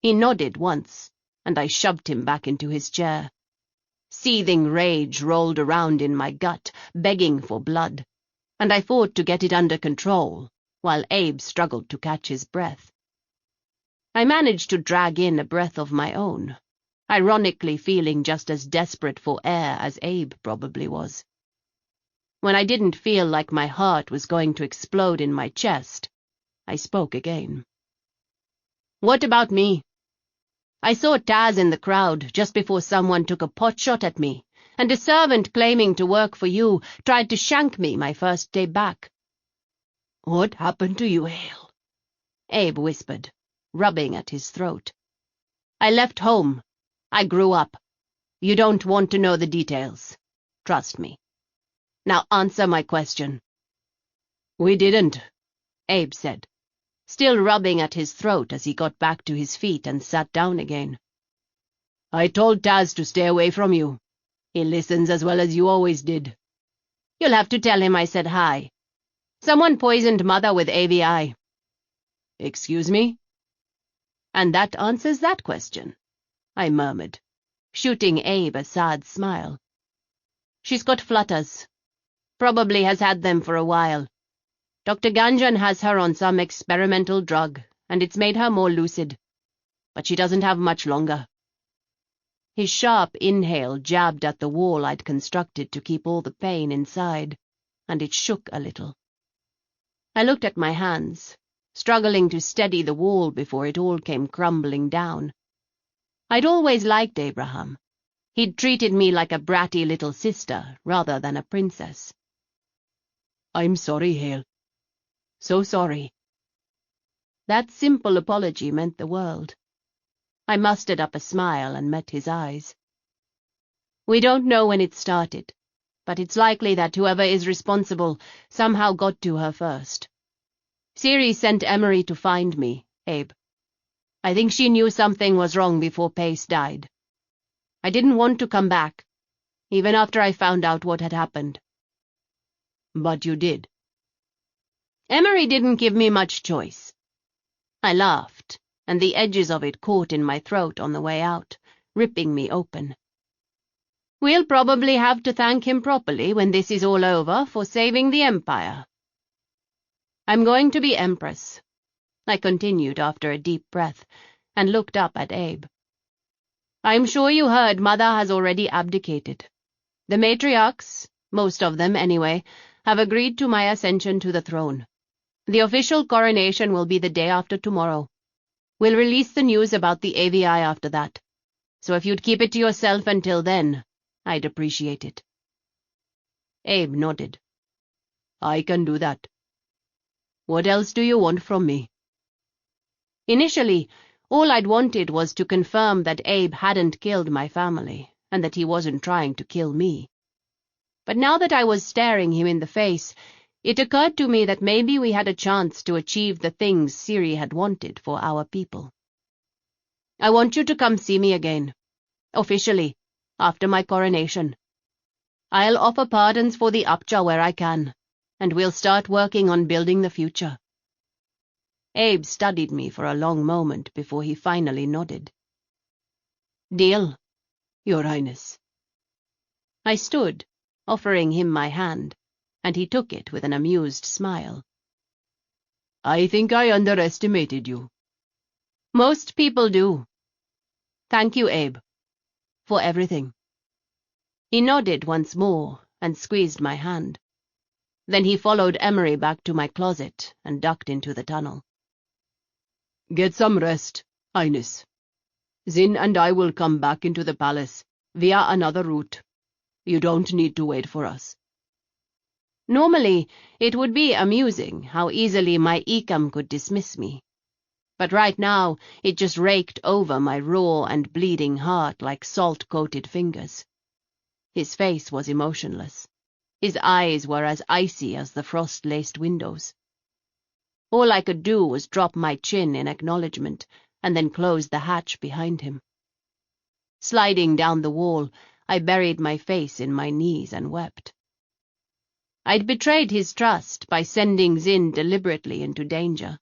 He nodded once, and I shoved him back into his chair. Seething rage rolled around in my gut, begging for blood, and I fought to get it under control, while Abe struggled to catch his breath. I managed to drag in a breath of my own, ironically feeling just as desperate for air as Abe probably was. When I didn't feel like my heart was going to explode in my chest, I spoke again. What about me? I saw Taz in the crowd just before someone took a pot shot at me, and a servant claiming to work for you tried to shank me my first day back. What happened to you, Hale? Abe whispered, rubbing at his throat. I left home. I grew up. You don't want to know the details. Trust me. Now answer my question. We didn't. Abe said, still rubbing at his throat as he got back to his feet and sat down again. I told Taz to stay away from you. He listens as well as you always did. You'll have to tell him I said hi. Someone poisoned Mother with AVI. Excuse me? And that answers that question, I murmured, shooting Abe a sad smile. She's got flutters. Probably has had them for a while. Dr. Ganjan has her on some experimental drug, and it's made her more lucid. But she doesn't have much longer. His sharp inhale jabbed at the wall I'd constructed to keep all the pain inside, and it shook a little. I looked at my hands, struggling to steady the wall before it all came crumbling down. I'd always liked Abraham. He'd treated me like a bratty little sister rather than a princess. I'm sorry, Hale. So sorry. That simple apology meant the world. I mustered up a smile and met his eyes. We don't know when it started, but it's likely that whoever is responsible somehow got to her first. Siri sent Emery to find me, Abe. I think she knew something was wrong before Pace died. I didn't want to come back, even after I found out what had happened. But you did. Emery didn't give me much choice. I laughed, and the edges of it caught in my throat on the way out, ripping me open. We'll probably have to thank him properly when this is all over for saving the Empire. I'm going to be Empress, I continued after a deep breath, and looked up at Abe. I'm sure you heard Mother has already abdicated. The matriarchs, most of them anyway, have agreed to my ascension to the throne. The official coronation will be the day after tomorrow. We'll release the news about the AVI after that, so if you'd keep it to yourself until then, I'd appreciate it. Abe nodded. I can do that. What else do you want from me? Initially, all I'd wanted was to confirm that Abe hadn't killed my family, and that he wasn't trying to kill me. But now that I was staring him in the face, it occurred to me that maybe we had a chance to achieve the things Siri had wanted for our people. I want you to come see me again, officially, after my coronation. I'll offer pardons for the Upja where I can, and we'll start working on building the future. Abe studied me for a long moment before he finally nodded. Deal, Your Highness. I stood, offering him my hand, and he took it with an amused smile. I think I underestimated you. Most people do. Thank you, Abe, for everything. He nodded once more and squeezed my hand. Then he followed Emery back to my closet and ducked into the tunnel. Get some rest, Highness. Zin and I will come back into the palace via another route. You don't need to wait for us. Normally, it would be amusing how easily my Ikam could dismiss me. But right now, it just raked over my raw and bleeding heart like salt-coated fingers. His face was emotionless. His eyes were as icy as the frost-laced windows. All I could do was drop my chin in acknowledgement and then close the hatch behind him. Sliding down the wall, I buried my face in my knees and wept. I'd betrayed his trust by sending Zin deliberately into danger.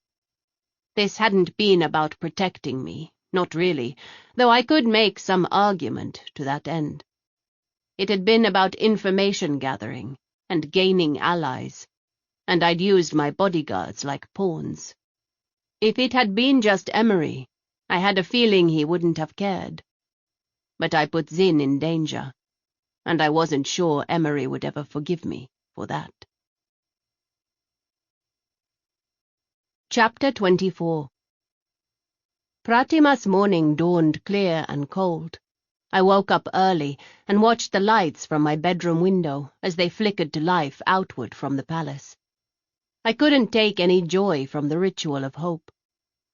This hadn't been about protecting me, not really, though I could make some argument to that end. It had been about information gathering and gaining allies, and I'd used my bodyguards like pawns. If it had been just Emery, I had a feeling he wouldn't have cared. But I put Zin in danger, and I wasn't sure Emery would ever forgive me for that. Chapter 24. Pratima's morning dawned clear and cold. I woke up early and watched the lights from my bedroom window as they flickered to life outward from the palace. I couldn't take any joy from the ritual of hope.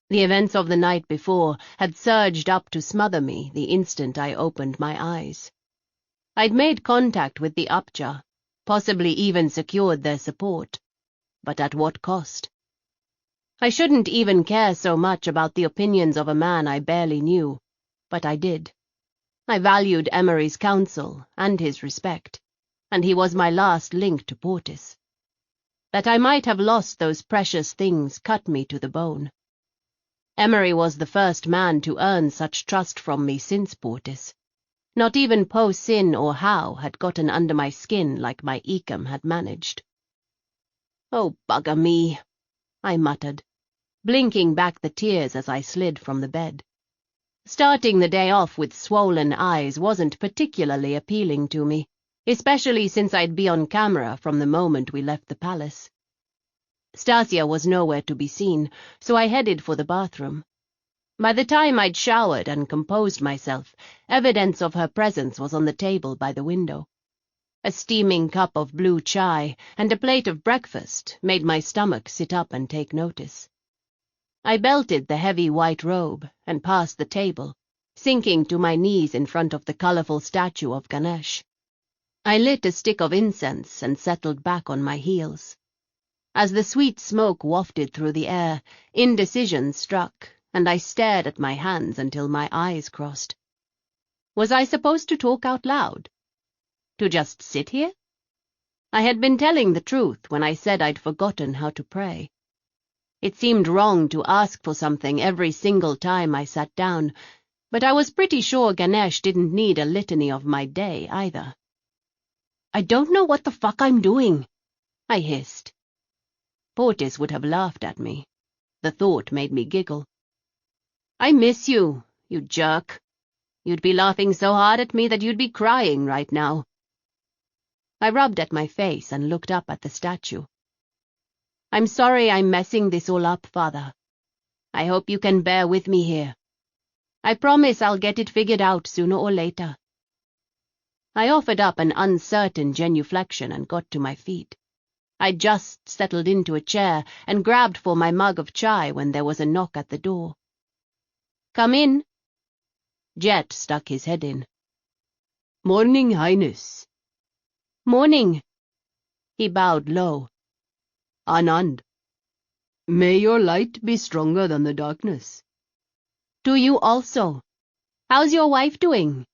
The events of the night before had surged up to smother me the instant I opened my eyes. I'd made contact with the Upja, possibly even secured their support. But at what cost? I shouldn't even care so much about the opinions of a man I barely knew, but I did. I valued Emery's counsel and his respect, and he was my last link to Portis. That I might have lost those precious things cut me to the bone. Emery was the first man to earn such trust from me since Portis. Not even Po Sin or How had gotten under my skin like my Ecam had managed. "Oh, bugger me," I muttered, blinking back the tears as I slid from the bed. Starting the day off with swollen eyes wasn't particularly appealing to me, especially since I'd be on camera from the moment we left the palace. Stasia was nowhere to be seen, so I headed for the bathroom. By the time I'd showered and composed myself, evidence of her presence was on the table by the window. A steaming cup of blue chai and a plate of breakfast made my stomach sit up and take notice. I belted the heavy white robe and passed the table, sinking to my knees in front of the colorful statue of Ganesh. I lit a stick of incense and settled back on my heels. As the sweet smoke wafted through the air, indecision struck, and I stared at my hands until my eyes crossed. Was I supposed to talk out loud? To just sit here? I had been telling the truth when I said I'd forgotten how to pray. It seemed wrong to ask for something every single time I sat down, but I was pretty sure Ganesh didn't need a litany of my day either. "I don't know what the fuck I'm doing," I hissed. Portis would have laughed at me. The thought made me giggle. "I miss you, you jerk. You'd be laughing so hard at me that you'd be crying right now." I rubbed at my face and looked up at the statue. "I'm sorry I'm messing this all up, Father. I hope you can bear with me here. I promise I'll get it figured out sooner or later." I offered up an uncertain genuflection and got to my feet. I'd just settled into a chair and grabbed for my mug of chai when there was a knock at the door. "Come in." Jet stuck his head in. "Morning, Highness." "Morning." He bowed low. "Anand. May your light be stronger than the darkness." "To you also. How's your wife doing?"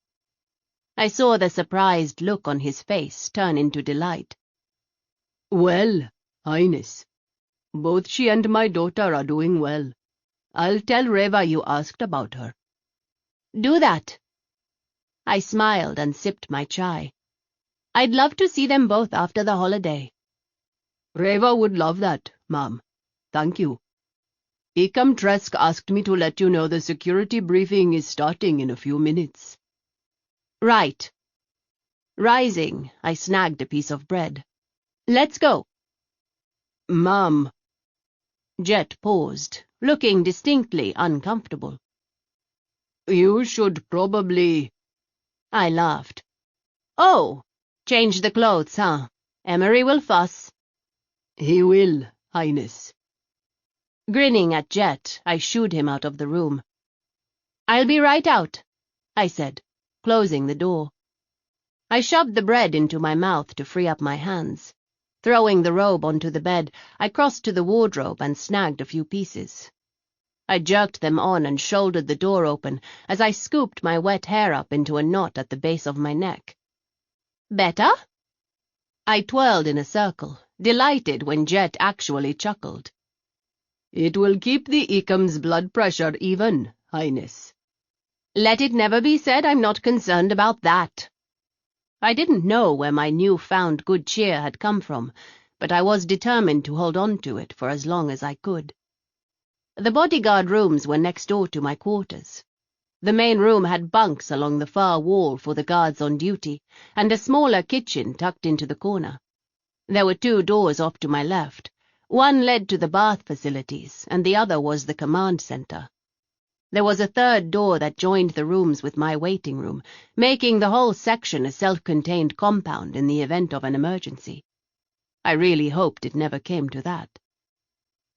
I saw the surprised look on his face turn into delight. "Well, Highness. Both she and my daughter are doing well. I'll tell Reva you asked about her." "Do that." I smiled and sipped my chai. I'd love to see them both after the holiday. "Reva would love that, ma'am. Thank you. Ecam Tresk asked me to let you know the security briefing is starting in a few minutes." "Right." Rising, I snagged a piece of bread. "Let's go." "Ma'am." Jet paused, looking distinctly uncomfortable. "You should probably—" I laughed. "Oh, change the clothes, huh? Emery will fuss." "He will, Highness." Grinning at Jet, I shooed him out of the room. "I'll be right out," I said, closing the door. I shoved the bread into my mouth to free up my hands. Throwing the robe onto the bed, I crossed to the wardrobe and snagged a few pieces. I jerked them on and shouldered the door open as I scooped my wet hair up into a knot at the base of my neck. "Better?" I twirled in a circle, delighted when Jet actually chuckled. "It will keep the Ecam's blood pressure even, Highness." "Let it never be said I'm not concerned about that." I didn't know where my new-found good cheer had come from, but I was determined to hold on to it for as long as I could. The bodyguard rooms were next door to my quarters. The main room had bunks along the far wall for the guards on duty, and a smaller kitchen tucked into the corner. There were 2 doors off to my left. One led to the bath facilities, and the other was the command center. There was a 3rd door that joined the rooms with my waiting room, making the whole section a self-contained compound in the event of an emergency. I really hoped it never came to that.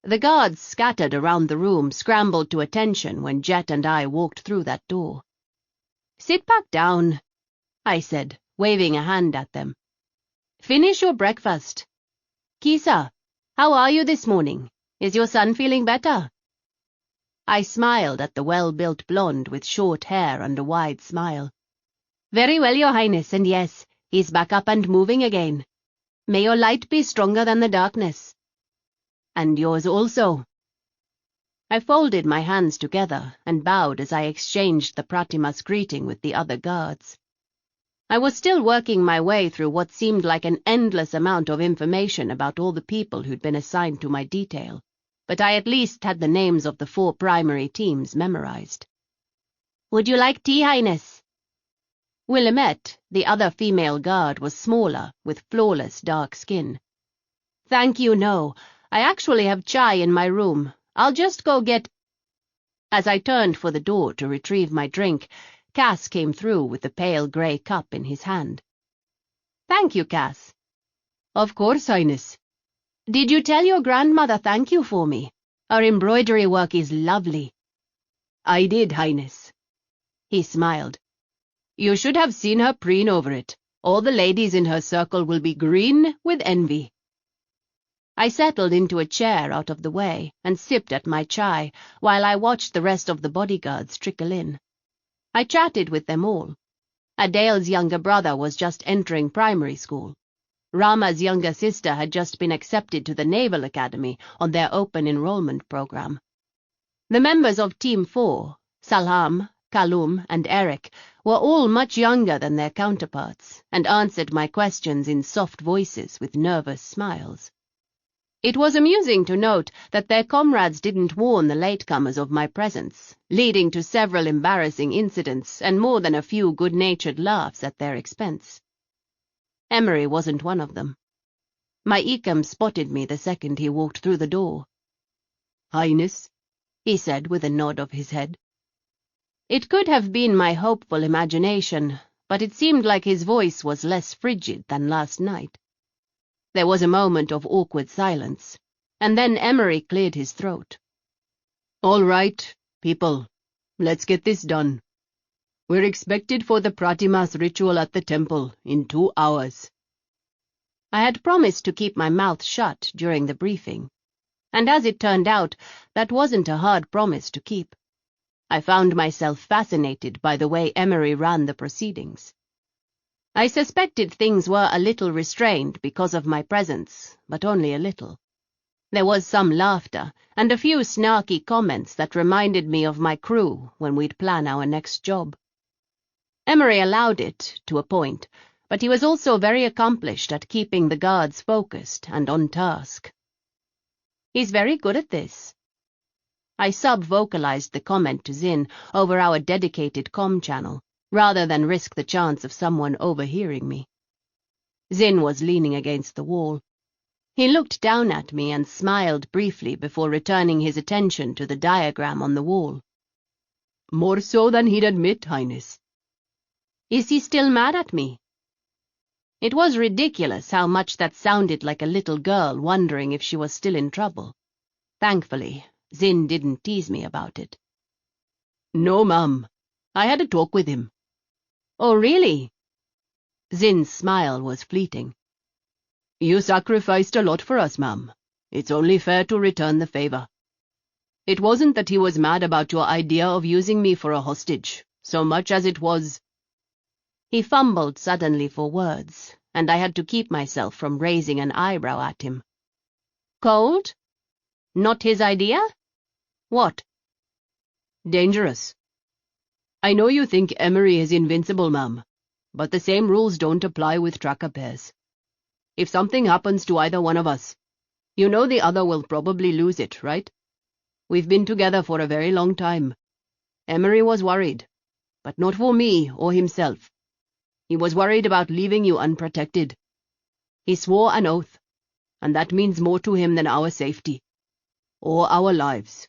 The guards scattered around the room scrambled to attention when Jet and I walked through that door. "Sit back down," I said, waving a hand at them. "Finish your breakfast. Kisa, how are you this morning? Is your son feeling better?" I smiled at the well-built blonde with short hair and a wide smile. "Very well, Your Highness, and yes, he's back up and moving again. May your light be stronger than the darkness." "And yours also." I folded my hands together and bowed as I exchanged the Pratima's greeting with the other guards. I was still working my way through what seemed like an endless amount of information about all the people who'd been assigned to my detail, but I at least had the names of the 4 primary teams memorized. "Would you like tea, Highness?" Willamette, the other female guard, was smaller, with flawless dark skin. "Thank you, no. I actually have chai in my room. I'll just go get—" As I turned for the door to retrieve my drink, Cass came through with the pale grey cup in his hand. "Thank you, Cass." "Of course, Highness." "Did you tell your grandmother thank you for me? Her embroidery work is lovely." "I did, Highness." He smiled. "You should have seen her preen over it. All the ladies in her circle will be green with envy." I settled into a chair out of the way and sipped at my chai while I watched the rest of the bodyguards trickle in. I chatted with them all. Adele's younger brother was just entering primary school. Rama's younger sister had just been accepted to the Naval Academy on their open enrollment program. The members of Team 4, Salham, Kalum, and Eric, were all much younger than their counterparts and answered my questions in soft voices with nervous smiles. It was amusing to note that their comrades didn't warn the latecomers of my presence, leading to several embarrassing incidents and more than a few good-natured laughs at their expense. Emery wasn't one of them. My Ecam spotted me the second he walked through the door. "Highness," he said with a nod of his head. It could have been my hopeful imagination, but it seemed like his voice was less frigid than last night. There was a moment of awkward silence, and then Emery cleared his throat. "All right, people, let's get this done. We're expected for the Pratimas ritual at the temple in 2 hours. I had promised to keep my mouth shut during the briefing, and as it turned out, that wasn't a hard promise to keep. I found myself fascinated by the way Emery ran the proceedings. I suspected things were a little restrained because of my presence, but only a little. There was some laughter and a few snarky comments that reminded me of my crew when we'd plan our next job. Emery allowed it, to a point, but he was also very accomplished at keeping the guards focused and on task. He's very good at this. I sub-vocalized the comment to Zin over our dedicated comm channel, rather than risk the chance of someone overhearing me. Zin was leaning against the wall. He looked down at me and smiled briefly before returning his attention to the diagram on the wall. "More so than he'd admit, Highness." "Is he still mad at me?" It was ridiculous how much that sounded like a little girl wondering if she was still in trouble. Thankfully, Zin didn't tease me about it. "No, ma'am. I had a talk with him." "Oh, really?" Zin's smile was fleeting. "You sacrificed a lot for us, ma'am. It's only fair to return the favor. It wasn't that he was mad about your idea of using me for a hostage, so much as it was—" He fumbled suddenly for words, and I had to keep myself from raising an eyebrow at him. "Cold? Not his idea? What?" "Dangerous. I know you think Emery is invincible, ma'am, but the same rules don't apply with tracker pairs. If something happens to either one of us, you know the other will probably lose it, right? We've been together for a very long time. Emery was worried, but not for me or himself. He was worried about leaving you unprotected. He swore an oath, and that means more to him than our safety, or our lives."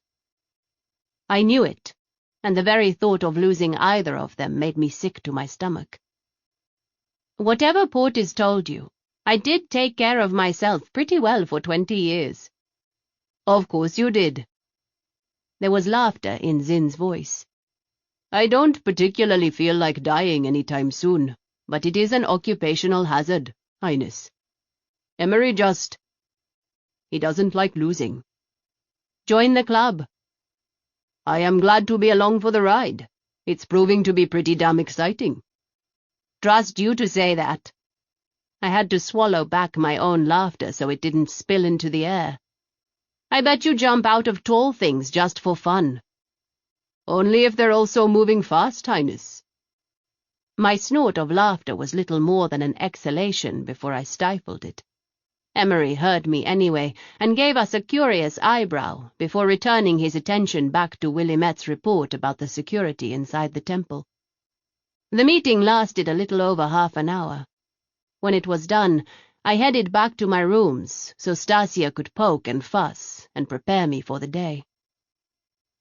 I knew it, and the very thought of losing either of them made me sick to my stomach. "Whatever Portis told you, I did take care of myself pretty well for 20 years. "Of course you did." There was laughter in Zin's voice. "I don't particularly feel like dying anytime soon, but it is an occupational hazard, Highness. Emery he doesn't like losing. Join the club." "I am glad to be along for the ride. It's proving to be pretty damn exciting." "Trust you to say that." I had to swallow back my own laughter so it didn't spill into the air. "I bet you jump out of tall things just for fun." "Only if they're also moving fast, Highness." My snort of laughter was little more than an exhalation before I stifled it. Emery heard me anyway, and gave us a curious eyebrow before returning his attention back to Willimette's report about the security inside the temple. The meeting lasted a little over half an hour. When it was done, I headed back to my rooms so Stasia could poke and fuss and prepare me for the day.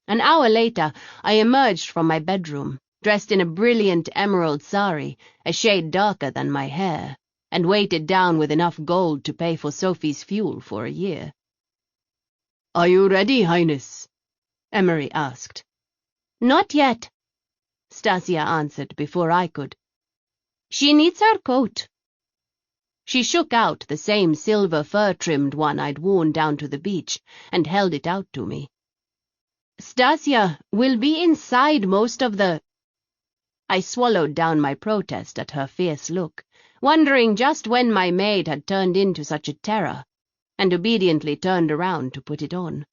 An hour later, I emerged from my bedroom, dressed in a brilliant emerald sari, a shade darker than my hair, and weighted down with enough gold to pay for Sophie's fuel for a year. "Are you ready, Highness?" Emery asked. "Not yet," Stasia answered before I could. "She needs her coat." She shook out the same silver fur-trimmed one I'd worn down to the beach and held it out to me. "Stasia, we'll be inside most of the—" I swallowed down my protest at her fierce look, wondering just when my maid had turned into such a terror, and obediently turned around to put it on.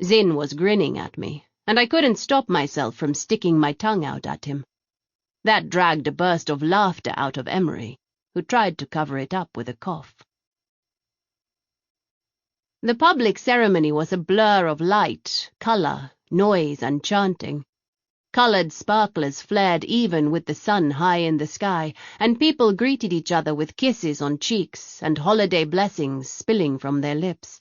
Zin was grinning at me, and I couldn't stop myself from sticking my tongue out at him. That dragged a burst of laughter out of Emery, who tried to cover it up with a cough. The public ceremony was a blur of light, colour, noise, and chanting. Coloured sparklers flared even with the sun high in the sky, and people greeted each other with kisses on cheeks and holiday blessings spilling from their lips.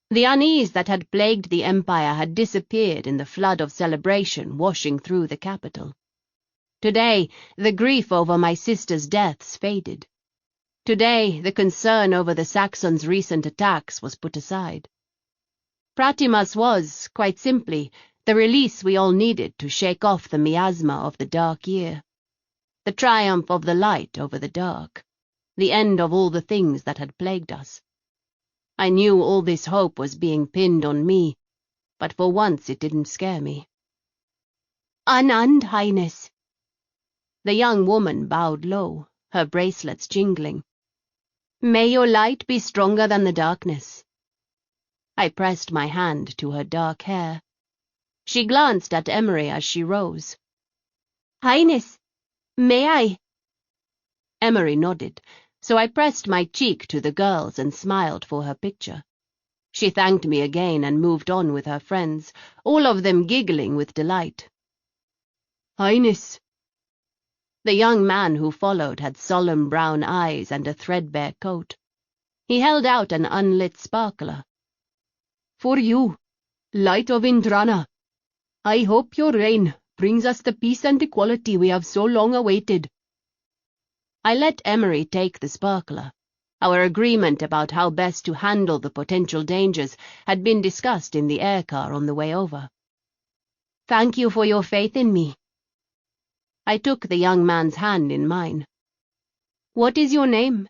The unease that had plagued the Empire had disappeared in the flood of celebration washing through the capital. Today, the grief over my sister's deaths faded. Today, the concern over the Saxons' recent attacks was put aside. Pratimas was, quite simply, the release we all needed to shake off the miasma of the dark year. The triumph of the light over the dark. The end of all the things that had plagued us. I knew all this hope was being pinned on me, but for once it didn't scare me. "Anand, Highness." The young woman bowed low, her bracelets jingling. "May your light be stronger than the darkness." I pressed my hand to her dark hair. She glanced at Emery as she rose. "Highness, may I?" Emery nodded, so I pressed my cheek to the girl's and smiled for her picture. She thanked me again and moved on with her friends, all of them giggling with delight. "Highness." The young man who followed had solemn brown eyes and a threadbare coat. He held out an unlit sparkler. "For you, light of Indrana. I hope your reign brings us the peace and equality we have so long awaited." I let Emery take the sparkler. Our agreement about how best to handle the potential dangers had been discussed in the air car on the way over. "Thank you for your faith in me." I took the young man's hand in mine. "What is your name?"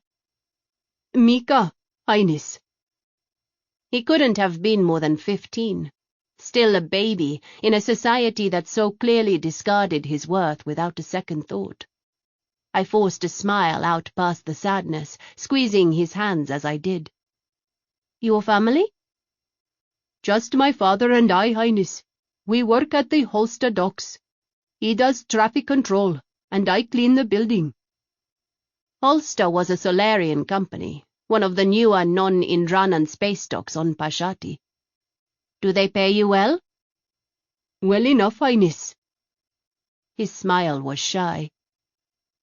"Mika, Highness." He couldn't have been more than 15, still a baby in a society that so clearly discarded his worth without a second thought. I forced a smile out past the sadness, squeezing his hands as I did. "Your family?" "Just my father and I, Highness. We work at the Holster docks. He does traffic control, and I clean the building." Holster was a Solarian company, one of the newer non-Indranan space docks on Pashati. "Do they pay you well?" "Well enough, Highness." His smile was shy.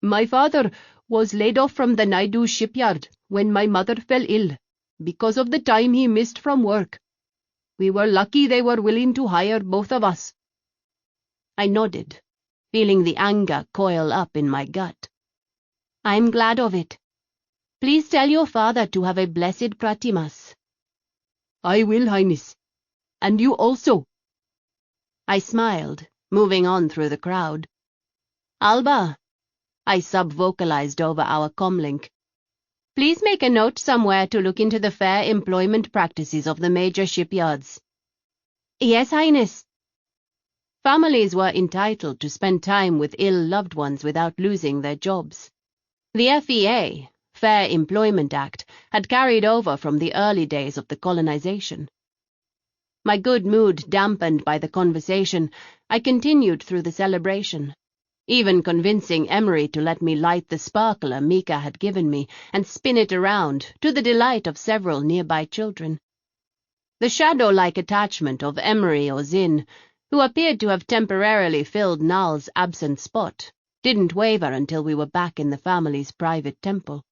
"My father was laid off from the Naidu shipyard when my mother fell ill, because of the time he missed from work. We were lucky they were willing to hire both of us." I nodded, feeling the anger coil up in my gut. "I'm glad of it. Please tell your father to have a blessed Pratimas." "I will, Highness. And you also." I smiled, moving on through the crowd. "Alba," I sub-vocalized over our comlink. "Please make a note somewhere to look into the fair employment practices of the major shipyards. Yes, Highness. Families were entitled to spend time with ill loved ones without losing their jobs. The FEA, Fair Employment Act, had carried over from the early days of the colonization. My good mood dampened by the conversation, I continued through the celebration, even convincing Emery to let me light the sparkler Mika had given me and spin it around, to the delight of several nearby children. The shadow-like attachment of Emery or Zin, who appeared to have temporarily filled Nal's absent spot, didn't waver until we were back in the family's private temple.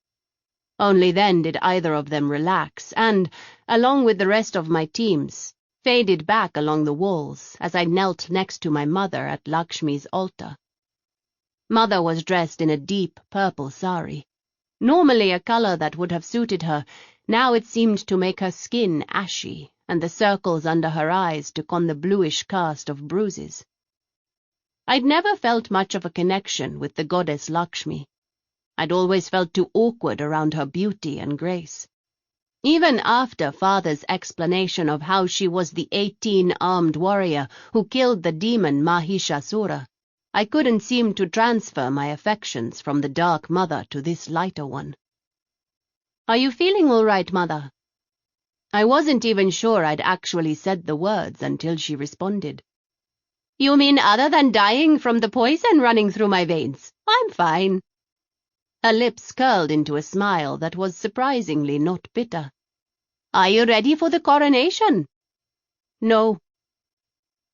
Only then did either of them relax and, along with the rest of my teams, faded back along the walls as I knelt next to my mother at Lakshmi's altar. Mother was dressed in a deep purple sari. Normally a color that would have suited her, now it seemed to make her skin ashy, and the circles under her eyes took on the bluish cast of bruises. I'd never felt much of a connection with the goddess Lakshmi. I'd always felt too awkward around her beauty and grace. Even after Father's explanation of how she was the 18-armed warrior who killed the demon Mahishasura, I couldn't seem to transfer my affections from the dark mother to this lighter one. "Are you feeling all right, Mother?" I wasn't even sure I'd actually said the words until she responded. "You mean other than dying from the poison running through my veins? I'm fine." Her lips curled into a smile that was surprisingly not bitter. "Are you ready for the coronation?" "No."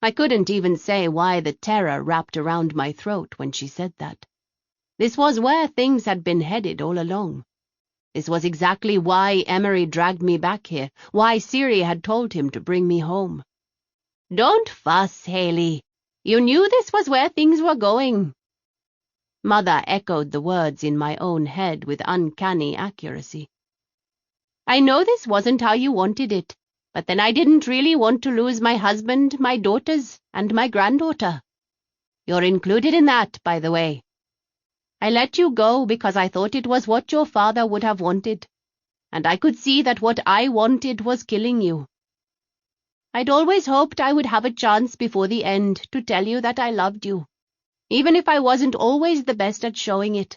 I couldn't even say why the terror wrapped around my throat when she said that. This was where things had been headed all along. This was exactly why Emery dragged me back here, why Ciri had told him to bring me home. "Don't fuss, Haley. You knew this was where things were going." Mother echoed the words in my own head with uncanny accuracy. "I know this wasn't how you wanted it, but then I didn't really want to lose my husband, my daughters, and my granddaughter. You're included in that, by the way. I let you go because I thought it was what your father would have wanted, and I could see that what I wanted was killing you. I'd always hoped I would have a chance before the end to tell you that I loved you, even if I wasn't always the best at showing it.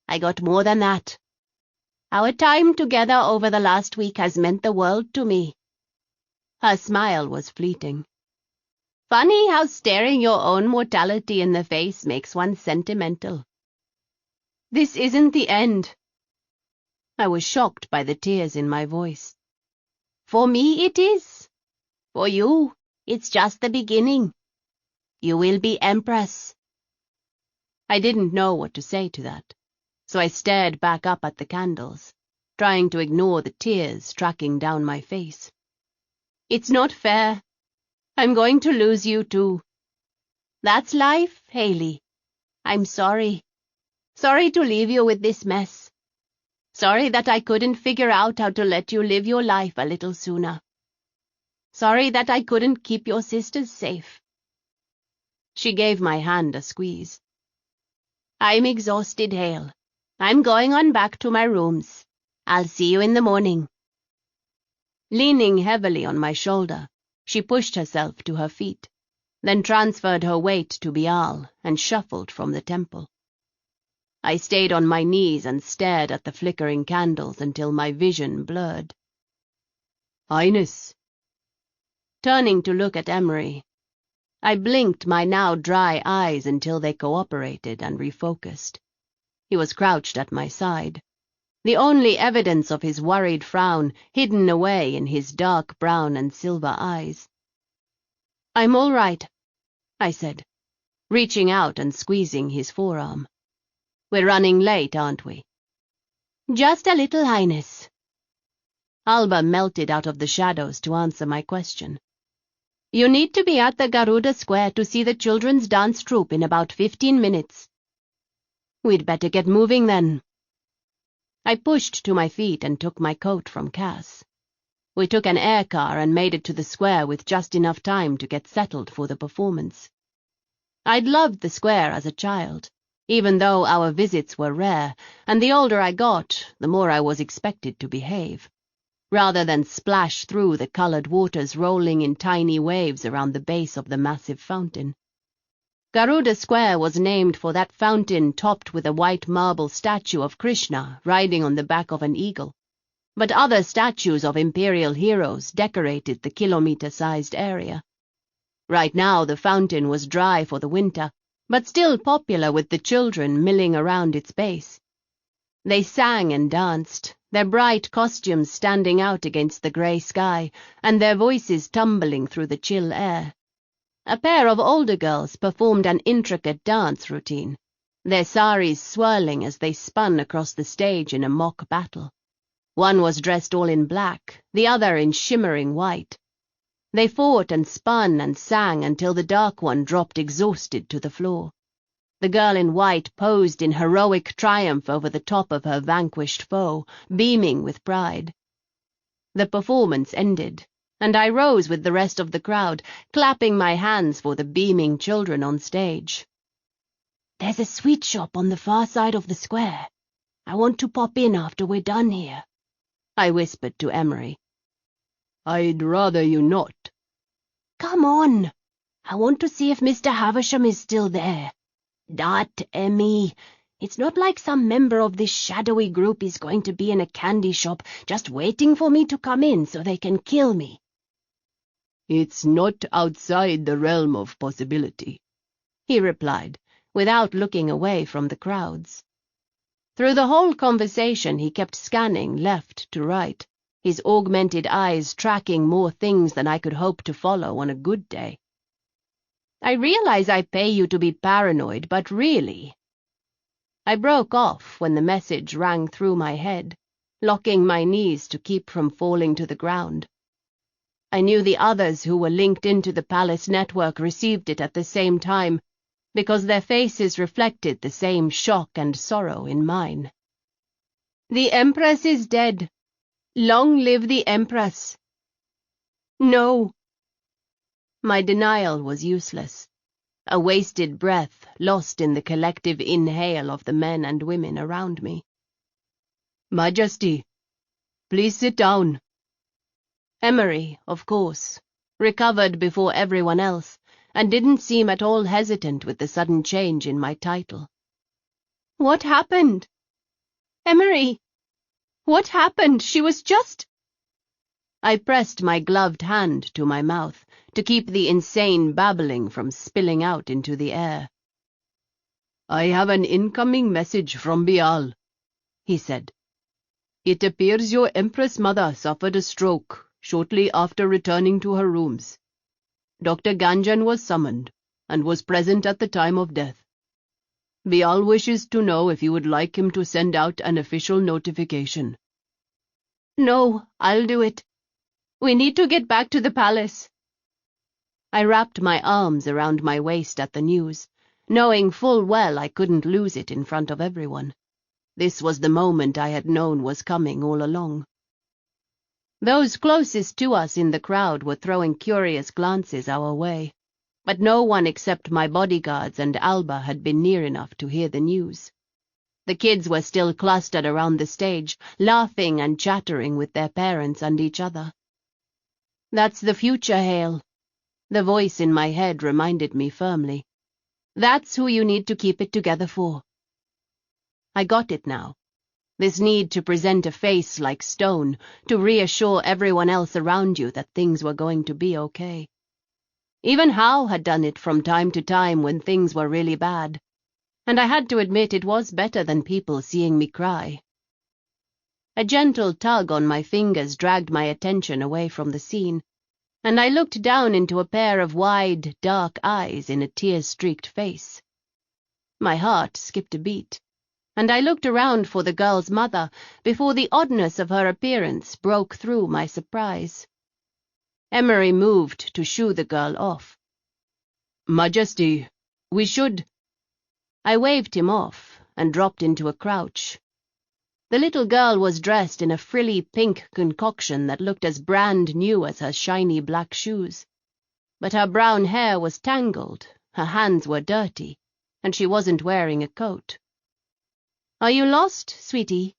I got more than that. Our time together over the last week has meant the world to me." Her smile was fleeting. Funny how staring your own mortality in the face makes one sentimental. "This isn't the end." I was shocked by the tears in my voice. "For me it is. For you, it's just the beginning. You will be Empress." I didn't know what to say to that, so I stared back up at the candles, trying to ignore the tears tracking down my face. "It's not fair. I'm going to lose you too. That's life, Haley. I'm sorry. Sorry to leave you with this mess. Sorry that I couldn't figure out how to let you live your life a little sooner. Sorry that I couldn't keep your sisters safe." She gave my hand a squeeze. "I'm exhausted, Hale. I'm going on back to my rooms. I'll see you in the morning." Leaning heavily on my shoulder, she pushed herself to her feet, then transferred her weight to Bial and shuffled from the temple. I stayed on my knees and stared at the flickering candles until my vision blurred. "Highness." Turning to look at Emery, I blinked my now dry eyes until they cooperated and refocused. He was crouched at my side, the only evidence of his worried frown hidden away in his dark brown and silver eyes. "I'm all right," I said, reaching out and squeezing his forearm. "We're running late, aren't we?" "Just a little, Highness." Alba melted out of the shadows to answer my question. "You need to be at the Garuda Square to see the children's dance troupe in about 15 minutes. "We'd better get moving then." I pushed to my feet and took my coat from Cass. We took an air car and made it to the square with just enough time to get settled for the performance. I'd loved the square as a child, even though our visits were rare, and the older I got, the more I was expected to behave. rather than splash through the colored waters rolling in tiny waves around the base of the massive fountain. Garuda Square was named for that fountain topped with a white marble statue of Krishna riding on the back of an eagle, but other statues of imperial heroes decorated the kilometer-sized area. Right now the fountain was dry for the winter, but still popular with the children milling around its base. They sang and danced, their bright costumes standing out against the grey sky and their voices tumbling through the chill air. A pair of older girls performed an intricate dance routine, their saris swirling as they spun across the stage in a mock battle. One was dressed all in black, the other in shimmering white. They fought and spun and sang until the dark one dropped exhausted to the floor. The girl in white posed in heroic triumph over the top of her vanquished foe, beaming with pride. The performance ended, and I rose with the rest of the crowd, clapping my hands for the beaming children on stage. "There's a sweet shop on the far side of the square. I want to pop in after we're done here," I whispered to Emery. "I'd rather you not." "Come on. I want to see if Mr. Havisham is still there. That, Emmy. It's not like some member of this shadowy group is going to be in a candy shop just waiting for me to come in so they can kill me." "It's not outside the realm of possibility," he replied, without looking away from the crowds. Through the whole conversation he kept scanning left to right, his augmented eyes tracking more things than I could hope to follow on a good day. "I realize I pay you to be paranoid, but really—" I broke off when the message rang through my head, locking my knees to keep from falling to the ground. I knew the others who were linked into the palace network received it at the same time, because their faces reflected the same shock and sorrow in mine. "The Empress is dead. Long live the Empress." "No." My denial was useless, a wasted breath lost in the collective inhale of the men and women around me. "Majesty, please sit down." Emery, of course, recovered before everyone else, and didn't seem at all hesitant with the sudden change in my title. "What happened? Emery, what happened? She was just—" I pressed my gloved hand to my mouth to keep the insane babbling from spilling out into the air. "I have an incoming message from Bial," he said. "It appears your Empress Mother suffered a stroke shortly after returning to her rooms. Dr. Ganjan was summoned and was present at the time of death. Bial wishes to know if you would like him to send out an official notification." "No, I'll do it. We need to get back to the palace." I wrapped my arms around my waist at the news, knowing full well I couldn't lose it in front of everyone. This was the moment I had known was coming all along. Those closest to us in the crowd were throwing curious glances our way, but no one except my bodyguards and Alba had been near enough to hear the news. The kids were still clustered around the stage, laughing and chattering with their parents and each other. "That's the future, Hale," the voice in my head reminded me firmly. "That's who you need to keep it together for." I got it now. This need to present a face like stone, to reassure everyone else around you that things were going to be okay. Even Howe had done it from time to time when things were really bad, and I had to admit it was better than people seeing me cry. A gentle tug on my fingers dragged my attention away from the scene, and I looked down into a pair of wide, dark eyes in a tear-streaked face. My heart skipped a beat, and I looked around for the girl's mother before the oddness of her appearance broke through my surprise. Emery moved to shoo the girl off. "Majesty, we should—" I waved him off and dropped into a crouch. The little girl was dressed in a frilly pink concoction that looked as brand new as her shiny black shoes. But her brown hair was tangled, her hands were dirty, and she wasn't wearing a coat. "Are you lost, sweetie?"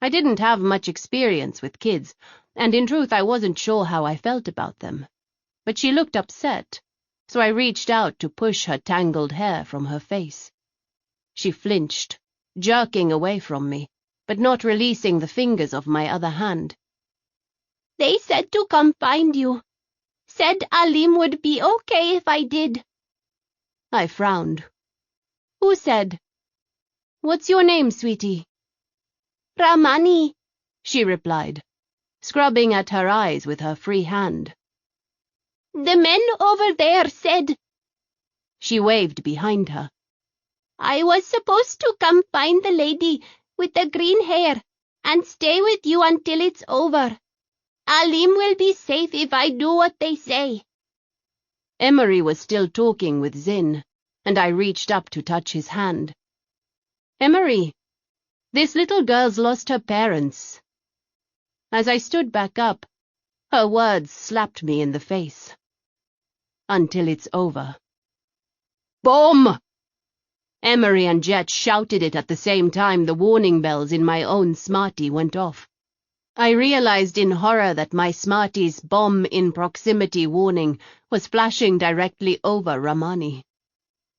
I didn't have much experience with kids, and in truth I wasn't sure how I felt about them. But she looked upset, so I reached out to push her tangled hair from her face. She flinched, jerking away from me, but not releasing the fingers of my other hand. "They said to come find you. Said Alim would be okay if I did." I frowned. "Who said?" "What's your name, sweetie?" "Ramani," she replied, scrubbing at her eyes with her free hand. "The men over there said—" She waved behind her. "I was supposed to come find the lady with the green hair and stay with you until it's over. Alim will be safe if I do what they say." Emery was still talking with Zin, and I reached up to touch his hand. "Emery, this little girl's lost her parents." As I stood back up, her words slapped me in the face. "Until it's over." "Bomb!" Emery and Jet shouted it at the same time the warning bells in my own Smartie went off. I realized in horror that my Smartie's bomb in proximity warning was flashing directly over Ramani.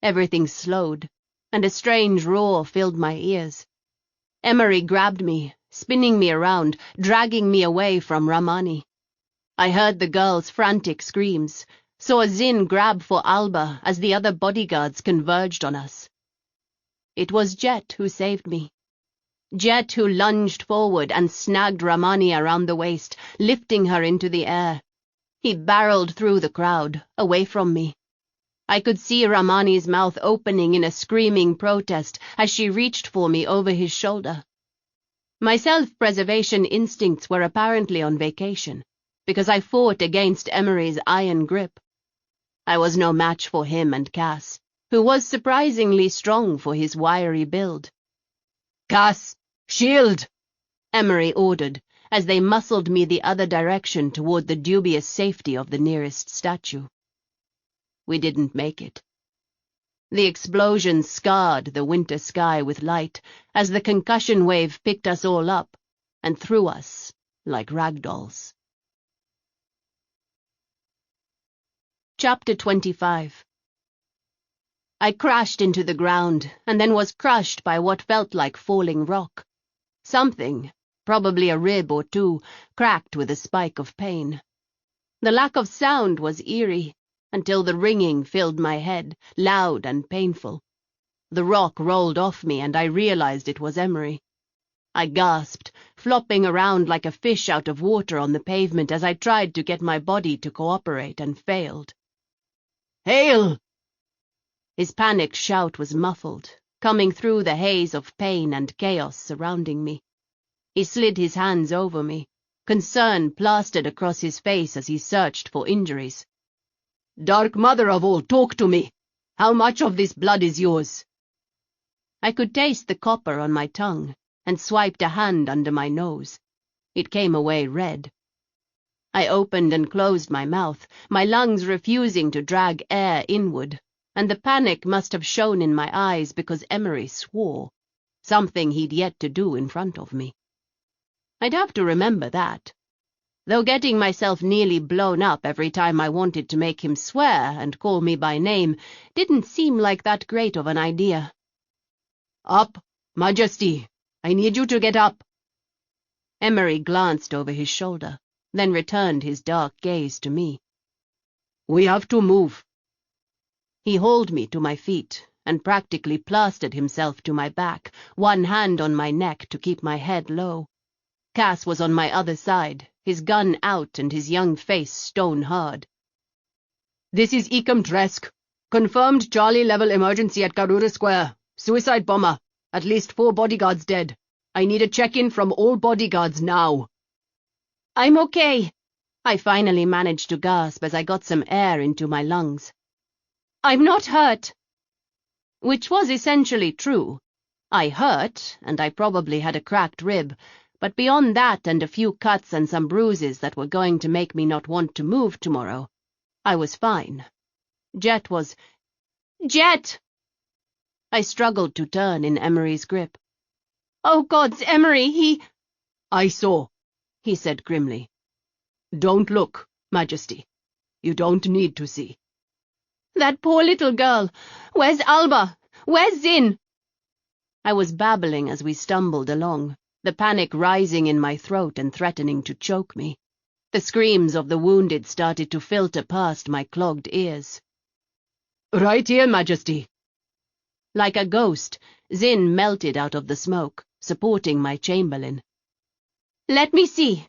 Everything slowed, and a strange roar filled my ears. Emery grabbed me, spinning me around, dragging me away from Ramani. I heard the girl's frantic screams, saw Zin grab for Alba as the other bodyguards converged on us. It was Jet who saved me. Jet who lunged forward and snagged Ramani around the waist, lifting her into the air. He barreled through the crowd, away from me. I could see Ramani's mouth opening in a screaming protest as she reached for me over his shoulder. My self-preservation instincts were apparently on vacation, because I fought against Emery's iron grip. I was no match for him and Cass, who was surprisingly strong for his wiry build. "Cass, shield!" Emery ordered, as they muscled me the other direction toward the dubious safety of the nearest statue. We didn't make it. The explosion scarred the winter sky with light as the concussion wave picked us all up and threw us like rag dolls. Chapter 25. I crashed into the ground and then was crushed by what felt like falling rock. Something, probably a rib or two, cracked with a spike of pain. The lack of sound was eerie, until the ringing filled my head, loud and painful. The rock rolled off me and I realized it was Emery. I gasped, flopping around like a fish out of water on the pavement as I tried to get my body to cooperate and failed. "Hail!" His panicked shout was muffled, coming through the haze of pain and chaos surrounding me. He slid his hands over me, concern plastered across his face as he searched for injuries. "Dark Mother of all, talk to me! How much of this blood is yours?" I could taste the copper on my tongue, and swiped a hand under my nose. It came away red. I opened and closed my mouth, my lungs refusing to drag air inward, and the panic must have shown in my eyes because Emery swore, something he'd yet to do in front of me. I'd have to remember that, though getting myself nearly blown up every time I wanted to make him swear and call me by name didn't seem like that great of an idea. "Up, Majesty! I need you to get up!" Emery glanced over his shoulder, then returned his dark gaze to me. "We have to move." He hauled me to my feet and practically plastered himself to my back, one hand on my neck to keep my head low. Cass was on my other side, his gun out and his young face stone hard. "This is Ecom Tresk. Confirmed Charlie-level emergency at Karura Square. Suicide bomber. At least 4 bodyguards dead. I need a check-in from all bodyguards now." "I'm okay," I finally managed to gasp as I got some air into my lungs. "I'm not hurt." Which was essentially true. I hurt, and I probably had a cracked rib, but beyond that and a few cuts and some bruises that were going to make me not want to move tomorrow, I was fine. Jet was... "Jet!" I struggled to turn in Emery's grip. "Oh, gods, Emery, he..." I saw, he said grimly. Don't look, Majesty. You don't need to see. That poor little girl! Where's Alba? Where's Zin? I was babbling as we stumbled along, the panic rising in my throat and threatening to choke me. The screams of the wounded started to filter past my clogged ears. Right here, Majesty. Like a ghost, Zin melted out of the smoke, supporting my chamberlain. Let me see,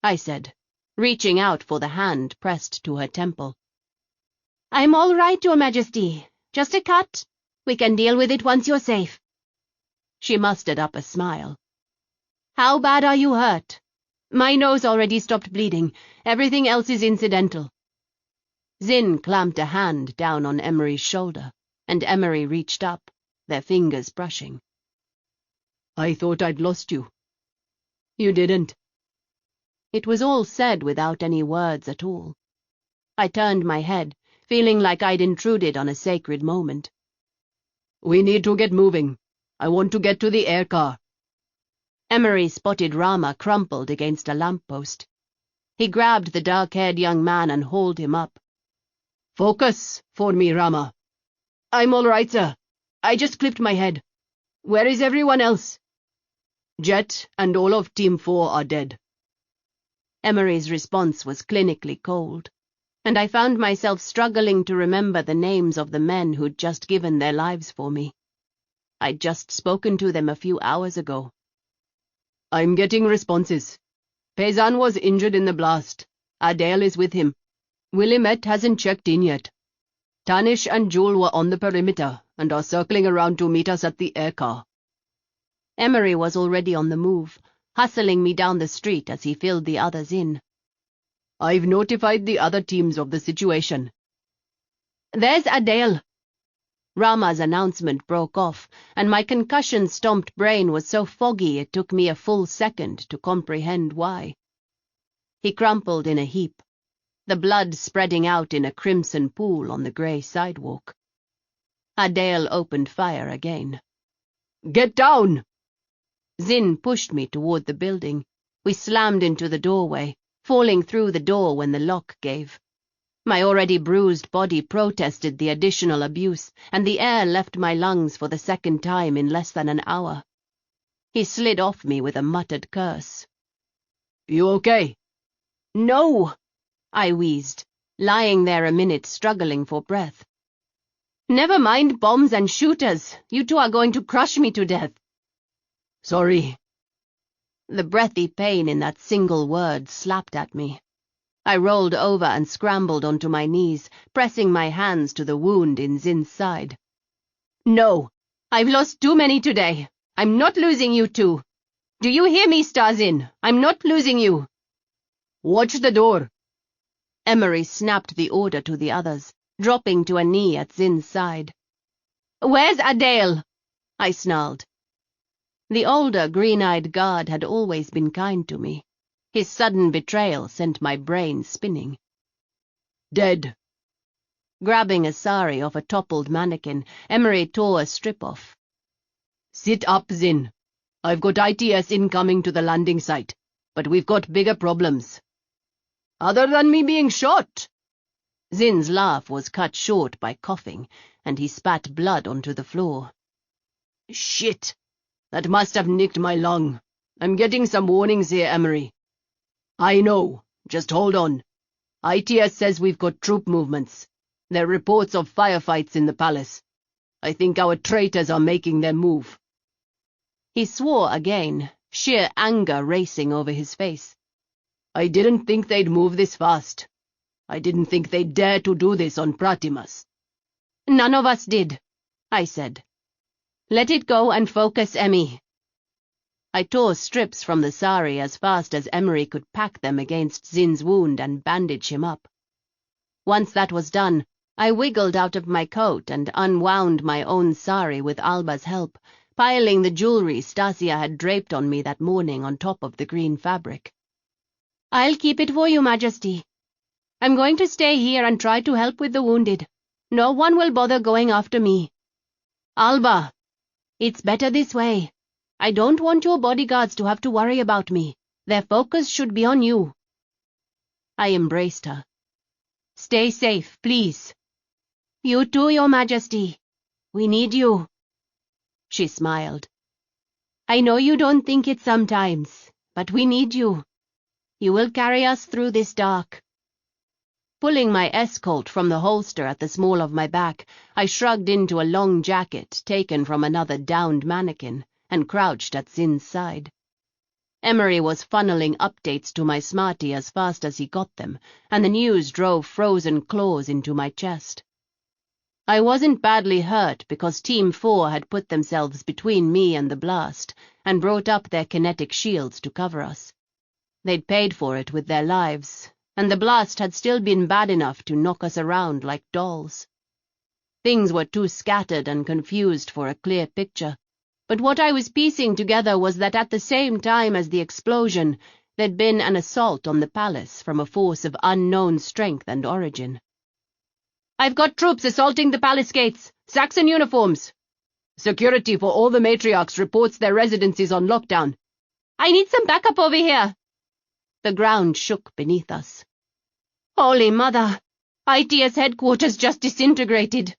I said, reaching out for the hand pressed to her temple. I'm all right, Your Majesty. Just a cut. We can deal with it once you're safe. She mustered up a smile. How bad are you hurt? My nose already stopped bleeding. Everything else is incidental. Zin clamped a hand down on Emery's shoulder, and Emery reached up, their fingers brushing. I thought I'd lost you. You didn't. It was all said without any words at all. I turned my head, feeling like I'd intruded on a sacred moment. We need to get moving. I want to get to the air car. Emery spotted Rama crumpled against a lamppost. He grabbed the dark-haired young man and hauled him up. Focus for me, Rama. I'm all right, sir. I just clipped my head. Where is everyone else? Jet and all of Team 4 are dead. Emery's response was clinically cold, and I found myself struggling to remember the names of the men who'd just given their lives for me. I'd just spoken to them a few hours ago. I'm getting responses. Pezan was injured in the blast. Adele is with him. Willamette hasn't checked in yet. Tanish and Jewel were on the perimeter and are circling around to meet us at the air car. Emery was already on the move, hustling me down the street as he filled the others in. I've notified the other teams of the situation. There's Adele. Rama's announcement broke off, and my concussion-stomped brain was so foggy it took me a full second to comprehend why. He crumpled in a heap, the blood spreading out in a crimson pool on the grey sidewalk. Adele opened fire again. Get down! Zin pushed me toward the building. We slammed into the doorway, falling through the door when the lock gave. My already bruised body protested the additional abuse, and the air left my lungs for the second time in less than an hour. He slid off me with a muttered curse. You okay? No, I wheezed, lying there a minute struggling for breath. Never mind bombs and shooters. You two are going to crush me to death. Sorry. The breathy pain in that single word slapped at me. I rolled over and scrambled onto my knees, pressing my hands to the wound in Zin's side. No, I've lost too many today. I'm not losing you two. Do you hear me, Star Zin? I'm not losing you. Watch the door. Emery snapped the order to the others, dropping to a knee at Zin's side. Where's Adele? I snarled. The older, green-eyed guard had always been kind to me. His sudden betrayal sent my brain spinning. Dead. Grabbing a sari off a toppled mannequin, Emery tore a strip off. Sit up, Zin. I've got ITS incoming to the landing site, but we've got bigger problems. Other than me being shot. Zin's laugh was cut short by coughing, and he spat blood onto the floor. Shit. That must have nicked my lung. I'm getting some warnings here, Emery. I know. Just hold on. ITS says we've got troop movements. There are reports of firefights in the palace. I think our traitors are making their move. He swore again, sheer anger racing over his face. I didn't think they'd move this fast. I didn't think they'd dare to do this on Pratimas. None of us did, I said. Let it go and focus, Emmy. I tore strips from the sari as fast as Emery could pack them against Zin's wound and bandage him up. Once that was done, I wiggled out of my coat and unwound my own sari with Alba's help, piling the jewelry Stasia had draped on me that morning on top of the green fabric. I'll keep it for you, Majesty. I'm going to stay here and try to help with the wounded. No one will bother going after me. Alba, it's better this way. I don't want your bodyguards to have to worry about me. Their focus should be on you." I embraced her. "Stay safe, please." "You too, Your Majesty. We need you." She smiled. "I know you don't think it sometimes, but we need you. You will carry us through this dark." Pulling my S-Colt from the holster at the small of my back, I shrugged into a long jacket taken from another downed mannequin and crouched at Zin's side. Emery was funneling updates to my smarty as fast as he got them, and the news drove frozen claws into my chest. I wasn't badly hurt because Team 4 had put themselves between me and the blast and brought up their kinetic shields to cover us. They'd paid for it with their lives, and the blast had still been bad enough to knock us around like dolls. Things were too scattered and confused for a clear picture, but what I was piecing together was that at the same time as the explosion, there'd been an assault on the palace from a force of unknown strength and origin. "I've got troops assaulting the palace gates. Saxon uniforms." "Security for all the matriarchs reports their residences on lockdown." "I need some backup over here." The ground shook beneath us. "Holy Mother! ITS headquarters just disintegrated."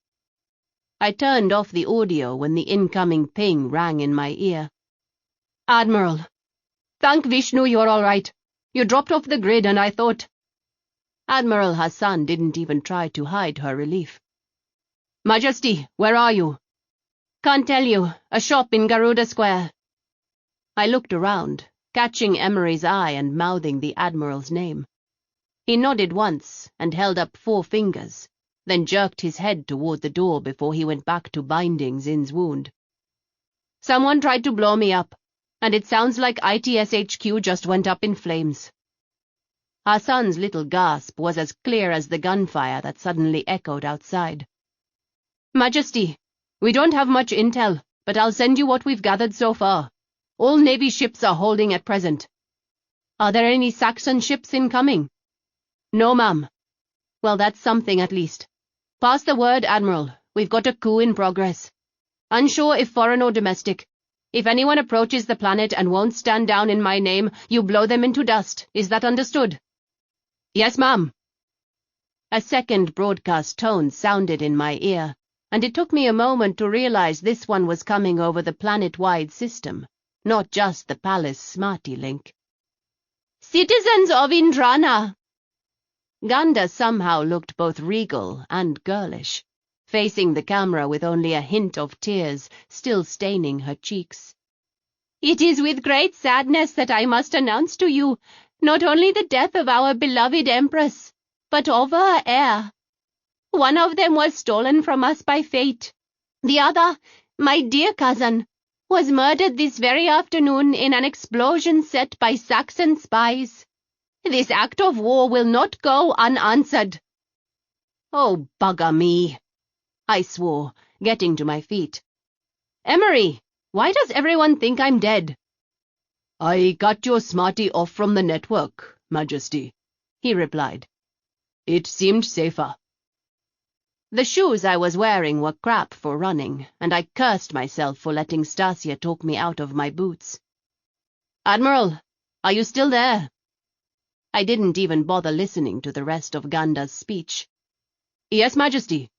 I turned off the audio when the incoming ping rang in my ear. "Admiral, thank Vishnu you're all right. You dropped off the grid and I thought—" Admiral Hassan didn't even try to hide her relief. "Majesty, where are you?" "Can't tell you. A shop in Garuda Square." I looked around, catching Emery's eye and mouthing the Admiral's name. He nodded once and held up 4 fingers, then jerked his head toward the door before he went back to binding Zin's wound. "Someone tried to blow me up, and it sounds like ITS HQ just went up in flames." Hassan's little gasp was as clear as the gunfire that suddenly echoed outside. "Majesty, we don't have much intel, but I'll send you what we've gathered so far. All Navy ships are holding at present." "Are there any Saxon ships incoming?" "No, ma'am." "Well, that's something at least. Pass the word, Admiral. We've got a coup in progress. Unsure if foreign or domestic. If anyone approaches the planet and won't stand down in my name, you blow them into dust. Is that understood?" "Yes, ma'am." A second broadcast tone sounded in my ear, and it took me a moment to realize this one was coming over the planet-wide system, not just the palace smarty link. "Citizens of Indrana!" Ganda somehow looked both regal and girlish, facing the camera with only a hint of tears still staining her cheeks. "It is with great sadness that I must announce to you not only the death of our beloved Empress, but of her heir. One of them was stolen from us by fate. The other, my dear cousin, was murdered this very afternoon in an explosion set by Saxon spies. This act of war will not go unanswered." "Oh, bugger me," I swore, getting to my feet. "Emery, why does everyone think I'm dead?" "I got your smarty off from the network, Majesty," he replied. "It seemed safer." The shoes I was wearing were crap for running, and I cursed myself for letting Stasia talk me out of my boots. "Admiral, are you still there?" I didn't even bother listening to the rest of Ganda's speech. "Yes, Majesty."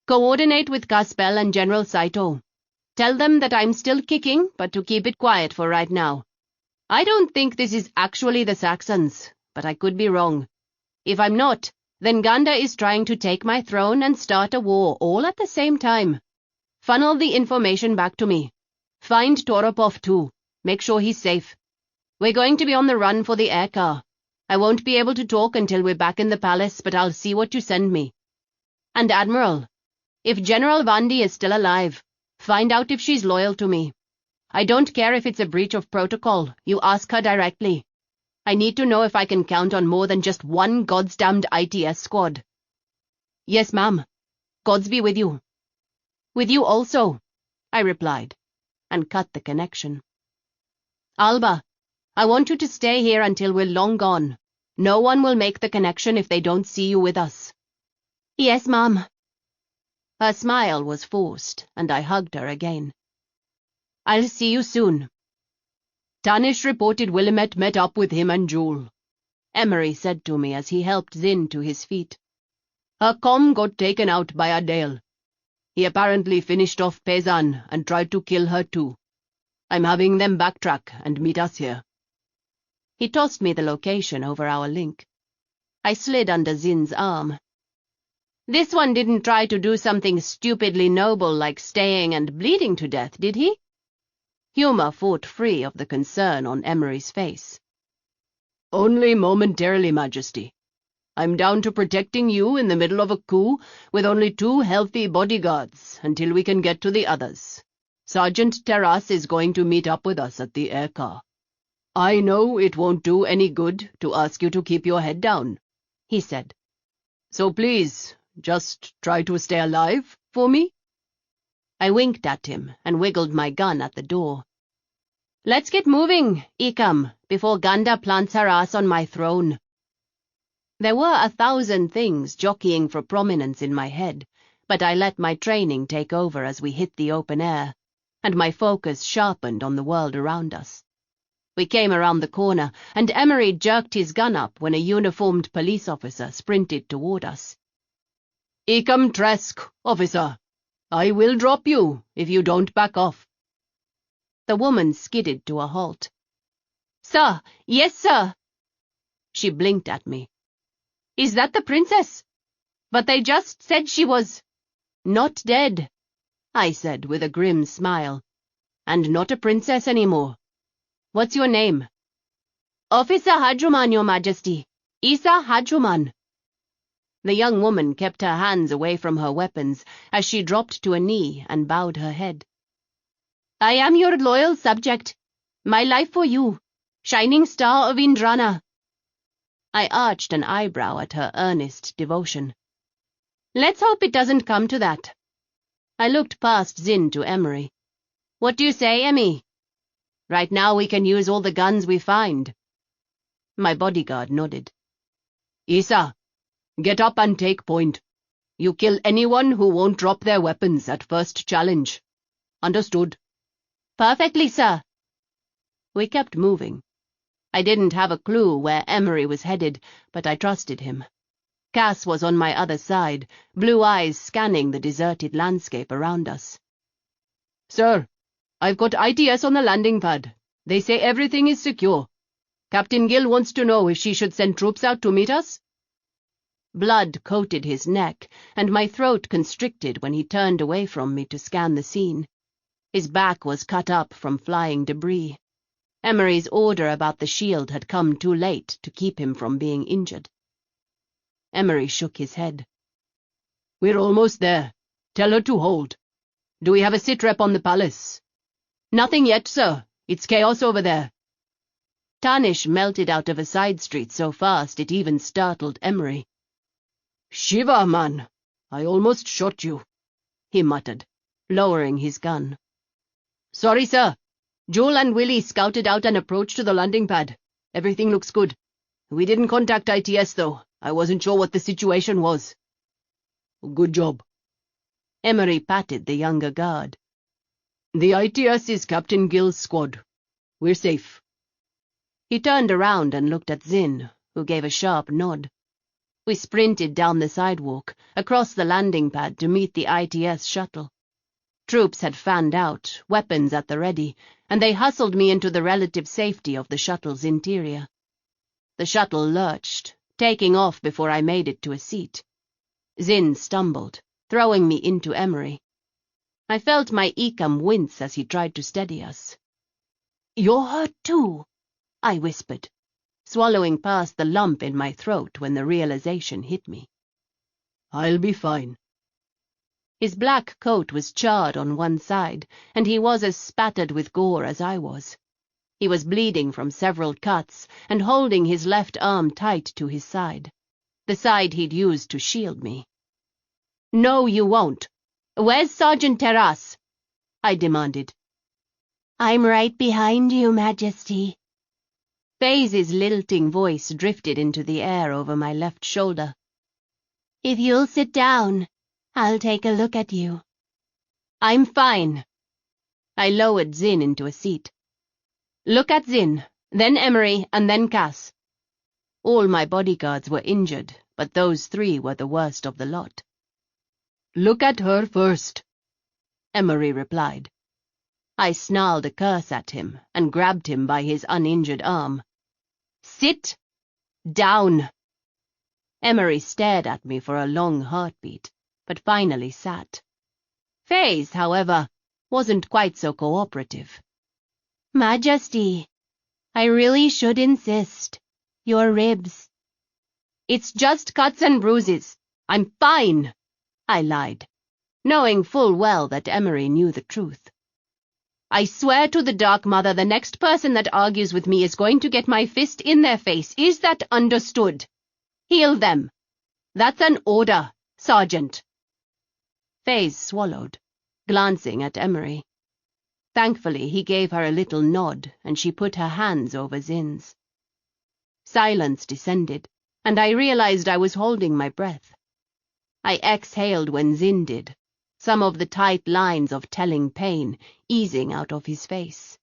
"Coordinate with Caspel and General Saito. Tell them that I'm still kicking, but to keep it quiet for right now. I don't think this is actually the Saxons, but I could be wrong. If I'm not, then Ganda is trying to take my throne and start a war all at the same time. Funnel the information back to me. Find Toropov too. Make sure he's safe. We're going to be on the run for the air car. I won't be able to talk until we're back in the palace, but I'll see what you send me. And Admiral, if General Vandi is still alive, find out if she's loyal to me. I don't care if it's a breach of protocol. You ask her directly. I need to know if I can count on more than just one goddamned ITS squad." "Yes, ma'am. Gods be with you." "With you also," I replied, and cut the connection. "Alba, I want you to stay here until we're long gone. No one will make the connection if they don't see you with us." "Yes, ma'am." Her smile was forced, and I hugged her again. I'll see you soon. Tanish reported Willamette met up with him and Jewel, Emery said to me as he helped Zin to his feet. Her comm got taken out by Adele. He apparently finished off Pezan and tried to kill her too. I'm having them backtrack and meet us here. He tossed me the location over our link. I slid under Zin's arm. This one didn't try to do something stupidly noble like staying and bleeding to death, did he? Humor fought free of the concern on Emery's face. Only momentarily, Majesty. I'm down to protecting you in the middle of a coup with only 2 healthy bodyguards until we can get to the others. Sergeant Terrace is going to meet up with us at the air car. I know it won't do any good to ask you to keep your head down, he said. So please, just try to stay alive for me. I winked at him and wiggled my gun at the door. Let's get moving, Ikam, before Ganda plants her ass on my throne. There were 1,000 things jockeying for prominence in my head, but I let my training take over as we hit the open air, and my focus sharpened on the world around us. We came around the corner, and Emery jerked his gun up when a uniformed police officer sprinted toward us. Ikam Tresk, officer. I will drop you if you don't back off. The woman skidded to a halt. Sir, yes, sir. She blinked at me. Is that the princess? But they just said she was not dead, I said with a grim smile. And not a princess anymore. What's your name? Officer Hadruman, Your Majesty. Isa Hadruman. The young woman kept her hands away from her weapons as she dropped to a knee and bowed her head. I am your loyal subject. My life for you, shining star of Indrana. I arched an eyebrow at her earnest devotion. Let's hope it doesn't come to that. I looked past Zin to Emery. What do you say, Emmy? Right now we can use all the guns we find. My bodyguard nodded. Isa, get up and take point. You kill anyone who won't drop their weapons at first challenge. Understood? Perfectly, sir. We kept moving. I didn't have a clue where Emery was headed, but I trusted him. Cass was on my other side, blue eyes scanning the deserted landscape around us. Sir, I've got ITS on the landing pad. They say everything is secure. Captain Gill wants to know if she should send troops out to meet us. Blood coated his neck, and my throat constricted when he turned away from me to scan the scene. His back was cut up from flying debris. Emery's order about the shield had come too late to keep him from being injured. Emery shook his head. We're almost there. Tell her to hold. Do we have a sitrep on the palace? Nothing yet, sir. It's chaos over there. Tanish melted out of a side street so fast it even startled Emery. Shiva, man. I almost shot you, he muttered, lowering his gun. Sorry, sir. Joel and Willie scouted out an approach to the landing pad. Everything looks good. We didn't contact ITS, though. I wasn't sure what the situation was. Good job. Emery patted the younger guard. The ITS is Captain Gill's squad. We're safe. He turned around and looked at Zin, who gave a sharp nod. We sprinted down the sidewalk, across the landing pad to meet the ITS shuttle. Troops had fanned out, weapons at the ready, and they hustled me into the relative safety of the shuttle's interior. The shuttle lurched, taking off before I made it to a seat. Zin stumbled, throwing me into Emery. I felt my Ikam wince as he tried to steady us. You're hurt too, I whispered, swallowing past the lump in my throat when the realization hit me. I'll be fine. His black coat was charred on one side, and he was as spattered with gore as I was. He was bleeding from several cuts and holding his left arm tight to his side, the side he'd used to shield me. No, you won't. Where's Sergeant Terrace? I demanded. I'm right behind you, Majesty. Faye's lilting voice drifted into the air over my left shoulder. If you'll sit down, I'll take a look at you. I'm fine. I lowered Zin into a seat. Look at Zin, then Emery, and then Cass. All my bodyguards were injured, but those three were the worst of the lot. Look at her first, Emery replied. I snarled a curse at him and grabbed him by his uninjured arm. Sit down. Emery stared at me for a long heartbeat, but finally sat. Faze, however, wasn't quite so cooperative. Majesty, I really should insist. Your ribs. It's just cuts and bruises. I'm fine, I lied, knowing full well that Emery knew the truth. I swear to the Dark Mother the next person that argues with me is going to get my fist in their face. Is that understood? Heal them. That's an order, Sergeant. Faze swallowed, glancing at Emery. Thankfully, he gave her a little nod, and she put her hands over Zin's. Silence descended, and I realized I was holding my breath. I exhaled when Zin did, some of the tight lines of telling pain easing out of his face.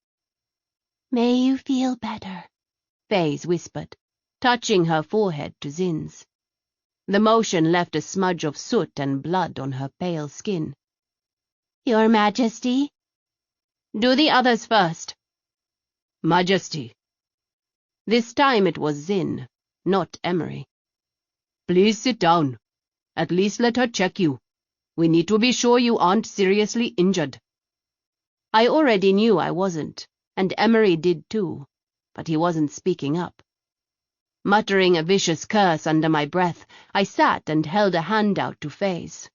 May you feel better, Faze whispered, touching her forehead to Zin's. The motion left a smudge of soot and blood on her pale skin. Your Majesty? Do the others first. Majesty. This time it was Zin, not Emery. Please sit down. At least let her check you. We need to be sure you aren't seriously injured. I already knew I wasn't, and Emery did too, but he wasn't speaking up. Muttering a vicious curse under my breath, I sat and held a hand out to Faze.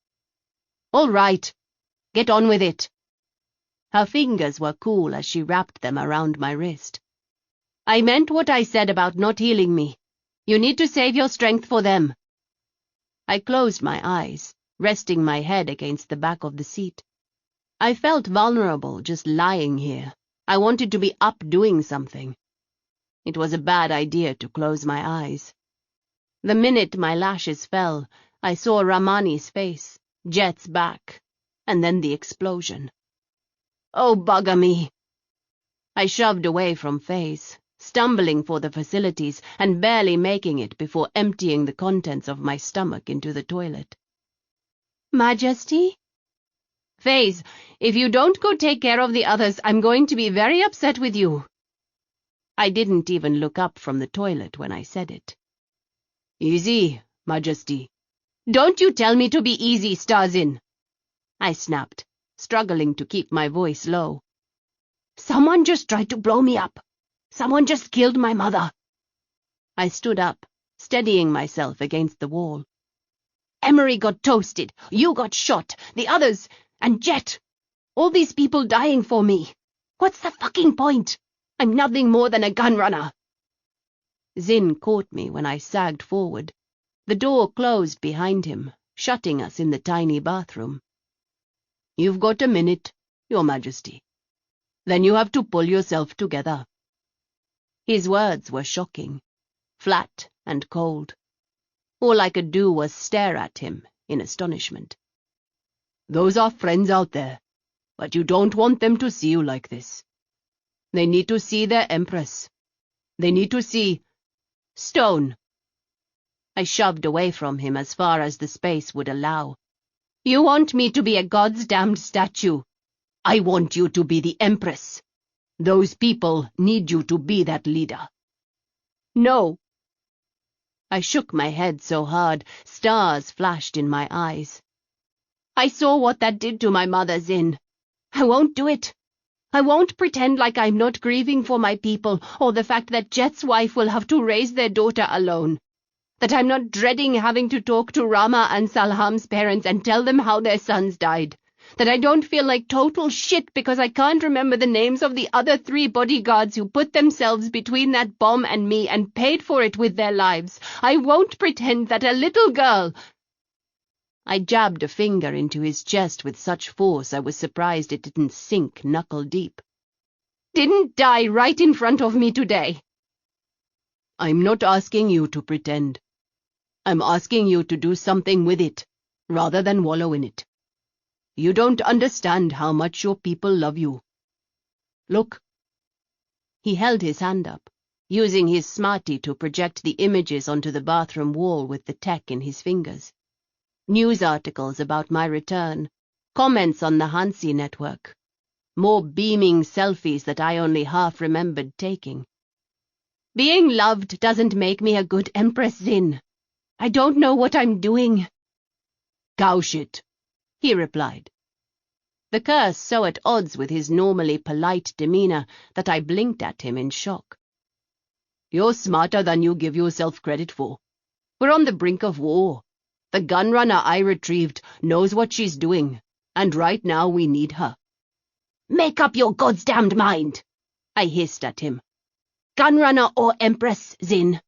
All right, get on with it. Her fingers were cool as she wrapped them around my wrist. I meant what I said about not healing me. You need to save your strength for them. I closed my eyes, resting my head against the back of the seat. I felt vulnerable just lying here. I wanted to be up doing something. It was a bad idea to close my eyes. The minute my lashes fell, I saw Ramani's face, Jet's back, and then the explosion. Oh, bugger me! I shoved away from Faze, stumbling for the facilities and barely making it before emptying the contents of my stomach into the toilet. Majesty? Faze, if you don't go take care of the others, I'm going to be very upset with you. I didn't even look up from the toilet when I said it. Easy, Majesty. Don't you tell me to be easy, Starzin, I snapped, struggling to keep my voice low. Someone just tried to blow me up. Someone just killed my mother. I stood up, steadying myself against the wall. Emery got toasted, you got shot, the others, and Jet. All these people dying for me. What's the fucking point? I'm nothing more than a gunrunner. Zin caught me when I sagged forward. The door closed behind him, shutting us in the tiny bathroom. You've got a minute, Your Majesty. Then you have to pull yourself together. His words were shocking, flat and cold. All I could do was stare at him in astonishment. Those are friends out there, but you don't want them to see you like this. They need to see their Empress. They need to see... Stone. I shoved away from him as far as the space would allow. You want me to be a goddamned statue. I want you to be the Empress. Those people need you to be that leader. No. I shook my head so hard, stars flashed in my eyes. I saw what that did to my mother, Zin. I won't do it. I won't pretend like I'm not grieving for my people, or the fact that Jet's wife will have to raise their daughter alone. That I'm not dreading having to talk to Rama and Salham's parents and tell them how their sons died. That I don't feel like total shit because I can't remember the names of the other 3 bodyguards who put themselves between that bomb and me and paid for it with their lives. I won't pretend that a little girl... I jabbed a finger into his chest with such force I was surprised it didn't sink knuckle deep. Didn't die right in front of me today. I'm not asking you to pretend. I'm asking you to do something with it, rather than wallow in it. You don't understand how much your people love you, Look." He held his hand up, using his smarty to project the images onto the bathroom wall with the tech in his fingers. News articles about my return, comments on the Hansi network, more beaming selfies that I only half remembered taking. Being loved doesn't make me a good Empress, Zin. I don't know what I'm doing. "Cow shit," he replied. The curse so at odds with his normally polite demeanor that I blinked at him in shock. "You're smarter than you give yourself credit for. We're on the brink of war. The gunrunner I retrieved knows what she's doing, and right now we need her." "Make up your goddamned mind," I hissed at him. "Gunrunner or Empress, Zin?"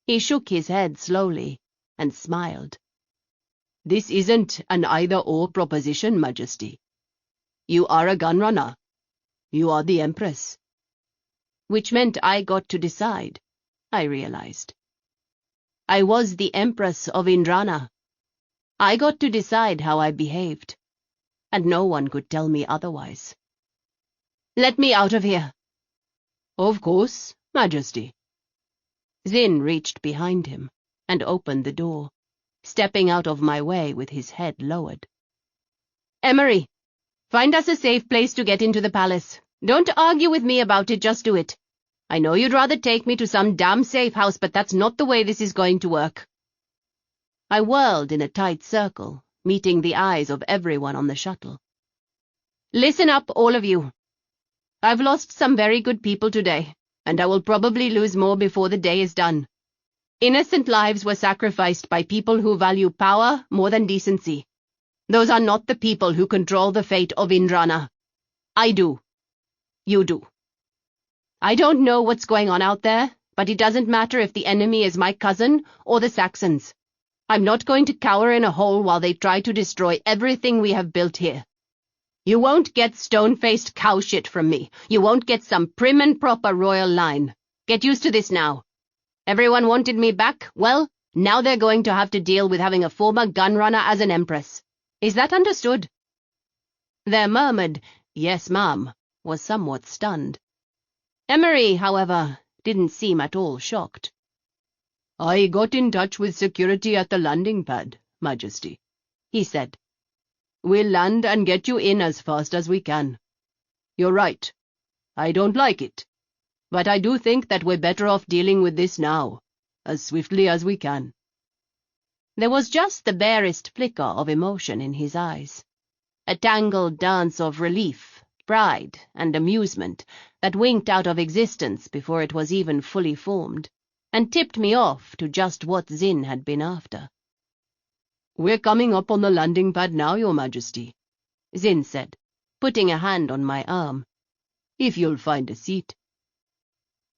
He shook his head slowly and smiled. "This isn't an either-or proposition, Majesty. You are a gunrunner. You are the Empress." Which meant I got to decide, I realized. I was the Empress of Indrana. I got to decide how I behaved, and no one could tell me otherwise. "Let me out of here." "Of course, Majesty." Zin reached behind him and opened the door, stepping out of my way with his head lowered. "Emery, find us a safe place to get into the palace. Don't argue with me about it, just do it. I know you'd rather take me to some damn safe house, but that's not the way this is going to work." I whirled in a tight circle, meeting the eyes of everyone on the shuttle. "Listen up, all of you. I've lost some very good people today, and I will probably lose more before the day is done. Innocent lives were sacrificed by people who value power more than decency. Those are not the people who control the fate of Indrana. I do. You do. I don't know what's going on out there, but it doesn't matter if the enemy is my cousin or the Saxons. I'm not going to cower in a hole while they try to destroy everything we have built here. You won't get stone-faced cow shit from me. You won't get some prim and proper royal line. Get used to this now. Everyone wanted me back. Well, now they're going to have to deal with having a former gunrunner as an empress. Is that understood?" Their murmured, "Yes, ma'am," was somewhat stunned. Emery, however, didn't seem at all shocked. "I got in touch with security at the landing pad, Majesty," he said. "We'll land and get you in as fast as we can. You're right. I don't like it, but I do think that we're better off dealing with this now, as swiftly as we can." There was just the barest flicker of emotion in his eyes, a tangled dance of relief, pride, and amusement that winked out of existence before it was even fully formed, and tipped me off to just what Zin had been after. "We're coming up on the landing pad now, Your Majesty," Zin said, putting a hand on my arm. "If you'll find a seat."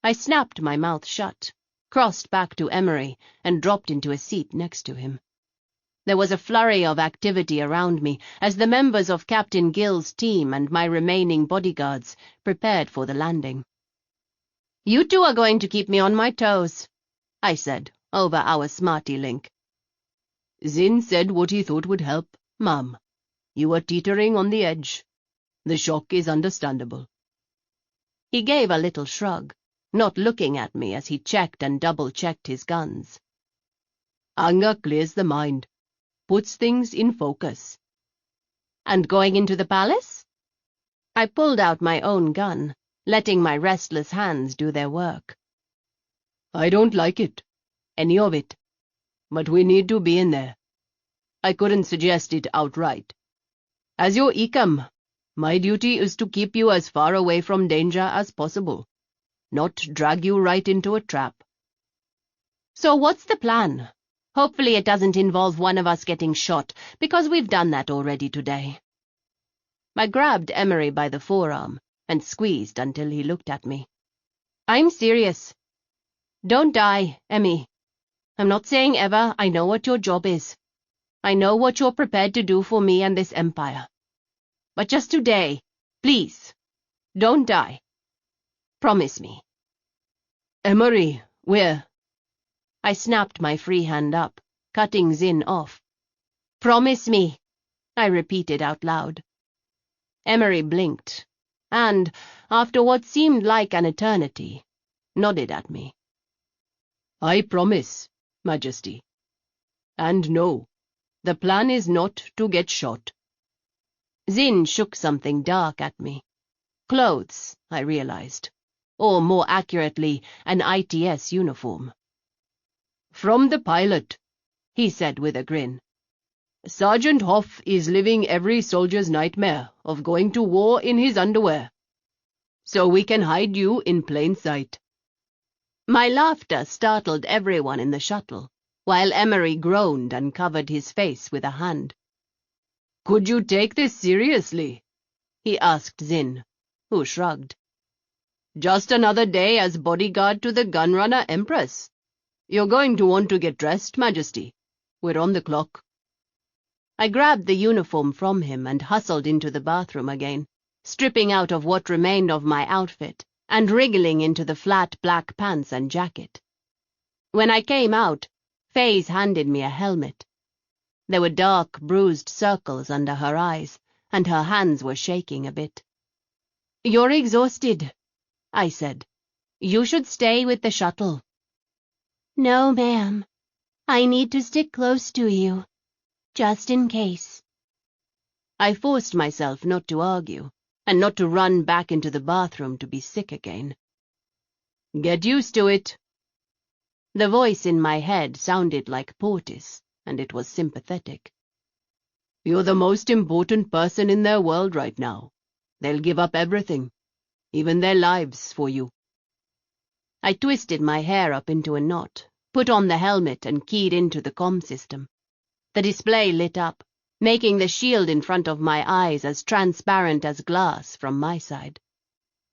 I snapped my mouth shut, crossed back to Emery, and dropped into a seat next to him. There was a flurry of activity around me as the members of Captain Gill's team and my remaining bodyguards prepared for the landing. "You two are going to keep me on my toes," I said over our smarty link. "Zin said what he thought would help, ma'am. You were teetering on the edge. The shock is understandable." He gave a little shrug, not looking at me as he checked and double-checked his guns. "Anger clears the mind, puts things in focus." "And going into the palace?" I pulled out my own gun, letting my restless hands do their work. "I don't like it, any of it, but we need to be in there. I couldn't suggest it outright. As your Ecam, my duty is to keep you as far away from danger as possible, not drag you right into a trap." "So what's the plan? Hopefully it doesn't involve one of us getting shot, because we've done that already today." I grabbed Emery by the forearm and squeezed until he looked at me. "I'm serious. Don't die, Emmy. I'm not saying ever. I know what your job is. I know what you're prepared to do for me and this empire. But just today, please, don't die. Promise me." "Emery, where?" I snapped my free hand up, cutting Zin off. "Promise me," I repeated out loud. Emery blinked, and, after what seemed like an eternity, nodded at me. "I promise, Majesty. And no, the plan is not to get shot." Zin shook something dark at me. Clothes, I realized. Or more accurately, an ITS uniform. "From the pilot," he said with a grin. "Sergeant Hoff is living every soldier's nightmare of going to war in his underwear. So we can hide you in plain sight." My laughter startled everyone in the shuttle, while Emery groaned and covered his face with a hand. "Could you take this seriously?" he asked Zin, who shrugged. "Just another day as bodyguard to the gunrunner Empress. You're going to want to get dressed, Majesty. We're on the clock." I grabbed the uniform from him and hustled into the bathroom again, stripping out of what remained of my outfit and wriggling into the flat black pants and jacket. When I came out, Faze handed me a helmet. There were dark, bruised circles under her eyes, and her hands were shaking a bit. "You're exhausted," I said. "You should stay with the shuttle." "No, ma'am. I need to stick close to you, just in case." I forced myself not to argue, and not to run back into the bathroom to be sick again. "Get used to it." The voice in my head sounded like Portis, and it was sympathetic. "You're the most important person in their world right now. They'll give up everything, even their lives, for you." I twisted my hair up into a knot, put on the helmet and keyed into the comm system. The display lit up, making the shield in front of my eyes as transparent as glass from my side.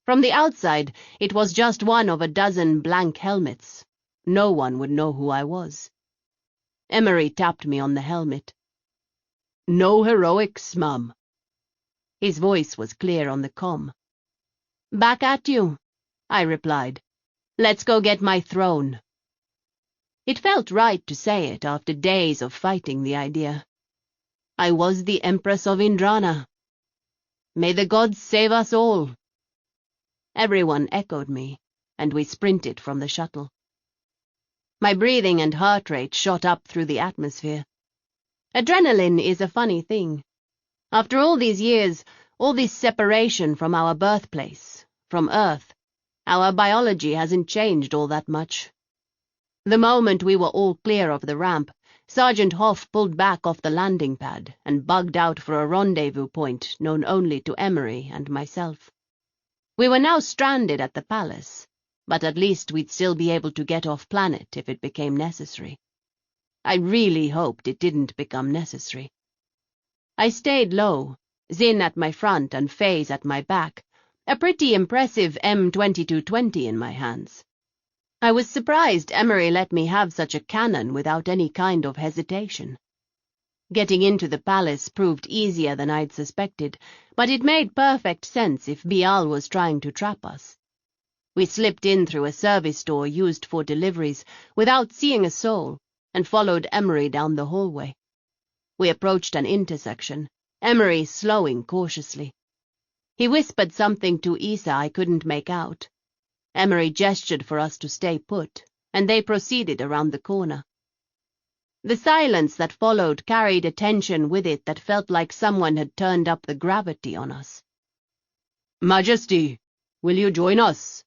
From the outside, it was just one of a dozen blank helmets. No one would know who I was. Emery tapped me on the helmet. "No heroics, ma'am." His voice was clear on the comm. "Back at you," I replied. "Let's go get my throne." It felt right to say it after days of fighting the idea. I was the Empress of Indrana. May the gods save us all. Everyone echoed me, and we sprinted from the shuttle. My breathing and heart rate shot up through the atmosphere. Adrenaline is a funny thing. After all these years, all this separation from our birthplace, from Earth, our biology hasn't changed all that much. The moment we were all clear of the ramp, Sergeant Hoff pulled back off the landing pad and bugged out for a rendezvous point known only to Emery and myself. We were now stranded at the palace, but at least we'd still be able to get off planet if it became necessary. I really hoped it didn't become necessary. I stayed low, Zin at my front and Faze at my back, a pretty impressive M2220 in my hands. I was surprised Emery let me have such a cannon without any kind of hesitation. Getting into the palace proved easier than I'd suspected, but it made perfect sense if Bial was trying to trap us. We slipped in through a service door used for deliveries without seeing a soul, and followed Emery down the hallway. We approached an intersection, Emery slowing cautiously. He whispered something to Isa I couldn't make out. Emery gestured for us to stay put, and they proceeded around the corner. The silence that followed carried a tension with it that felt like someone had turned up the gravity on us. "Majesty, will you join us?"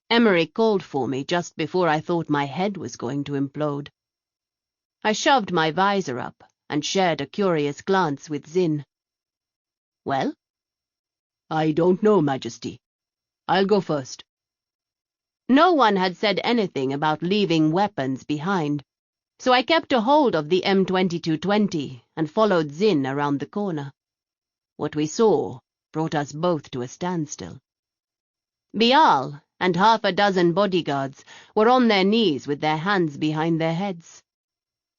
Emery called for me just before I thought my head was going to implode. I shoved my visor up and shared a curious glance with Zin. "Well?" "I don't know, Majesty. I'll go first." No one had said anything about leaving weapons behind, so I kept a hold of the M2220 and followed Zin around the corner. What we saw brought us both to a standstill. Bial and half a dozen bodyguards were on their knees with their hands behind their heads.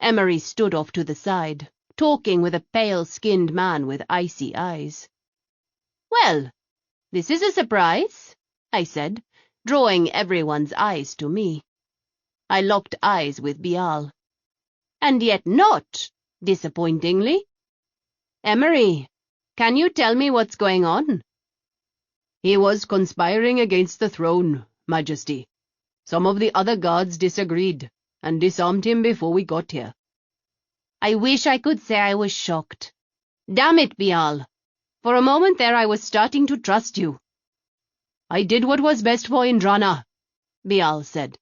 Emery stood off to the side, talking with a pale-skinned man with icy eyes. "Well, this is a surprise," I said, drawing everyone's eyes to me. I locked eyes with Bial. "And yet not, disappointingly. Emery, can you tell me what's going on?" He was conspiring against the throne, Majesty. Some of the other guards disagreed, and disarmed him before we got here. I wish I could say I was shocked. Damn it, Bial. For a moment there I was starting to trust you. I did what was best for Indrana, Bial said.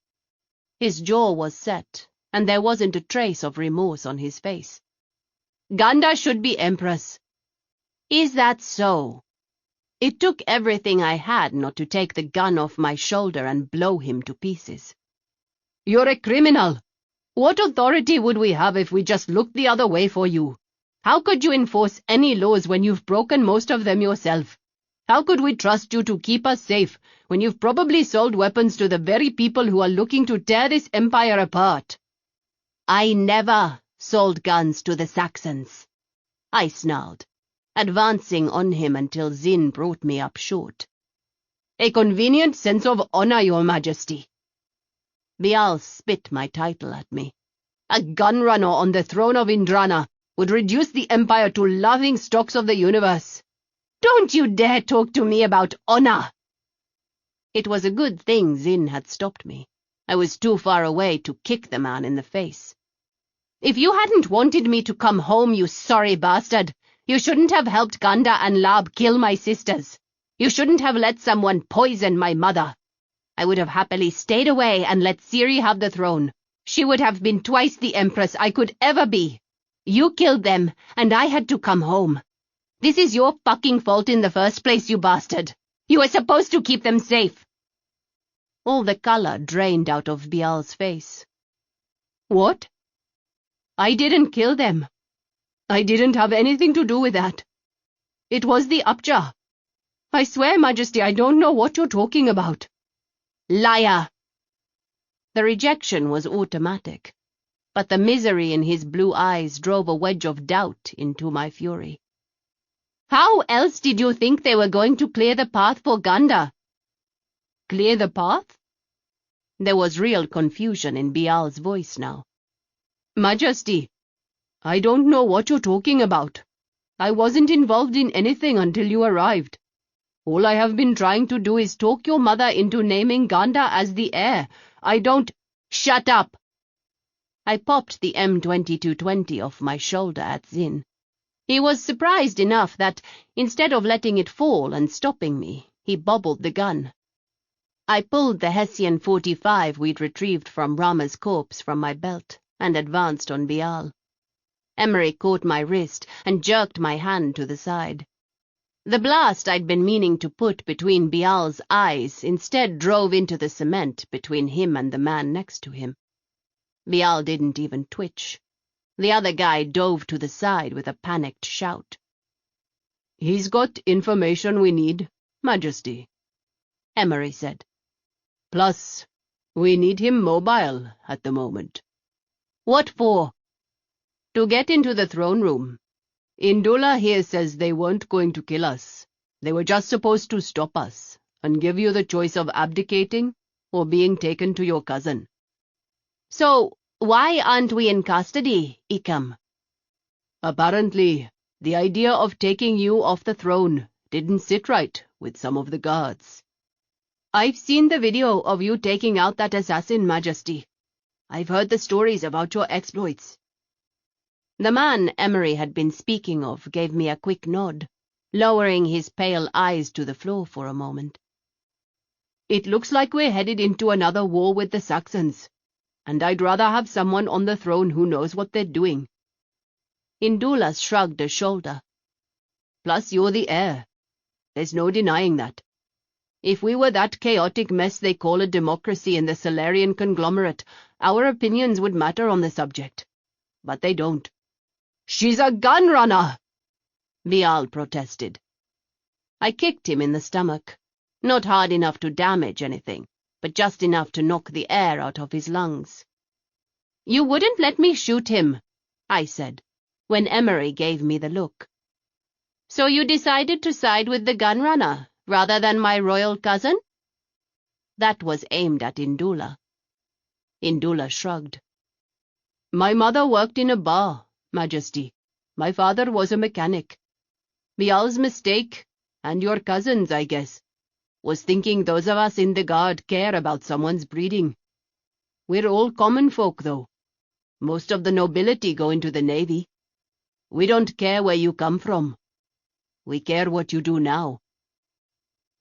His jaw was set, and there wasn't a trace of remorse on his face. Ganda should be empress. Is that so? It took everything I had not to take the gun off my shoulder and blow him to pieces. You're a criminal. What authority would we have if we just looked the other way for you? How could you enforce any laws when you've broken most of them yourself? How could we trust you to keep us safe when you've probably sold weapons to the very people who are looking to tear this empire apart? I never sold guns to the Saxons, I snarled, advancing on him until Zin brought me up short. A convenient sense of honor, Your Majesty. Bial spit my title at me. A gunrunner on the throne of Indrana would reduce the empire to laughing stocks of the universe. Don't you dare talk to me about honor! It was a good thing Zin had stopped me. I was too far away to kick the man in the face. If you hadn't wanted me to come home, you sorry bastard, you shouldn't have helped Ganda and Lab kill my sisters. You shouldn't have let someone poison my mother. I would have happily stayed away and let Ciri have the throne. She would have been twice the empress I could ever be. You killed them, and I had to come home. This is your fucking fault in the first place, you bastard. You were supposed to keep them safe. All the color drained out of Bial's face. What? I didn't kill them. I didn't have anything to do with that. It was the Upja. I swear, Majesty, I don't know what you're talking about. Liar! The rejection was automatic, but the misery in his blue eyes drove a wedge of doubt into my fury. How else did you think they were going to clear the path for Ganda? Clear the path? There was real confusion in Bial's voice now. Majesty, I don't know what you're talking about. I wasn't involved in anything until you arrived. All I have been trying to do is talk your mother into naming Ganda as the heir. I don't— Shut up! I popped the M2220 off my shoulder at Zin. He was surprised enough that, instead of letting it fall and stopping me, he bobbled the gun. I pulled the Hessian 45 we'd retrieved from Rama's corpse from my belt and advanced on Bial. Emery caught my wrist and jerked my hand to the side. The blast I'd been meaning to put between Bial's eyes instead drove into the cement between him and the man next to him. Bial didn't even twitch. The other guy dove to the side with a panicked shout. He's got information we need, Majesty, Emery said. Plus, we need him mobile at the moment. What for? To get into the throne room. Indula here says they weren't going to kill us. They were just supposed to stop us and give you the choice of abdicating or being taken to your cousin. So, why aren't we in custody, Ikam? Apparently, the idea of taking you off the throne didn't sit right with some of the guards. I've seen the video of you taking out that assassin, Majesty. I've heard the stories about your exploits. The man Emery had been speaking of gave me a quick nod, lowering his pale eyes to the floor for a moment. It looks like we're headed into another war with the Saxons, and I'd rather have someone on the throne who knows what they're doing. Indula shrugged a shoulder. Plus, you're the heir. There's no denying that. If we were that chaotic mess they call a democracy in the Solarian conglomerate, our opinions would matter on the subject. But they don't. She's a gunrunner! Bial protested. I kicked him in the stomach, not hard enough to damage anything, but just enough to knock the air out of his lungs. You wouldn't let me shoot him, I said, when Emery gave me the look. So you decided to side with the gunrunner, rather than my royal cousin? That was aimed at Indula. Indula shrugged. My mother worked in a bar, Majesty. My father was a mechanic. Bial's mistake, and your cousin's, I guess, Was thinking those of us in the guard care about someone's breeding. We're all common folk, though. Most of the nobility go into the navy. We don't care where you come from. We care what you do now."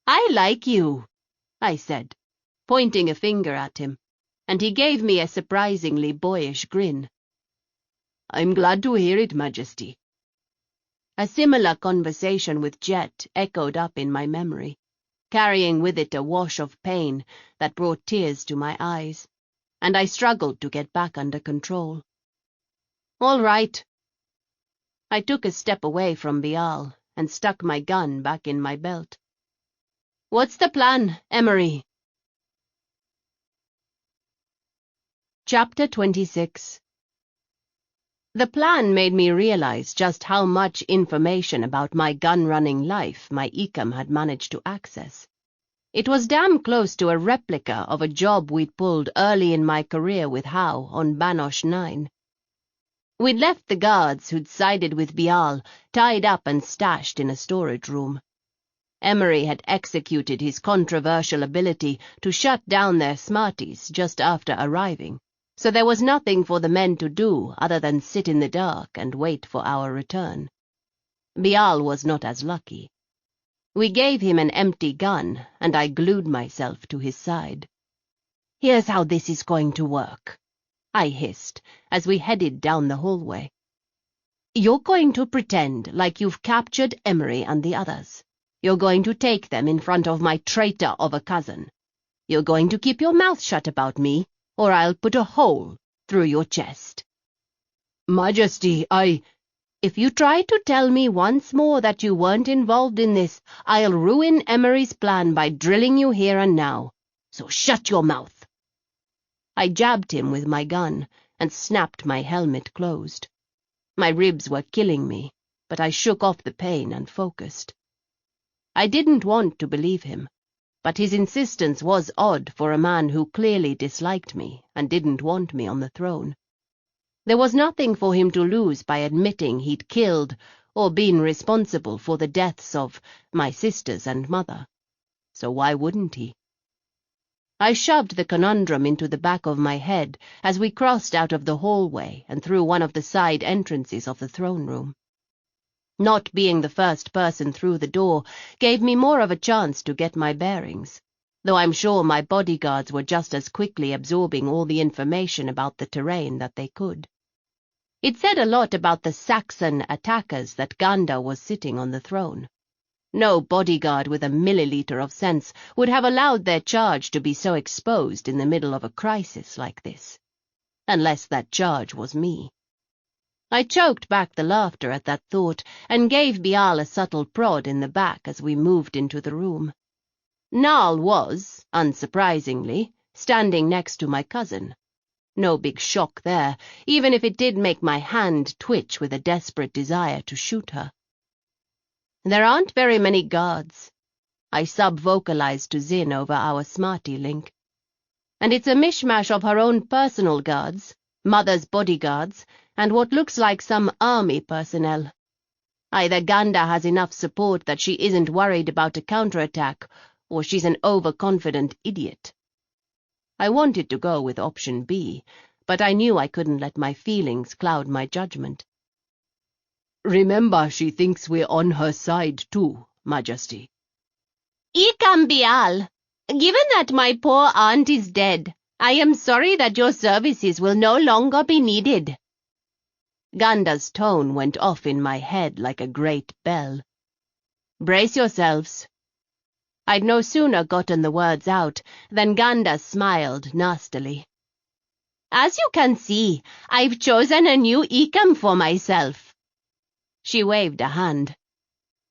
"I like you," I said, pointing a finger at him, and he gave me a surprisingly boyish grin. "I'm glad to hear it, Majesty." A similar conversation with Jet echoed up in my memory, carrying with it a wash of pain that brought tears to my eyes, and I struggled to get back under control. "All right." I took a step away from Bial and stuck my gun back in my belt. "What's the plan, Emery?" Chapter 26. The plan made me realize just how much information about my gun-running life my Ecam had managed to access. It was damn close to a replica of a job we'd pulled early in my career with Howe on Banosh 9. We'd left the guards who'd sided with Bial tied up and stashed in a storage room. Emery had executed his controversial ability to shut down their smarties just after arriving, so there was nothing for the men to do other than sit in the dark and wait for our return. Bial was not as lucky. We gave him an empty gun, and I glued myself to his side. "Here's how this is going to work," I hissed as we headed down the hallway. "You're going to pretend like you've captured Emery and the others. You're going to take them in front of my traitor of a cousin. You're going to keep your mouth shut about me, or I'll put a hole through your chest." "Majesty, If you try to tell me once more that you weren't involved in this, I'll ruin Emery's plan by drilling you here and now. So shut your mouth." I jabbed him with my gun and snapped my helmet closed. My ribs were killing me, but I shook off the pain and focused. I didn't want to believe him, but his insistence was odd for a man who clearly disliked me and didn't want me on the throne. There was nothing for him to lose by admitting he'd killed or been responsible for the deaths of my sisters and mother. So why wouldn't he? I shoved the conundrum into the back of my head as we crossed out of the hallway and through one of the side entrances of the throne room. Not being the first person through the door gave me more of a chance to get my bearings, though I'm sure my bodyguards were just as quickly absorbing all the information about the terrain that they could. It said a lot about the Saxon attackers that Ganda was sitting on the throne. No bodyguard with a milliliter of sense would have allowed their charge to be so exposed in the middle of a crisis like this. Unless that charge was me. I choked back the laughter at that thought and gave Bial a subtle prod in the back as we moved into the room. Nal was, unsurprisingly, standing next to my cousin. No big shock there, even if it did make my hand twitch with a desperate desire to shoot her. "There aren't very many guards," I sub-vocalized to Zin over our smarty link. "And it's a mishmash of her own personal guards, mother's bodyguards, and what looks like some army personnel. Either Ganda has enough support that she isn't worried about a counterattack, or she's an overconfident idiot." I wanted to go with option B, but I knew I couldn't let my feelings cloud my judgment. "Remember, she thinks we're on her side too, Majesty." "Ecam Bial, given that my poor aunt is dead, I am sorry that your services will no longer be needed." Ganda's tone went off in my head like a great bell. "Brace yourselves." I'd no sooner gotten the words out than Ganda smiled nastily. "As you can see, I've chosen a new Ecam for myself." She waved a hand.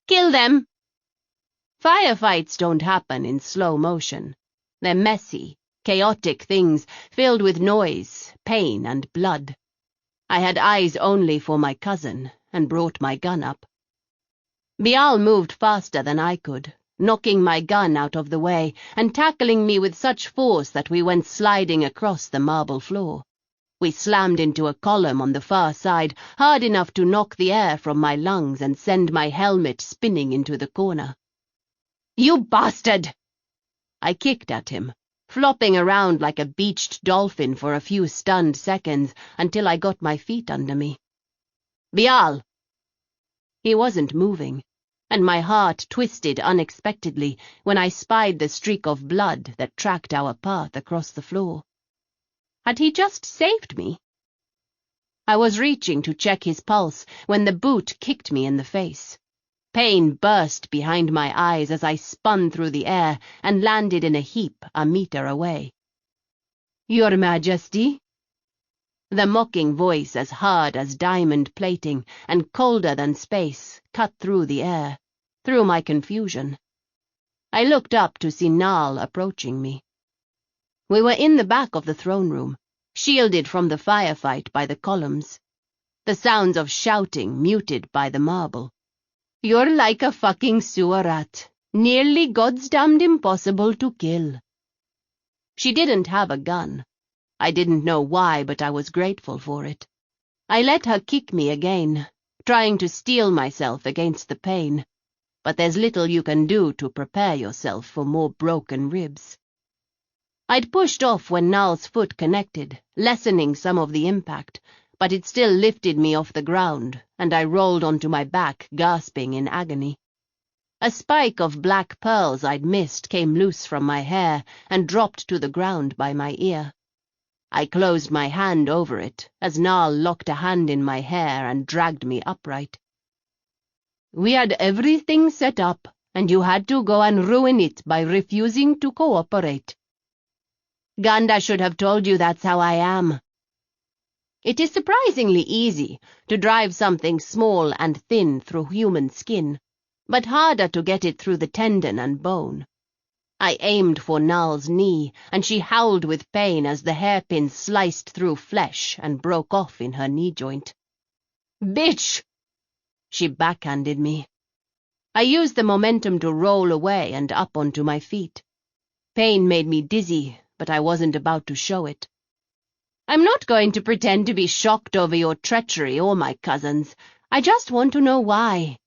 "Kill them." Firefights don't happen in slow motion. They're messy, chaotic things filled with noise, pain, and blood. I had eyes only for my cousin and brought my gun up. Bial moved faster than I could, knocking my gun out of the way and tackling me with such force that we went sliding across the marble floor. We slammed into a column on the far side, hard enough to knock the air from my lungs and send my helmet spinning into the corner. "You bastard!" I kicked at him, flopping around like a beached dolphin for a few stunned seconds until I got my feet under me. Bial! He wasn't moving, and my heart twisted unexpectedly when I spied the streak of blood that tracked our path across the floor. Had he just saved me? I was reaching to check his pulse when the boot kicked me in the face. Pain burst behind my eyes as I spun through the air and landed in a heap a meter away. "Your Majesty?" The mocking voice, as hard as diamond plating and colder than space, cut through the air, through my confusion. I looked up to see Nal approaching me. We were in the back of the throne room, shielded from the firefight by the columns, the sounds of shouting muted by the marble. "You're like a fucking sewer rat, nearly goddamned impossible to kill." She didn't have a gun. I didn't know why, but I was grateful for it. I let her kick me again, trying to steel myself against the pain, but there's little you can do to prepare yourself for more broken ribs. I'd pushed off when Nal's foot connected, lessening some of the impact, but it still lifted me off the ground, and I rolled onto my back, gasping in agony. A spike of black pearls I'd missed came loose from my hair and dropped to the ground by my ear. I closed my hand over it as Nal locked a hand in my hair and dragged me upright. "We had everything set up, and you had to go and ruin it by refusing to cooperate. Ganda should have told you that's how I am." It is surprisingly easy to drive something small and thin through human skin, but harder to get it through the tendon and bone. I aimed for Nal's knee, and she howled with pain as the hairpin sliced through flesh and broke off in her knee joint. "Bitch!" She backhanded me. I used the momentum to roll away and up onto my feet. Pain made me dizzy, but I wasn't about to show it. "I'm not going to pretend to be shocked over your treachery or my cousin's. I just want to know why."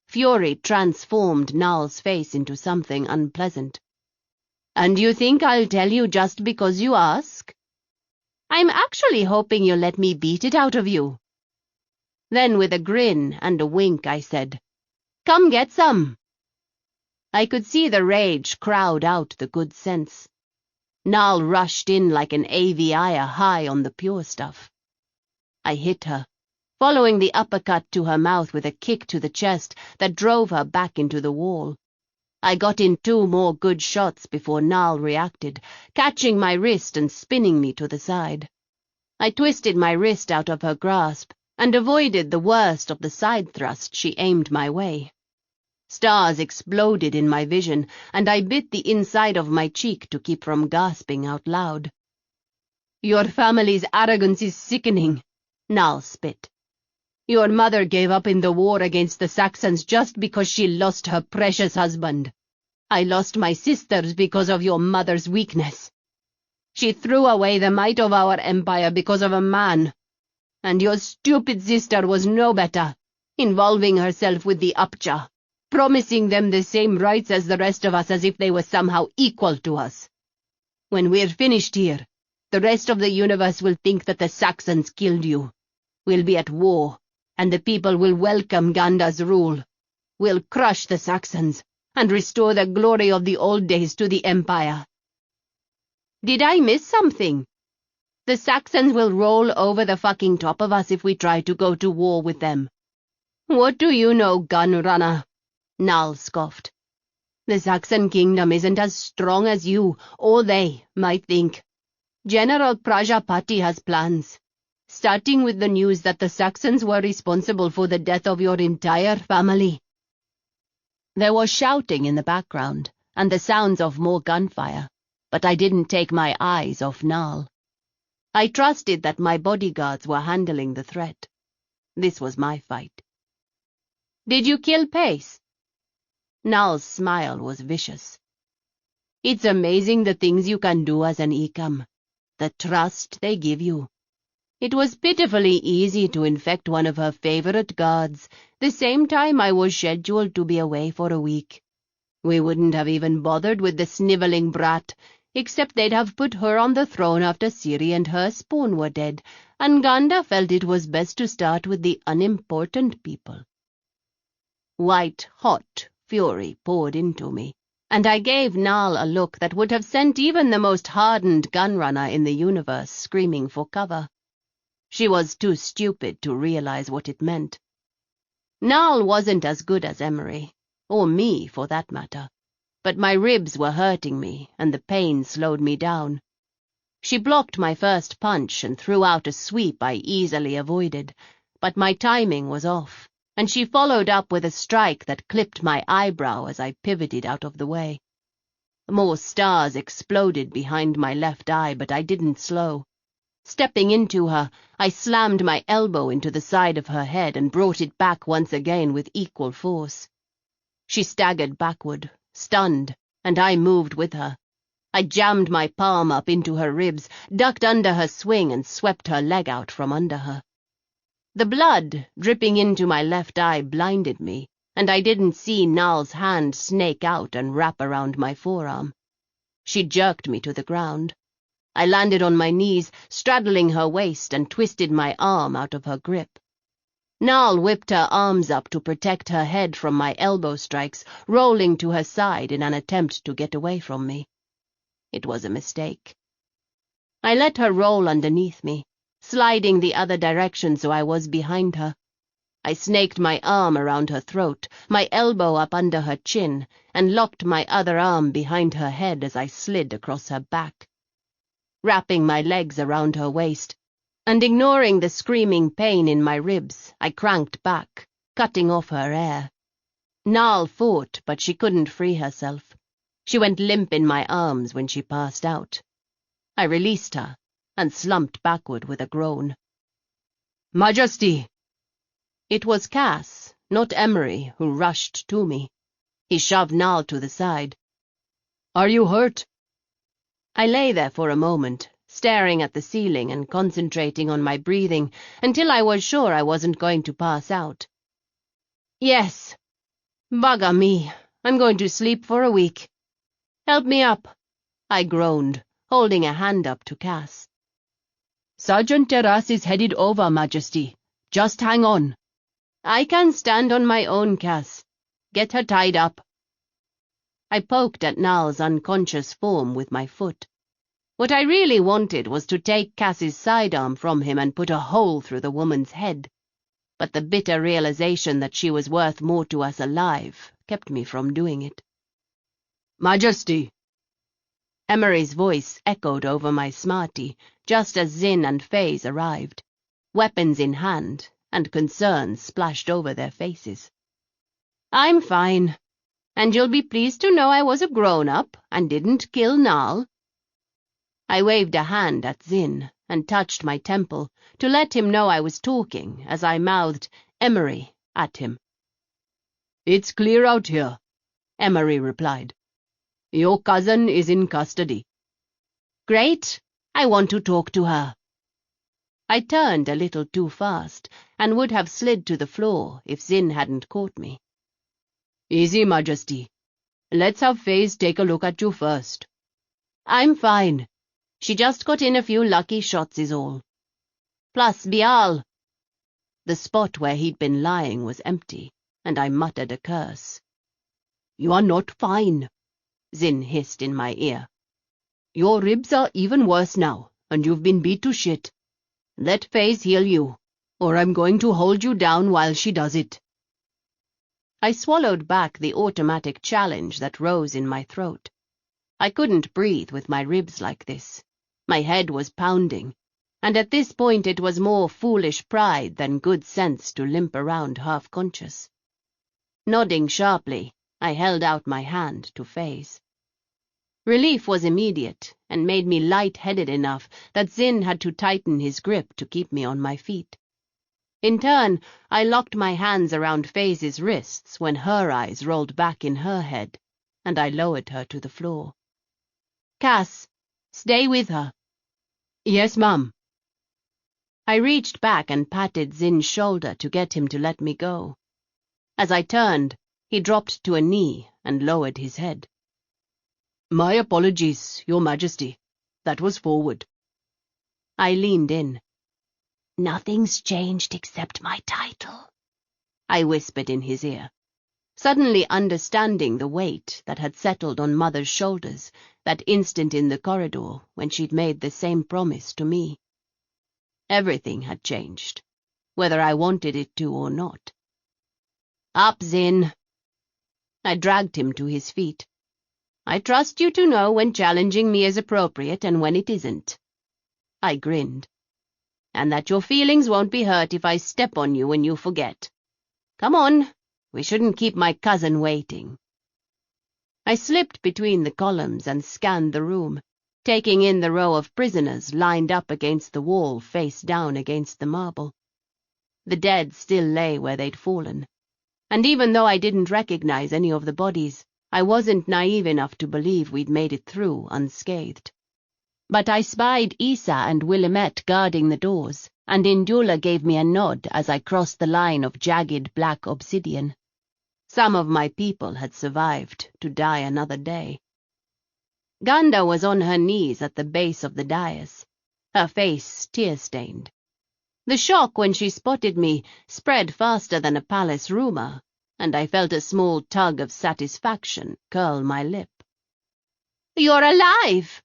Fury transformed Nal's face into something unpleasant. "And you think I'll tell you just because you ask? I'm actually hoping you'll let me beat it out of you." Then with a grin and a wink I said, "Come get some." I could see the rage crowd out the good sense. Nal rushed in like an aviator high on the pure stuff. I hit her, following the uppercut to her mouth with a kick to the chest that drove her back into the wall. I got in 2 more good shots before Nal reacted, catching my wrist and spinning me to the side. I twisted my wrist out of her grasp and avoided the worst of the side thrust she aimed my way. Stars exploded in my vision, and I bit the inside of my cheek to keep from gasping out loud. "Your family's arrogance is sickening," Nal spit. "Your mother gave up in the war against the Saxons just because she lost her precious husband. I lost my sisters because of your mother's weakness. She threw away the might of our empire because of a man. And your stupid sister was no better, involving herself with the Upja, promising them the same rights as the rest of us as if they were somehow equal to us. When we're finished here, the rest of the universe will think that the Saxons killed you. We'll be at war, and the people will welcome Ganda's rule. We'll crush the Saxons and restore the glory of the old days to the empire." Did I miss something? The Saxons will roll over the fucking top of us if we try to go to war with them. "What do you know, gunrunner?" Nal scoffed. "The Saxon kingdom isn't as strong as you, or they, might think. General Prajapati has plans, starting with the news that the Saxons were responsible for the death of your entire family." There was shouting in the background, and the sounds of more gunfire, but I didn't take my eyes off Nal. I trusted that my bodyguards were handling the threat. This was my fight. "Did you kill Pace?" Nal's smile was vicious. "It's amazing the things you can do as an Ikam, the trust they give you. It was pitifully easy to infect one of her favorite guards, the same time I was scheduled to be away for a week. We wouldn't have even bothered with the snivelling brat, except they'd have put her on the throne after Ciri and her spawn were dead, and Ganda felt it was best to start with the unimportant people. White-hot fury poured into me, and I gave Nal a look that would have sent even the most hardened gunrunner in the universe screaming for cover. She was too stupid to realize what it meant. Nal wasn't as good as Emery, or me for that matter, but my ribs were hurting me and the pain slowed me down. She blocked my first punch and threw out a sweep I easily avoided, but my timing was off, and she followed up with a strike that clipped my eyebrow as I pivoted out of the way. More stars exploded behind my left eye, but I didn't slow. Stepping into her, I slammed my elbow into the side of her head and brought it back once again with equal force. She staggered backward, stunned, and I moved with her. I jammed my palm up into her ribs, ducked under her swing, and swept her leg out from under her. The blood dripping into my left eye blinded me, and I didn't see Nal's hand snake out and wrap around my forearm. She jerked me to the ground. I landed on my knees, straddling her waist, and twisted my arm out of her grip. Nal whipped her arms up to protect her head from my elbow strikes, rolling to her side in an attempt to get away from me. It was a mistake. I let her roll underneath me, sliding the other direction so I was behind her. I snaked my arm around her throat, my elbow up under her chin, and locked my other arm behind her head as I slid across her back. Wrapping my legs around her waist, and ignoring the screaming pain in my ribs, I cranked back, cutting off her air. Nal fought, but she couldn't free herself. She went limp in my arms when she passed out. I released her, and slumped backward with a groan. "Majesty!" It was Cass, not Emery, who rushed to me. He shoved Nal to the side. "Are you hurt?" I lay there for a moment, staring at the ceiling and concentrating on my breathing until I was sure I wasn't going to pass out. "Yes. Bugger me, I'm going to sleep for a week. Help me up," I groaned, holding a hand up to Cass. "Sergeant Terrace is headed over, Majesty. Just hang on." "I can stand on my own, Cass. Get her tied up." I poked at Nal's unconscious form with my foot. What I really wanted was to take Cass's sidearm from him and put a hole through the woman's head. But the bitter realization that she was worth more to us alive kept me from doing it. "Majesty!" Emery's voice echoed over my smarty just as Zin and Faze arrived, weapons in hand, and concern splashed over their faces. "I'm fine. And you'll be pleased to know I was a grown-up and didn't kill Nal." I waved a hand at Zin and touched my temple to let him know I was talking as I mouthed Emery at him. "It's clear out here," Emery replied. "Your cousin is in custody." "Great. I want to talk to her." I turned a little too fast and would have slid to the floor if Zin hadn't caught me. "Easy, Majesty. Let's have Faze take a look at you first." "I'm fine. She just got in a few lucky shots is all. Plus, Bial." The spot where he'd been lying was empty, and I muttered a curse. "You are not fine," Zin hissed in my ear. "Your ribs are even worse now, and you've been beat to shit. Let Faze heal you, or I'm going to hold you down while she does it." I swallowed back the automatic challenge that rose in my throat. I couldn't breathe with my ribs like this. My head was pounding, and at this point it was more foolish pride than good sense to limp around half-conscious. Nodding sharply, I held out my hand to Faze. Relief was immediate and made me light-headed enough that Zin had to tighten his grip to keep me on my feet. In turn, I locked my hands around Faze's wrists when her eyes rolled back in her head, and I lowered her to the floor. "Cass, stay with her." "Yes, ma'am." I reached back and patted Zin's shoulder to get him to let me go. As I turned, He dropped to a knee and lowered his head. My apologies, Your Majesty. That was forward. I leaned in. Nothing's changed except my title, I whispered in his ear, suddenly understanding the weight that had settled on Mother's shoulders that instant in the corridor when she'd made the same promise to me. Everything had changed, whether I wanted it to or not. Up, Zin. I dragged him to his feet. I trust you to know when challenging me is appropriate and when it isn't. I grinned. And that your feelings won't be hurt if I step on you when you forget. Come on, we shouldn't keep my cousin waiting. I slipped between the columns and scanned the room, taking in the row of prisoners lined up against the wall face down against the marble. The dead still lay where they'd fallen, and even though I didn't recognize any of the bodies, I wasn't naive enough to believe we'd made it through unscathed. But I spied Isa and Willamette guarding the doors, and Indula gave me a nod as I crossed the line of jagged black obsidian. Some of my people had survived to die another day. Ganda was on her knees at the base of the dais, her face tear-stained. The shock when she spotted me spread faster than a palace rumor, and I felt a small tug of satisfaction curl my lip. "You're alive!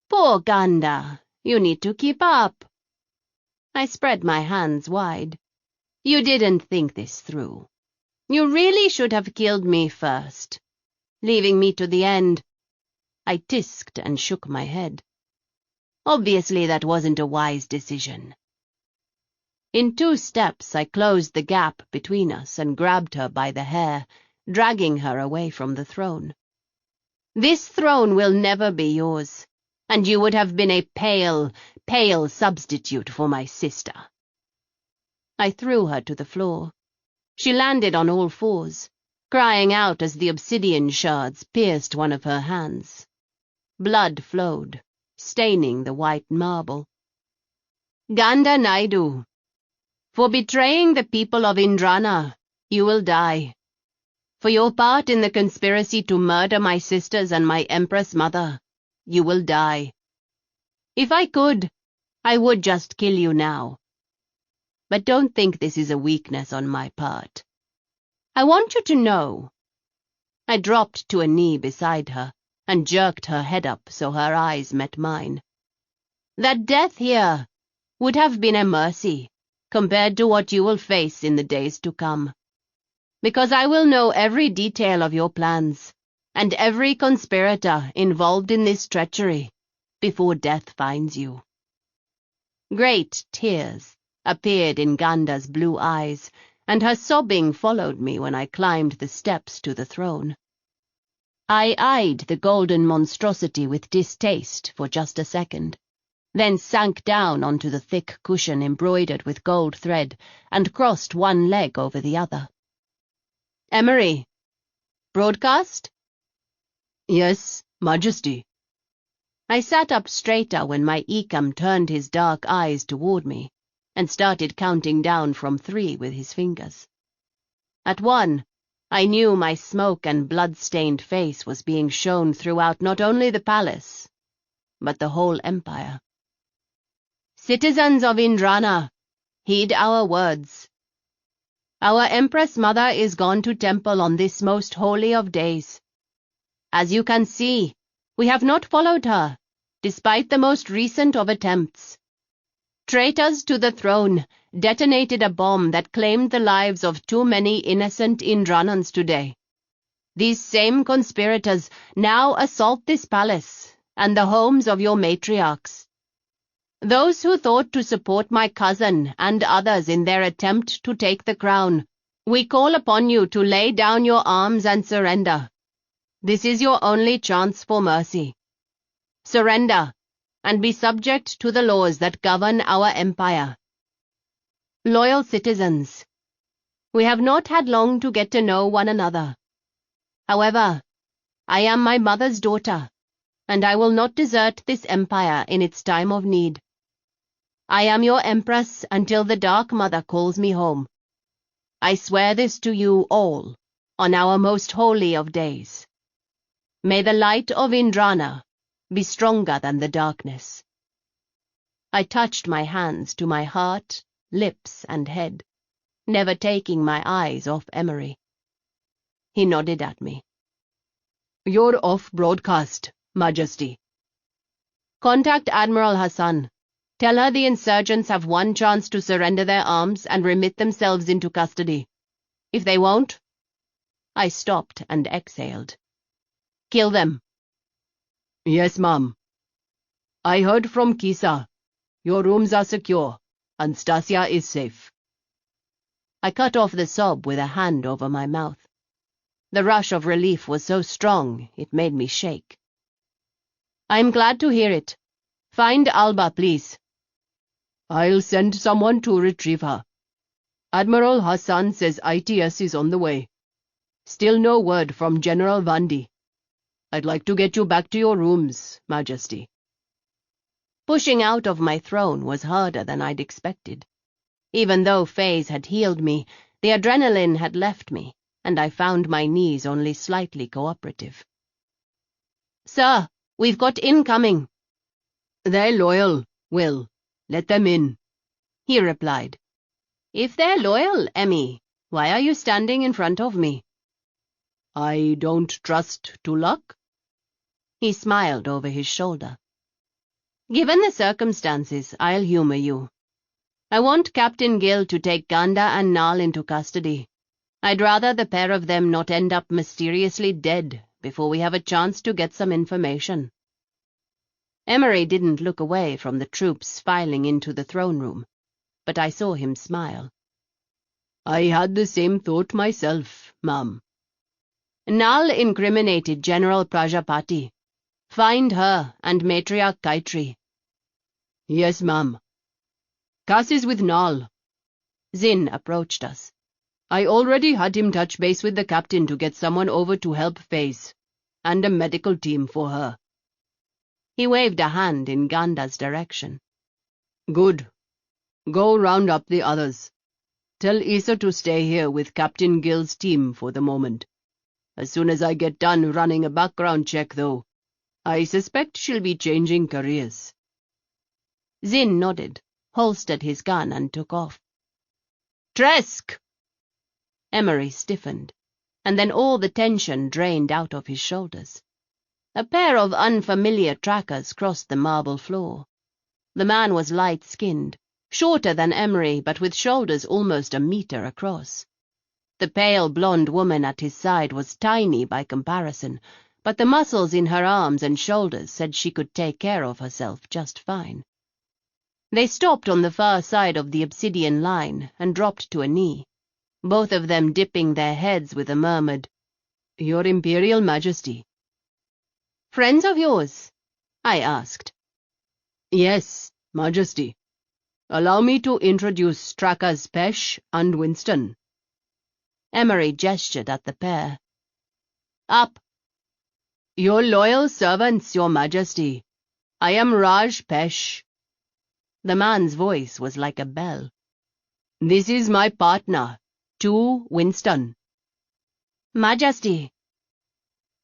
Poor Ganda, you need to keep up." I spread my hands wide. "You didn't think this through. You really should have killed me first, leaving me to the end." I tisked and shook my head. Obviously that wasn't a wise decision. In 2 steps I closed the gap between us and grabbed her by the hair, dragging her away from the throne. "This throne will never be yours, and you would have been a pale, pale substitute for my sister." I threw her to the floor. She landed on all fours, crying out as the obsidian shards pierced one of her hands. Blood flowed, staining the white marble. "Ganda Naidu, for betraying the people of Indrana, you will die. For your part in the conspiracy to murder my sisters and my Empress Mother, you will die. If I could, I would just kill you now. But don't think this is a weakness on my part. I want you to know." I dropped to a knee beside her and jerked her head up so her eyes met mine. "That death here would have been a mercy compared to what you will face in the days to come. Because I will know every detail of your plans and every conspirator involved in this treachery before death finds you." Great tears appeared in Ganda's blue eyes, and her sobbing followed me when I climbed the steps to the throne. I eyed the golden monstrosity with distaste for just a second, then sank down onto the thick cushion embroidered with gold thread and crossed one leg over the other. "Emery, broadcast?" "Yes, Majesty." I sat up straighter when my Ecam turned his dark eyes toward me and started counting down from 3 with his fingers. At 1, I knew my smoke and blood-stained face was being shown throughout not only the palace, but the whole empire. "Citizens of Indrana, heed our words. Our Empress Mother is gone to temple on this most holy of days. As you can see, we have not followed her, despite the most recent of attempts. Traitors to the throne detonated a bomb that claimed the lives of too many innocent Indranans today. These same conspirators now assault this palace and the homes of your matriarchs. Those who thought to support my cousin and others in their attempt to take the crown, we call upon you to lay down your arms and surrender. This is your only chance for mercy. Surrender and be subject to the laws that govern our empire. Loyal citizens, we have not had long to get to know one another. However, I am my mother's daughter, and I will not desert this empire in its time of need. I am your empress until the Dark Mother calls me home. I swear this to you all, on our most holy of days. May the light of Indrana be stronger than the darkness." I touched my hands to my heart, lips, and head, never taking my eyes off Emery. He nodded at me. "You're off broadcast, Majesty." "Contact Admiral Hassan. Tell her the insurgents have one chance to surrender their arms and remit themselves into custody. If they won't—" I stopped and exhaled. "Kill them." "Yes, ma'am. I heard from Kisa. Your rooms are secure, and Stasia is safe." I cut off the sob with a hand over my mouth. The rush of relief was so strong it made me shake. "I'm glad to hear it. Find Alba, please." "I'll send someone to retrieve her. Admiral Hassan says ITS is on the way. Still no word from General Vandi. I'd like to get you back to your rooms, Majesty." Pushing out of my throne was harder than I'd expected. Even though Faze had healed me, the adrenaline had left me, and I found my knees only slightly cooperative. "Sir, we've got incoming." "They're loyal, Will. Let them in," he replied. "If they're loyal, Emmy, why are you standing in front of me?" "I don't trust to luck." He smiled over his shoulder. "Given the circumstances, I'll humor you. I want Captain Gill to take Ganda and Nal into custody. I'd rather the pair of them not end up mysteriously dead before we have a chance to get some information." Emery didn't look away from the troops filing into the throne room, but I saw him smile. "I had the same thought myself, ma'am." "Nal incriminated General Prajapati. Find her and Matriarch Kaitri." "Yes, ma'am." "Cass is with Nal." Zin approached us. "I already had him touch base with the captain to get someone over to help Faze, and a medical team for her." He waved a hand in Ganda's direction. "Good. Go round up the others. Tell Issa to stay here with Captain Gill's team for the moment. As soon as I get done running a background check, though, I suspect she'll be changing careers." Zin nodded, holstered his gun, and took off. "Tresk!" Emery stiffened, and then all the tension drained out of his shoulders. A pair of unfamiliar trackers crossed the marble floor. The man was light-skinned, shorter than Emery, but with shoulders almost a meter across. The pale blonde woman at his side was tiny by comparison, but the muscles in her arms and shoulders said she could take care of herself just fine. They stopped on the far side of the obsidian line and dropped to a knee, both of them dipping their heads with a murmured, "Your Imperial Majesty." "Friends of yours?" I asked. "Yes, Majesty. Allow me to introduce Trackers Pesh and Winston." Emery gestured at the pair. "Up." "Your loyal servants, Your Majesty. I am Raj Pesh." The man's voice was like a bell. "This is my partner, Tu Winston." "Majesty."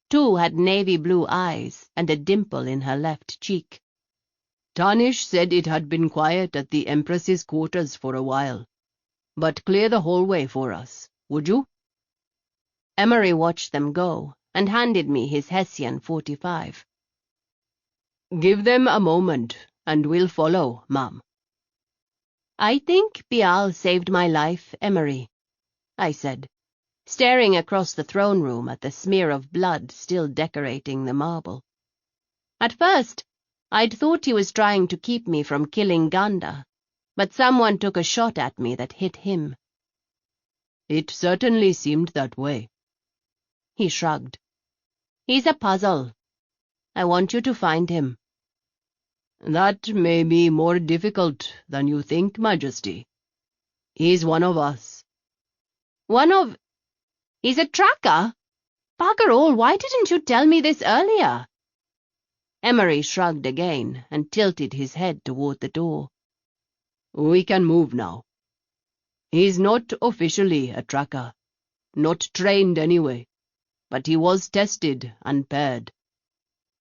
Tu had navy blue eyes and a dimple in her left cheek. "Tarnish said it had been quiet at the Empress's quarters for a while, but clear the hallway for us, would you?" Emery watched them go and handed me his Hessian 45. "Give them a moment, and we'll follow, ma'am." "I think Bial saved my life, Emery," I said, staring across the throne room at the smear of blood still decorating the marble. At first, I'd thought he was trying to keep me from killing Ganda, but someone took a shot at me that hit him. "It certainly seemed that way." He shrugged. "He's a puzzle. I want you to find him." "That may be more difficult than you think, Majesty. He's one of us." He's a tracker? Bugger all, why didn't you tell me this earlier?" Emery shrugged again and tilted his head toward the door. "We can move now. He's not officially a tracker, not trained anyway, but he was tested and paired.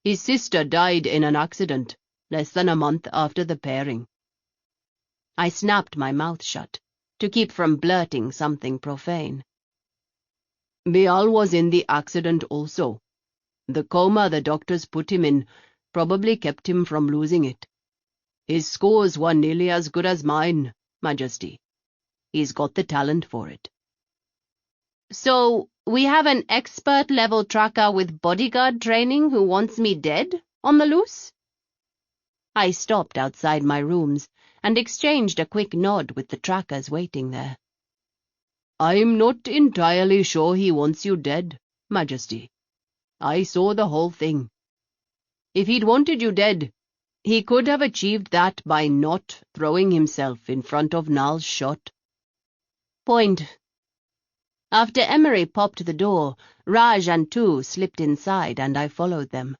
His sister died in an accident less than a month after the pairing. I snapped my mouth shut to keep from blurting something profane. Bial was in the accident also. The coma the doctors put him in probably kept him from losing it. His scores were nearly as good as mine, Majesty. He's got the talent for it. So, we have an expert-level tracker with bodyguard training who wants me dead on the loose? I stopped outside my rooms and exchanged a quick nod with the trackers waiting there. I'm not entirely sure he wants you dead, Majesty. I saw the whole thing. If he'd wanted you dead, he could have achieved that by not throwing himself in front of Nal's shot. Point. After Emery popped the door, Raj and Tu slipped inside and I followed them.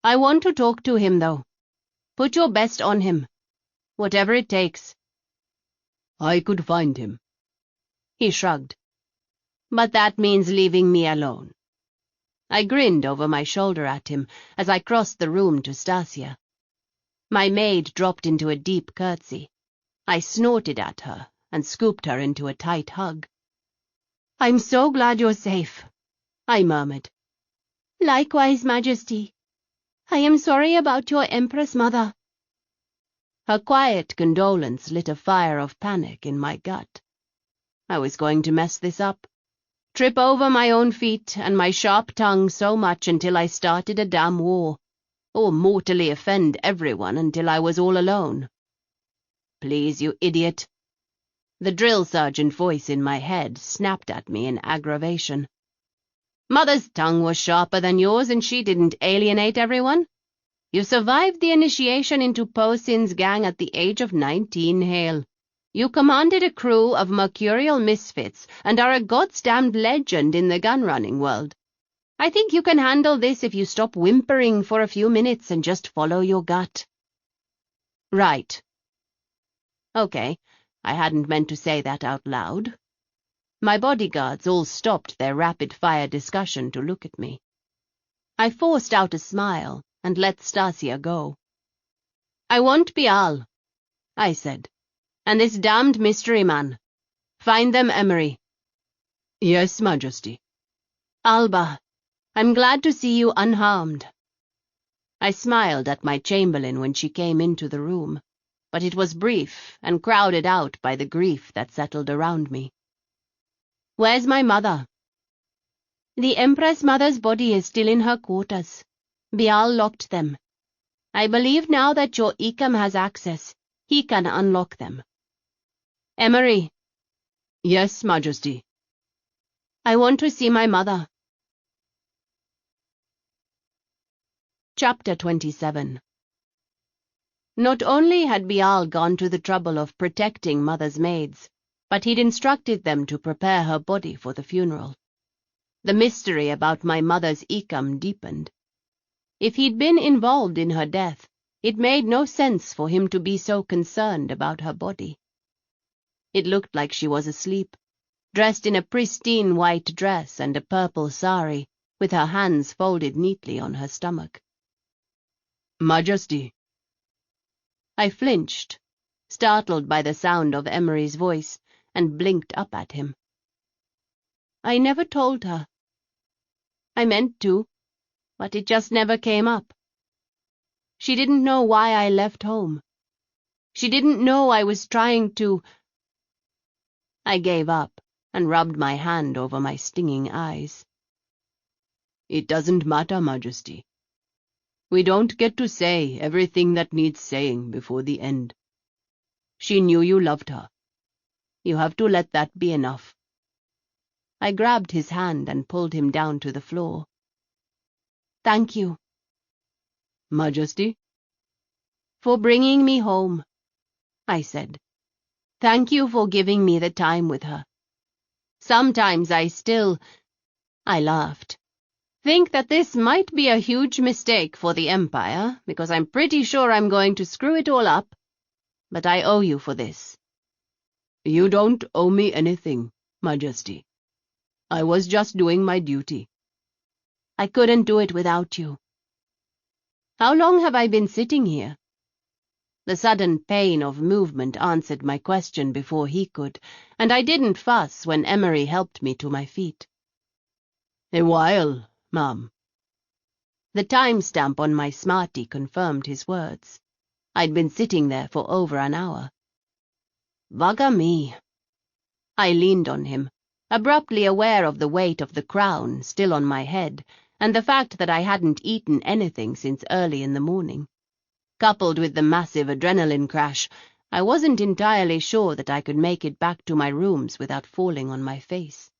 I want to talk to him, though. Put your best on him. Whatever it takes. I could find him. He shrugged. But that means leaving me alone. I grinned over my shoulder at him as I crossed the room to Stasia. My maid dropped into a deep curtsy. I snorted at her and scooped her into a tight hug. "I'm so glad you're safe," I murmured. "Likewise, Majesty. I am sorry about your Empress Mother." Her quiet condolence lit a fire of panic in my gut. I was going to mess this up. Trip over my own feet and my sharp tongue so much until I started a damn war, or mortally offend everyone until I was all alone. "Please, you idiot." The drill sergeant voice in my head snapped at me in aggravation. "Mother's tongue was sharper than yours and she didn't alienate everyone. You survived the initiation into Po Sin's gang at the age of 19, Hale. You commanded a crew of mercurial misfits and are a goddamned legend in the gun-running world. I think you can handle this if you stop whimpering for a few minutes and just follow your gut." "Right." Okay, I hadn't meant to say that out loud. My bodyguards all stopped their rapid-fire discussion to look at me. I forced out a smile and let Stasia go. "I want Bial," I said, "and this damned mystery man. Find them, Emery." "Yes, Majesty." "Alba, I'm glad to see you unharmed." I smiled at my chamberlain when she came into the room, but it was brief and crowded out by the grief that settled around me. "Where's my mother?" "The Empress Mother's body is still in her quarters. Bial locked them. I believe now that your Ikam has access, he can unlock them." "Emery." "Yes, Majesty." "I want to see my mother." Chapter 27. Not only had Bial gone to the trouble of protecting Mother's maids, but he'd instructed them to prepare her body for the funeral. The mystery about my mother's Ikam deepened. If he'd been involved in her death, it made no sense for him to be so concerned about her body. It looked like she was asleep, dressed in a pristine white dress and a purple sari, with her hands folded neatly on her stomach. "Majesty." I flinched, startled by the sound of Emery's voice, and blinked up at him. "I never told her. I meant to, but it just never came up. She didn't know why I left home. She didn't know I was trying to—" I gave up and rubbed my hand over my stinging eyes. "It doesn't matter, Majesty. We don't get to say everything that needs saying before the end. She knew you loved her. You have to let that be enough." I grabbed his hand and pulled him down to the floor. "Thank you." "Majesty?" "For bringing me home," I said. "Thank you for giving me the time with her. Sometimes I laughed, think that this might be a huge mistake for the Empire, because I'm pretty sure I'm going to screw it all up. But I owe you for this." "You don't owe me anything, Majesty." I was just doing my duty. I couldn't do it without you. How long have I been sitting here? The sudden pain of movement answered my question before he could, and I didn't fuss when Emery helped me to my feet. A while, ma'am. The timestamp on my smartie confirmed his words. I'd been sitting there for over an hour. Bugger me. I leaned on him, abruptly aware of the weight of the crown still on my head, and the fact that I hadn't eaten anything since early in the morning. Coupled with the massive adrenaline crash, I wasn't entirely sure that I could make it back to my rooms without falling on my face.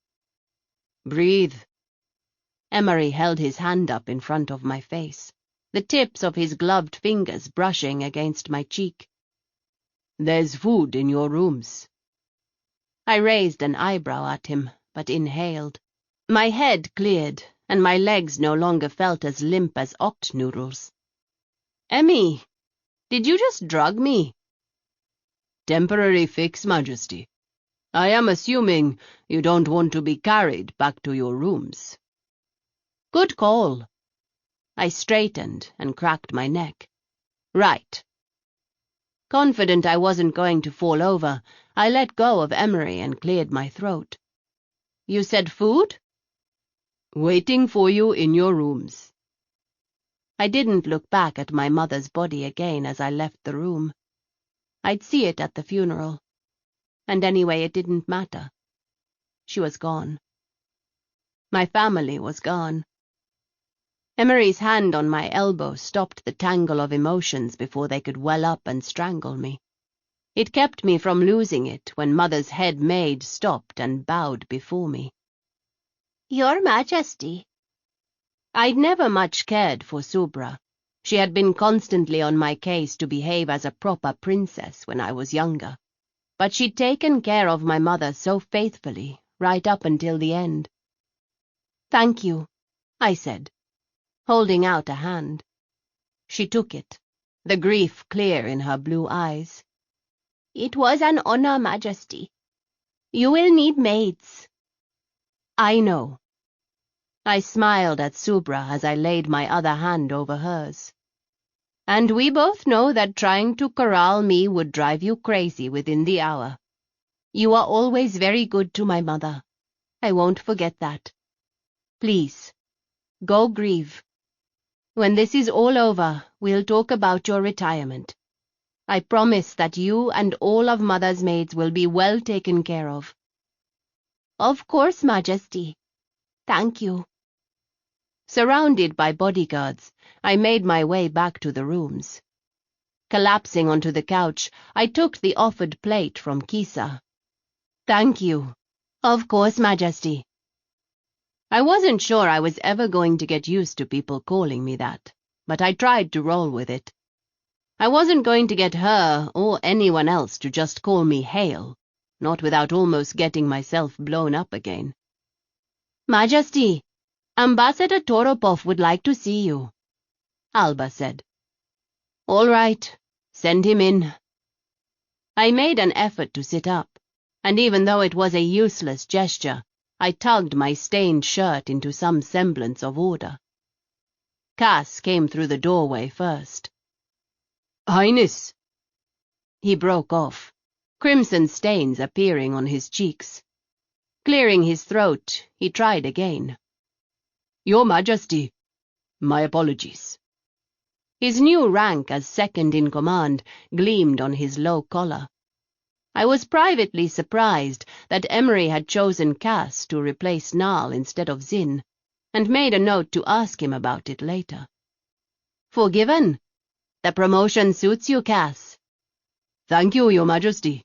Breathe. Emery held his hand up in front of my face, the tips of his gloved fingers brushing against my cheek. There's food in your rooms. I raised an eyebrow at him, but inhaled. My head cleared, and my legs no longer felt as limp as oct noodles. Emmy, did you just drug me? Temporary fix, Majesty. I am assuming you don't want to be carried back to your rooms. Good call. I straightened and cracked my neck. Right. Confident I wasn't going to fall over, I let go of Emery and cleared my throat. You said food? Waiting for you in your rooms. I didn't look back at my mother's body again as I left the room. I'd see it at the funeral. And anyway, it didn't matter. She was gone. My family was gone. Emery's hand on my elbow stopped the tangle of emotions before they could well up and strangle me. It kept me from losing it when Mother's head maid stopped and bowed before me. Your Majesty. I'd never much cared for Subra. She had been constantly on my case to behave as a proper princess when I was younger. But she'd taken care of my mother so faithfully, right up until the end. Thank you, I said, holding out a hand. She took it, the grief clear in her blue eyes. It was an honor, Majesty. You will need maids. I know. I smiled at Subra as I laid my other hand over hers. And we both know that trying to corral me would drive you crazy within the hour. You are always very good to my mother. I won't forget that. Please, go grieve. When this is all over, we'll talk about your retirement. I promise that you and all of Mother's maids will be well taken care of. Of course, Majesty. Thank you. Surrounded by bodyguards, I made my way back to the rooms. Collapsing onto the couch, I took the offered plate from Kisa. Thank you. Of course, Majesty. I wasn't sure I was ever going to get used to people calling me that, but I tried to roll with it. I wasn't going to get her or anyone else to just call me Hail, not without almost getting myself blown up again. Majesty, Ambassador Toropov would like to see you, Alba said. All right, send him in. I made an effort to sit up, and even though it was a useless gesture, I tugged my stained shirt into some semblance of order. Cass came through the doorway first. Highness! He broke off, crimson stains appearing on his cheeks. Clearing his throat, he tried again. Your Majesty, my apologies. His new rank as second-in-command gleamed on his low collar. I was privately surprised that Emery had chosen Cass to replace Nal instead of Zin, and made a note to ask him about it later. Forgiven. The promotion suits you, Cass. Thank you, Your Majesty.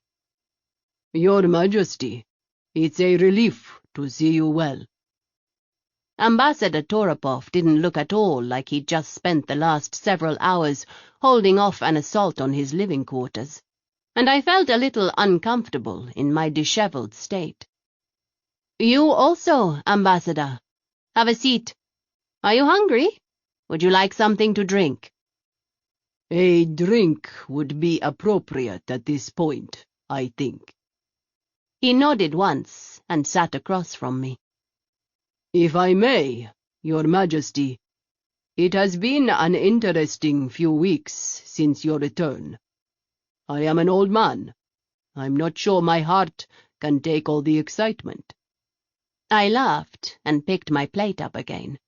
Your Majesty, it's a relief to see you well. Ambassador Toropov didn't look at all like he'd just spent the last several hours holding off an assault on his living quarters, and I felt a little uncomfortable in my disheveled state. You also, Ambassador. Have a seat. Are you hungry? Would you like something to drink? A drink would be appropriate at this point, I think. He nodded once and sat across from me. If I may, Your Majesty, it has been an interesting few weeks since your return. I am an old man. I'm not sure my heart can take all the excitement. I laughed and picked my plate up again.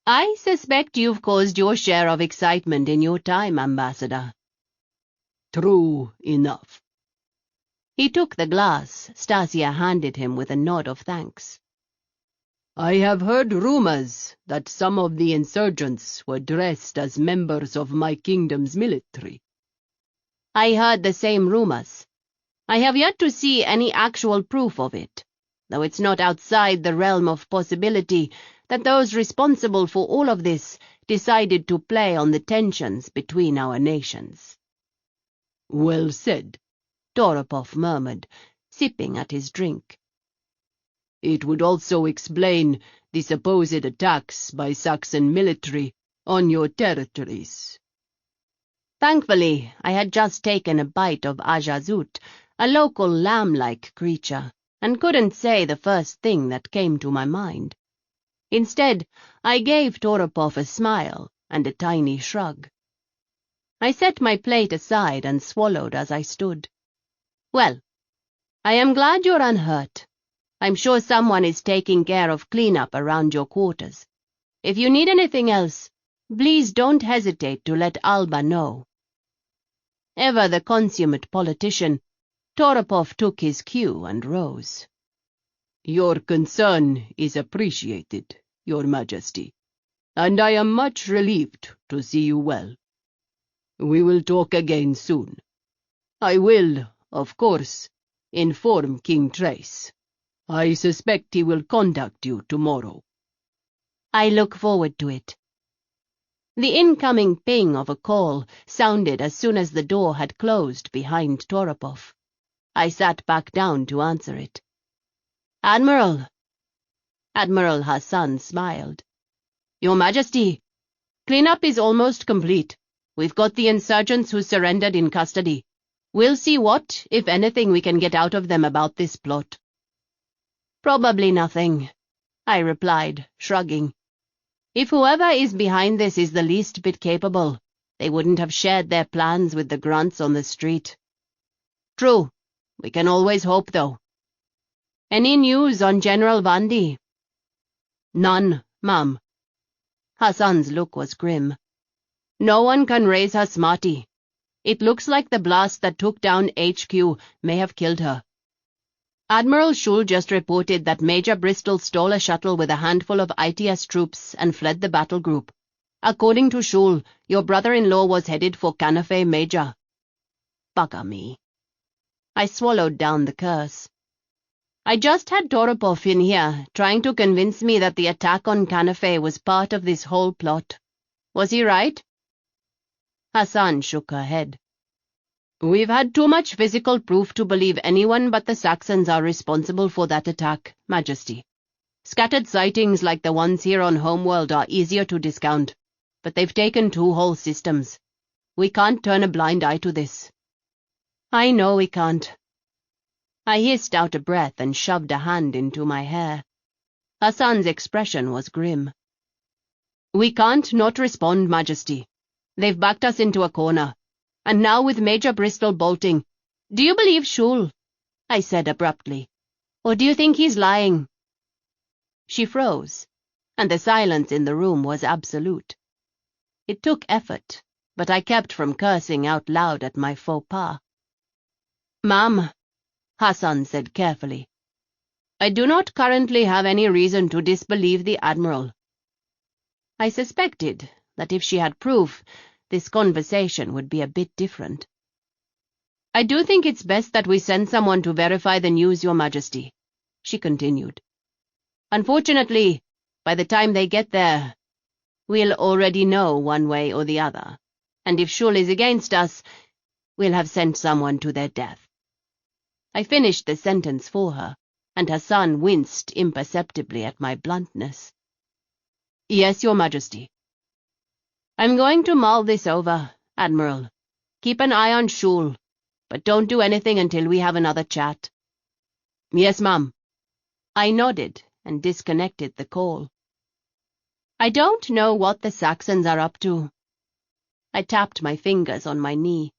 I suspect you've caused your share of excitement in your time, Ambassador. True enough. He took the glass Stasia handed him with a nod of thanks. I have heard rumors that some of the insurgents were dressed as members of my kingdom's military. I heard the same rumors. I have yet to see any actual proof of it, though it's not outside the realm of possibility that those responsible for all of this decided to play on the tensions between our nations. Well said, Toropov murmured, sipping at his drink. It would also explain the supposed attacks by Saxon military on your territories. Thankfully, I had just taken a bite of ajazut, a local lamb-like creature, and couldn't say the first thing that came to my mind. Instead, I gave Toropov a smile and a tiny shrug. I set my plate aside and swallowed as I stood. Well, I am glad you're unhurt. I'm sure someone is taking care of cleanup around your quarters. If you need anything else, please don't hesitate to let Alba know. Ever the consummate politician, Toropov took his cue and rose. Your concern is appreciated, Your Majesty, and I am much relieved to see you well. We will talk again soon. I will, of course, inform King Trace. I suspect he will contact you tomorrow. I look forward to it. The incoming ping of a call sounded as soon as the door had closed behind Toropov. I sat back down to answer it. Admiral. Admiral Hassan smiled. Your Majesty, cleanup is almost complete. We've got the insurgents who surrendered in custody. We'll see what, if anything, we can get out of them about this plot. Probably nothing, I replied, shrugging. If whoever is behind this is the least bit capable, they wouldn't have shared their plans with the grunts on the street. True, we can always hope, though. Any news on General Vandi? None, ma'am. Hassan's look was grim. No one can raise her smarty. It looks like the blast that took down HQ may have killed her. Admiral Schul just reported that Major Bristol stole a shuttle with a handful of ITS troops and fled the battle group. According to Schul, your brother-in-law was headed for Canafe Major. Bugger me. I swallowed down the curse. I just had Toropov in here, trying to convince me that the attack on Canafe was part of this whole plot. Was he right? Hassan shook her head. We've had too much physical proof to believe anyone but the Saxons are responsible for that attack, Majesty. Scattered sightings like the ones here on Homeworld are easier to discount, but they've taken 2 whole systems. We can't turn a blind eye to this. I know we can't. I hissed out a breath and shoved a hand into my hair. Hassan's expression was grim. We can't not respond, Majesty. They've backed us into a corner. And now with Major Bristol bolting, do you believe Schul? I said abruptly. Or do you think he's lying? She froze, and the silence in the room was absolute. It took effort, but I kept from cursing out loud at my faux pas. Ma'am, Hassan said carefully, I do not currently have any reason to disbelieve the Admiral. I suspected that if she had proof, this conversation would be a bit different. I do think it's best that we send someone to verify the news, Your Majesty, she continued. Unfortunately, by the time they get there, we'll already know one way or the other, and if Schul is against us, we'll have sent someone to their death. I finished the sentence for her, and Hassan winced imperceptibly at my bluntness. Yes, Your Majesty. I'm going to mull this over, Admiral. Keep an eye on Schul, but don't do anything until we have another chat. Yes, ma'am. I nodded and disconnected the call. I don't know what the Saxons are up to. I tapped my fingers on my knee.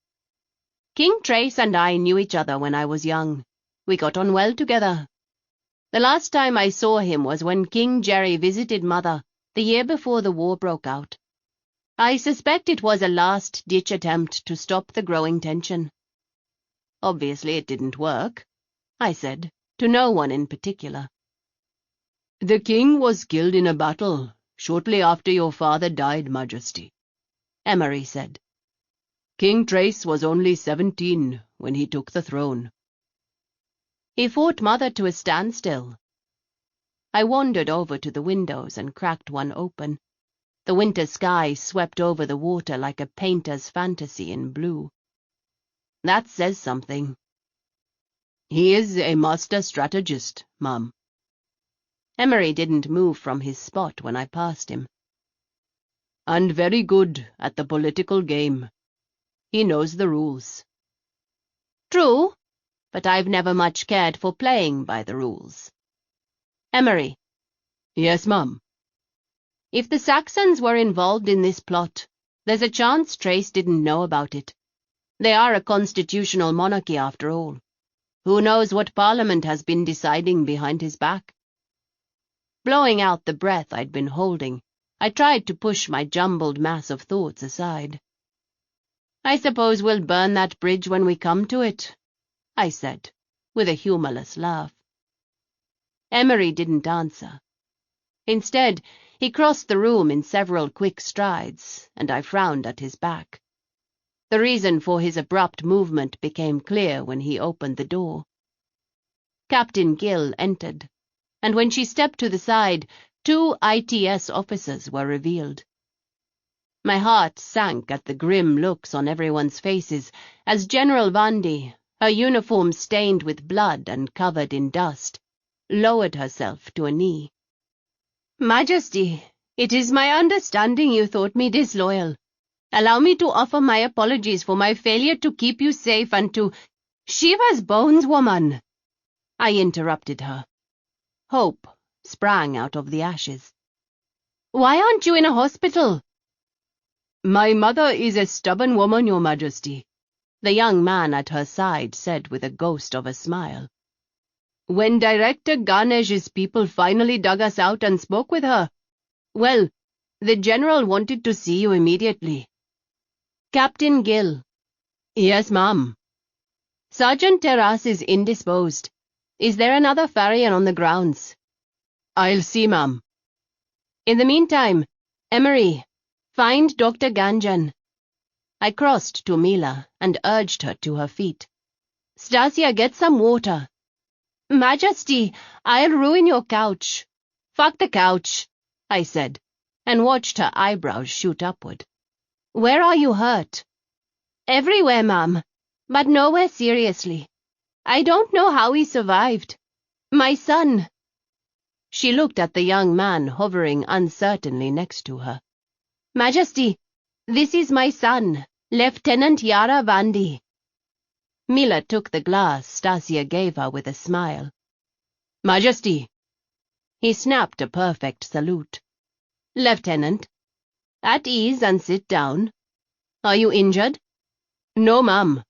King Trace and I knew each other when I was young. We got on well together. The last time I saw him was when King Jerry visited Mother the year before the war broke out. I suspect it was a last-ditch attempt to stop the growing tension. Obviously it didn't work, I said, to no one in particular. The king was killed in a battle shortly after your father died, Majesty, Emery said. King Trace was only 17 when he took the throne. He fought Mother to a standstill. I wandered over to the windows and cracked one open. The winter sky swept over the water like a painter's fantasy in blue. That says something. He is a master strategist, Ma'am. Emery didn't move from his spot when I passed him. And very good at the political game. He knows the rules. True, but I've never much cared for playing by the rules. Emery. Yes, Ma'am. If the Saxons were involved in this plot, there's a chance Trace didn't know about it. They are a constitutional monarchy after all. Who knows what Parliament has been deciding behind his back? Blowing out the breath I'd been holding, I tried to push my jumbled mass of thoughts aside. I suppose we'll burn that bridge when we come to it, I said, with a humorless laugh. Emery didn't answer. Instead, he crossed the room in several quick strides, and I frowned at his back. The reason for his abrupt movement became clear when he opened the door. Captain Gill entered, and when she stepped to the side, 2 ITS officers were revealed. My heart sank at the grim looks on everyone's faces as General Vandy, her uniform stained with blood and covered in dust, lowered herself to a knee. Majesty, it is my understanding you thought me disloyal. Allow me to offer my apologies for my failure to keep you safe and to— Shiva's bones, woman! I interrupted her. Hope sprang out of the ashes. Why aren't you in a hospital? My mother is a stubborn woman, Your Majesty, the young man at her side said with a ghost of a smile. When Director Ganesh's people finally dug us out and spoke with her, well, the general wanted to see you immediately. Captain Gill. Yes, ma'am. Sergeant Terrace is indisposed. Is there another Farrier on the grounds? I'll see, ma'am. In the meantime, Emery, find Dr. Ganjan. I crossed to Mila and urged her to her feet. Stasia, get some water. Majesty, I'll ruin your couch. Fuck the couch, I said, and watched her eyebrows shoot upward. Where are you hurt? Everywhere, ma'am, but nowhere seriously. I don't know how he survived. My son. She looked at the young man hovering uncertainly next to her. Majesty, this is my son, Lieutenant Yara Vandy. Mila took the glass Stasia gave her with a smile. Majesty. He snapped a perfect salute. Lieutenant. At ease and sit down. Are you injured? No, ma'am.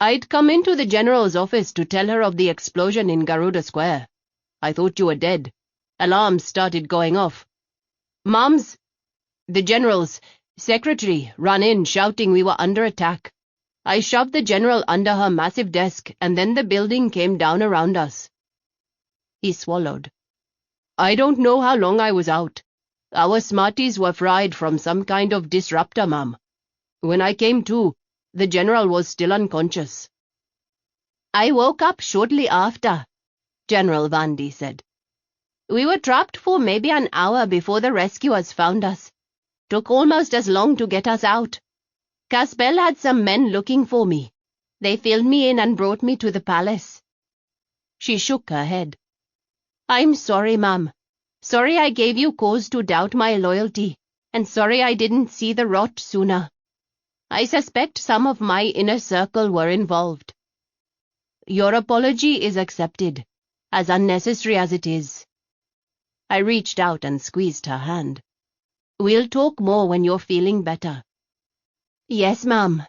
I'd come into the general's office to tell her of the explosion in Garuda Square. I thought you were dead. Alarms started going off. Ma'ams, the general's secretary ran in shouting we were under attack. I shoved the general under her massive desk, and then the building came down around us. He swallowed. I don't know how long I was out. Our smarties were fried from some kind of disruptor, ma'am. When I came to, the general was still unconscious. I woke up shortly after, General Vandy said. We were trapped for maybe an hour before the rescuers found us. Took almost as long to get us out. Caspel had some men looking for me. They filled me in and brought me to the palace. She shook her head. I'm sorry, ma'am. Sorry I gave you cause to doubt my loyalty, and sorry I didn't see the rot sooner. I suspect some of my inner circle were involved. Your apology is accepted, as unnecessary as it is. I reached out and squeezed her hand. "We'll talk more when you're feeling better." "Yes, ma'am."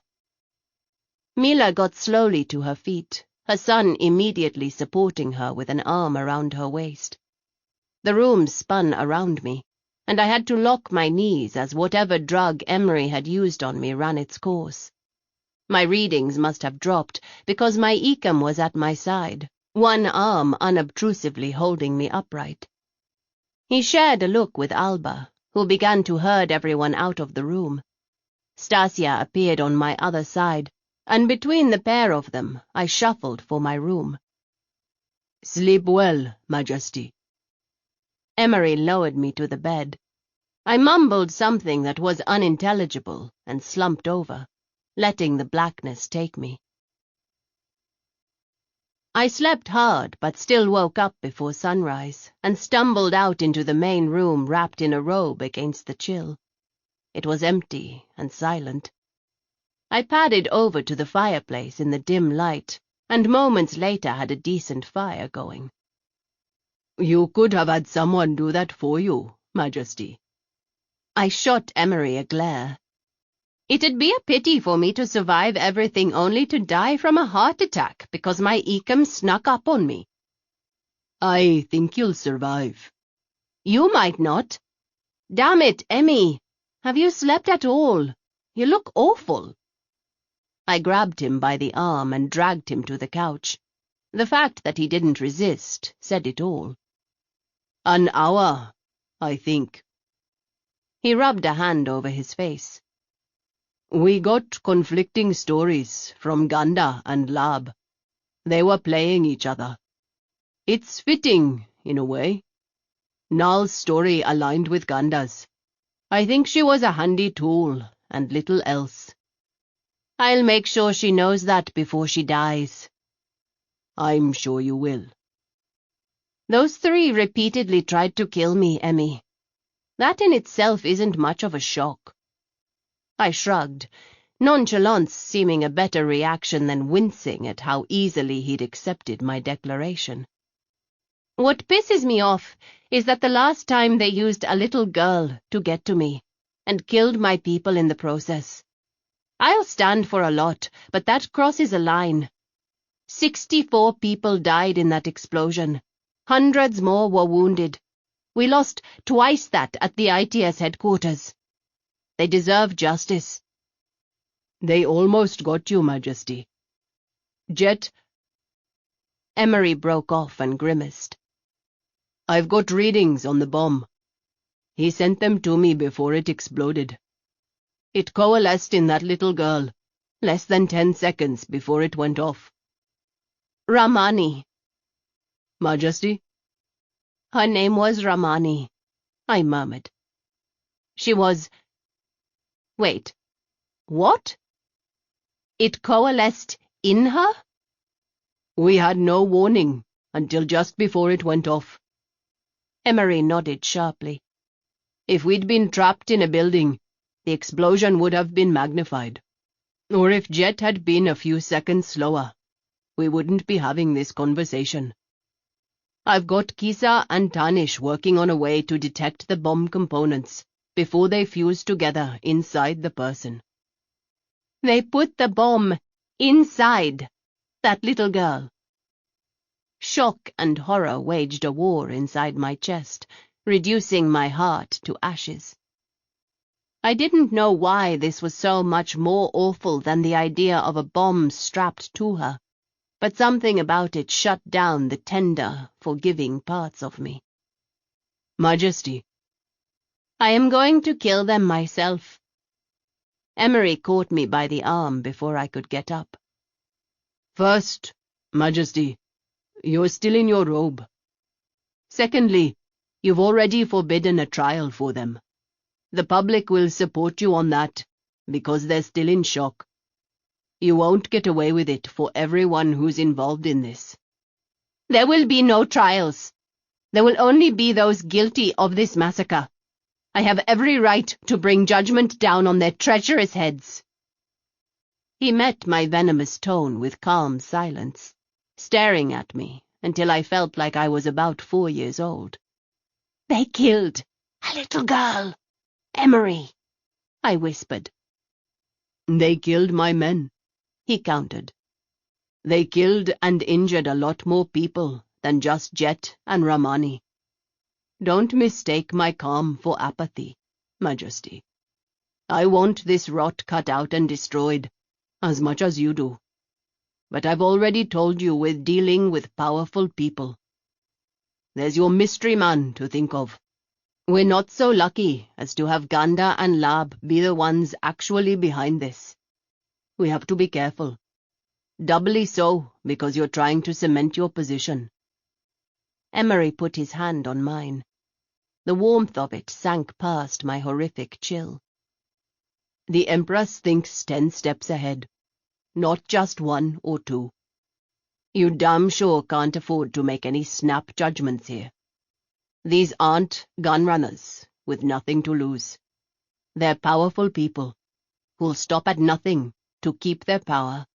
Mila got slowly to her feet, her son immediately supporting her with an arm around her waist. The room spun around me, and I had to lock my knees as whatever drug Emery had used on me ran its course. My readings must have dropped because my Ecam was at my side, one arm unobtrusively holding me upright. He shared a look with Alba, who began to herd everyone out of the room. Stasia appeared on my other side, and between the pair of them I shuffled for my room. "Sleep well, Majesty." Emery lowered me to the bed. I mumbled something that was unintelligible and slumped over, letting the blackness take me. I slept hard but still woke up before sunrise and stumbled out into the main room wrapped in a robe against the chill. It was empty and silent. I padded over to the fireplace in the dim light and moments later had a decent fire going. "You could have had someone do that for you, Majesty." I shot Emery a glare. It'd be a pity for me to survive everything only to die from a heart attack because my Ecam snuck up on me. "I think you'll survive." You might not. Damn it, Emmy. Have you slept at all? You look awful. I grabbed him by the arm and dragged him to the couch. The fact that he didn't resist said it all. "An hour, I think." He rubbed a hand over his face. "We got conflicting stories from Ganda and Lab. They were playing each other. It's fitting, in a way. Nal's story aligned with Ganda's. I think she was a handy tool, and little else." I'll make sure she knows that before she dies. "I'm sure you will." Those three repeatedly tried to kill me, Emmy. That in itself isn't much of a shock. I shrugged, nonchalance seeming a better reaction than wincing at how easily he'd accepted my declaration. What pisses me off is that the last time they used a little girl to get to me, and killed my people in the process. I'll stand for a lot, but that crosses a line. 64 people died in that explosion. Hundreds more were wounded. We lost twice that at the ITS headquarters. They deserve justice. "They almost got you, Majesty. Jet—" Emery broke off and grimaced. "I've got readings on the bomb. He sent them to me before it exploded. It coalesced in that little girl, less than 10 seconds before it went off." Ramani. "Majesty?" Her name was Ramani, I murmured. She was... Wait. What? It coalesced in her? "We had no warning until just before it went off." Emery nodded sharply. "If we'd been trapped in a building, the explosion would have been magnified. Or if Jet had been a few seconds slower, we wouldn't be having this conversation. I've got Kisa and Tanish working on a way to detect the bomb components before they fuse together inside the person." They put the bomb inside that little girl. Shock and horror waged a war inside my chest, reducing my heart to ashes. I didn't know why this was so much more awful than the idea of a bomb strapped to her, but something about it shut down the tender, forgiving parts of me. "Majesty." "I am going to kill them myself." Emery caught me by the arm before I could get up. "First, Majesty, you're still in your robe. Secondly, you've already forbidden a trial for them. The public will support you on that, because they're still in shock. You won't get away with it for everyone who's involved in this." "There will be no trials. There will only be those guilty of this massacre. I have every right to bring judgment down on their treacherous heads." He met my venomous tone with calm silence, staring at me until I felt like I was about 4 years old. They killed a little girl, Emery, I whispered. They killed my men, he countered. They killed and injured a lot more people than just Jet and Ramani. Don't mistake my calm for apathy, Majesty. I want this rot cut out and destroyed, as much as you do. But I've already told you we're dealing with powerful people. There's your mystery man to think of. We're not so lucky as to have Ganda and Lab be the ones actually behind this. We have to be careful. Doubly so because you're trying to cement your position. Emery put his hand on mine. The warmth of it sank past my horrific chill. The Empress thinks 10 steps ahead, not just 1 or 2. You damn sure can't afford to make any snap judgments here. These aren't gunrunners with nothing to lose. They're powerful people who'll stop at nothing to keep their power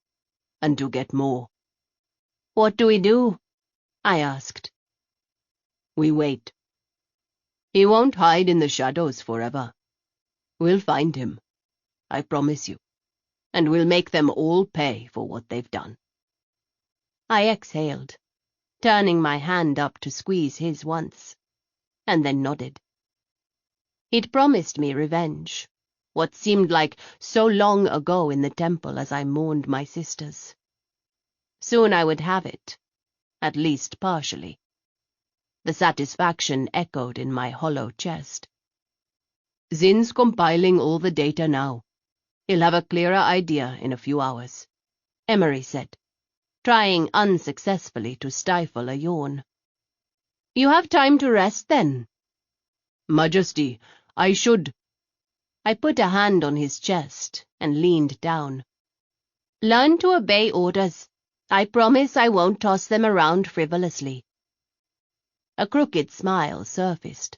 and to get more. What do we do? I asked. We wait. He won't hide in the shadows forever. We'll find him, I promise you, and we'll make them all pay for what they've done. I exhaled, turning my hand up to squeeze his once, and then nodded. He'd promised me revenge, what seemed like so long ago in the temple as I mourned my sisters. Soon I would have it, at least partially. The satisfaction echoed in my hollow chest. Zin's compiling all the data now. He'll have a clearer idea in a few hours, Emery said, trying unsuccessfully to stifle a yawn. You have time to rest, then? Majesty, I should... I put a hand on his chest and leaned down. Learn to obey orders. I promise I won't toss them around frivolously. A crooked smile surfaced.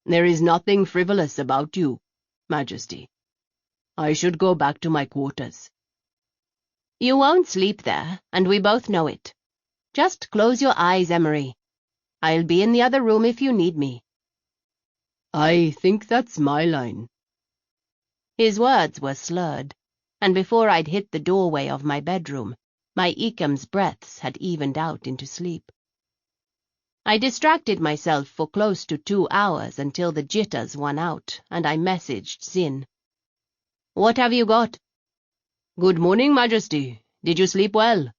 There is nothing frivolous about you, Majesty. I should go back to my quarters. You won't sleep there, and we both know it. Just close your eyes, Emery. I'll be in the other room if you need me. I think that's my line. His words were slurred, and before I'd hit the doorway of my bedroom, my Ekam's breaths had evened out into sleep. I distracted myself for close to 2 hours until the jitters won out, and I messaged Zin. What have you got? Good morning, Majesty. Did you sleep well?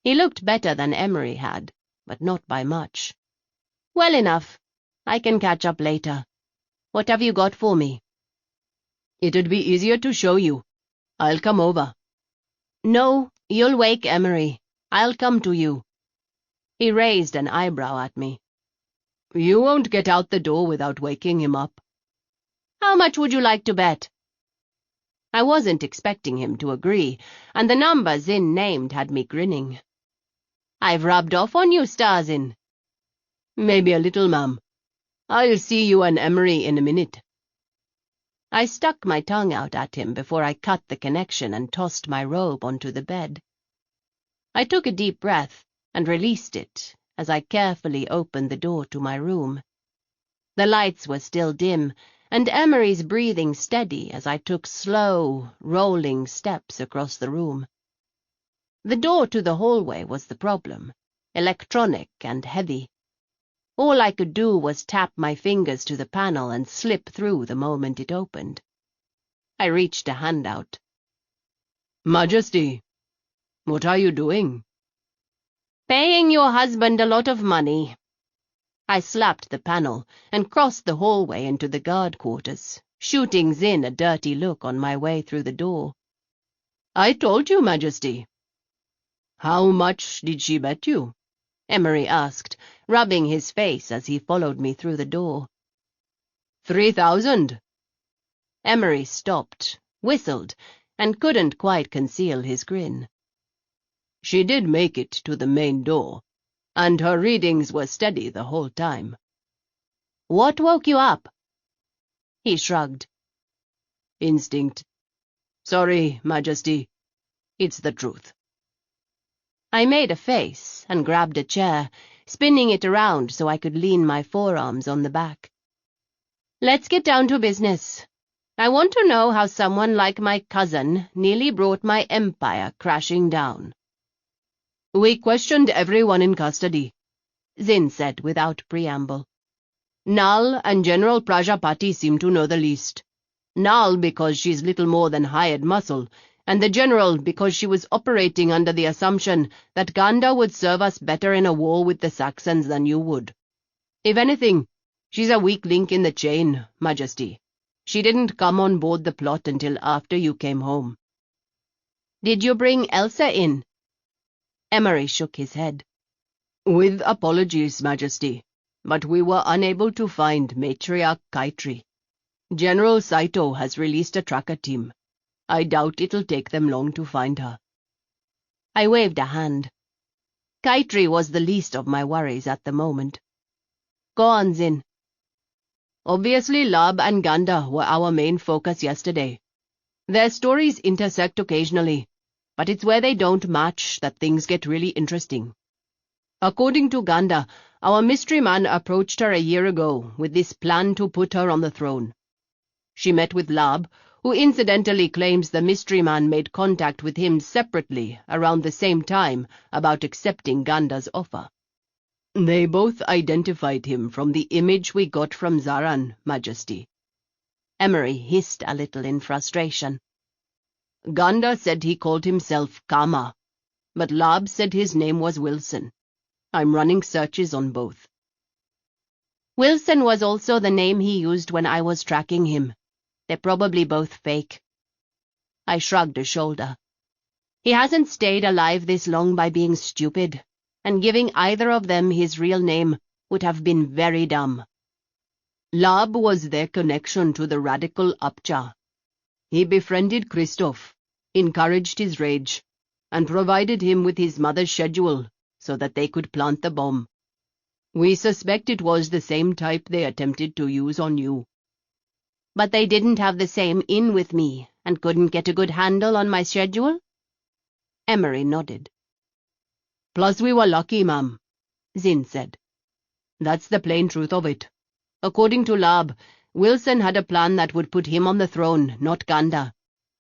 He looked better than Emery had, but not by much. Well enough. I can catch up later. What have you got for me? It'd be easier to show you. I'll come over. No, you'll wake Emery. I'll come to you. He raised an eyebrow at me. You won't get out the door without waking him up. How much would you like to bet? I wasn't expecting him to agree, and the number Zin named had me grinning. I've rubbed off on you, Starzin. Maybe a little, ma'am. I'll see you and Emery in a minute. I stuck my tongue out at him before I cut the connection and tossed my robe onto the bed. I took a deep breath and released it as I carefully opened the door to my room. The lights were still dim, and Emery's breathing steady as I took slow, rolling steps across the room. The door to the hallway was the problem, electronic and heavy. All I could do was tap my fingers to the panel and slip through the moment it opened. I reached a hand out. Majesty, what are you doing? Paying your husband a lot of money. I slapped the panel and crossed the hallway into the guard quarters, shooting Zin a dirty look on my way through the door. I told you, Majesty. How much did she bet you? Emery asked, rubbing his face as he followed me through the door. 3,000. Emery stopped, whistled, and couldn't quite conceal his grin. She did make it to the main door, and her readings were steady the whole time. What woke you up? He shrugged. Instinct. Sorry, Majesty. It's the truth. I made a face and grabbed a chair, spinning it around so I could lean my forearms on the back. Let's get down to business. I want to know how someone like my cousin nearly brought my empire crashing down. We questioned everyone in custody, Zin said without preamble. Nal and General Prajapati seem to know the least. Nal because she's little more than hired muscle, and the general because she was operating under the assumption that Ganda would serve us better in a war with the Saxons than you would. If anything, she's a weak link in the chain, Majesty. She didn't come on board the plot until after you came home. Did you bring Elsa in? Emery shook his head. With apologies, Majesty, but we were unable to find Matriarch Kaitri. General Saito has released a tracker team. I doubt it'll take them long to find her. I waved a hand. Kaitri was the least of my worries at the moment. Go on, Zin. Obviously, Lab and Ganda were our main focus yesterday. Their stories intersect occasionally, but it's where they don't match that things get really interesting. According to Ganda, our mystery man approached her a year ago with this plan to put her on the throne. She met with Lab, who incidentally claims the mystery man made contact with him separately around the same time about accepting Ganda's offer. They both identified him from the image we got from Zaran, Majesty. Emery hissed a little in frustration. Ganda said he called himself Kama, but Lab said his name was Wilson. I'm running searches on both. Wilson was also the name he used when I was tracking him. They're probably both fake. I shrugged a shoulder. He hasn't stayed alive this long by being stupid, and giving either of them his real name would have been very dumb. Lab was their connection to the radical Upcha. He befriended Christoph, encouraged his rage, and provided him with his mother's schedule so that they could plant the bomb. We suspect it was the same type they attempted to use on you. But they didn't have the same in with me and couldn't get a good handle on my schedule? Emery nodded. Plus we were lucky, ma'am, Zin said. That's the plain truth of it. According to Lab, Wilson had a plan that would put him on the throne, not Ganda.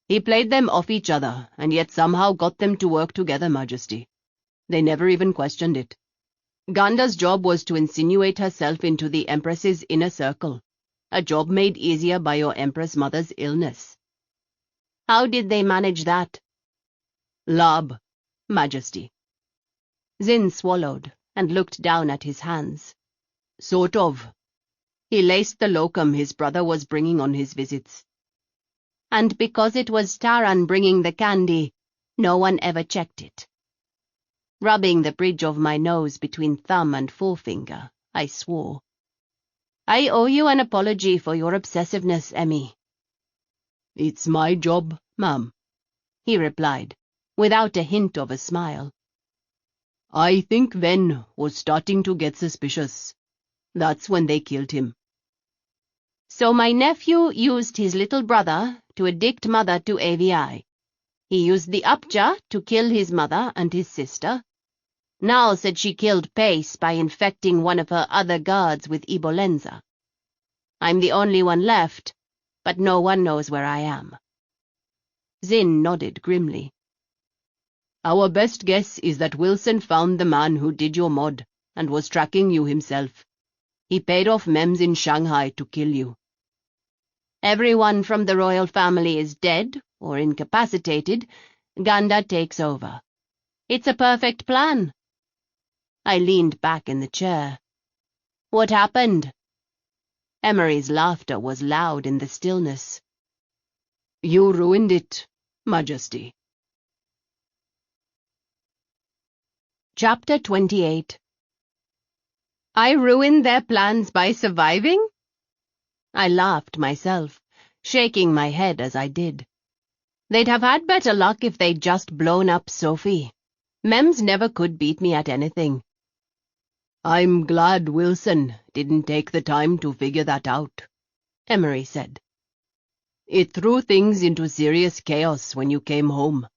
He played them off each other, and yet somehow got them to work together, Majesty. They never even questioned it. Ganda's job was to insinuate herself into the Empress's inner circle, a job made easier by your Empress Mother's illness. How did they manage that? Lab, Majesty. Zin swallowed and looked down at his hands. Sort of. He laced the locum his brother was bringing on his visits. And because it was Taran bringing the candy, no one ever checked it. Rubbing the bridge of my nose between thumb and forefinger, I swore. I owe you an apology for your obsessiveness, Emmy. It's my job, ma'am, he replied, without a hint of a smile. I think Ven was starting to get suspicious. That's when they killed him. So my nephew used his little brother to addict mother to AVI. He used the Upja to kill his mother and his sister. Nal said she killed Pace by infecting one of her other guards with Ebolenza. I'm the only one left, but no one knows where I am. Zin nodded grimly. Our best guess is that Wilson found the man who did your mod and was tracking you himself. He paid off Mems in Shanghai to kill you. Everyone from the royal family is dead or incapacitated. Ganda takes over. It's a perfect plan. I leaned back in the chair. What happened? Emery's laughter was loud in the stillness. You ruined it, Majesty. Chapter 28. I ruined their plans by surviving? I laughed myself, shaking my head as I did. They'd have had better luck if they'd just blown up Sophie. Mems never could beat me at anything. I'm glad Wilson didn't take the time to figure that out, Emery said. It threw things into serious chaos when you came home.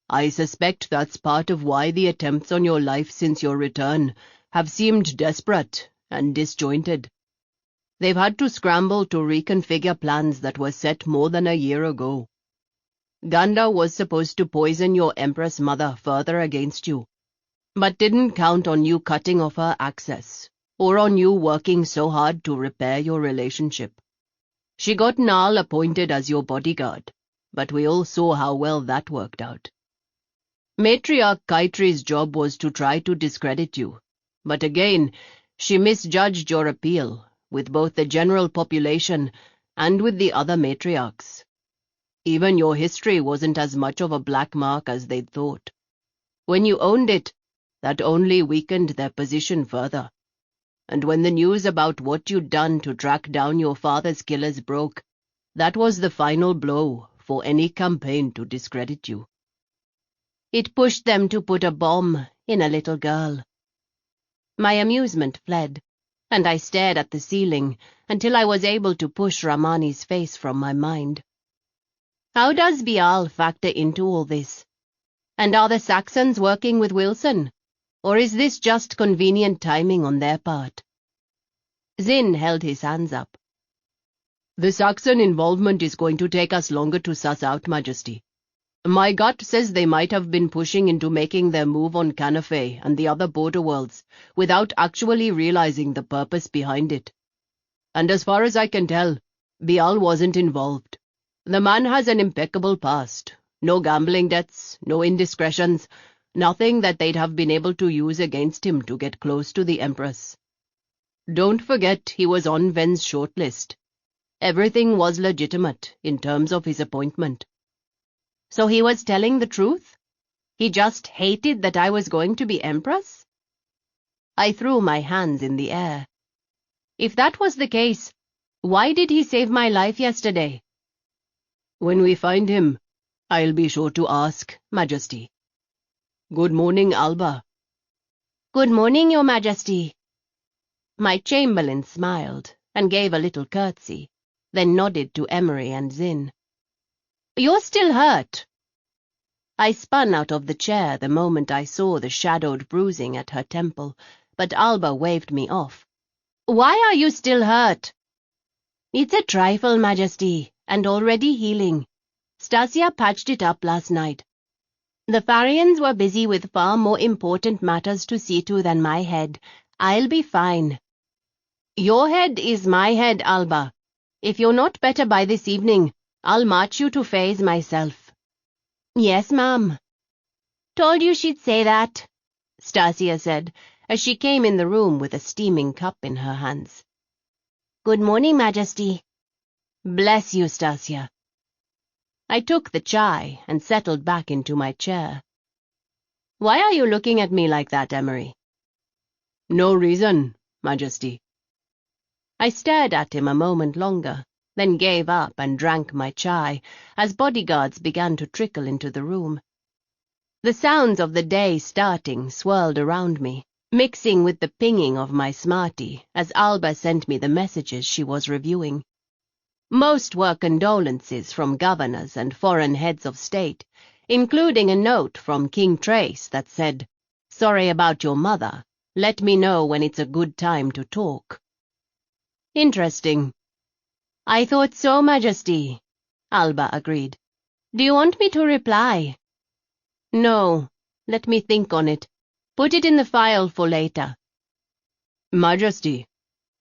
I suspect that's part of why the attempts on your life since your return have seemed desperate and disjointed. They've had to scramble to reconfigure plans that were set more than a year ago. Ganda was supposed to poison your Empress Mother further against you, but didn't count on you cutting off her access, or on you working so hard to repair your relationship. She got Nal appointed as your bodyguard, but we all saw how well that worked out. Matriarch Kaitri's job was to try to discredit you, but again, she misjudged your appeal, with both the general population and with the other matriarchs. Even your history wasn't as much of a black mark as they'd thought. When you owned it, that only weakened their position further. And when the news about what you'd done to track down your father's killers broke, that was the final blow for any campaign to discredit you. It pushed them to put a bomb in a little girl. My amusement fled, and I stared at the ceiling until I was able to push Ramani's face from my mind. How does Bial factor into all this? And are the Saxons working with Wilson? Or is this just convenient timing on their part? Zin held his hands up. The Saxon involvement is going to take us longer to suss out, Majesty. My gut says they might have been pushing into making their move on Canafe and the other border worlds without actually realizing the purpose behind it. And as far as I can tell, Bial wasn't involved. The man has an impeccable past. No gambling debts, no indiscretions, nothing that they'd have been able to use against him to get close to the Empress. Don't forget he was on Ven's shortlist. Everything was legitimate in terms of his appointment. So he was telling the truth? He just hated that I was going to be Empress? I threw my hands in the air. If that was the case, why did he save my life yesterday? When we find him, I'll be sure to ask, Majesty. Good morning, Alba. Good morning, Your Majesty. My chamberlain smiled and gave a little curtsy, then nodded to Emery and Zin. You're still hurt. I spun out of the chair the moment I saw the shadowed bruising at her temple, but Alba waved me off. Why are you still hurt? It's a trifle, Majesty, and already healing. Stasia patched it up last night. The Farians were busy with far more important matters to see to than my head. I'll be fine. Your head is my head, Alba. If you're not better by this evening, I'll march you to Faye's myself. Yes, ma'am. Told you she'd say that, Stasia said, as she came in the room with a steaming cup in her hands. Good morning, Majesty. Bless you, Stasia. I took the chai and settled back into my chair. Why are you looking at me like that, Emery? No reason, Majesty. I stared at him a moment longer, then gave up and drank my chai as bodyguards began to trickle into the room. The sounds of the day starting swirled around me, mixing with the pinging of my smartie as Alba sent me the messages she was reviewing. Most were condolences from governors and foreign heads of state, including a note from King Trace that said, "Sorry about your mother. Let me know when it's a good time to talk." Interesting. I thought so, Majesty, Alba agreed. Do you want me to reply? No, let me think on it. Put it in the file for later. Majesty,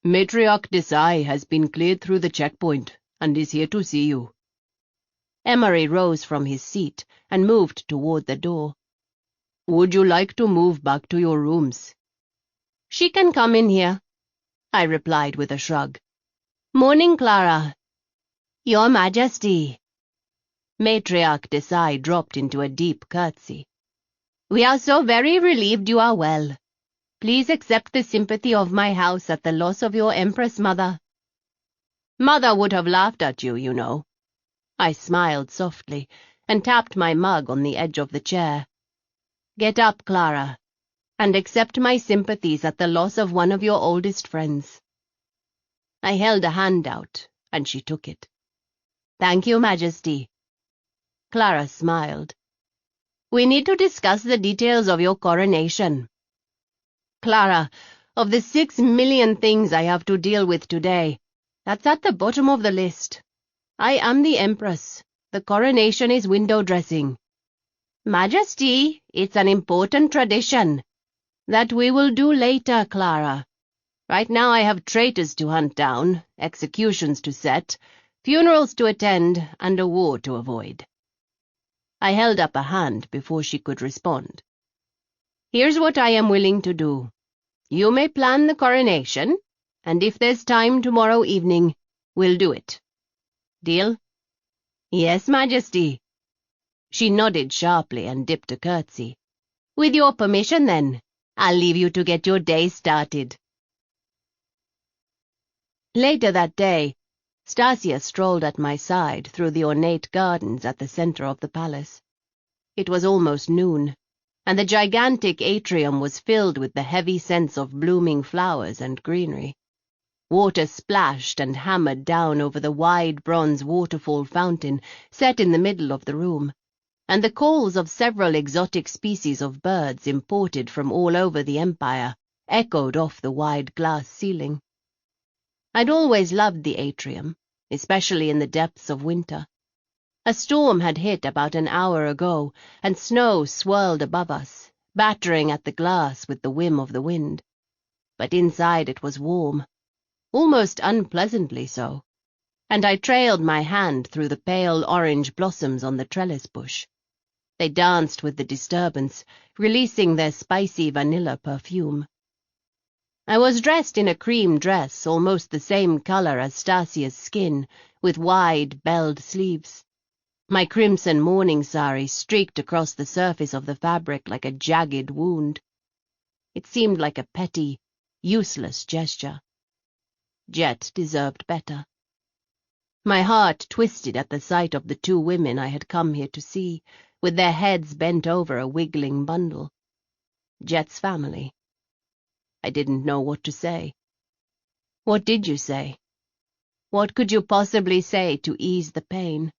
Matriarch Desai has been cleared through the checkpoint and is here to see you. Emery rose from his seat and moved toward the door. Would you like to move back to your rooms? She can come in here, I replied with a shrug. Morning, Clara. Your Majesty. Matriarch Desai dropped into a deep curtsy. We are so very relieved you are well. Please accept the sympathy of my house at the loss of your Empress Mother. Mother would have laughed at you, you know. I smiled softly and tapped my mug on the edge of the chair. Get up, Clara, and accept my sympathies at the loss of one of your oldest friends. I held a hand out, and she took it. Thank you, Majesty. Clara smiled. We need to discuss the details of your coronation. Clara, of the 6 million things I have to deal with today, that's at the bottom of the list. I am the Empress. The coronation is window dressing. Majesty, it's an important tradition. That we will do later, Clara. Right now I have traitors to hunt down, executions to set, funerals to attend, and a war to avoid. I held up a hand before she could respond. Here's what I am willing to do. You may plan the coronation, and if there's time tomorrow evening, we'll do it. Deal? Yes, Majesty. She nodded sharply and dipped a curtsy. With your permission, then, I'll leave you to get your day started. Later that day, Stasia strolled at my side through the ornate gardens at the center of the palace. It was almost noon, and the gigantic atrium was filled with the heavy scents of blooming flowers and greenery. Water splashed and hammered down over the wide bronze waterfall fountain set in the middle of the room, and the calls of several exotic species of birds imported from all over the empire echoed off the wide glass ceiling. I'd always loved the atrium, especially in the depths of winter. A storm had hit about an hour ago, and snow swirled above us, battering at the glass with the whim of the wind. But inside it was warm, almost unpleasantly so, and I trailed my hand through the pale orange blossoms on the trellis bush. They danced with the disturbance, releasing their spicy vanilla perfume. I was dressed in a cream dress almost the same color as Stasia's skin, with wide, belled sleeves. My crimson mourning sari streaked across the surface of the fabric like a jagged wound. It seemed like a petty, useless gesture. Jet deserved better. My heart twisted at the sight of the 2 women I had come here to see, with their heads bent over a wiggling bundle. Jet's family. I didn't know what to say. What did you say? What could you possibly say to ease the pain?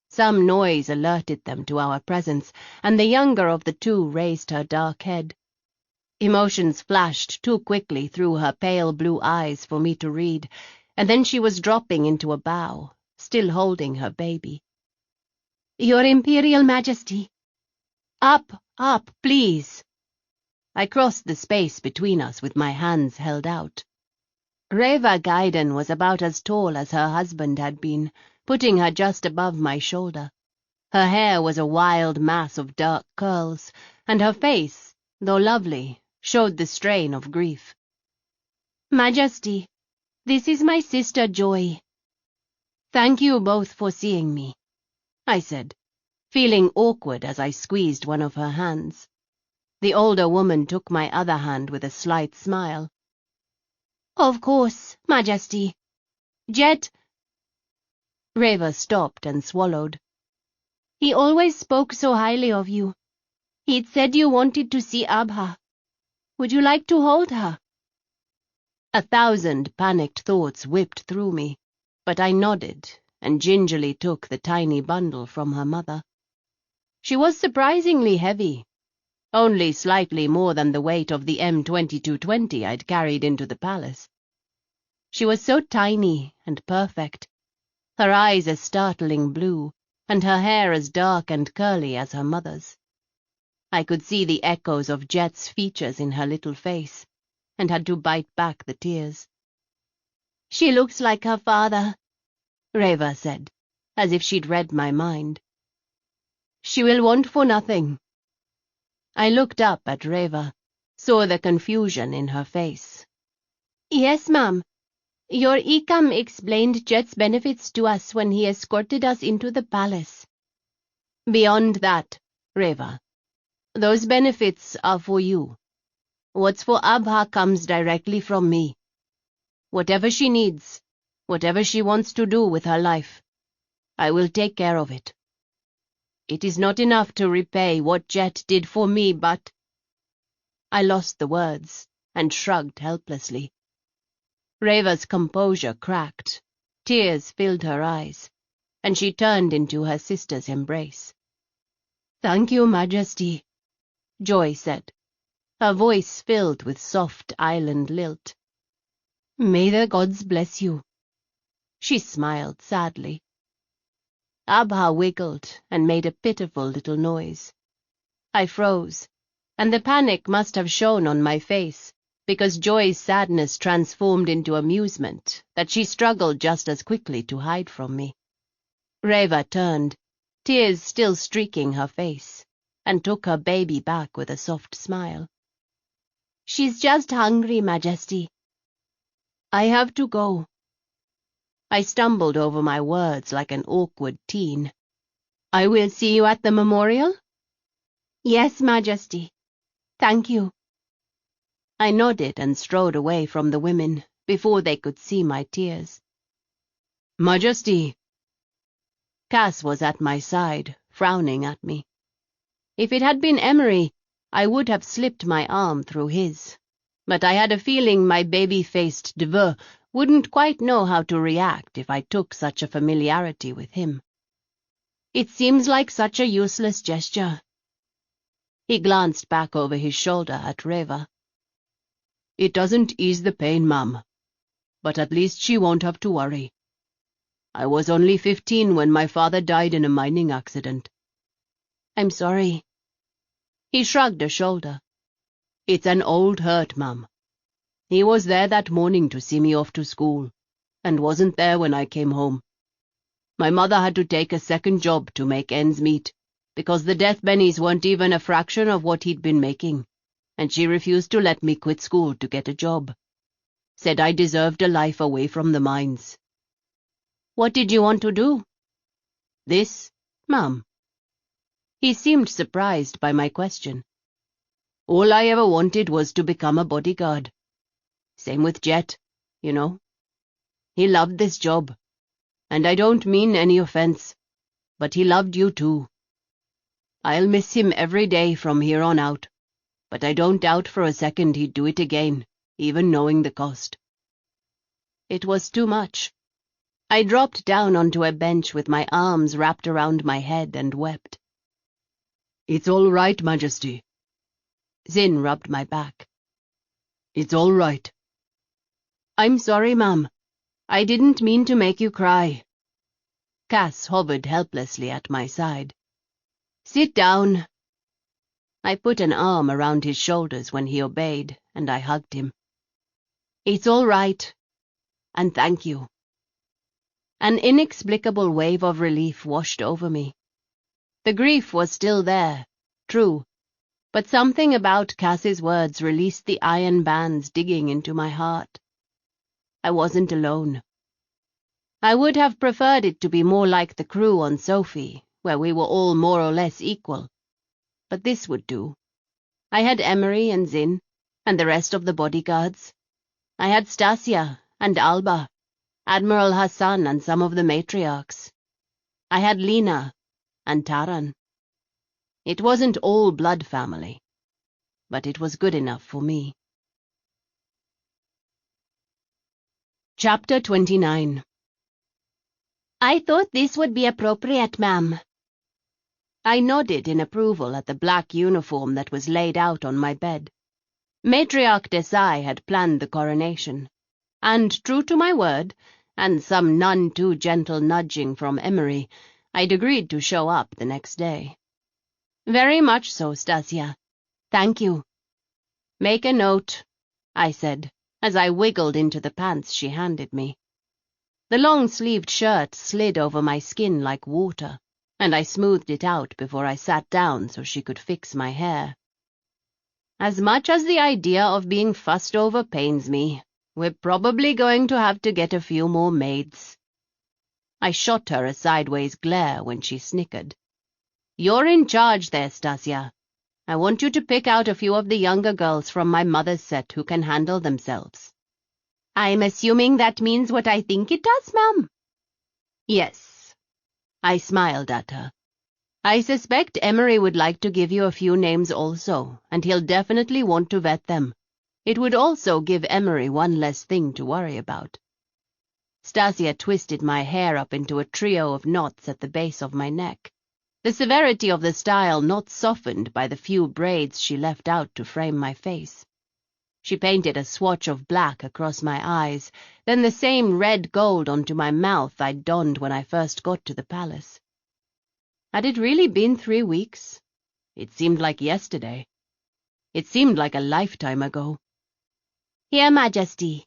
Some noise alerted them to our presence, and the younger of the 2 raised her dark head. Emotions flashed too quickly through her pale blue eyes for me to read, and then she was dropping into a bow, still holding her baby. Your Imperial Majesty. Up, please. I crossed the space between us with my hands held out. Reva Gaiden was about as tall as her husband had been, putting her just above my shoulder. Her hair was a wild mass of dark curls, and her face, though lovely, showed the strain of grief. Majesty, this is my sister Joy. Thank you both for seeing me, I said, feeling awkward as I squeezed one of her hands. The older woman took my other hand with a slight smile. Of course, Majesty. Jet. Reva stopped and swallowed. He always spoke so highly of you. He'd said you wanted to see Abha. Would you like to hold her? 1,000 panicked thoughts whipped through me, but I nodded and gingerly took the tiny bundle from her mother. She was surprisingly heavy, only slightly more than the weight of the M2220 I'd carried into the palace. She was so tiny and perfect, her eyes a startling blue, and her hair as dark and curly as her mother's. I could see the echoes of Jet's features in her little face, and had to bite back the tears. She looks like her father, Reva said, as if she'd read my mind. She will want for nothing. I looked up at Reva, saw the confusion in her face. Yes, ma'am. Your Ikam explained Jet's benefits to us when he escorted us into the palace. Beyond that, Reva, those benefits are for you. What's for Abha comes directly from me. Whatever she needs, whatever she wants to do with her life, I will take care of it. It is not enough to repay what Jet did for me, but... I lost the words and shrugged helplessly. Reva's composure cracked, tears filled her eyes, and she turned into her sister's embrace. Thank you, Majesty, Joy said. her voice filled with soft island lilt. "May the gods bless you." She smiled sadly. Abha wiggled and made a pitiful little noise. I froze, and the panic must have shown on my face, because Joy's sadness transformed into amusement that she struggled just as quickly to hide from me. Reva turned, tears still streaking her face, and took her baby back with a soft smile. "She's just hungry, Majesty." "I have to go." I stumbled over my words like an awkward teen. "I will see you at the memorial?" "Yes, Majesty. Thank you." I nodded and strode away from the women before they could see my tears. "Majesty!" Cass was at my side, frowning at me. If it had been Emery, I would have slipped my arm through his, but I had a feeling my baby-faced Deveux wouldn't quite know how to react if I took such a familiarity with him. "It seems like such a useless gesture." He glanced back over his shoulder at Reva. "It doesn't ease the pain, ma'am, but at least she won't have to worry. I was only 15 when my father died in a mining accident." "I'm sorry." He shrugged a shoulder. "It's an old hurt, ma'am. He was there that morning to see me off to school, and wasn't there when I came home. My mother had to take a second job to make ends meet, because the death bennies weren't even a fraction of what he'd been making, and she refused to let me quit school to get a job. Said I deserved a life away from the mines." "What did you want to do?" "This, ma'am." He seemed surprised by my question. "All I ever wanted was to become a bodyguard. Same with Jet, you know. He loved this job, and I don't mean any offense, but he loved you too. I'll miss him every day from here on out, but I don't doubt for a second he'd do it again, even knowing the cost." It was too much. I dropped down onto a bench with my arms wrapped around my head and wept. "It's all right, Majesty." Zin rubbed my back. "It's all right." "I'm sorry, ma'am. I didn't mean to make you cry." Cass hovered helplessly at my side. "Sit down." I put an arm around his shoulders when he obeyed, and I hugged him. "It's all right. And thank you." An inexplicable wave of relief washed over me. The grief was still there, true, but something about Cass's words released the iron bands digging into my heart. I wasn't alone. I would have preferred it to be more like the crew on Sophie, where we were all more or less equal. But this would do. I had Emery and Zin, and the rest of the bodyguards. I had Stasia and Alba, Admiral Hassan and some of the matriarchs. I had Lena and Taran. It wasn't all blood family, but it was good enough for me. Chapter 29. "I thought this would be appropriate, ma'am." I nodded in approval at the black uniform that was laid out on my bed. Matriarch Desai had planned the coronation, and true to my word, and some none too gentle nudging from Emery, I'd agreed to show up the next day. "Very much so, Stasia. Thank you." "Make a note," I said, as I wiggled into the pants she handed me. The long-sleeved shirt slid over my skin like water, and I smoothed it out before I sat down so she could fix my hair. "As much as the idea of being fussed over pains me, we're probably going to have to get a few more maids." I shot her a sideways glare when she snickered. "You're in charge there, Stasia. I want you to pick out a few of the younger girls from my mother's set who can handle themselves." "I'm assuming that means what I think it does, ma'am?" "Yes." I smiled at her. "I suspect Emery would like to give you a few names also, and he'll definitely want to vet them. It would also give Emery one less thing to worry about." Stasia twisted my hair up into a trio of knots at the base of my neck. the severity of the style not softened by the few braids she left out to frame my face. She painted a swatch of black across my eyes, then the same red gold onto my mouth I'd donned when I first got to the palace. Had it really been 3 weeks? It seemed like yesterday. It seemed like a lifetime ago. "Your Majesty."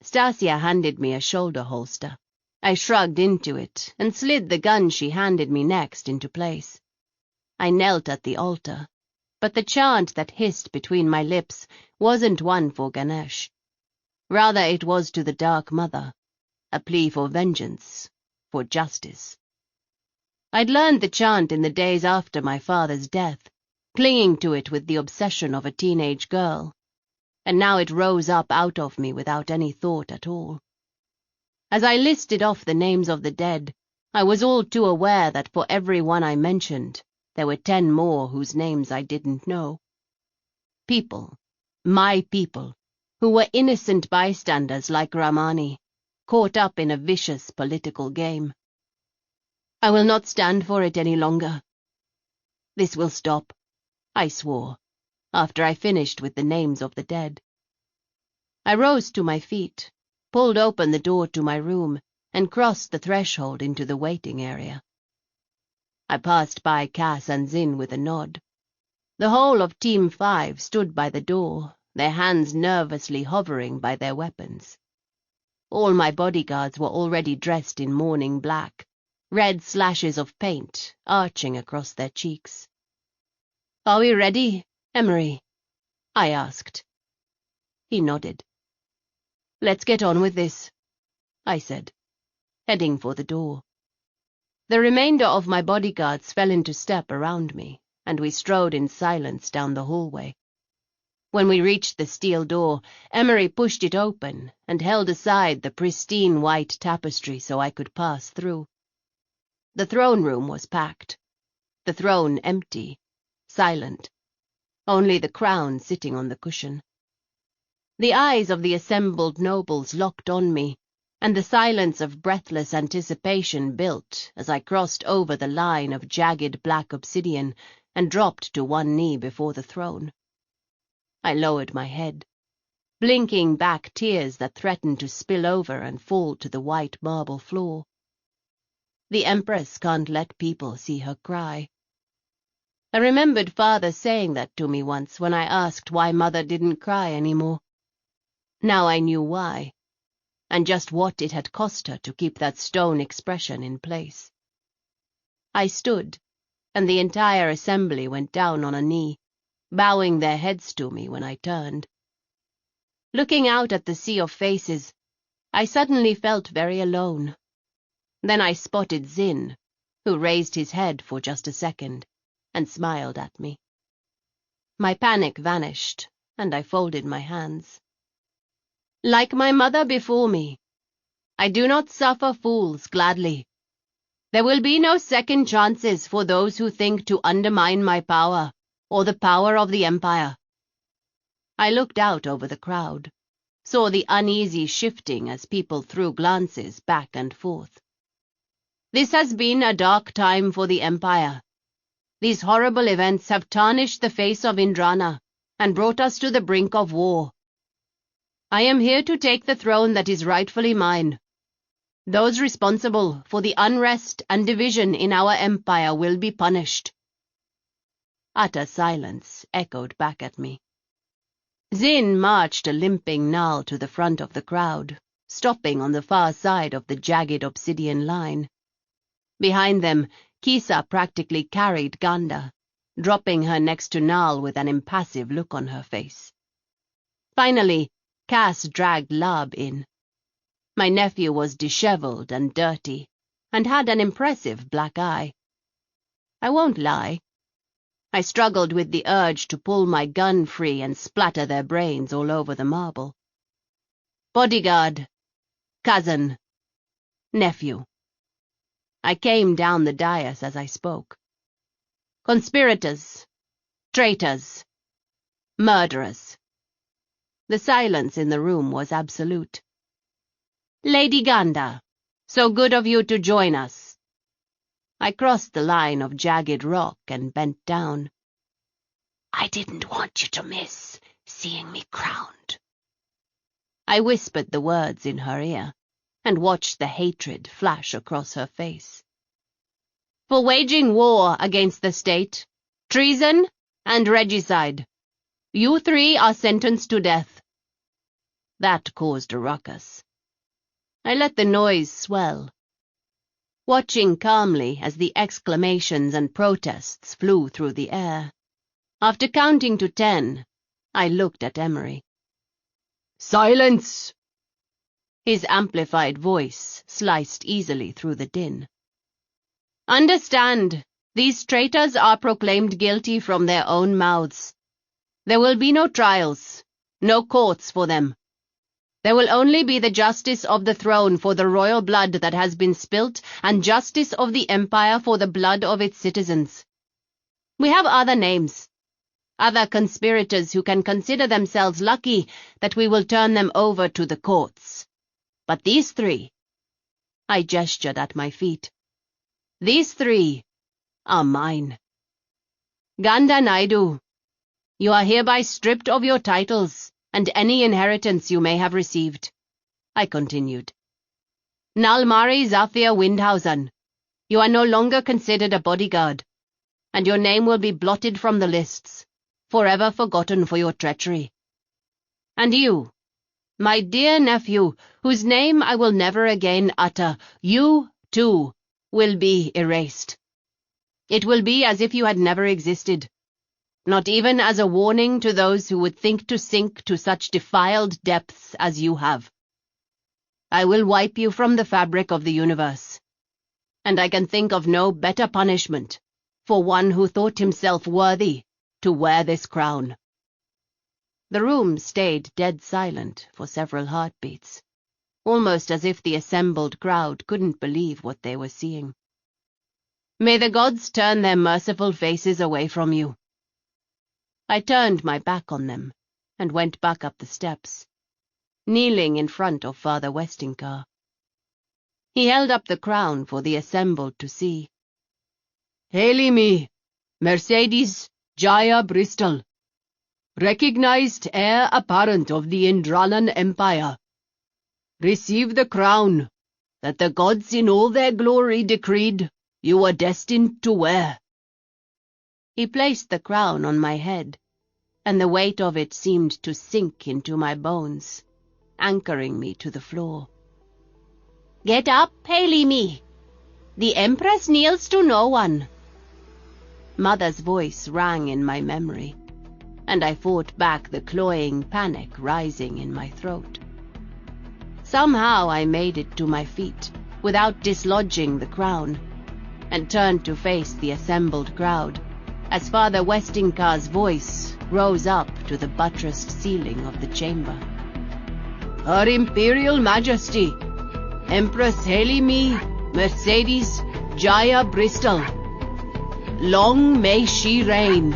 Stasia handed me a shoulder holster. I shrugged into it and slid the gun she handed me next into place. I knelt at the altar, but the chant that hissed between my lips wasn't one for Ganesh. Rather, it was to the Dark Mother, a plea for vengeance, for justice. I'd learned the chant in the days after my father's death, clinging to it with the obsession of a teenage girl, and now it rose up out of me without any thought at all. As I listed off the names of the dead, I was all too aware that for every one I mentioned, there were 10 more whose names I didn't know. People, my people, who were innocent bystanders like Ramani, caught up in a vicious political game. I will not stand for it any longer. This will stop, I swore, after I finished with the names of the dead. I rose to my feet, pulled open the door to my room, and crossed the threshold into the waiting area. I passed by Cass and Zin with a nod. The whole of Team 5 stood by the door, their hands nervously hovering by their weapons. All my bodyguards were already dressed in mourning black, red slashes of paint arching across their cheeks. "Are we ready, Emery?" I asked. He nodded. "Let's get on with this," I said, heading for the door. The remainder of my bodyguards fell into step around me, and we strode in silence down the hallway. When we reached the steel door, Emery pushed it open and held aside the pristine white tapestry so I could pass through. The throne room was packed, the throne empty, silent, only the crown sitting on the cushion. The eyes of the assembled nobles locked on me, and the silence of breathless anticipation built as I crossed over the line of jagged black obsidian and dropped to one knee before the throne. I lowered my head, blinking back tears that threatened to spill over and fall to the white marble floor. The Empress can't let people see her cry. I remembered Father saying that to me once when I asked why Mother didn't cry anymore. Now I knew why, and just what it had cost her to keep that stone expression in place. I stood, and the entire assembly went down on a knee, bowing their heads to me when I turned. Looking out at the sea of faces, I suddenly felt very alone. Then I spotted Zin, who raised his head for just a second and smiled at me. My panic vanished, and I folded my hands. Like my mother before me, I do not suffer fools gladly. There will be no second chances for those who think to undermine my power or the power of the Empire. I looked out over the crowd, saw the uneasy shifting as people threw glances back and forth. This has been a dark time for the Empire. These horrible events have tarnished the face of Indrana and brought us to the brink of war. I am here to take the throne that is rightfully mine. Those responsible for the unrest and division in our empire will be punished." Utter silence echoed back at me. Zin marched a limping Nal to the front of the crowd, stopping on the far side of the jagged obsidian line. Behind them, Kisa practically carried Ganda, dropping her next to Nal with an impassive look on her face. Finally, Cass dragged Lab in. My nephew was disheveled and dirty, and had an impressive black eye. I won't lie. I struggled with the urge to pull my gun free and splatter their brains all over the marble. Bodyguard, cousin, nephew. I came down the dais as I spoke. Conspirators, traitors, murderers. The silence in the room was absolute. Lady Ganda, so good of you to join us. I crossed the line of jagged rock and bent down. I didn't want you to miss seeing me crowned. I whispered the words in her ear and watched the hatred flash across her face. For waging war against the state, treason, and regicide, you 3 are sentenced to death. That caused a ruckus. I let the noise swell, watching calmly as the exclamations and protests flew through the air. After counting to 10, I looked at Emery. Silence! His amplified voice sliced easily through the din. Understand, these traitors are proclaimed guilty from their own mouths. There will be no trials, no courts for them. There will only be the justice of the throne for the royal blood that has been spilt and justice of the empire for the blood of its citizens. We have other names, other conspirators who can consider themselves lucky that we will turn them over to the courts. But these 3, I gestured at my feet, these 3 are mine. Ganda Naidu, you are hereby stripped of your titles and any inheritance you may have received, I continued. Nalmari Zafir Windhausen, you are no longer considered a bodyguard, and your name will be blotted from the lists, forever forgotten for your treachery. And you, my dear nephew, whose name I will never again utter, you, too, will be erased. It will be as if you had never existed, not even as a warning to those who would think to sink to such defiled depths as you have. I will wipe you from the fabric of the universe, and I can think of no better punishment for one who thought himself worthy to wear this crown. The room stayed dead silent for several heartbeats, almost as if the assembled crowd couldn't believe what they were seeing. May the gods turn their merciful faces away from you. I turned my back on them and went back up the steps, kneeling in front of Father Westingcar. He held up the crown for the assembled to see. Hail me, Mercedes Jaya Bristol, recognized heir apparent of the Indranan Empire. Receive the crown that the gods in all their glory decreed you were destined to wear. He placed the crown on my head, and the weight of it seemed to sink into my bones, anchoring me to the floor. Get up, Hail me. The Empress kneels to no one. Mother's voice rang in my memory, and I fought back the cloying panic rising in my throat. Somehow I made it to my feet without dislodging the crown, and turned to face the assembled crowd as Father Westingcar's voice rose up to the buttressed ceiling of the chamber. Her Imperial Majesty, Empress Hail me, Mercedes Jaya Bristol. Long may she reign.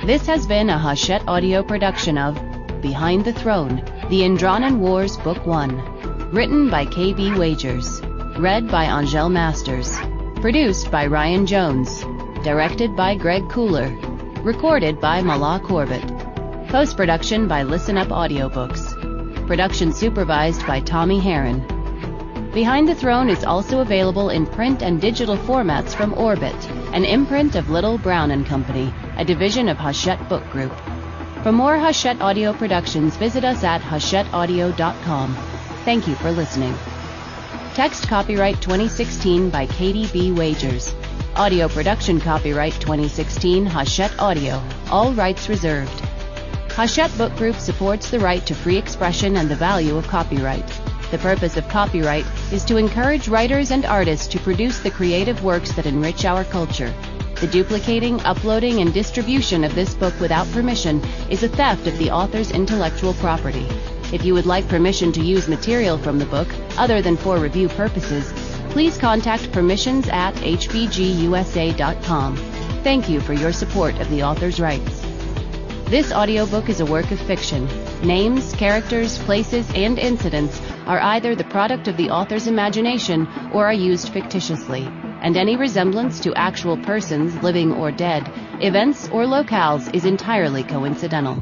This has been a Hachette audio production of Behind the Throne, The Indranan Wars Book 1, written by K.B. Wagers, read by Angel Masters, produced by Ryan Jones, directed by Greg Cooler, recorded by Mala Corbett, post-production by Listen Up Audiobooks, production supervised by Tommy Herron. Behind the Throne is also available in print and digital formats from Orbit, an imprint of Little Brown & Company, a division of Hachette Book Group. For more Hachette audio productions, visit us at hachetteaudio.com. Thank you for listening. Text copyright 2016 by Katie B. Wagers. Audio production copyright 2016 Hachette Audio. All rights reserved. Hachette Book Group supports the right to free expression and the value of copyright. The purpose of copyright is to encourage writers and artists to produce the creative works that enrich our culture. The duplicating, uploading, and distribution of this book without permission is a theft of the author's intellectual property. If you would like permission to use material from the book, other than for review purposes, please contact permissions@hbgusa.com. Thank you for your support of the author's rights. This audiobook is a work of fiction. Names, characters, places, and incidents are either the product of the author's imagination or are used fictitiously, and any resemblance to actual persons, living or dead, events, or locales is entirely coincidental.